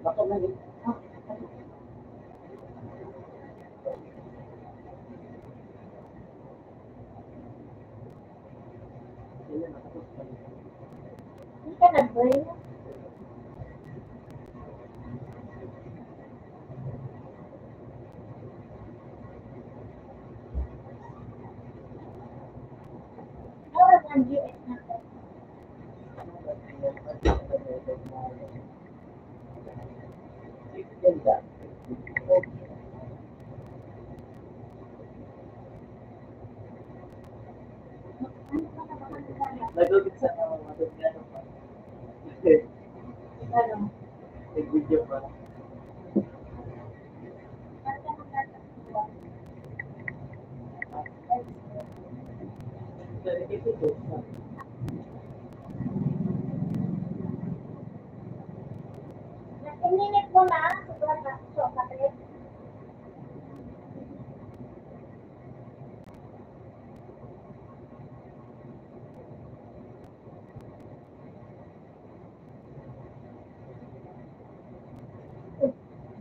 Bakit na Hindi ka nag-brain. ang GS natin. Ganda. Ano pa na baka nagkala? Nagugit sa mga matugyan pa. Ano? Nag-video pa. Para ka nagkakasuwa. Ininit mo na, sobrang kapit.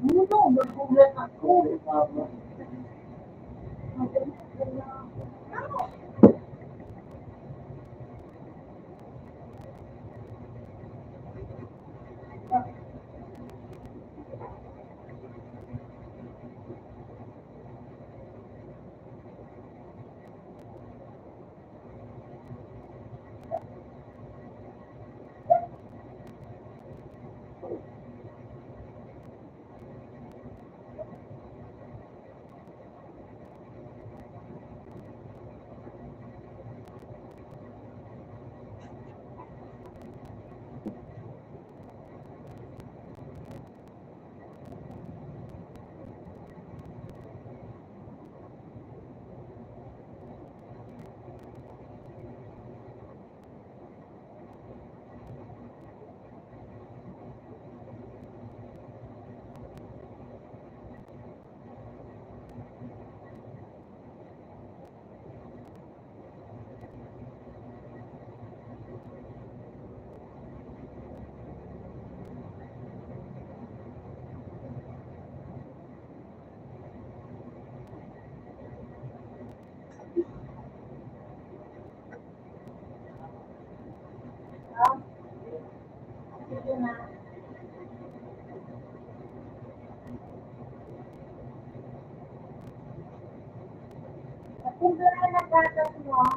Muno, magulat ako. Sige na. Kung doon na nagkakas mo, ha?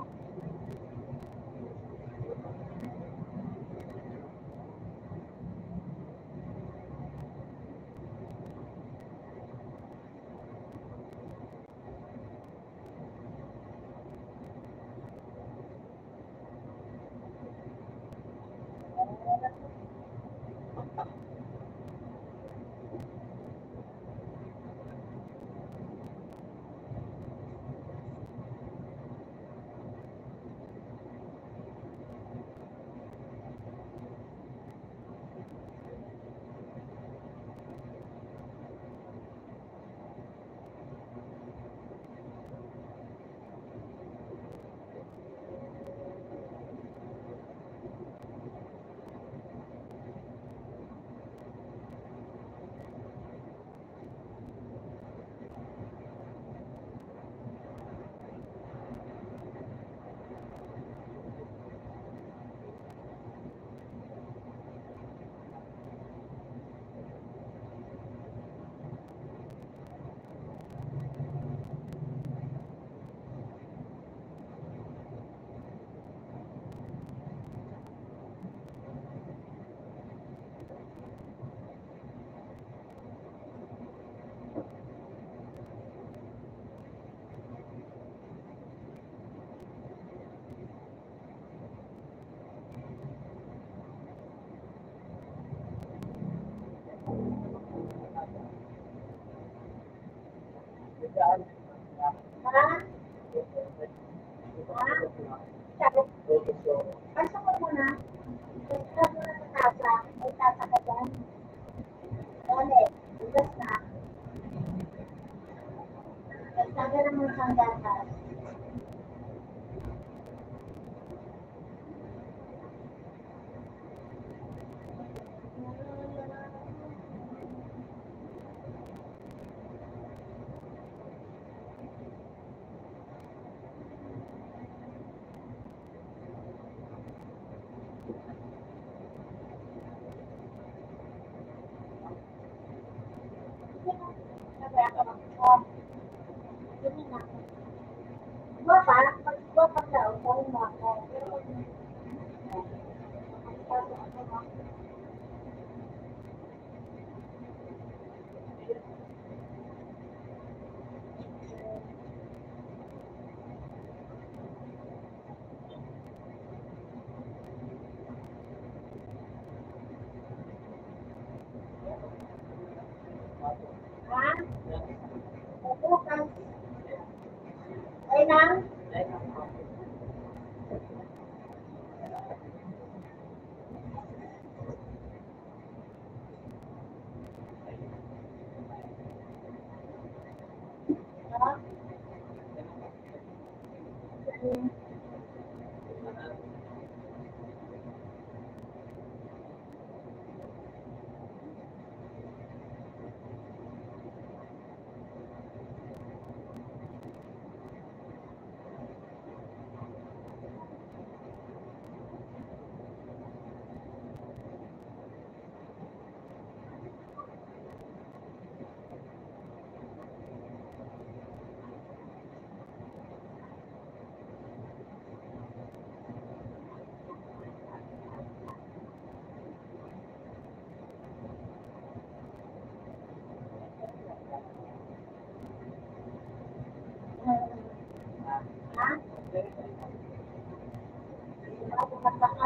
Sabi, pasok ko muna. Pasok mo na sa tasa. May tasa ka dyan. Ulit. Ugas na. Sabi naman siyang gatas. Sabi ako, oh, yun na. ng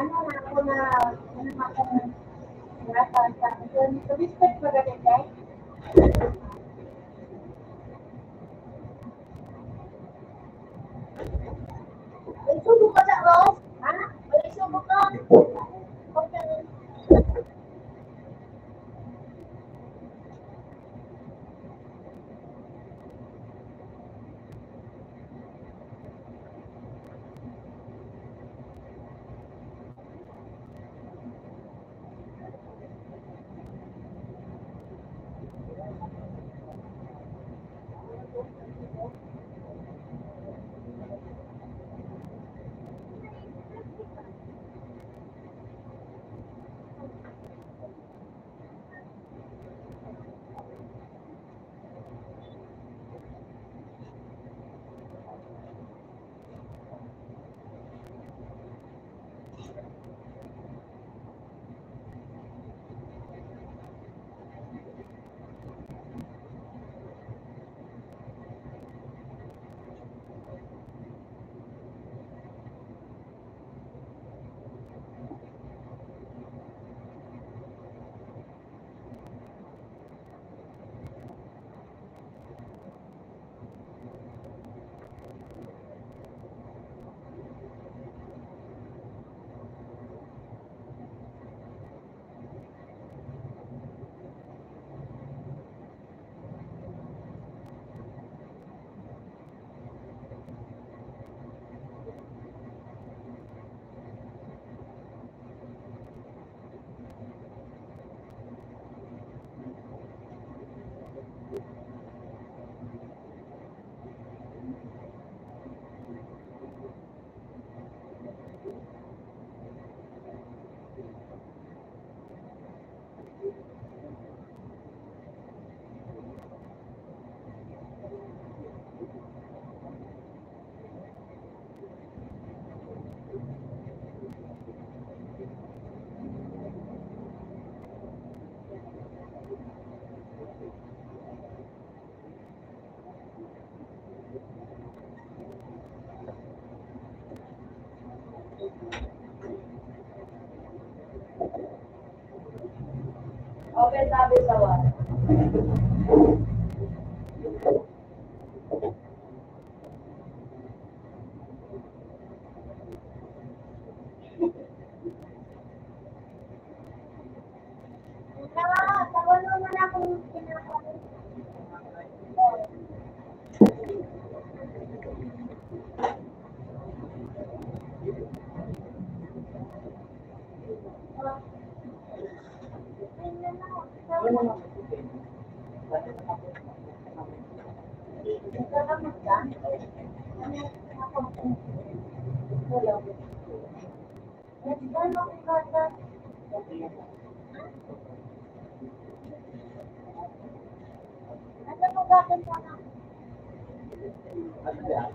ano na ako na respect ba ganun guys? May subo ka sa Ross? Ha? May subo ka? Okay. Okay, sabi sa what? Tawag mo na akong pinakain. Ano mo gagawin ka na? Ano yan?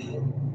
Okay, sino?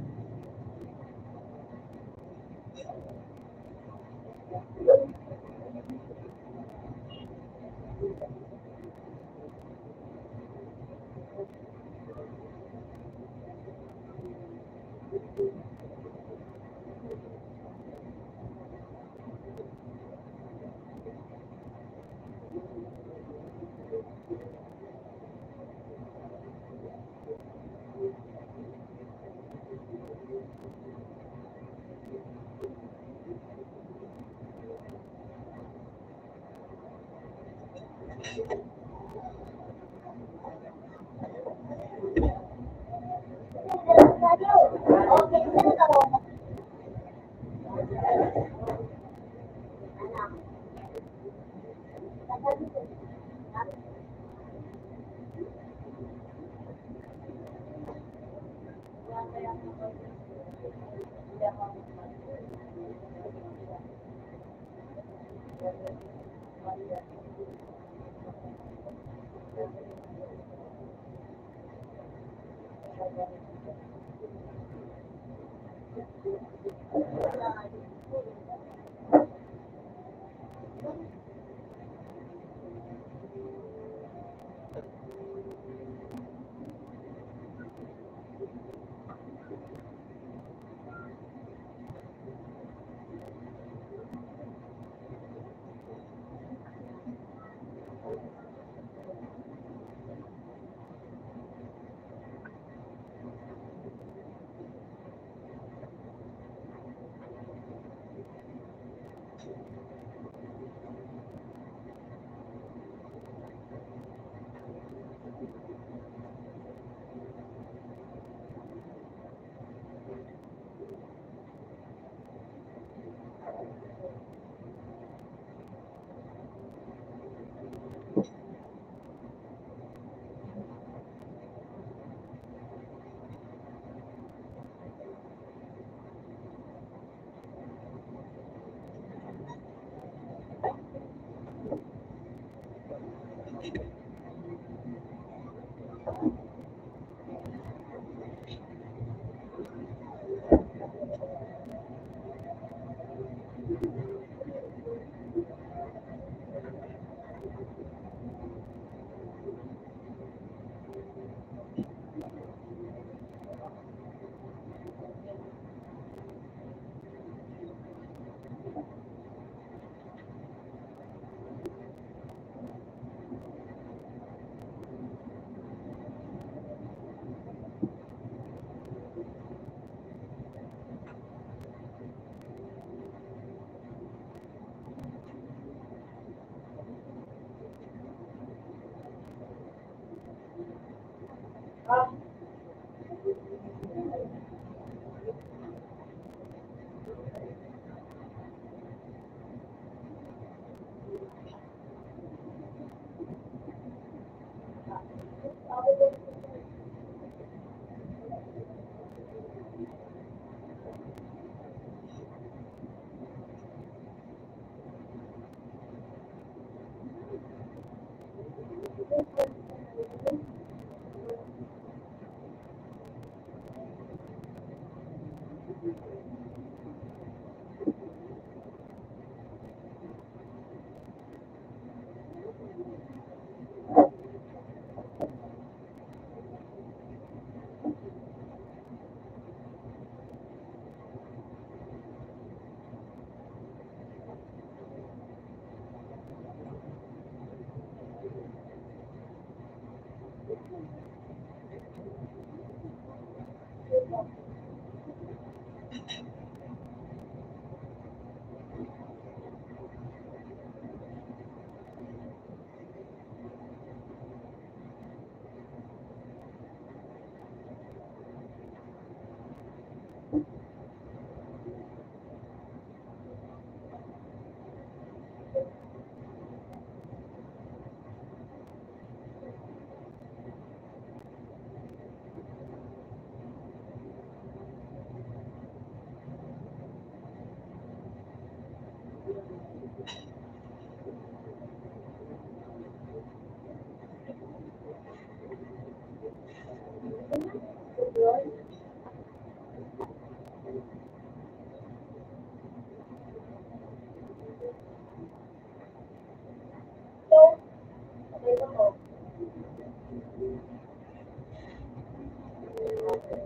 Oh,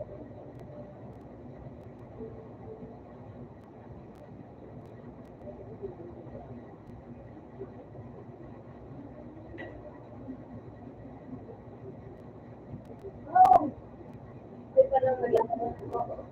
hindi pa lang naglalaro.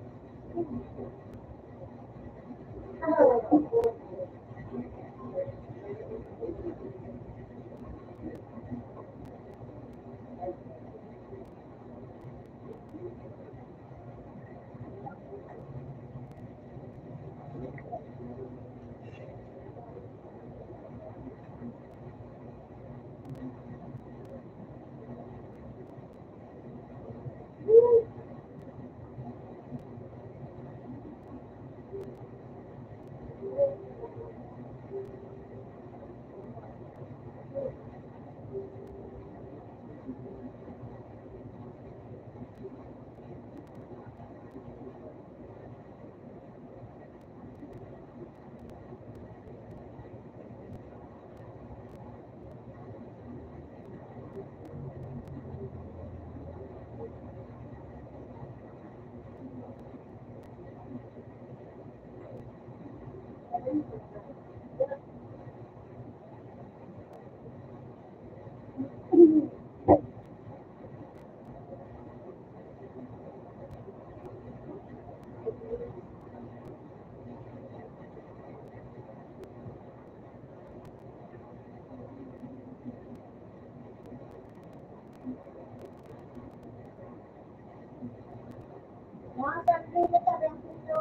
Mga sabi na sabi ang puso.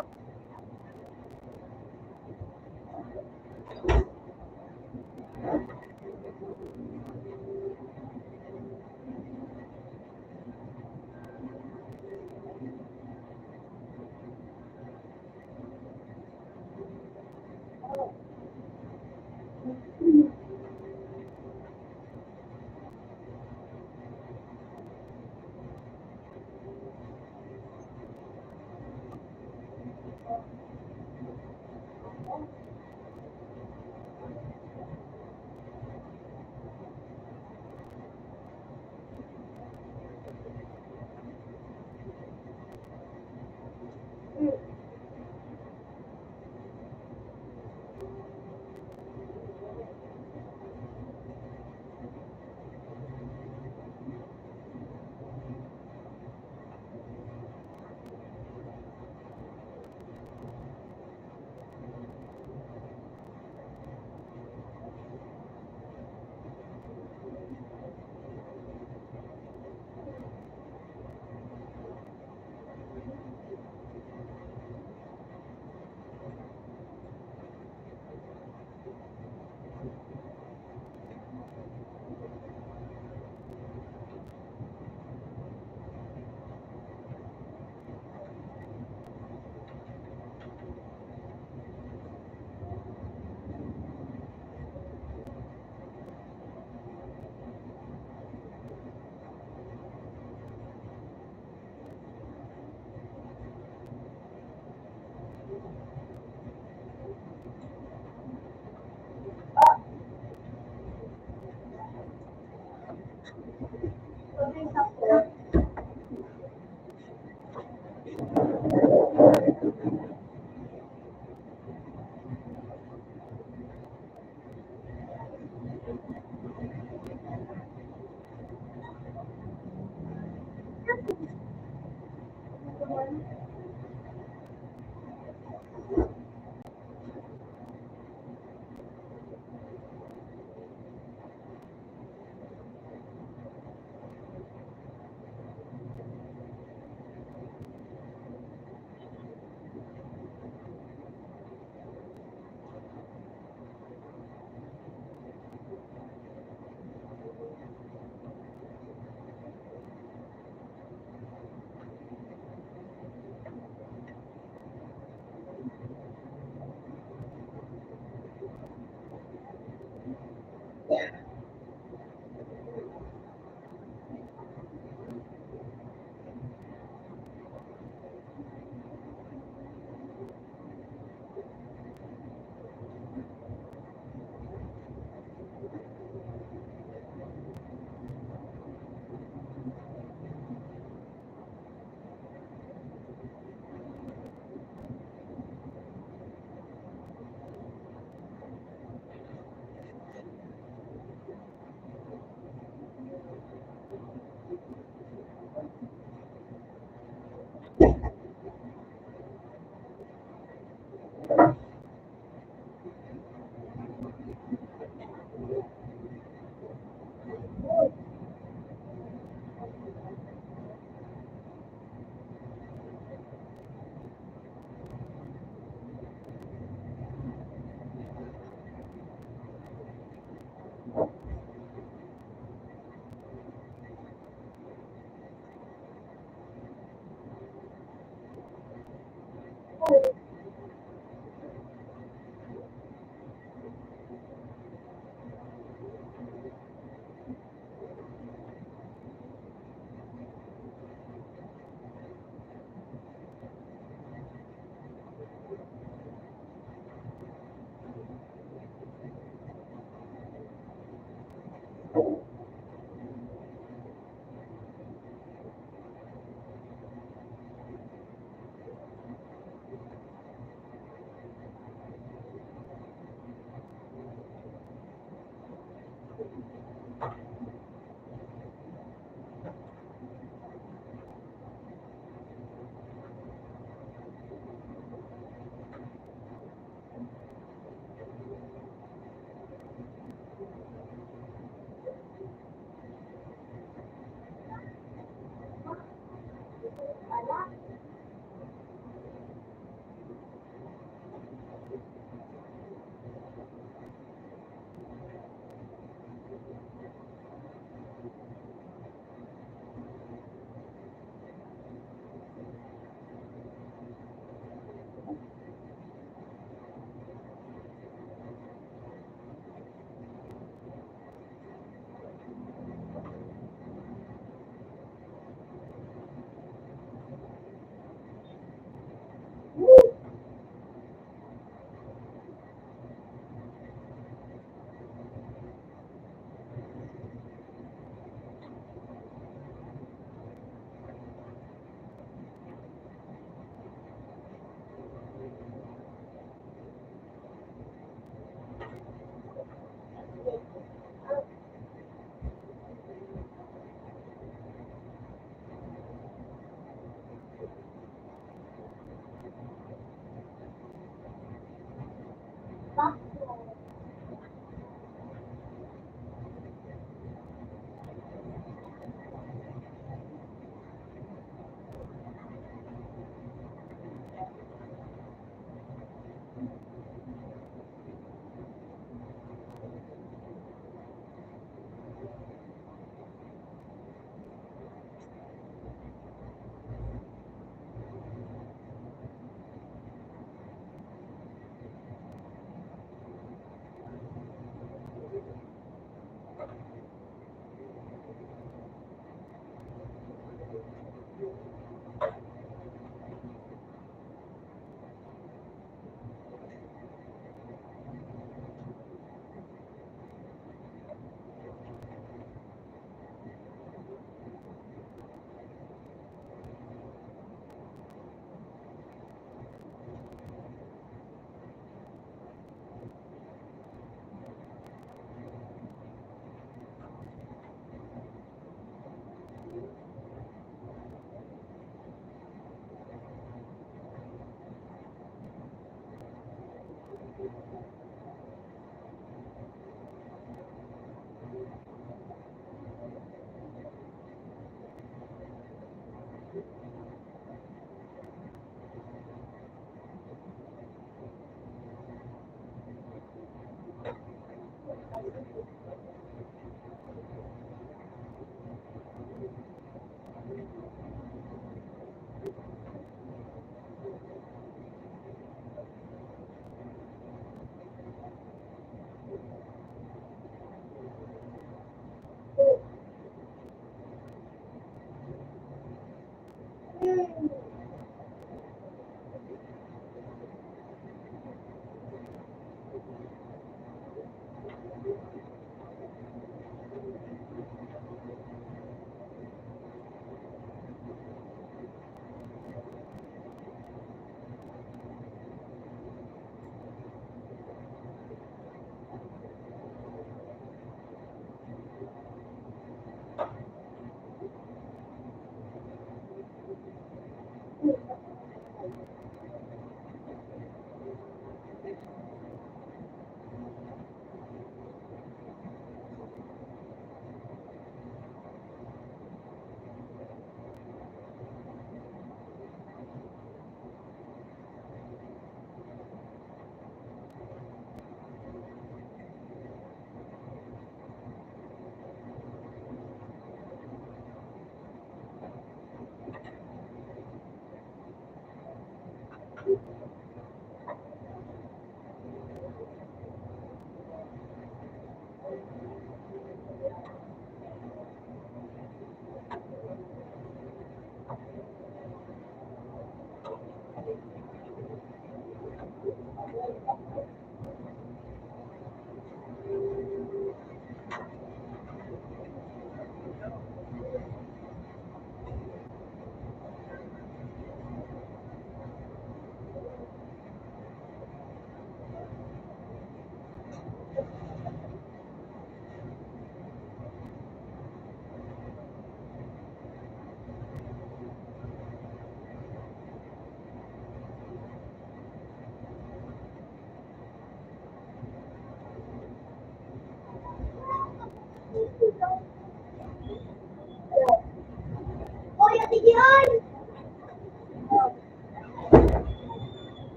Sabi sa ko,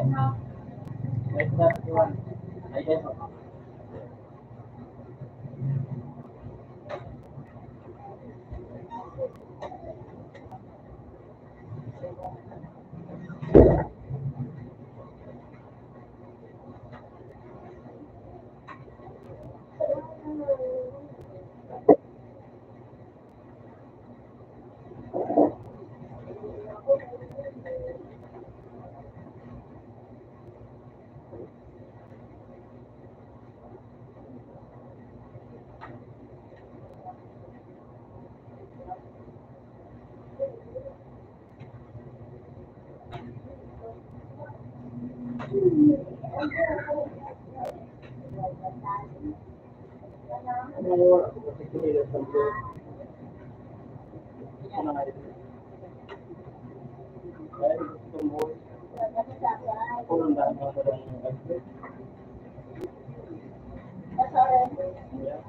Wow. Like that one. I guess. Ito na nga ito. Dahil tumboy. Ako ang dami mga parang agad. Yeah.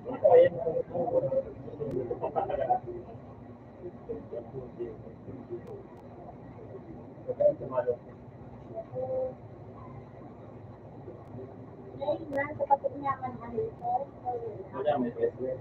Ito ayan. Ito pa talaga. Ito ayan tumalo. Wala may pwede.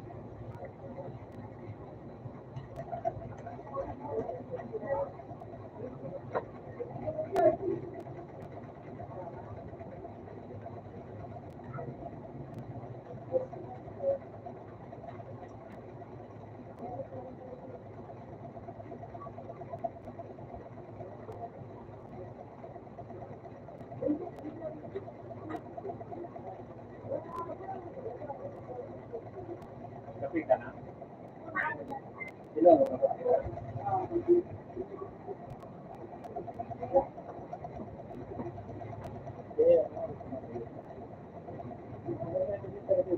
Kapi ka na? Ilan mo ka?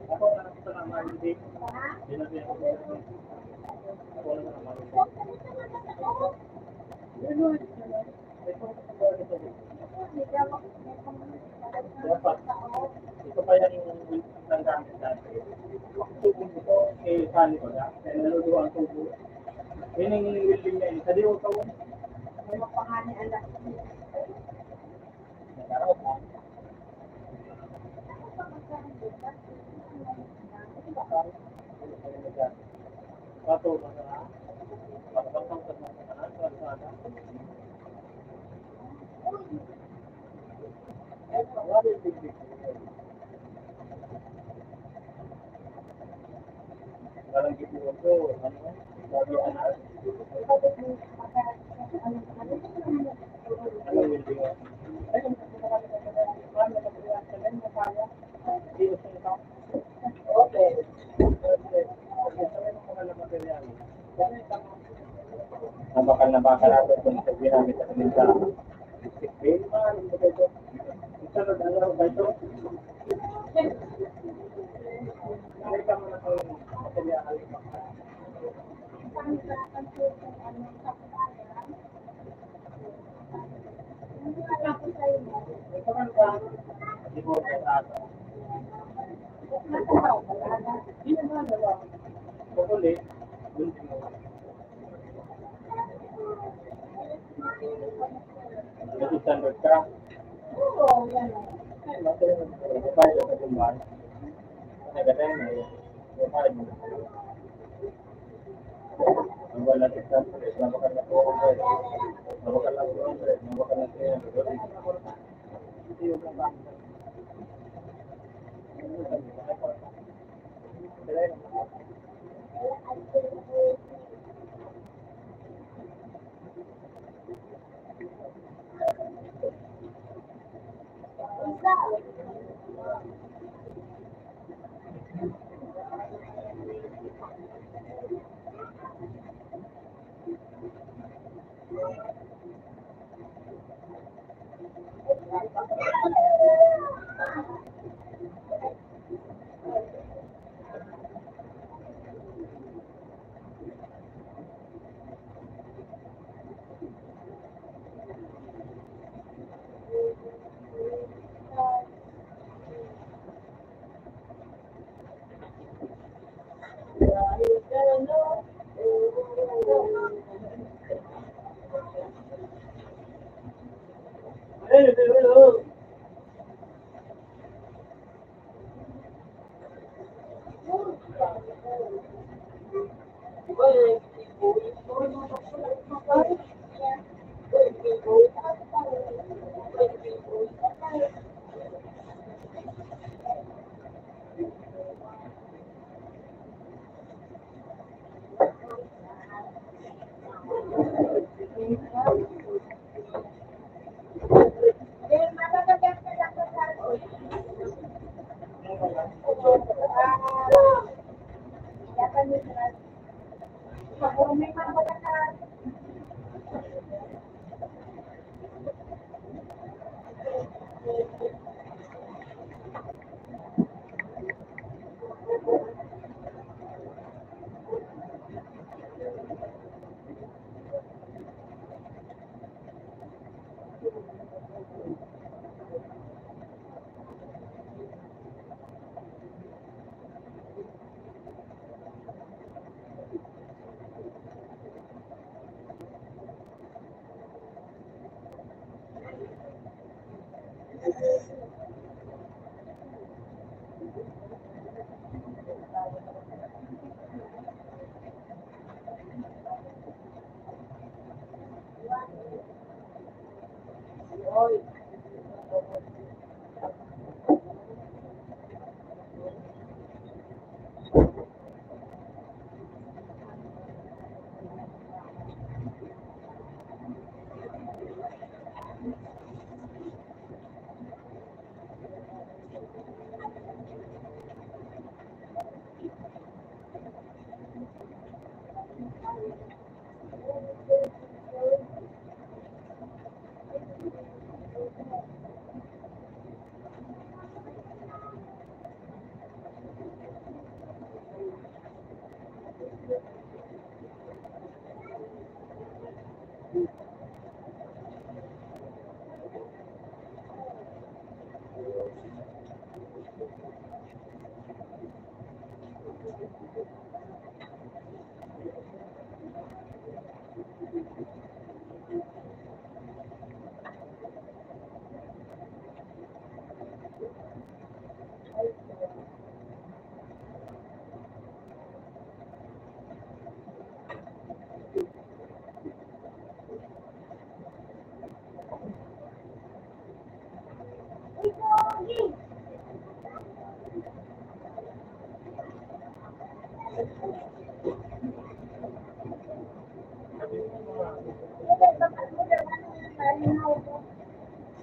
Ako na nakita na hindi. Hindi na ako na nakita. Dapat, ito pa yan yung nanggamit dati. Tubong ito, sali ko na. Kaya naluduan ang tubo. Yan yung willing niya. Sa diyo ka mo. Nagkaroon na. Pato ka na. Pagpapang ka na sana. Wala yung big. Walang gipuan ko. Ano? Lagi anak. Ano yung willing niya? Ayun, okay. Nabakal natin kung sa ginamit at minta. Isa na dalawa ba ito? Nakita mo na itong material. Ito man ba? Hindi mo ka ata. Hindi naman dalawa. Kukulit. Bunti mo. Ito standard ka. Ay, bakit sa kumbahan? Nagkatayin na yun. Bakit mo? Ang wala sa standard. Nabakal na po ako. Nabakal na po ako. Nabakal na po ako. Ito yung kumbahan. Hello.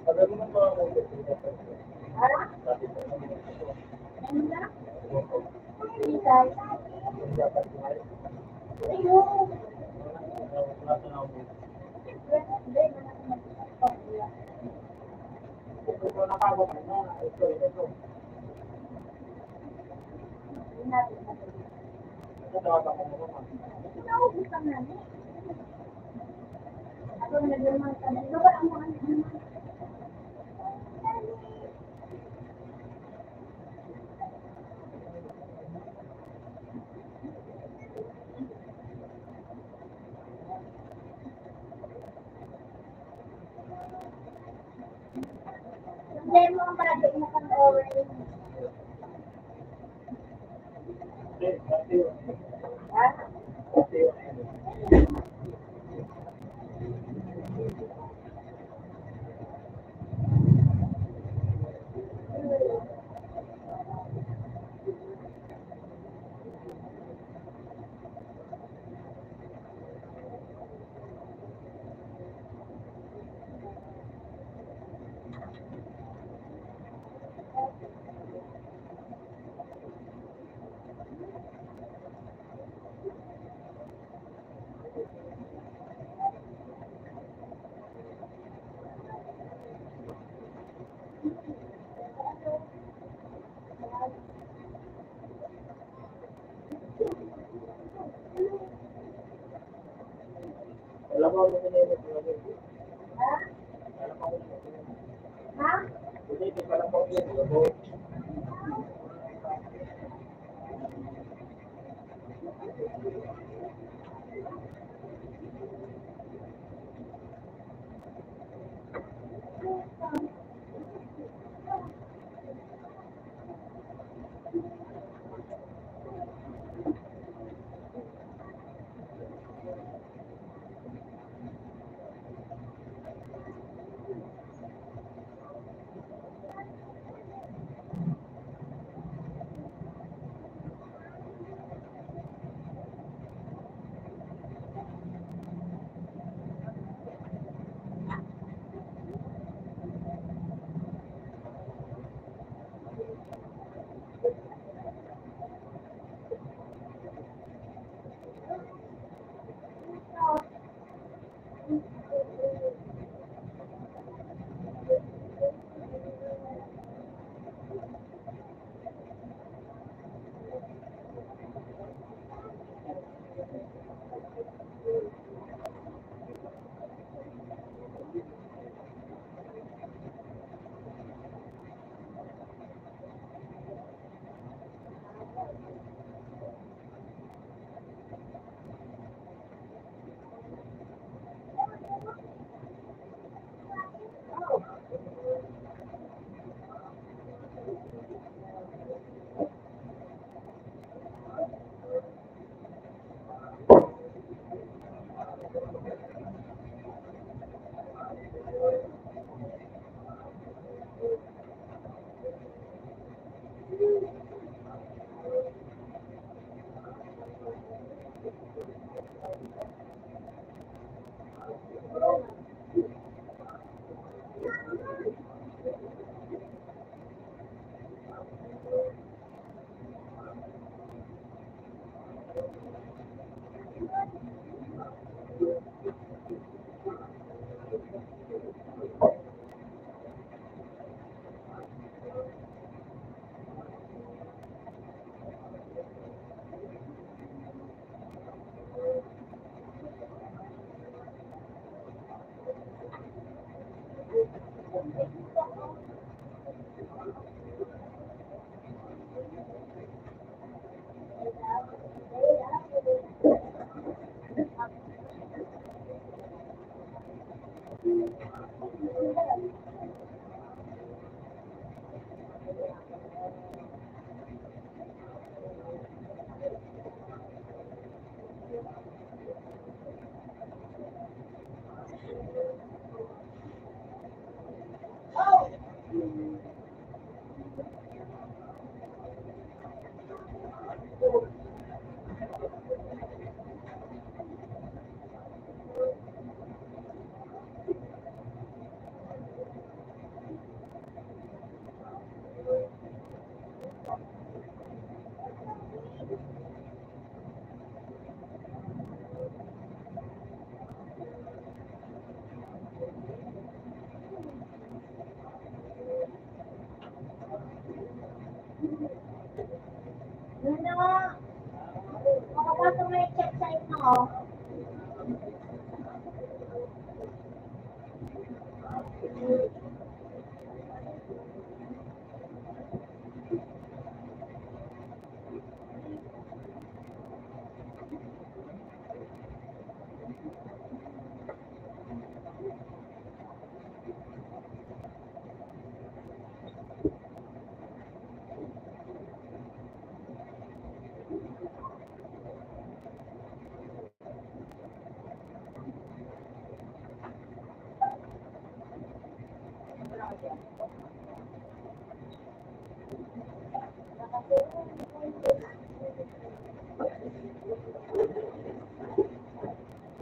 Sabi mo ng mga ulit. Hindi mo ang palagi mo kang orange. Ha? Alam mo, ano sinimit mo yun? Ha? Alam mo, Ha? hindi, di pala po yun. Alam mo, Ano? Makapasok na i-check sa inyo.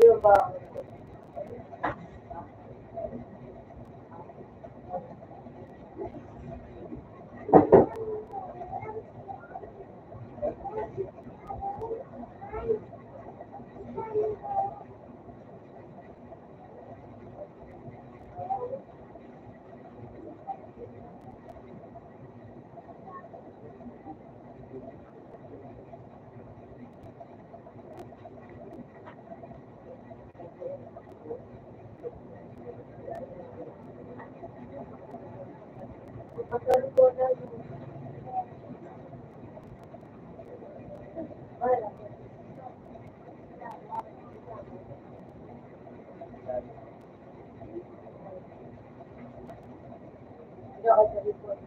Yun ba? Pagkaroon ko na yung wala. Hindi ako sa report.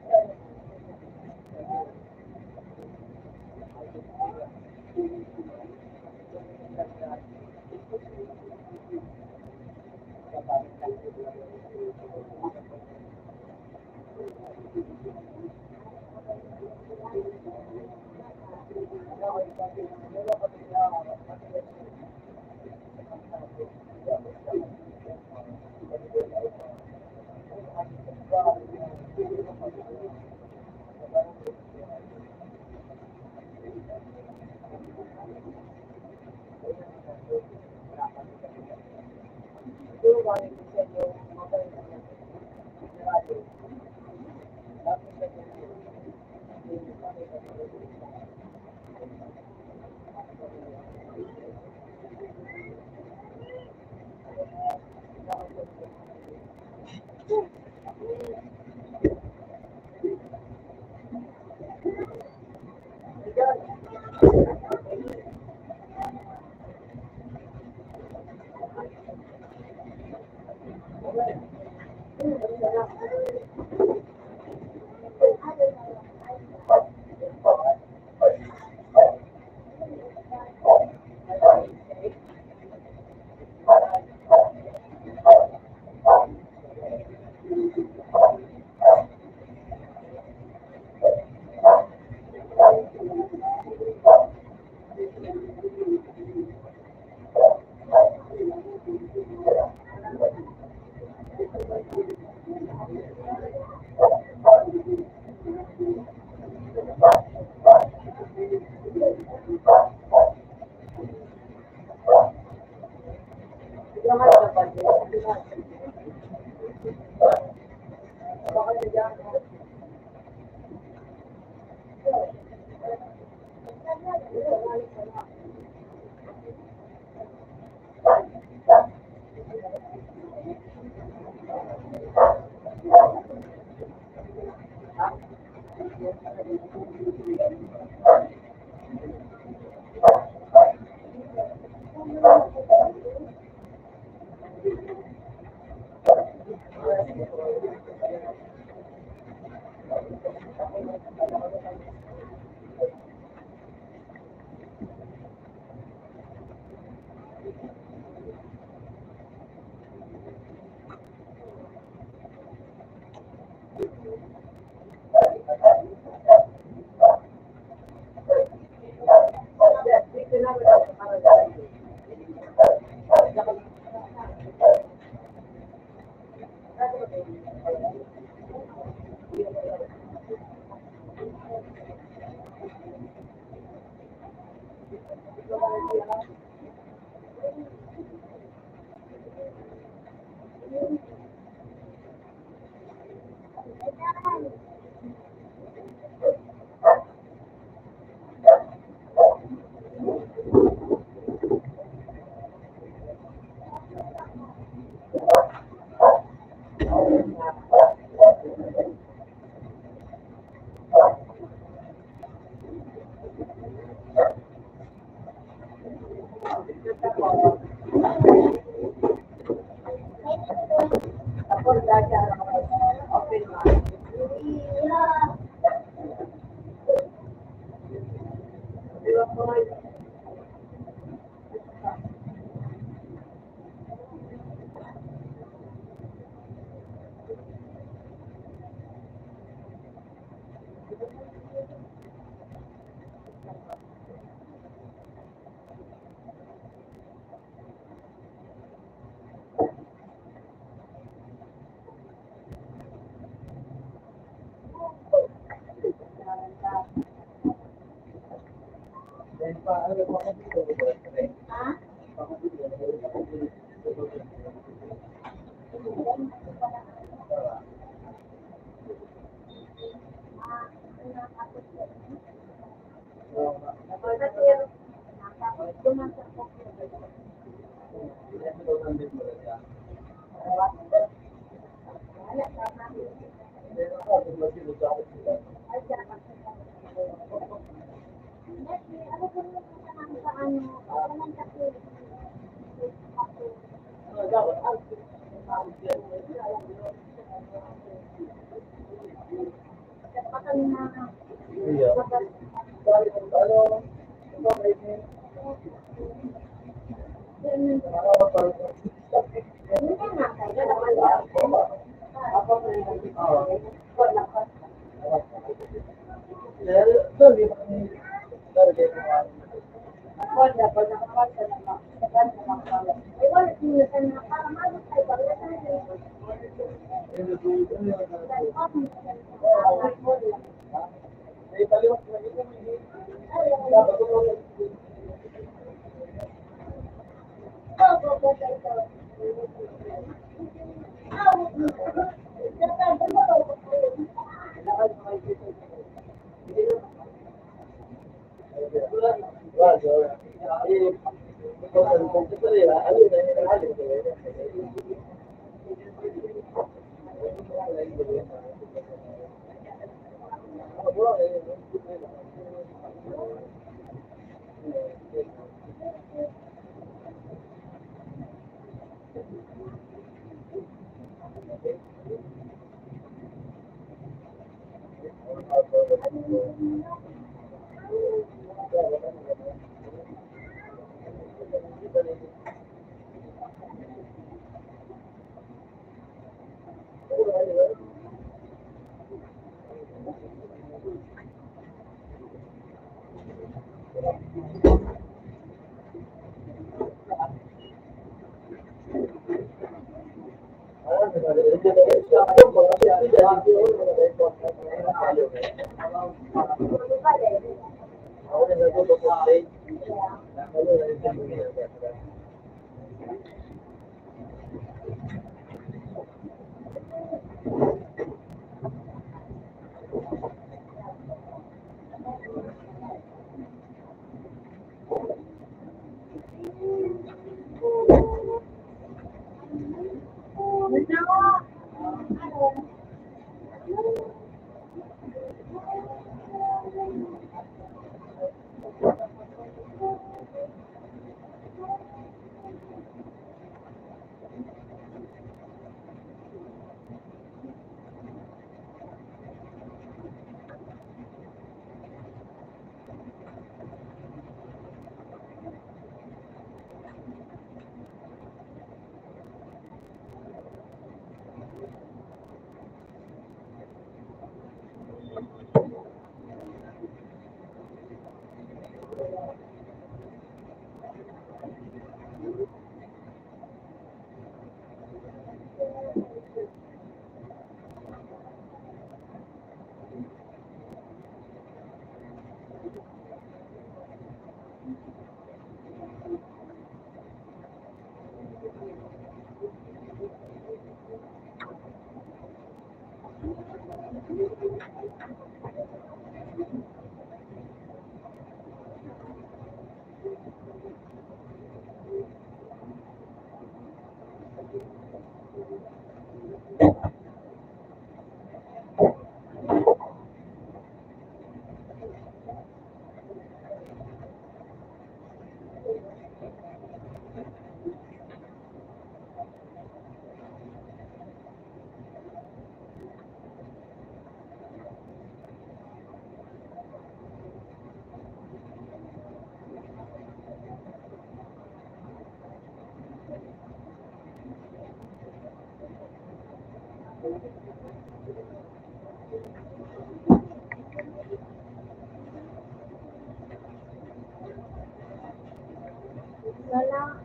Wala.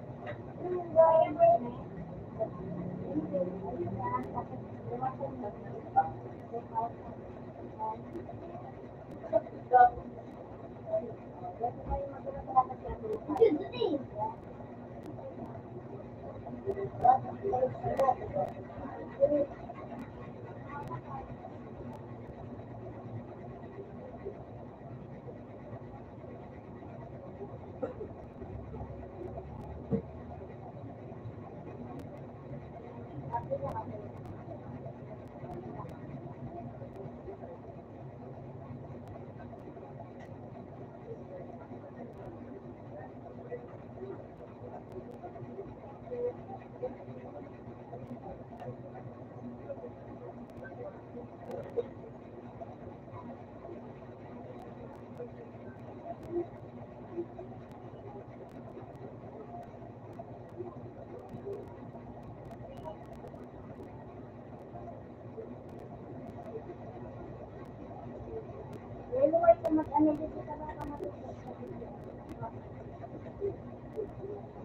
Anyway, sa mag-ano dito sa baka matutunan.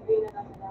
Hindi na lang na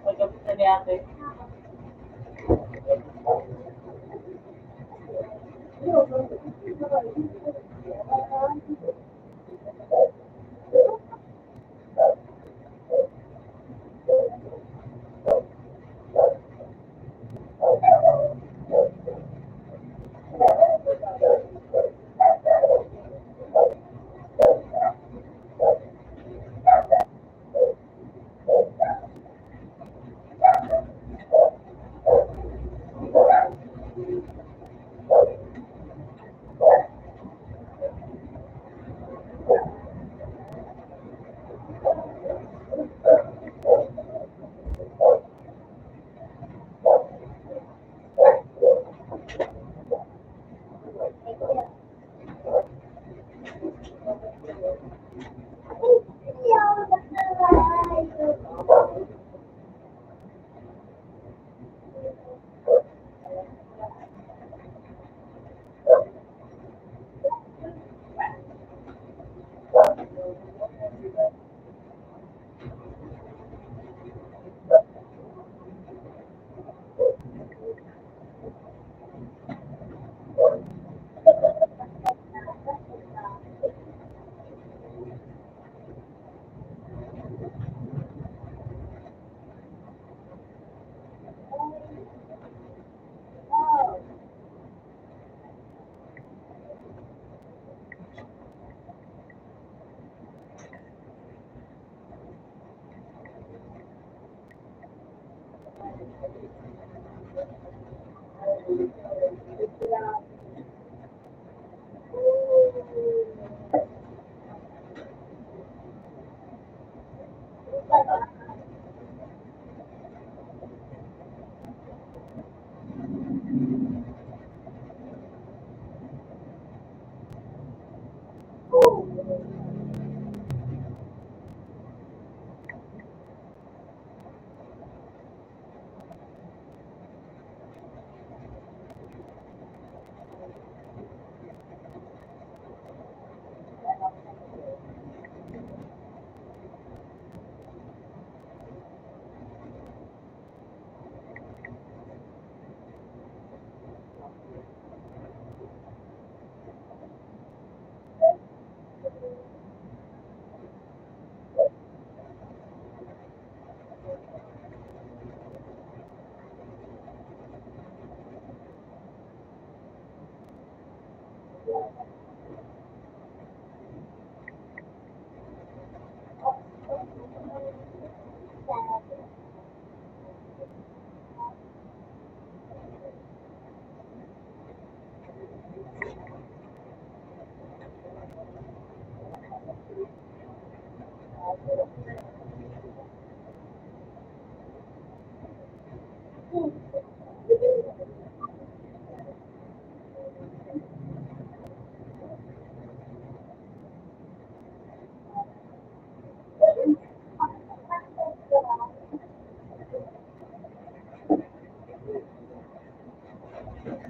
Pagkapit na ni ate.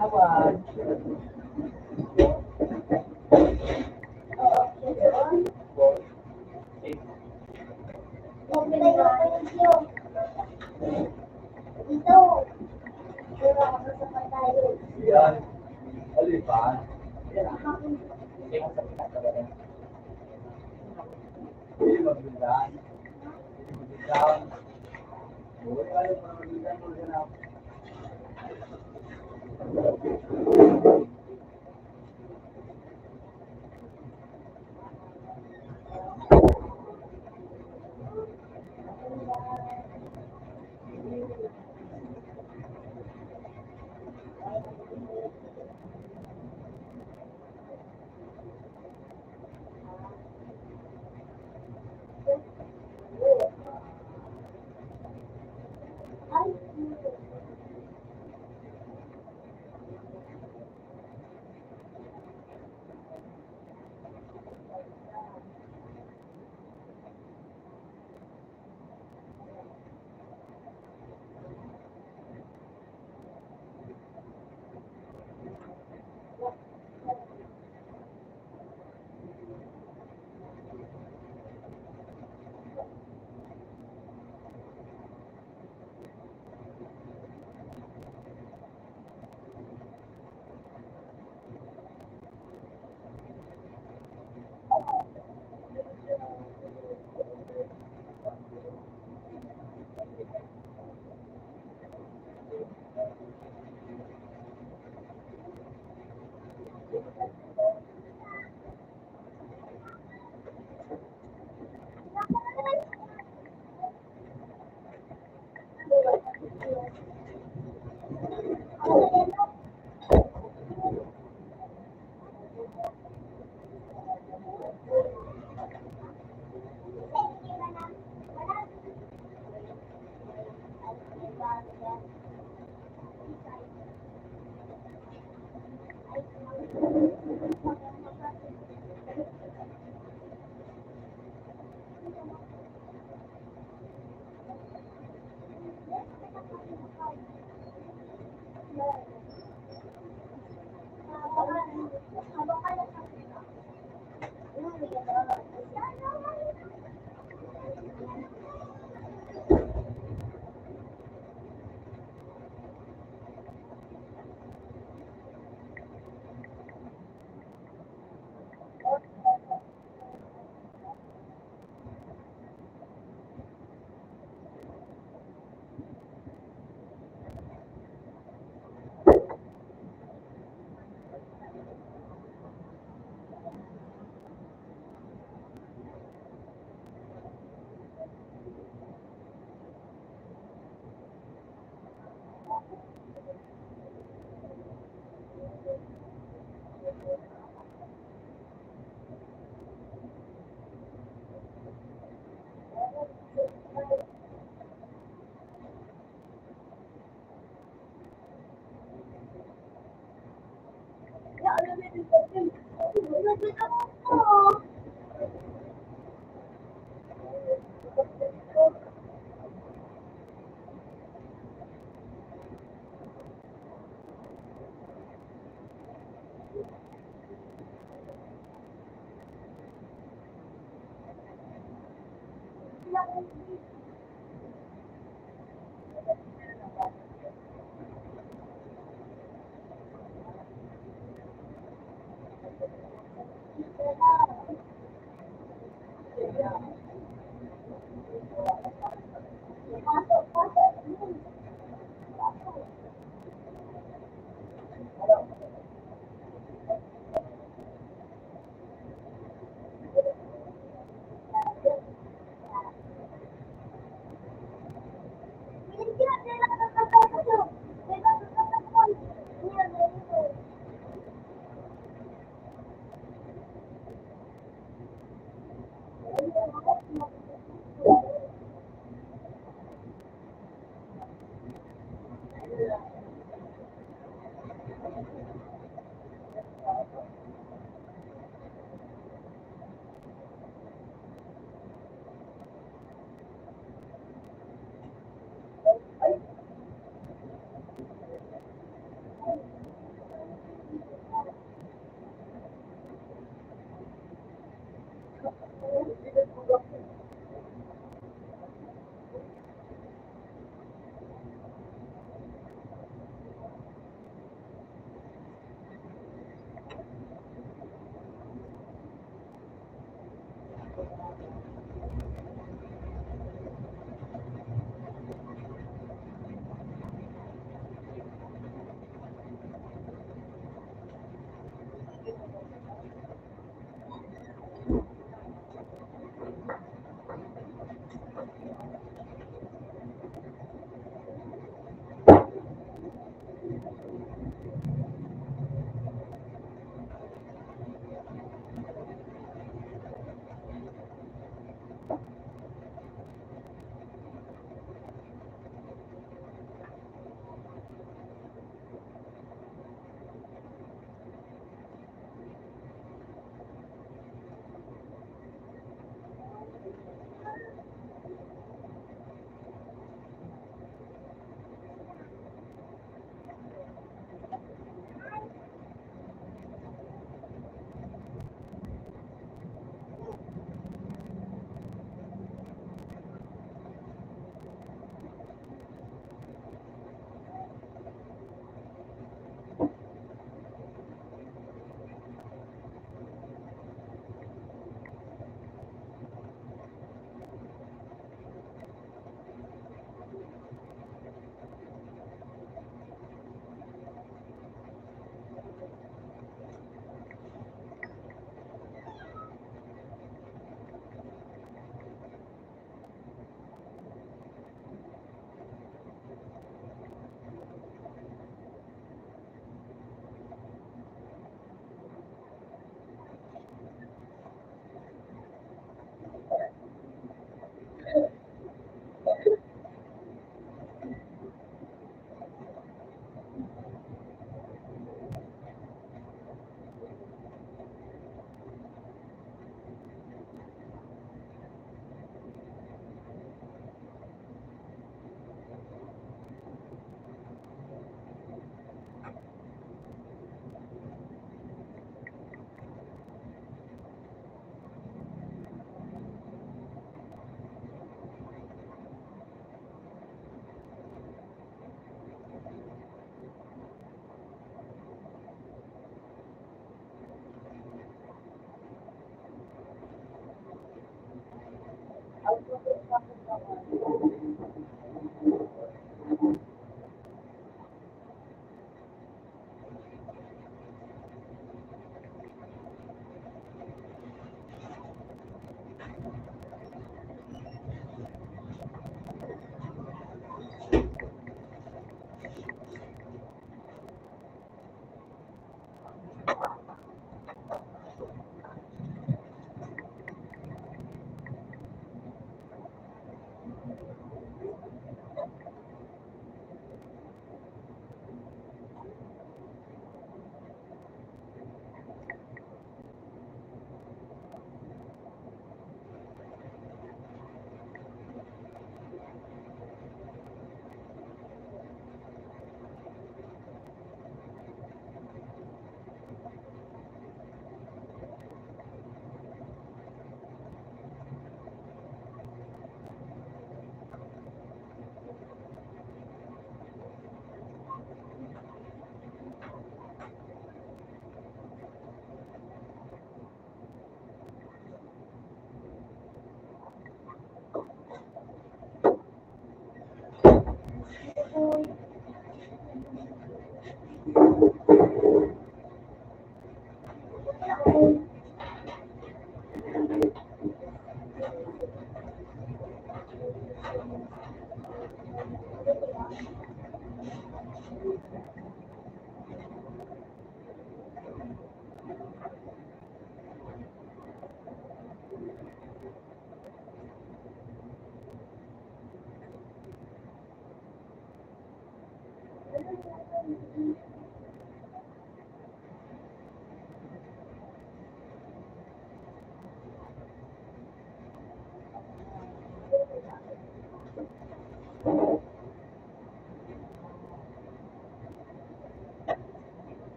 Tawag. Yan. Alipan. Hindi magbilan. Magbilan. Huwag kayo magbilan mo din ako.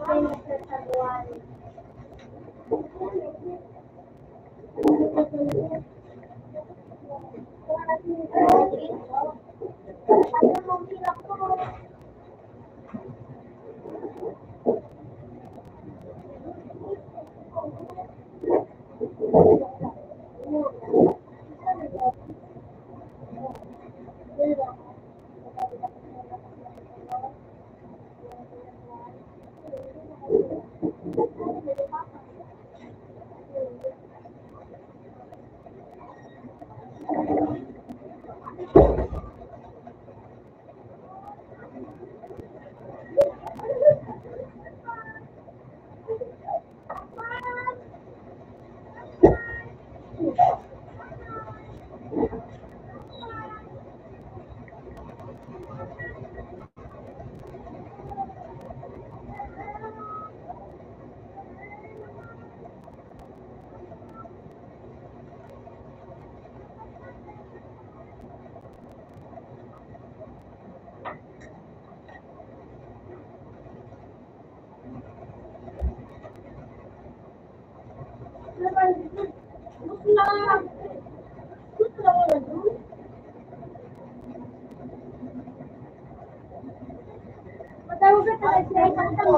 Okay, Mr. Sabuan. Ano mo hirap ko? Gusto na. Gusto na wala doon. Matawag ka talaga siya. Kanta mo.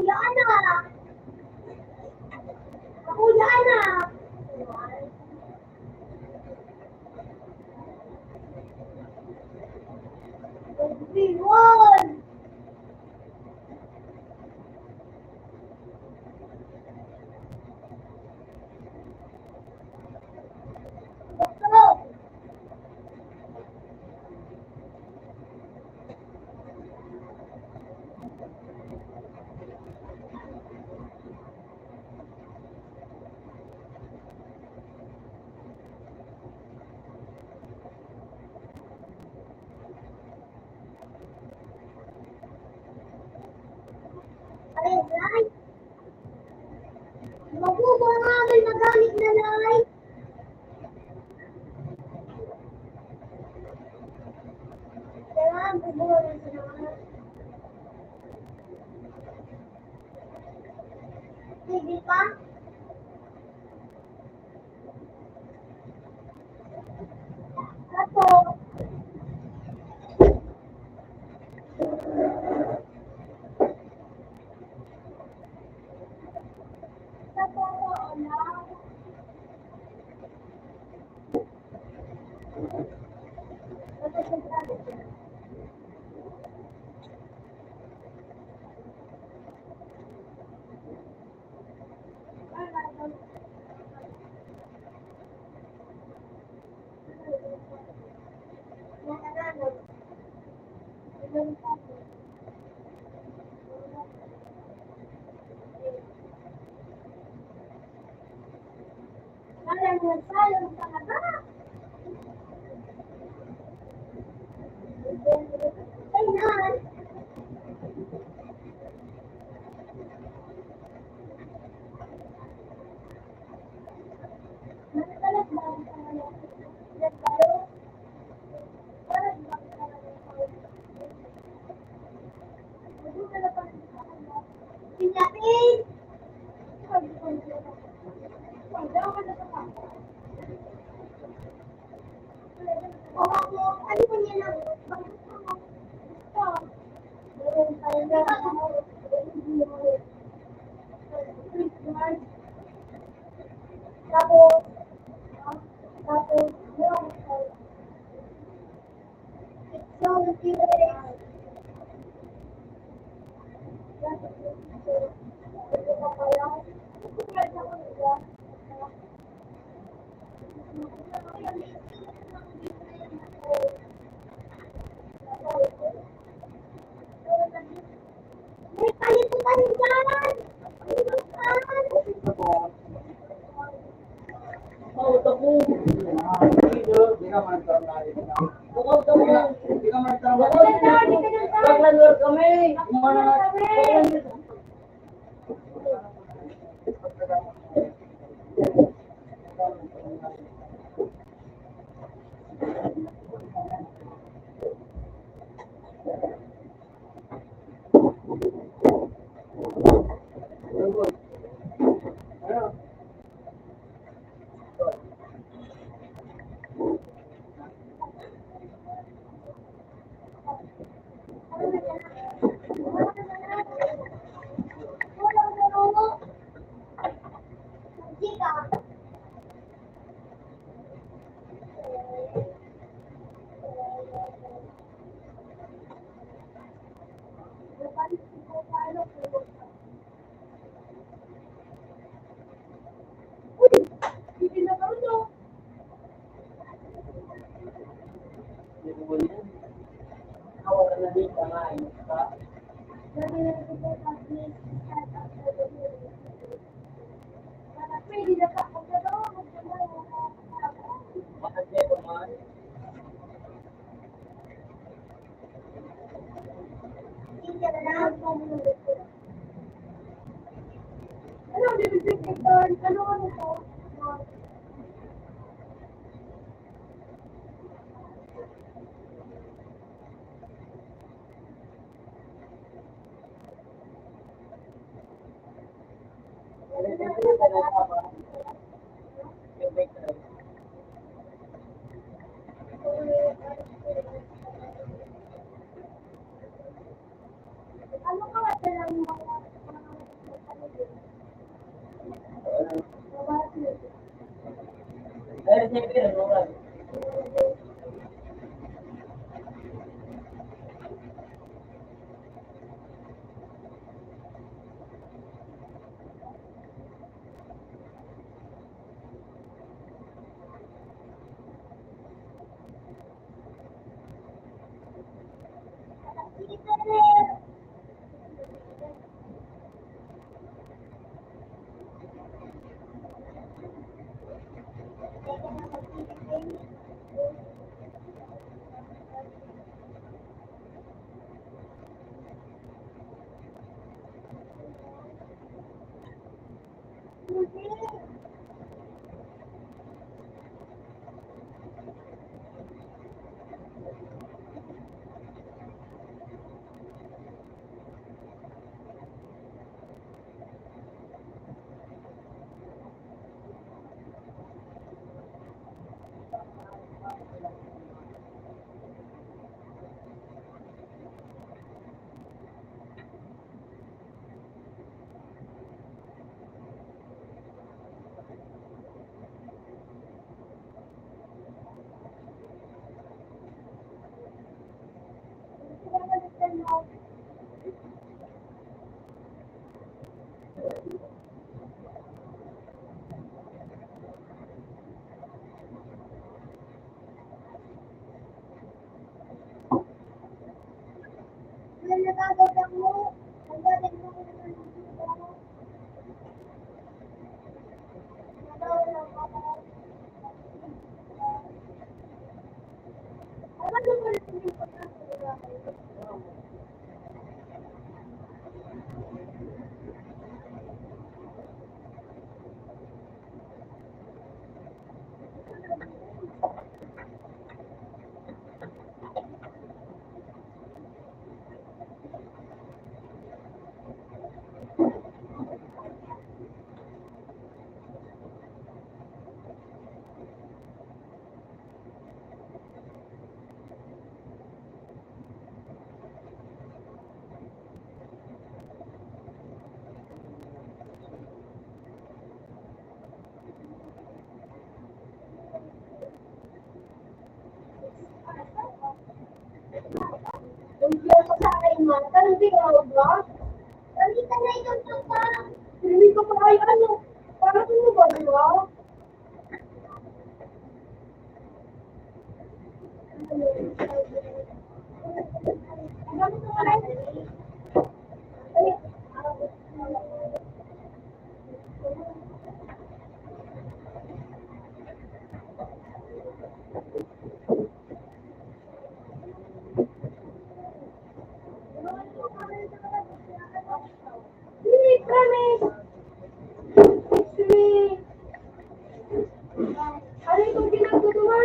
Kuya anak. Kuya anak. Everyone. Stop. Ay, Nay. Mabubo nga may magalit na Nay. Kailangan bubuhay sa naman. Sige pa? Ako. Sa totoo lang. Sayang talaga. Ay, Nan. Nagtalag ba ang pangalan? Nagtalag? Parang ba ang pangalan? Nagtalag ba ang pangalan? Pinyatin! Ano po niya lang? Bakit mo? Ito. Meron tayo na. Tapos, yung may paliputan dyan! Oh, tapo. Hindi ka man nagtrabaho. Bukod tapo. Hindi ka man nagtrabaho. Baglanwer kami. Awal na din nga Ano to? Ano ka ba lang mga Pero siyempre, mura. Hindi ako sa akin, man. Pero hindi ka ba? Dali ka na ito pa. Hindi ko pa ay ano. Para mo ba, di ba? Gamit mo na Hindi, promise. Sweet. Ano itong ginagawa?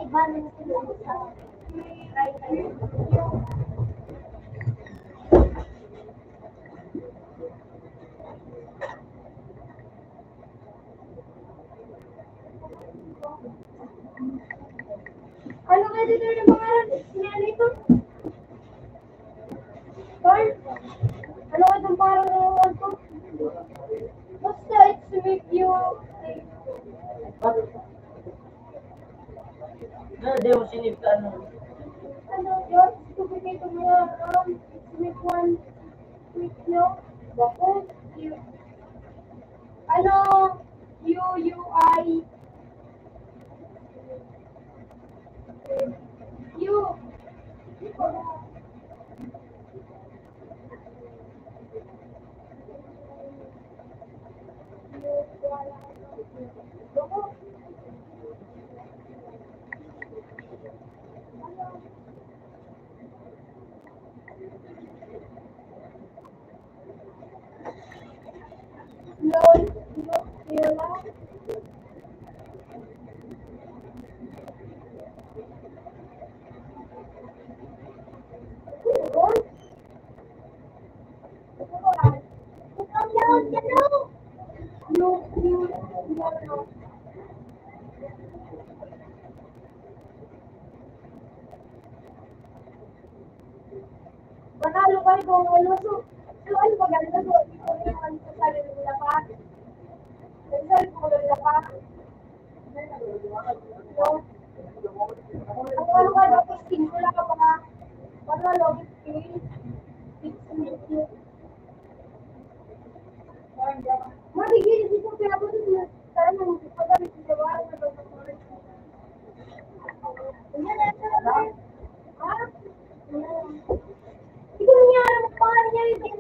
ay balance ko sa right side. Ano kaya dito yung pangalan? Sinali ito? Carl? Ano kaya itong pangalan ng award ko? Basta, it's to make you... Na, di mo sinip ka ano. Ano, yun? To make it to make one with you. Bakit? You... Ano? U-U-I... You... Lol, Lola. Ikaw lang, ano? You, Manalo ka kung ano, so ano ba ganito? So, ano sa sarili nila pa? Minsan, kulay na pa. Ang ano ka daw, skin ko lang ka mga, ano, lobby skin. Marigil, dito pinapos mo. Sana mo, pagkabit sa bahay, sa bahay. Ha? Hindi ko niya alam ang pangalan niya yung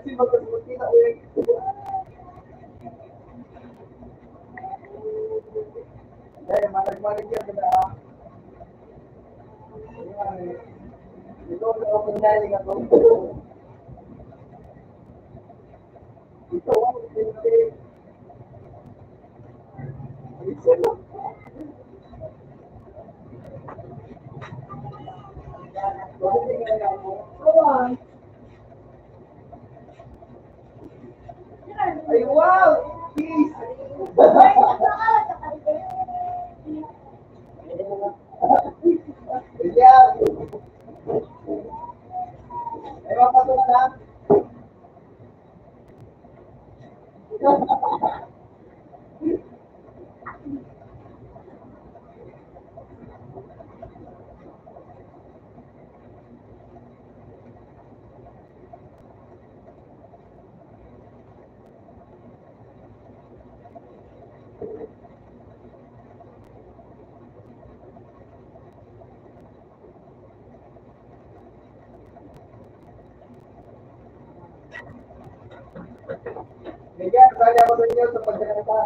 kasi magkasuti na ulit. Dahil malag-malag yan na ito ako kunyaling ako. Ito ako kunyaling. Ito lang. Ay, wow! Peace! William! Ay, mapasok na? Bigyan, sali ako sa inyo sa pagkakata.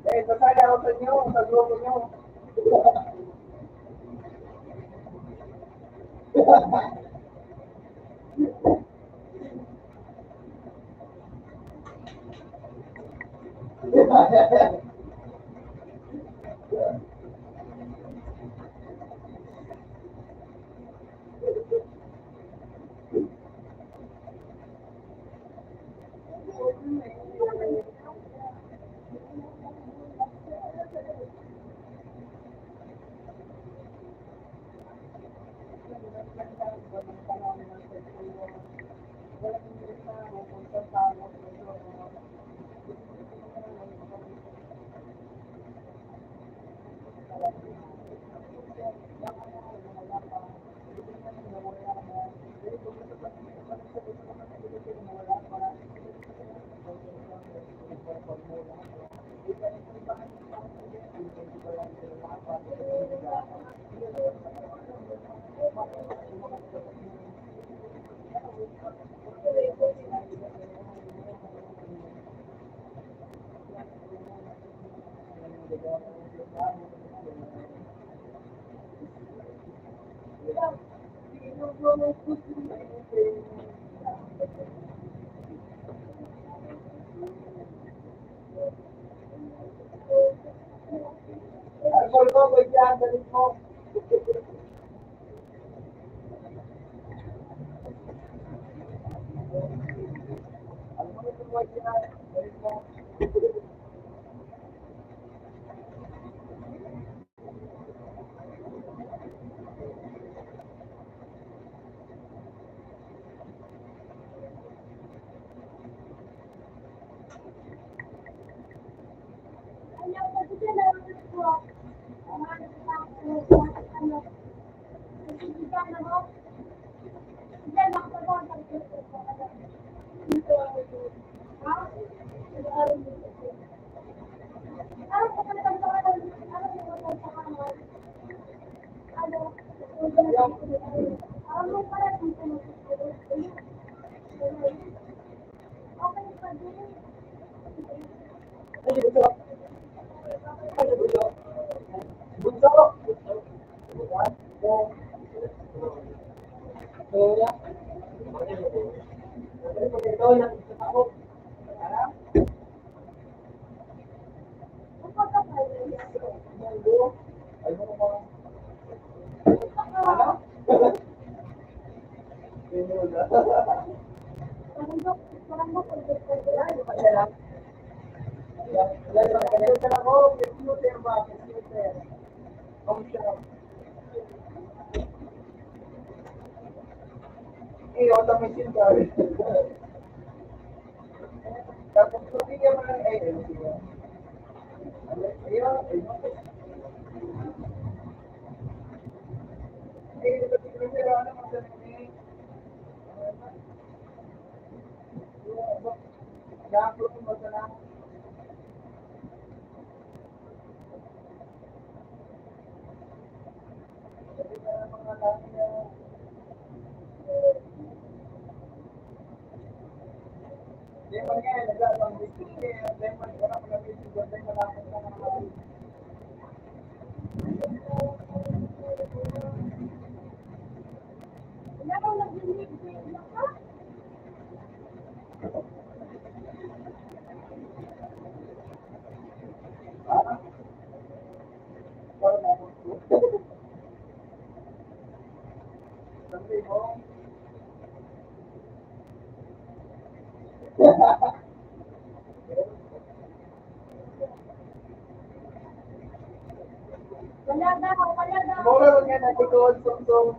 Eh, sasali ako sa inyo, sa grupo nyo. Alcohol ko, wait yan, dalit mo. Alcohol ko, wait yan, dalit mo. Eh, automation ka. Tapos, bigyan mo ng ayun. Ayun, ayun. Eh, ito si Crucero, ano mo sa nini? Gapro mo sa na. Sabi ka ng mga Wala kang nag-live ka? Wala daw, wala daw. Mura mo nga natikod, sung-sung.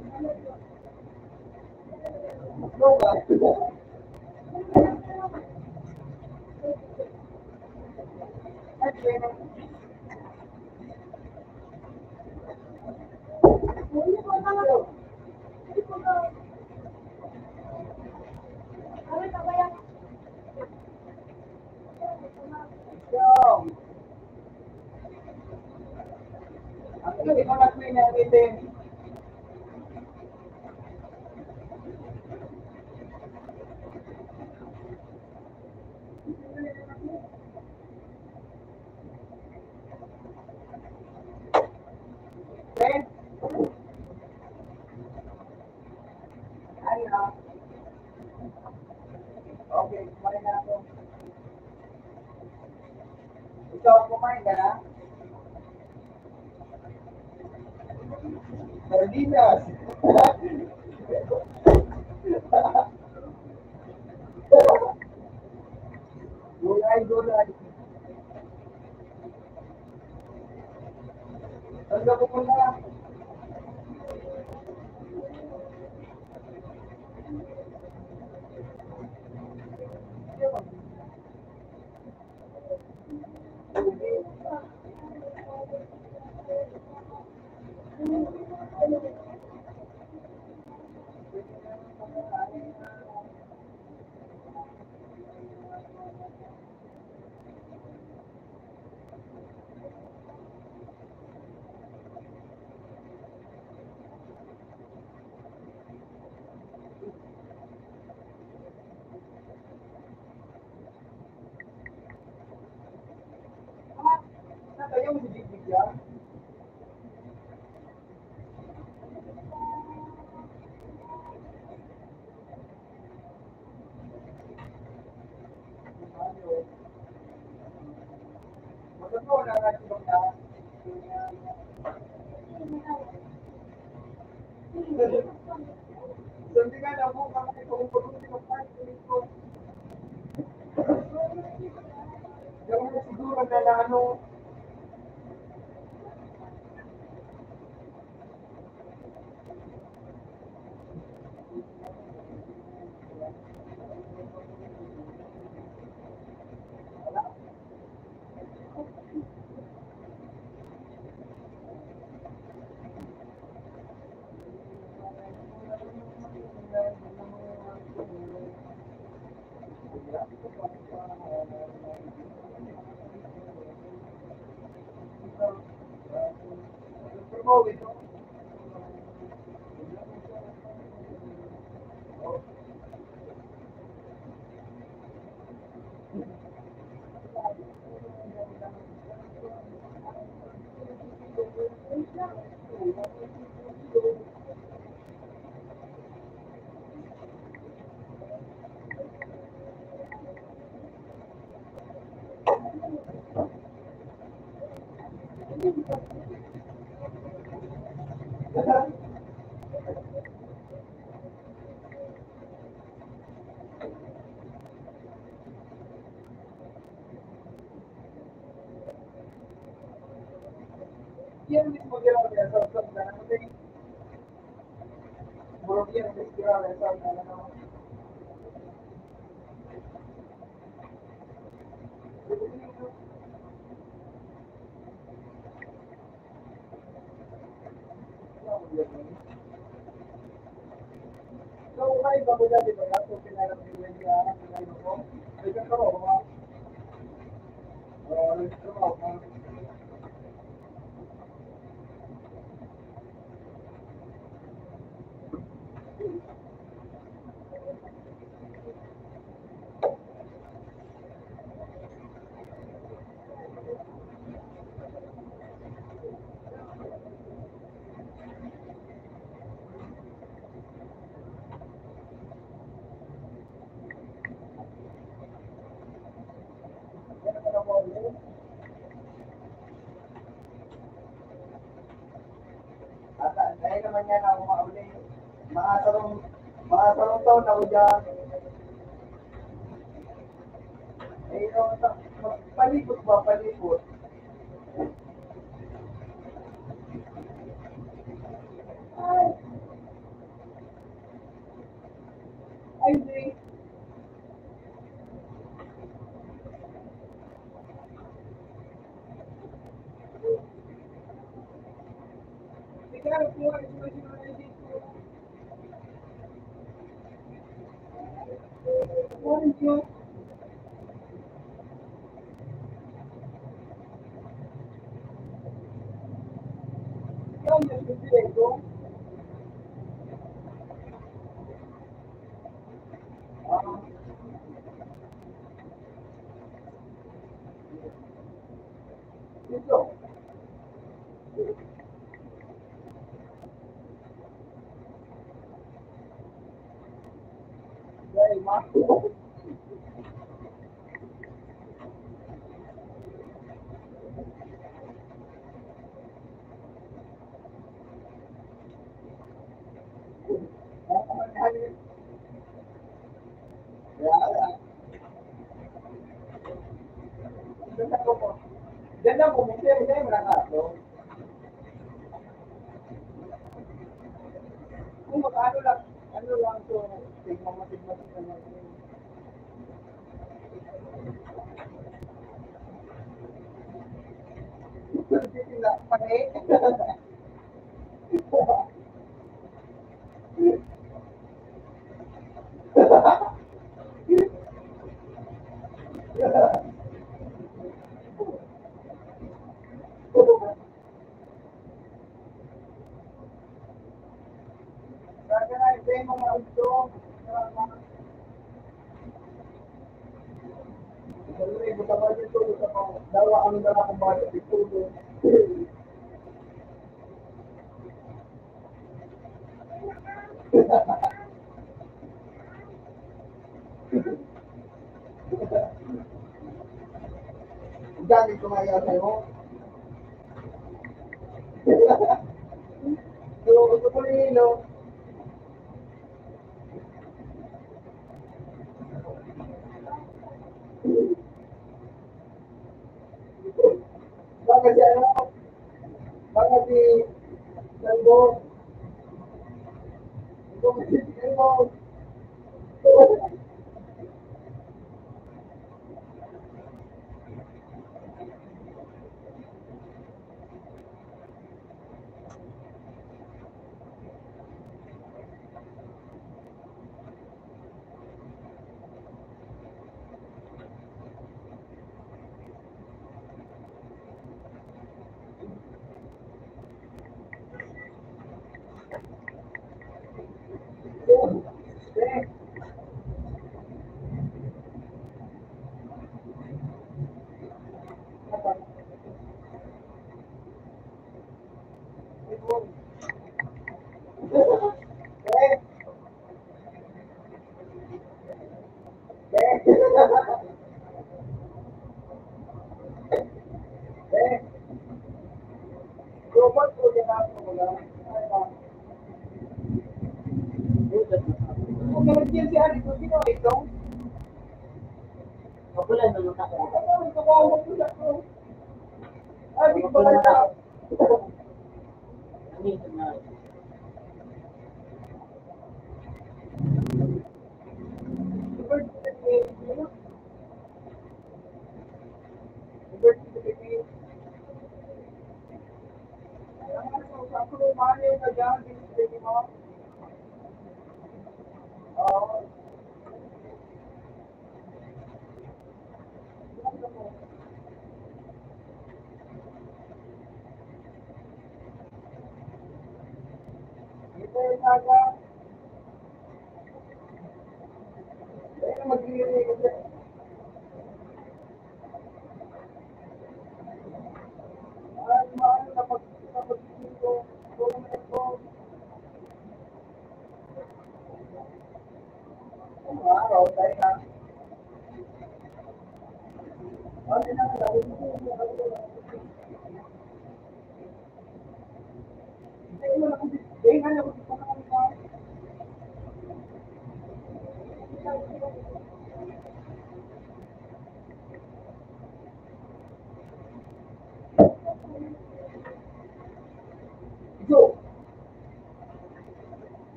No ba? Hindi ko na. Hindi ko na. Ano ka ba yan? Ang hindi ko na-clean everything. Okay? Ano? Okay, kumain na ako. Ikaw, kumain ka na? Sardinas! Gulay, gulay. Saan ka pupunta? Kayo mo si Big yan? Magkano na nga si Bang na? Sabi nga na mo, bakit ito kung pag-ulit ko pa, ko. Yung siguro na ano, yan mismo ginawa niya sa usap na natin. Murag yan mismo ginawa niya sa usap na natin. So, may bago dati ba yan? So, pinarap niya niya ang ko. May kakaroon ko ba? Oo, nagkakaroon ko. makauli. Mga sarong taon ako dyan. Eh, palipot ba, palipot? Ay, hindi. Ikaw, kung ano yung sinunod dito. Orange yun. Ikaw yung sinunod ko. Dito. Dahil, ma. Diyan lang po, hindi mo nakaso. Kung ano lang to, tigmamasig-masig ka lang. Titignan, panay. Kaya na, ito yung mga ulo. Sabi mo, buta ba dito, buta pa. Dawa kami na akong bata dito. Dati kumaya sa'yo. So, gusto ko rin, no? Baka si ano? Baka si Sanbo. Ito si Sanbo. Magulan naman ako. Ay, di ko pala na. Nandito na.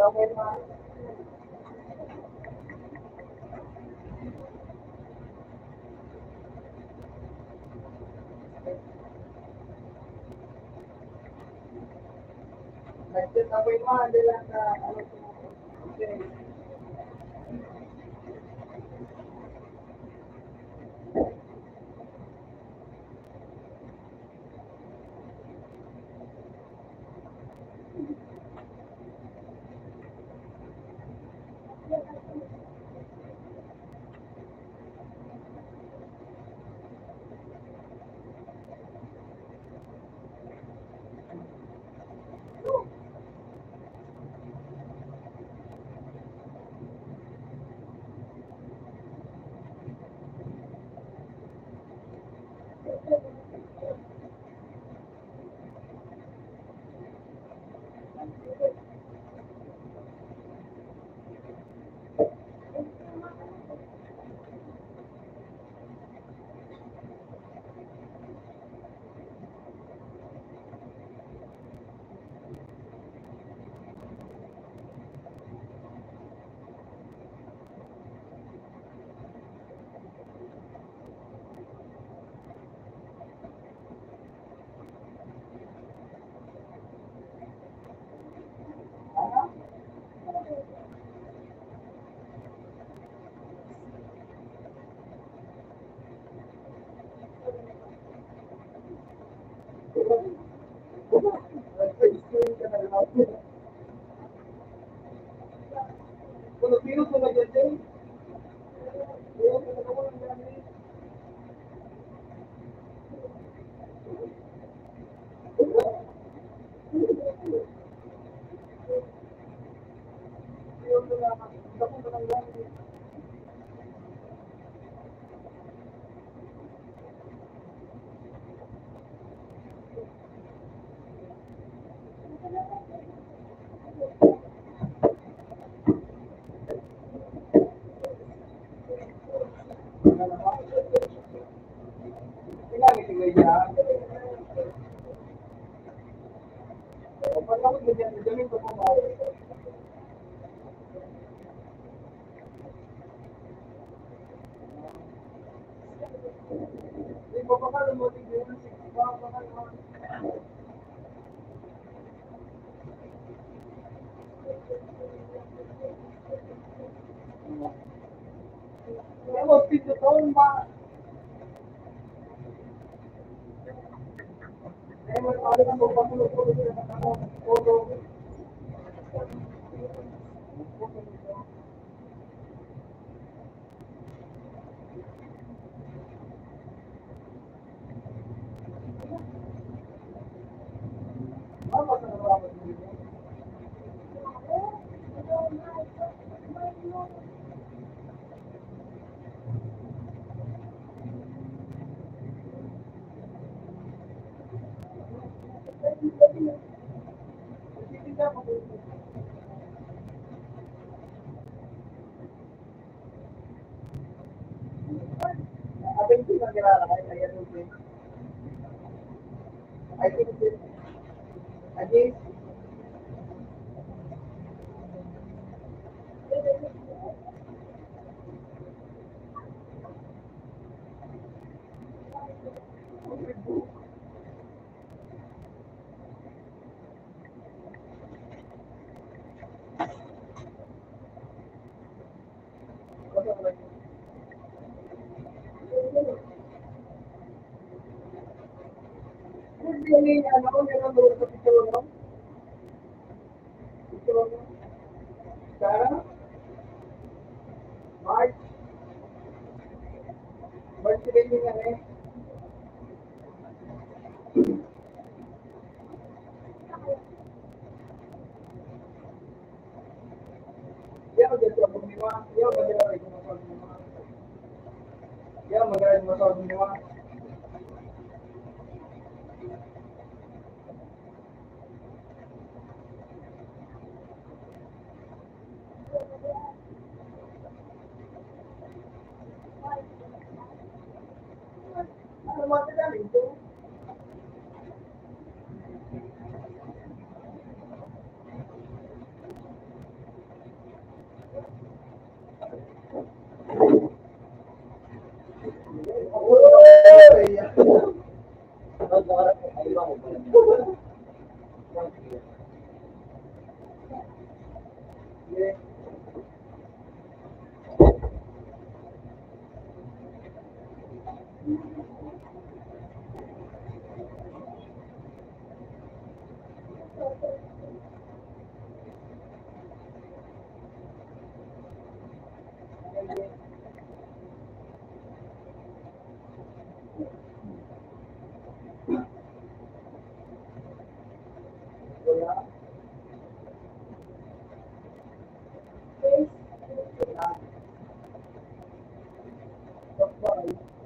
Nag-chat ako yung mga nila na ano okay. Pilipino ko na dyan din. nagkakarap ko, ay iwan ko pala niya. Yeah.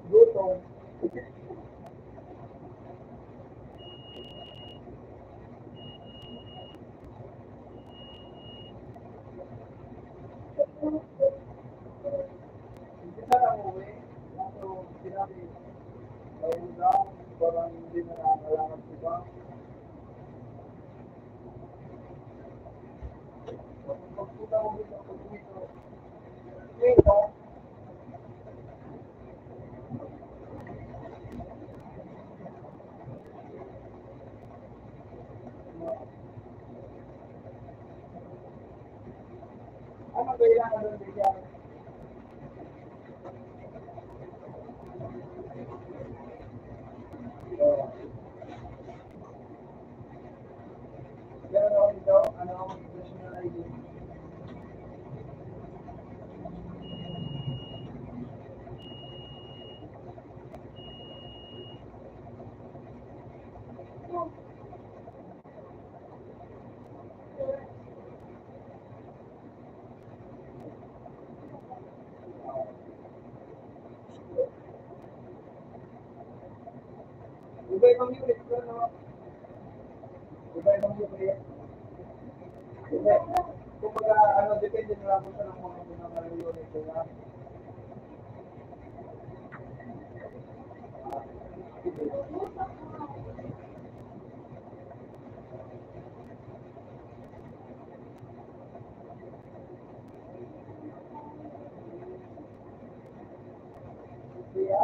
Gutom. Hindi na lang uwi. Kaso sinabi, ayun lang, parang hindi na nakakalaman ko ba. Pagpunta ko dito, dito, ano kailangan doon bigyan? Meron ako dito, ano, national ID. Iba-ibang unit ko, no? Iba-ibang unit. Iba. Kumbaga, ano, depende na lang kung saan ang mga unit ko na. Kaya,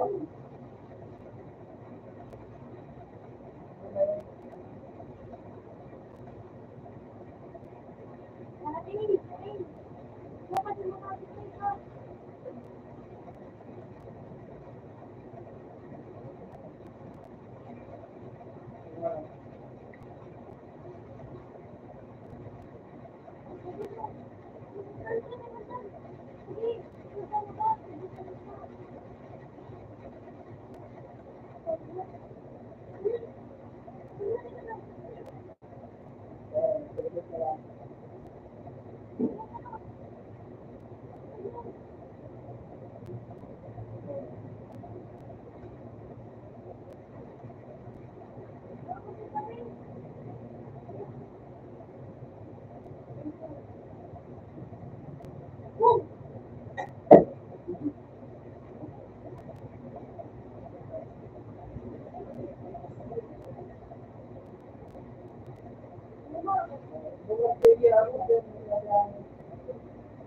mga sige, ako din,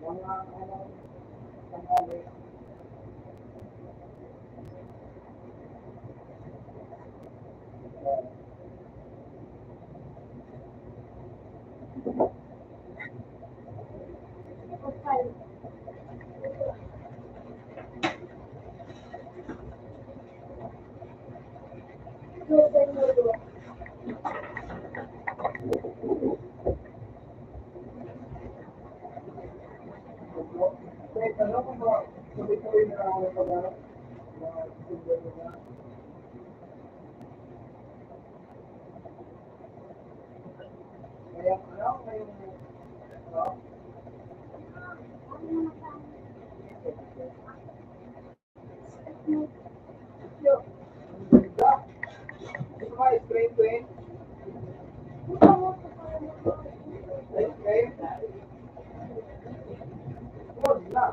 mga, ano, tanghali. Wait, ano kung ba, sabi-sabi na ako ng pag-ano, mga susunod na. Kaya, ano, ngayong, ano, yun, ganda. Gusto mo ice cream, Queen? Ice cream? Huwag na.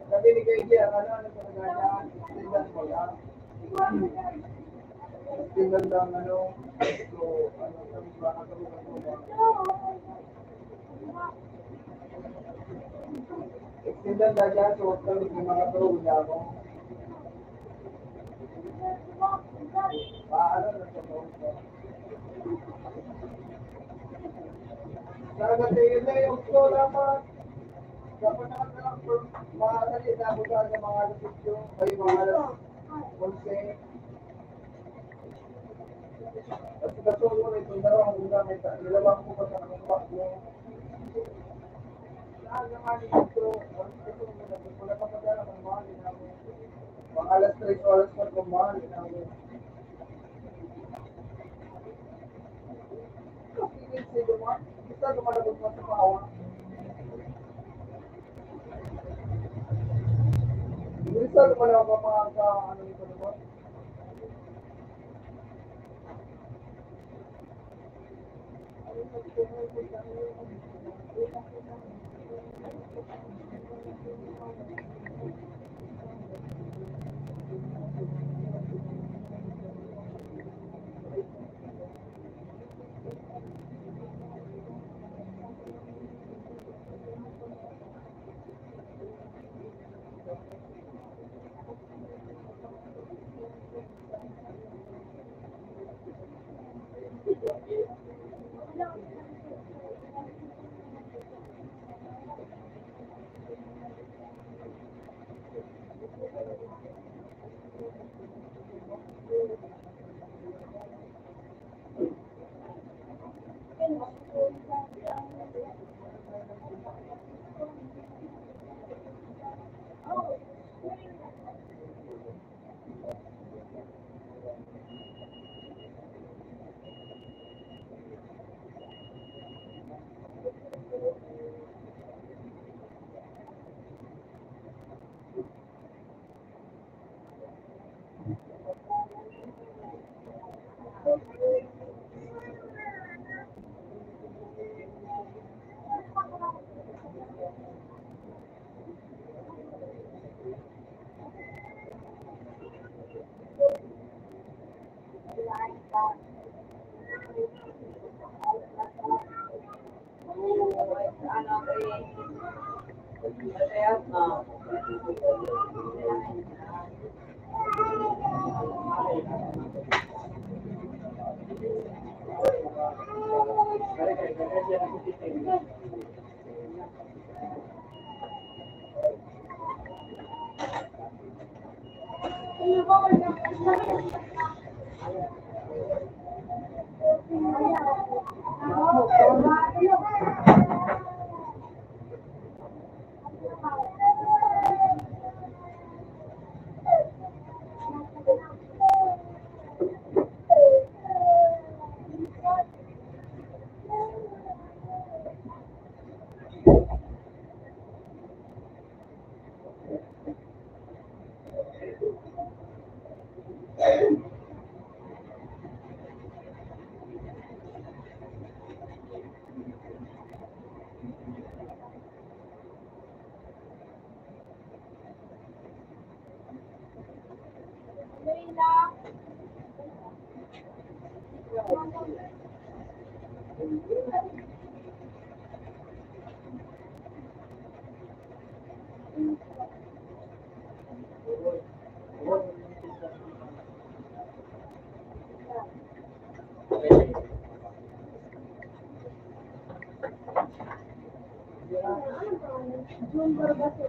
Sabi ni Katie, ano sa nagaya? Tingnan mo lang. Tingnan lang, ano. So, ano, sabi ba, nagkaroon mo ba? Tingnan lang yan, so, sabi ko, makakaroon niya ako. Paano na sa phone ko? Talaga tingin na yung flow dapat. Dapat nakatalang for mga dali na buta sa mga lusityo, ay mga konse. At kasunod mo itong dalawang una, may nilawang ko pa sa kakumpak mo. Saan naman ito? Kasunod mo na, wala pa padala ng mga ginamo. Mga alas 3 oras pa kung mga ginamo. Kasi dumaan, isa dumalabot mo sa pahawa. Minsan wala pa mga ano ito naman. pwede. June Barbato.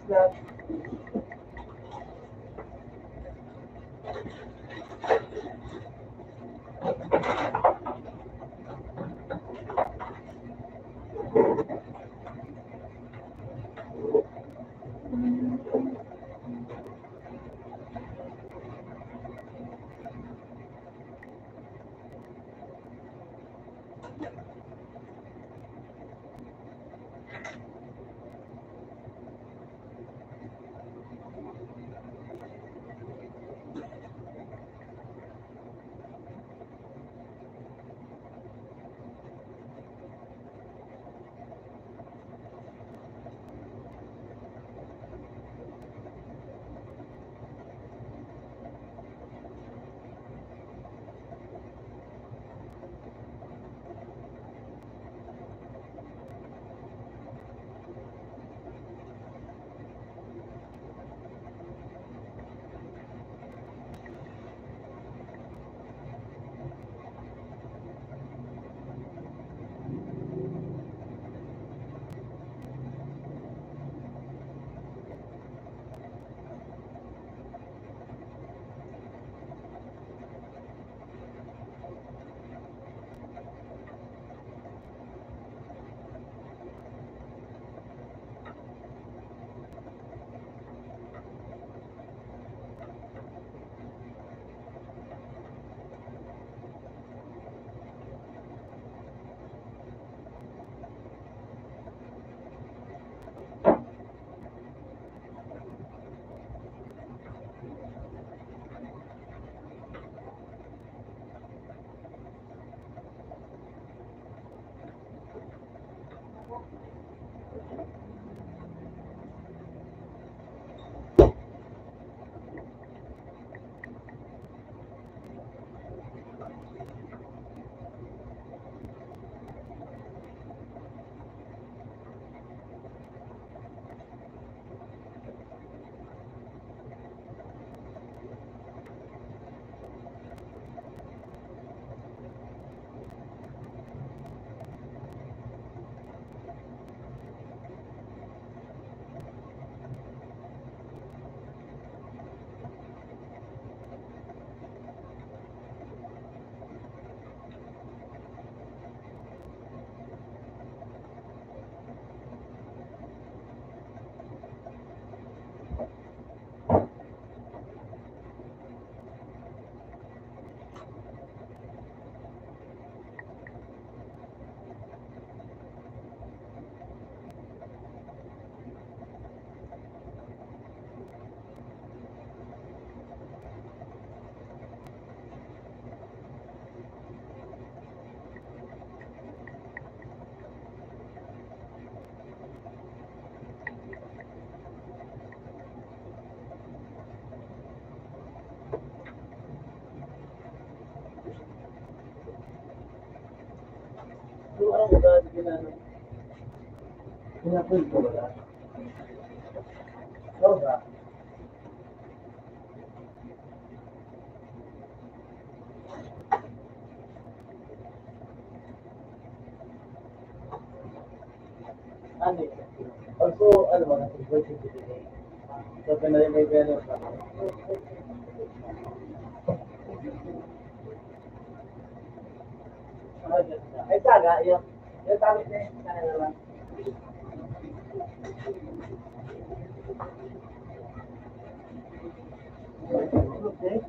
Flat. Yung ano ko dahil ginano. Pinapuin ko wala. Sobra. Ano yun? Also, ano ba, nasa virgin today. So, pinalagay ko yan sa ay, saga, yun. Yung tapos na yun, sana naman. Okay.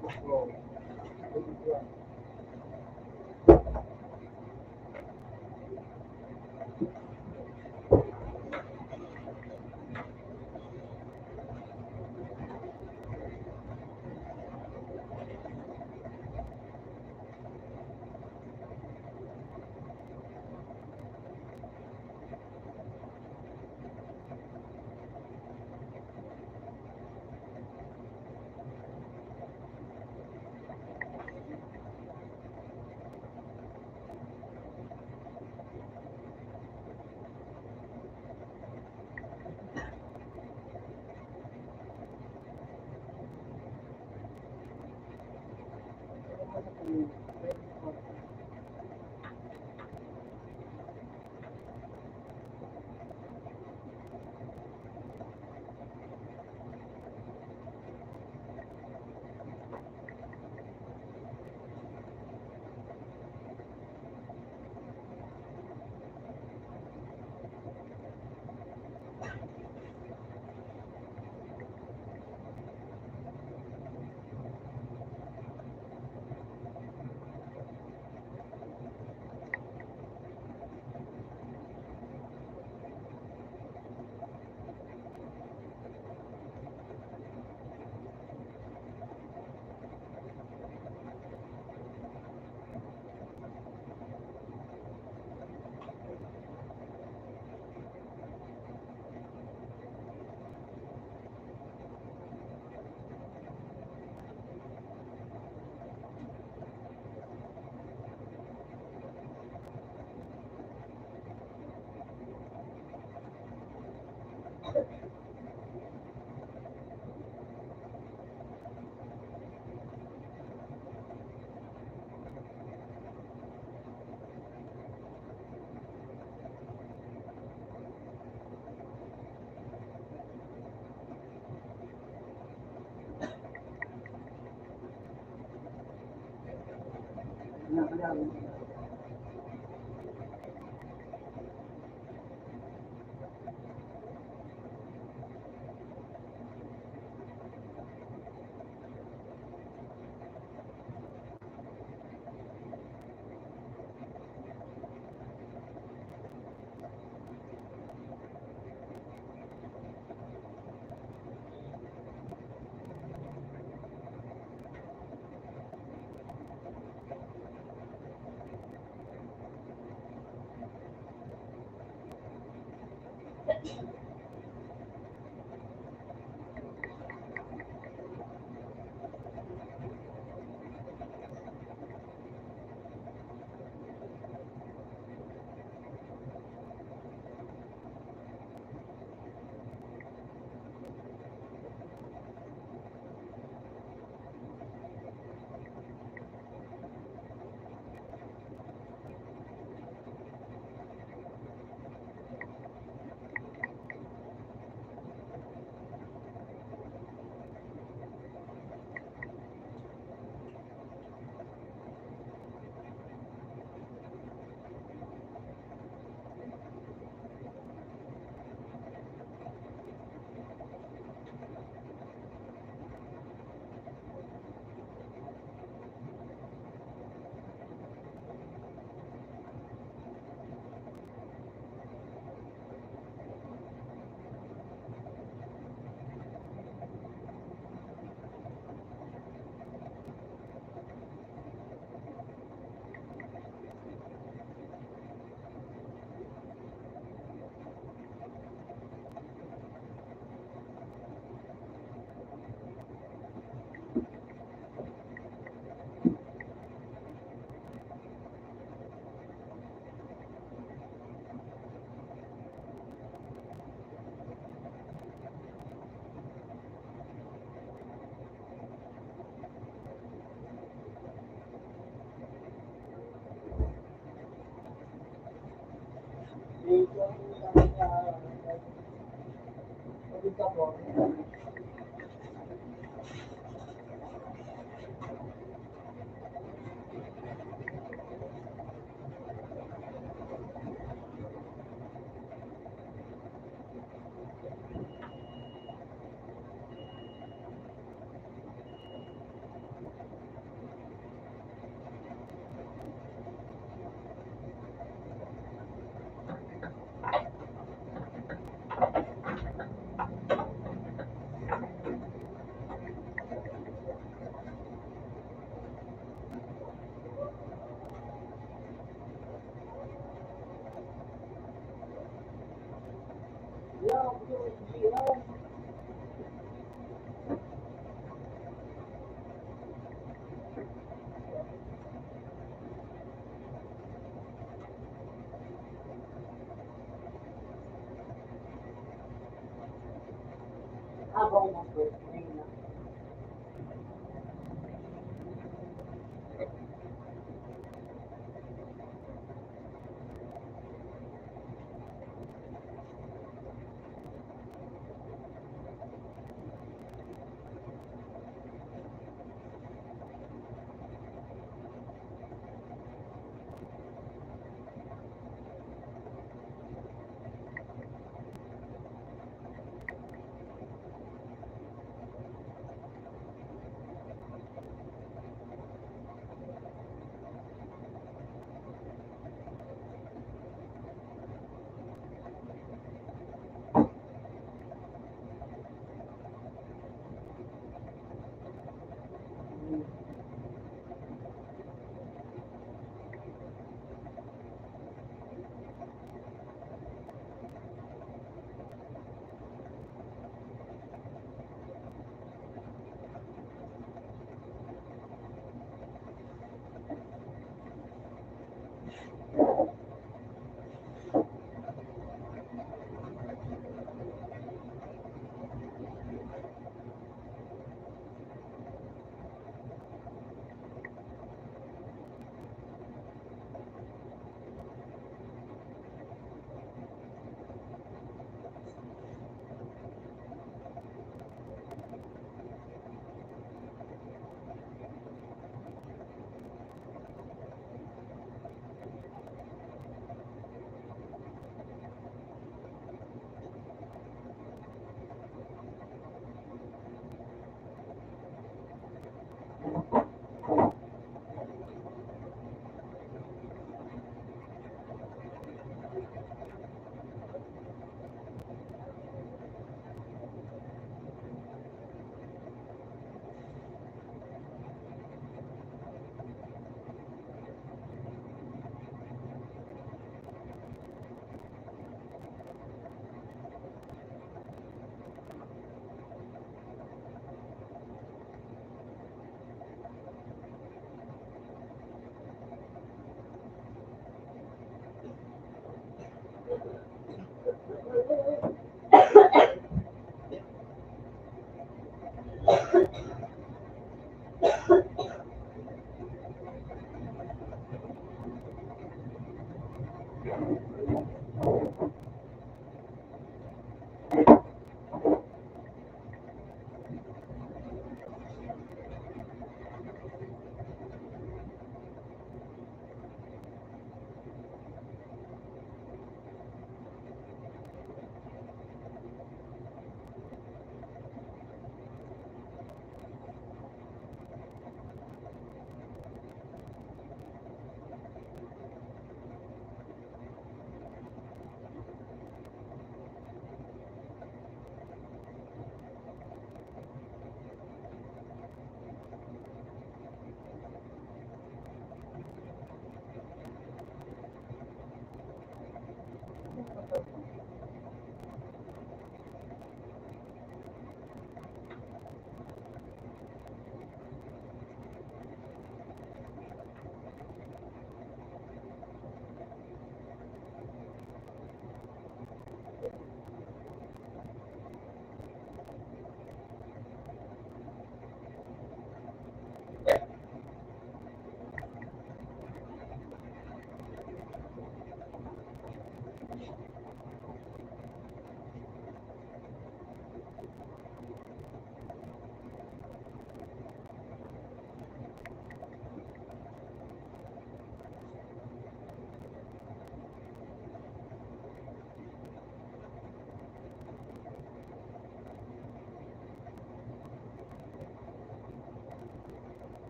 Habang mag-birthday na.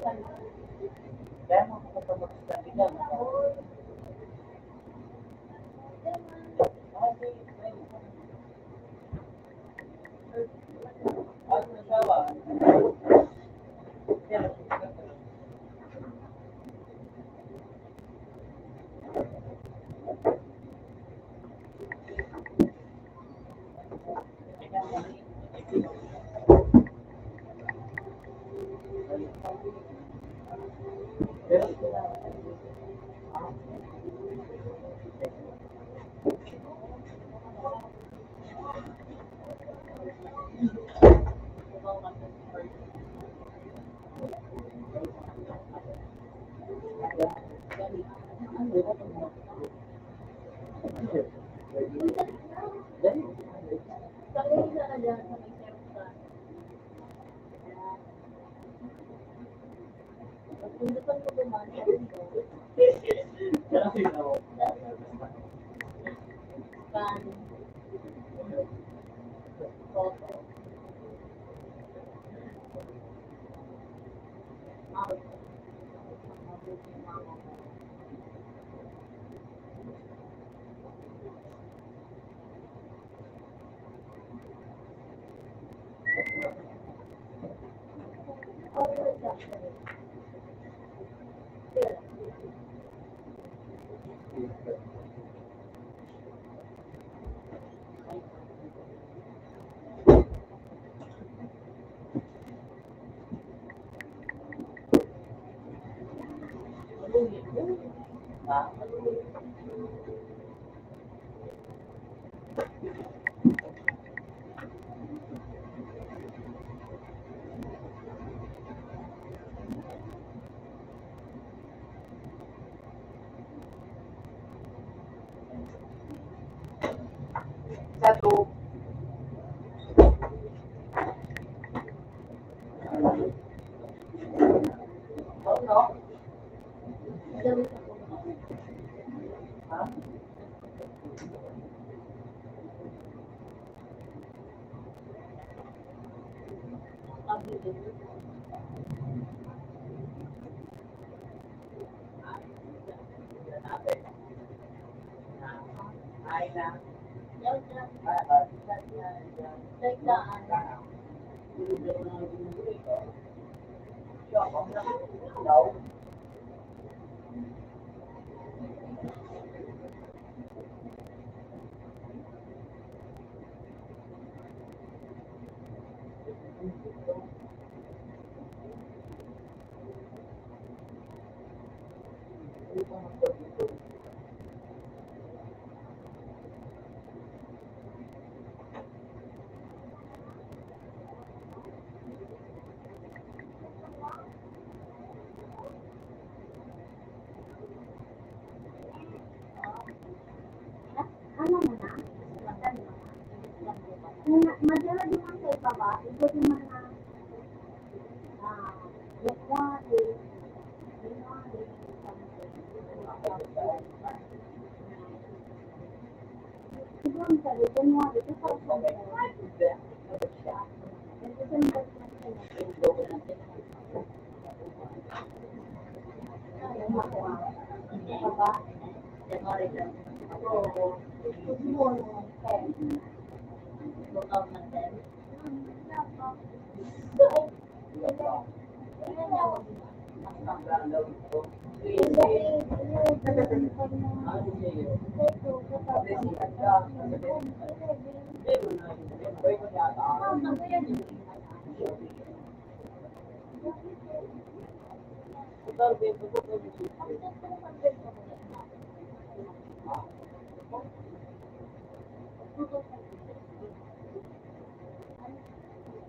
Kaya mo ako kapag sa bigyan. Ano na siya ba? Satu. Oh, no. Hah? Ano mo na? Madala din ang sa ibaba, ito din mga January, siguro sa January, 2004.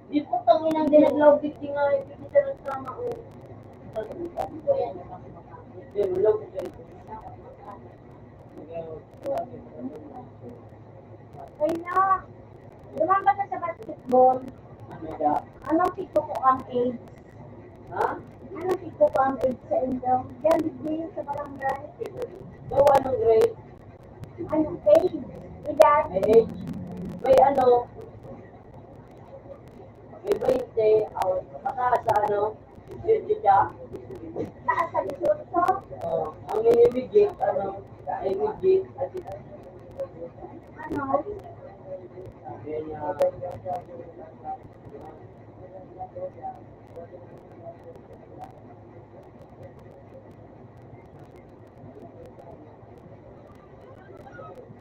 Di po tangin ang dinaglaw biting nga ipipita ng sama o. Ay na, lumamba ka sa basketball. Anong piko ko ang age? Ha? Anong piko ko ang age sa inyo? Yan, din sa barangay. Gawa ng grade. Anong age? Edad? May age. May ano. May 20 out. Mataas sa ano. siya. Taas sa 18. Ang imimigate, imigate, Ano?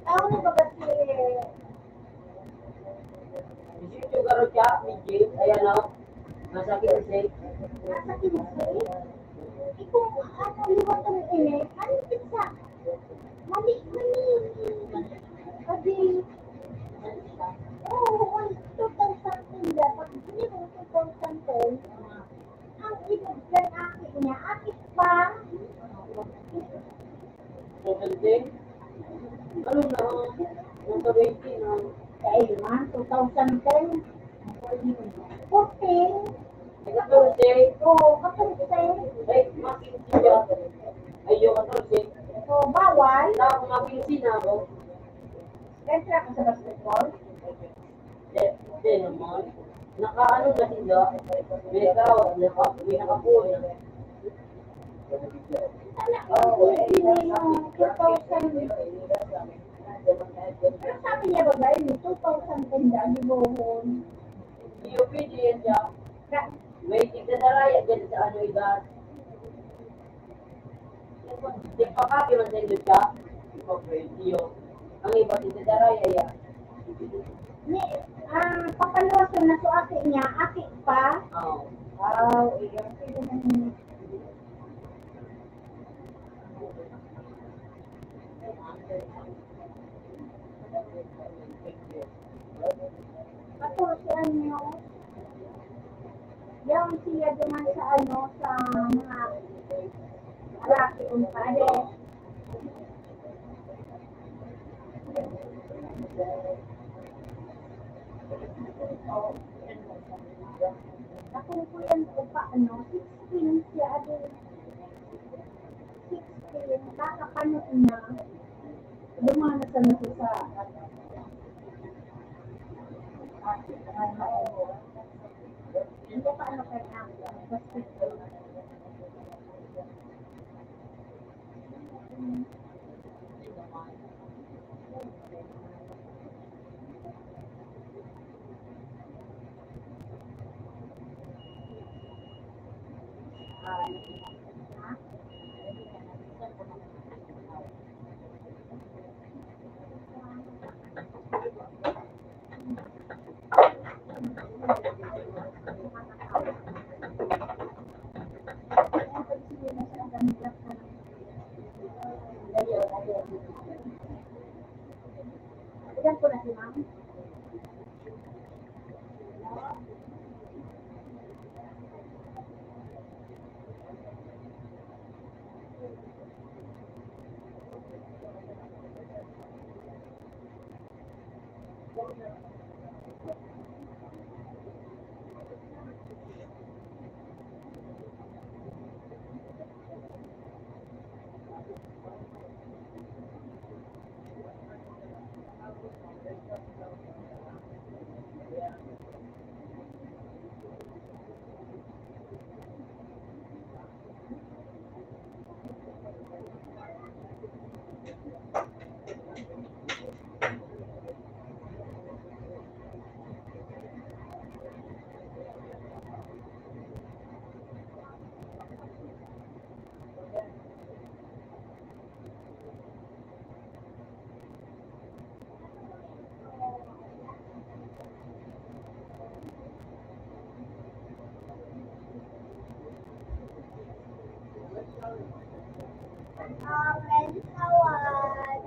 Ano ba kasi Isip yung garo siya, imigate, ayan o. Nasa kinsi. nasa 15? Kung ano liwat ang ini, ano pizza? Mali. Kasi, oo, 2010 dapat. Hindi mo 2010. Ang ibig dyan akin niya, akit pa. Kukunting. Ano na, yung 20 na. Kaya naman, 2010. 14. Katorse, Oo, kapag ay, makinsi siya. Ayun, katorse. so, bawal. Tapos makinsi na ako. Kaya ako sa basketball. Hindi naman. Nakaano na sila. May nakapuha na. Oo, hindi yung 2000. Pero sabi niya ba ba, yung 2010 dahil buhon. Iyo, pwede yan siya. May tigdadaraya dyan sa ano edad. Tigpakaki man sa inyo siya. Iyo. Ang iba tigdadaraya yan. Ni, ang papaluwaso na to aki niya, aki pa. Oo. Wow, iyon. Pwede na niya. Paturusian niyo. Yung siya duman sa ano, sa mga alaki umpade. Akong kuyan ko pa, ano, 16 siya, adi. 16, kakapano na. Dumana sa nato sa hindi pa ano kay basketball. Ilan ko na si ma'am? Kawan. Kawan.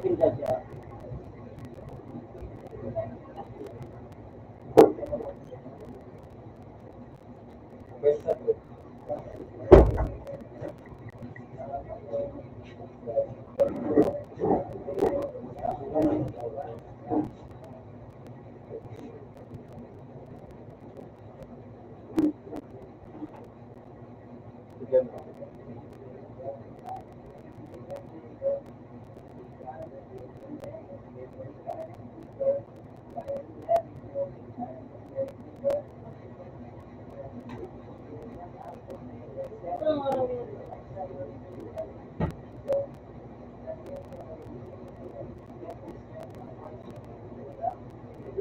pinda siya. Basta po. Bigyan mo.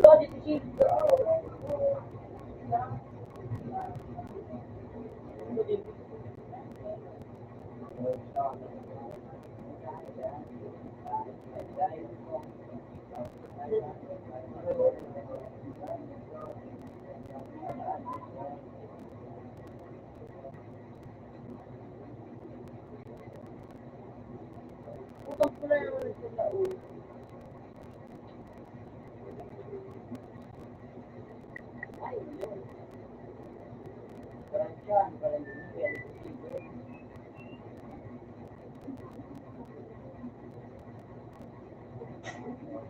Lodi si Chief. Utang ko na naman ito sa ulo. Ay, yun. Parang siya, parang hindi pwede si Chief.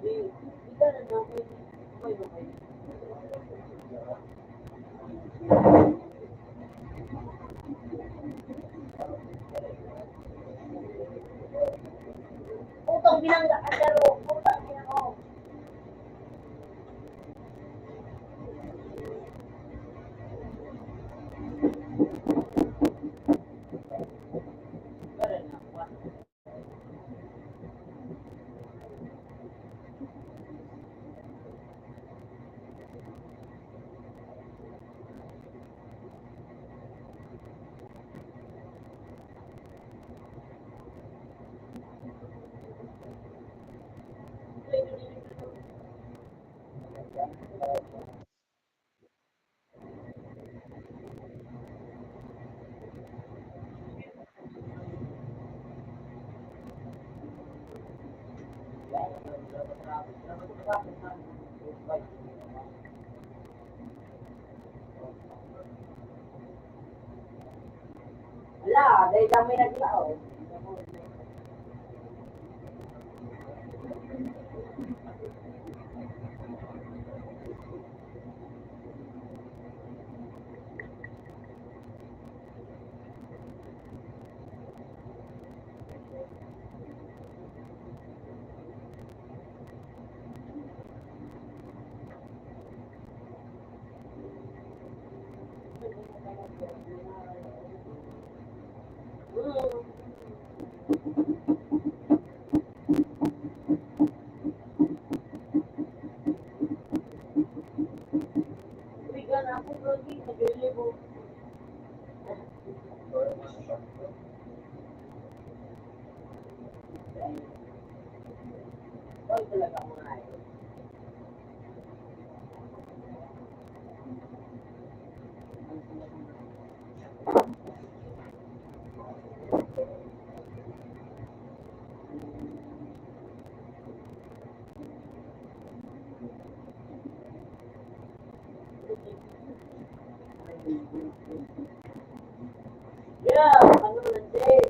Ika na na, okay. Utong binangga ka daro. Utang binangga. Parang nakuha. Wala, dahil kami naglao. Bigyan ako, Brody, nag-relibo. Wala talaga mo na eh. Yeah, ano na day.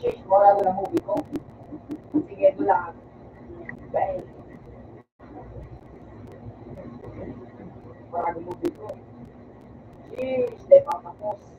Shish, wala na movie ko. Sige, ito lang. Dahil, wala na movie ko. Shish, di pa tapos.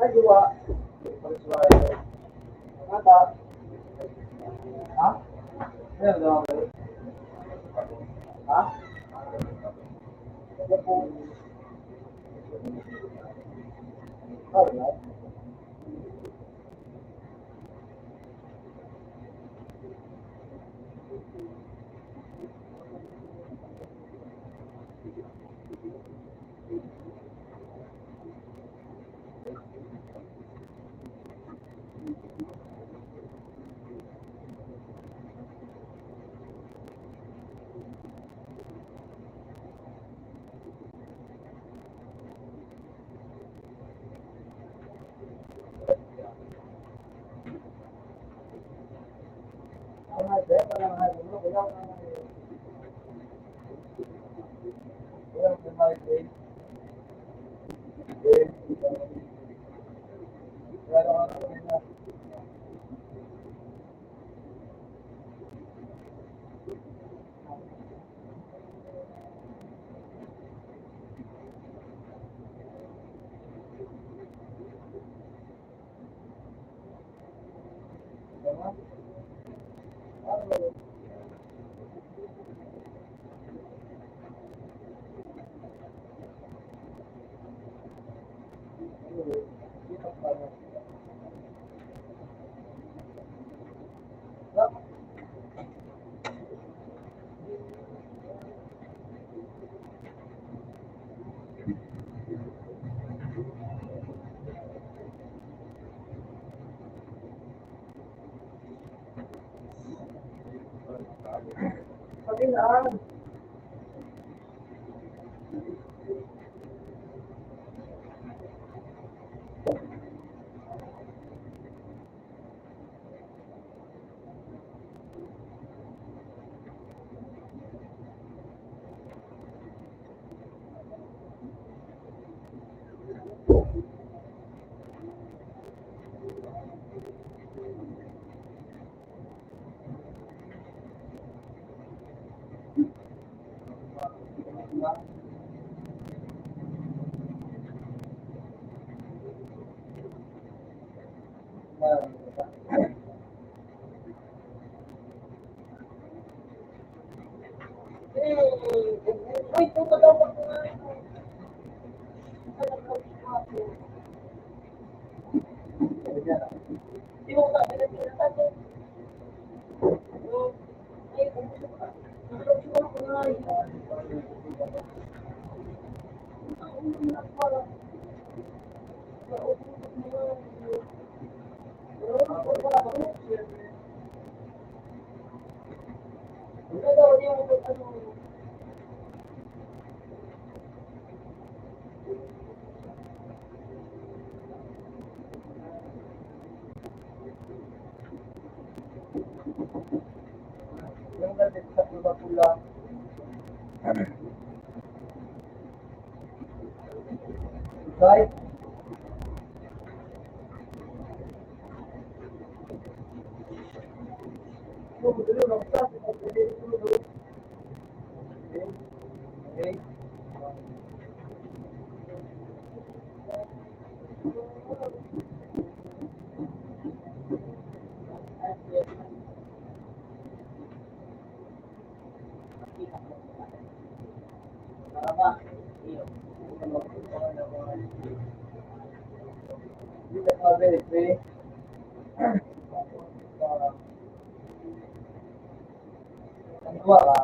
Najwa. Mata. Ha? Meron daw ako. Ha? Ano po? Wala. Sabi lang. Uy, puto daw ako nga. Di mo ka pinagpinatado. Ay, pumusok ka. Nakapagsuwa ko nga. Ang umiyak pala. Naupusok mo nga. Pero ako pala ako. Ano daw, di mo ko ano. Yung natin sa pula-pula. Right? Okay. Ang tuwa ka.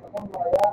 Ako kaya.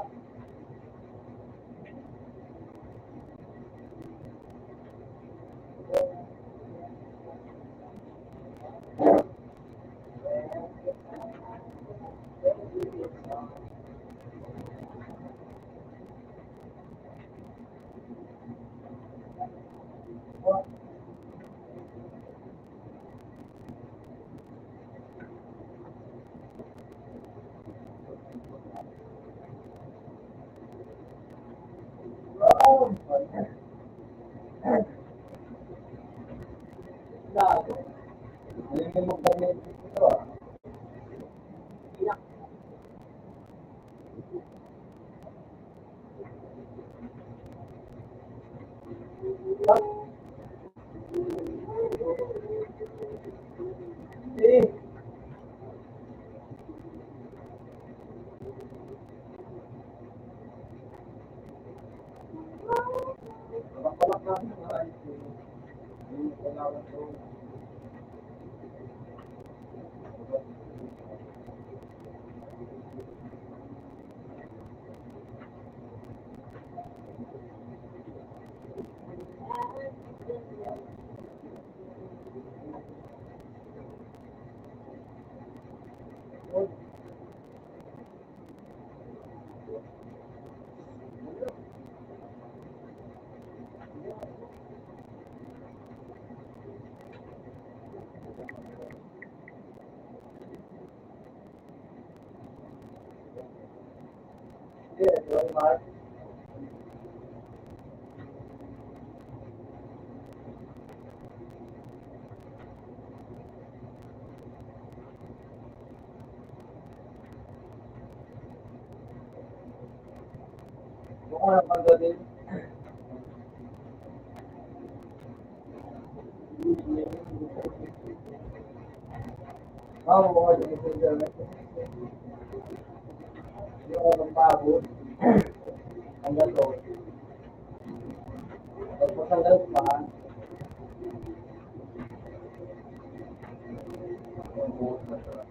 Kung ano pang gawin? Oo, mga dito. Yung pagod. Ang gato. Tapos ang gato pa. Yung buhos na siya.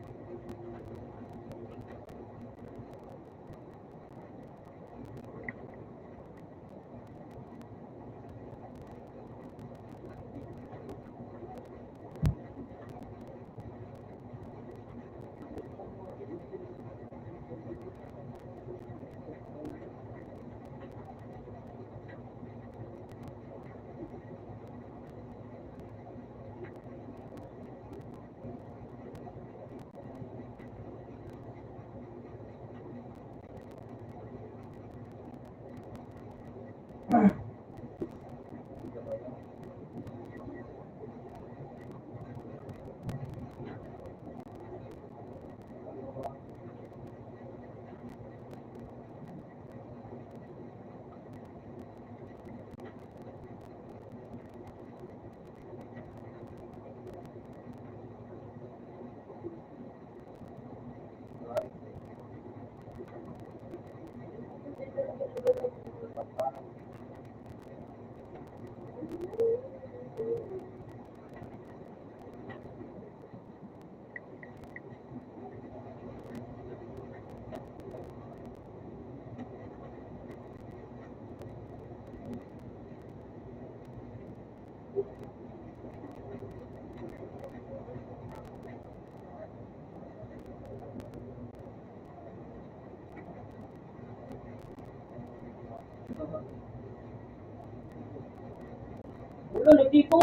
Ulo, nagtipo.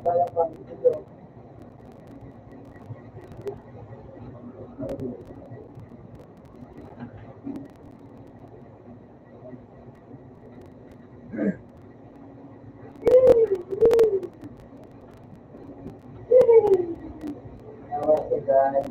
Kaya pa dito. Okay, guys.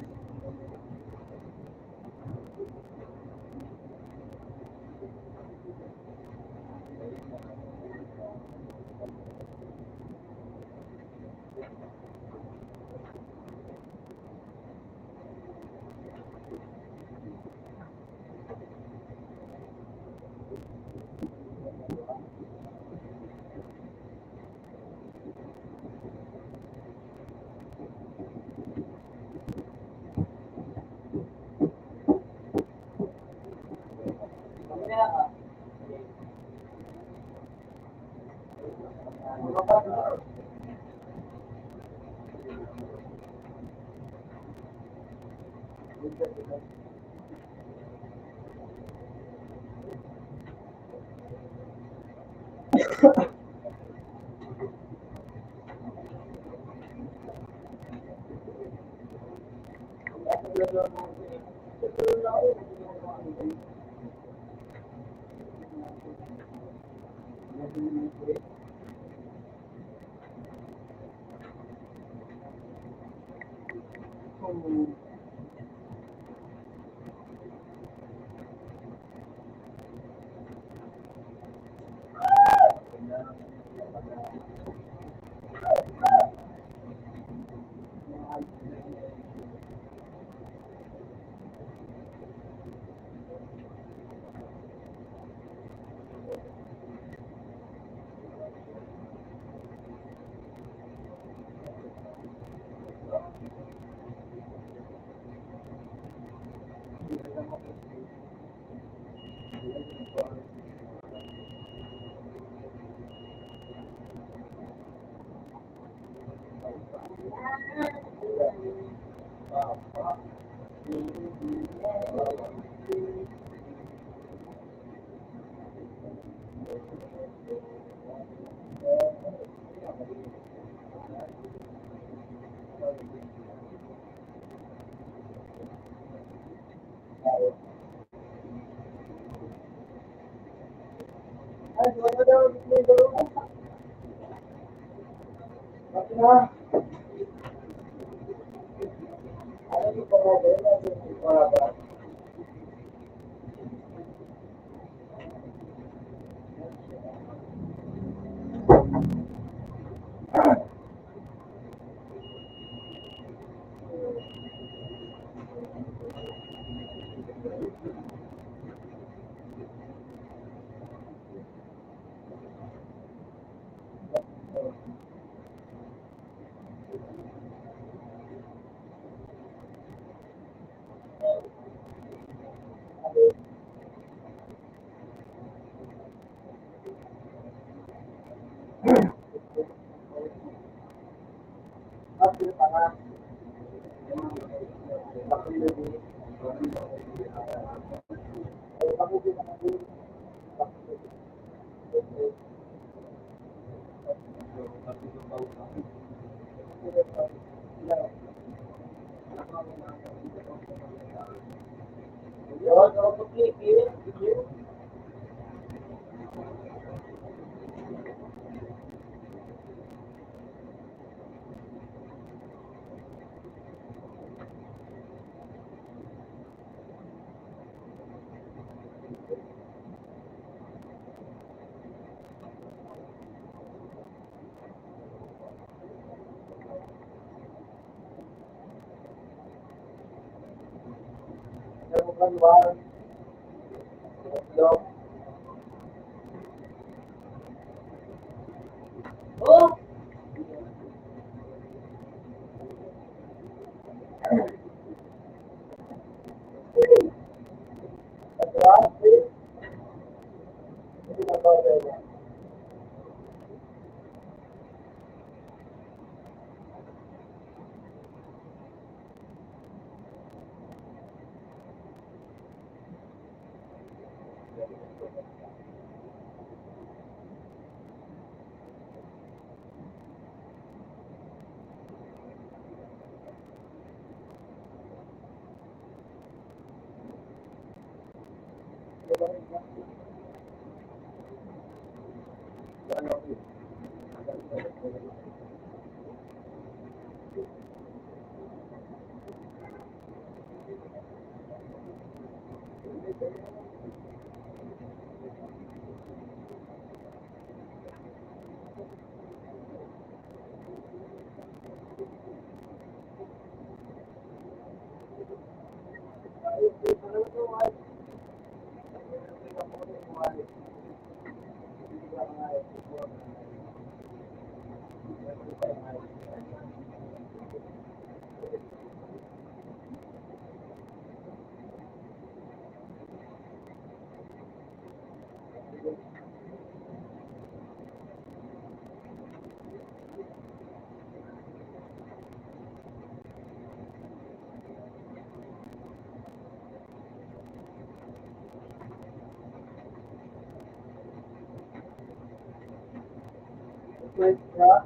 Wait, ha?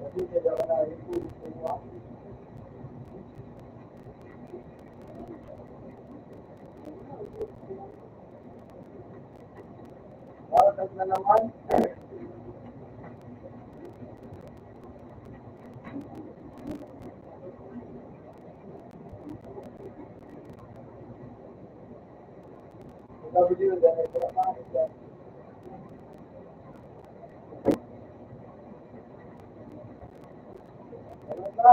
Kasi kaya ka na rin po. Bakit na naman? Sabi dito, ganit ko na pangit yan. Ano ba?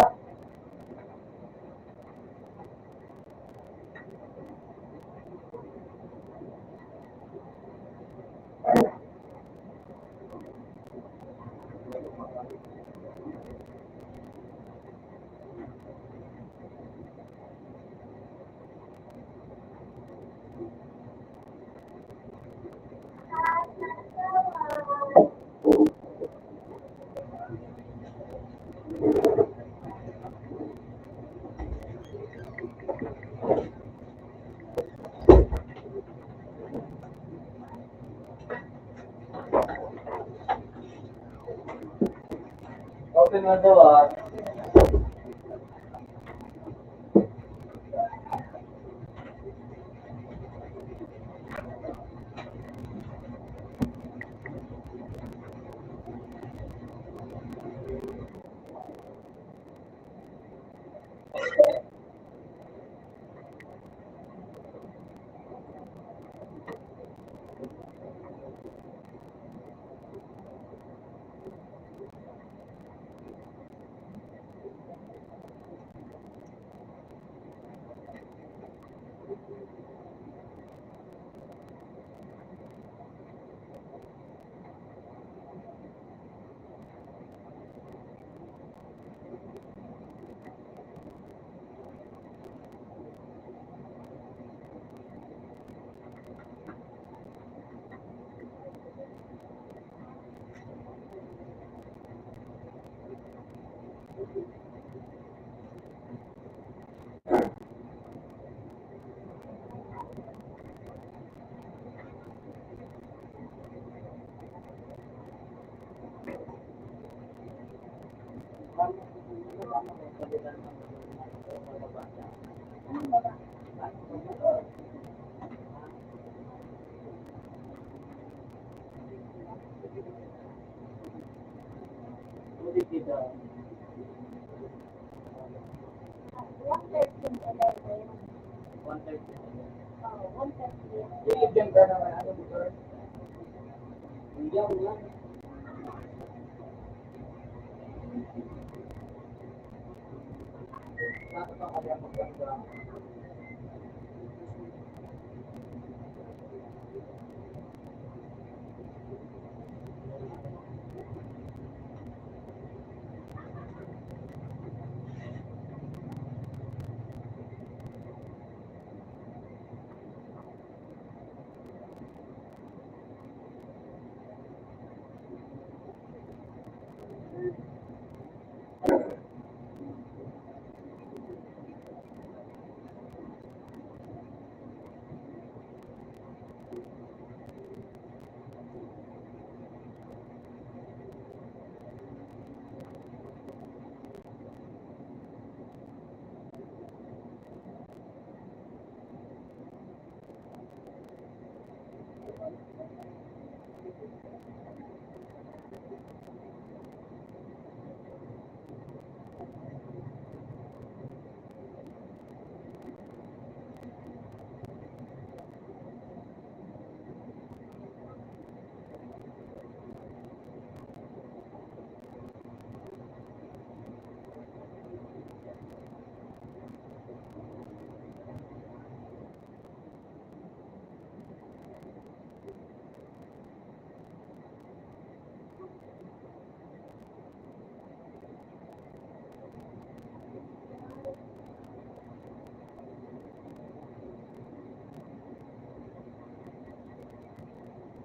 Open mo daw ah. Hindi kita. 113.11. 130. Oh, 130. Iibigyan ka naman ano mo, sir? Iyaw lang. Bakit pa kaya maganda?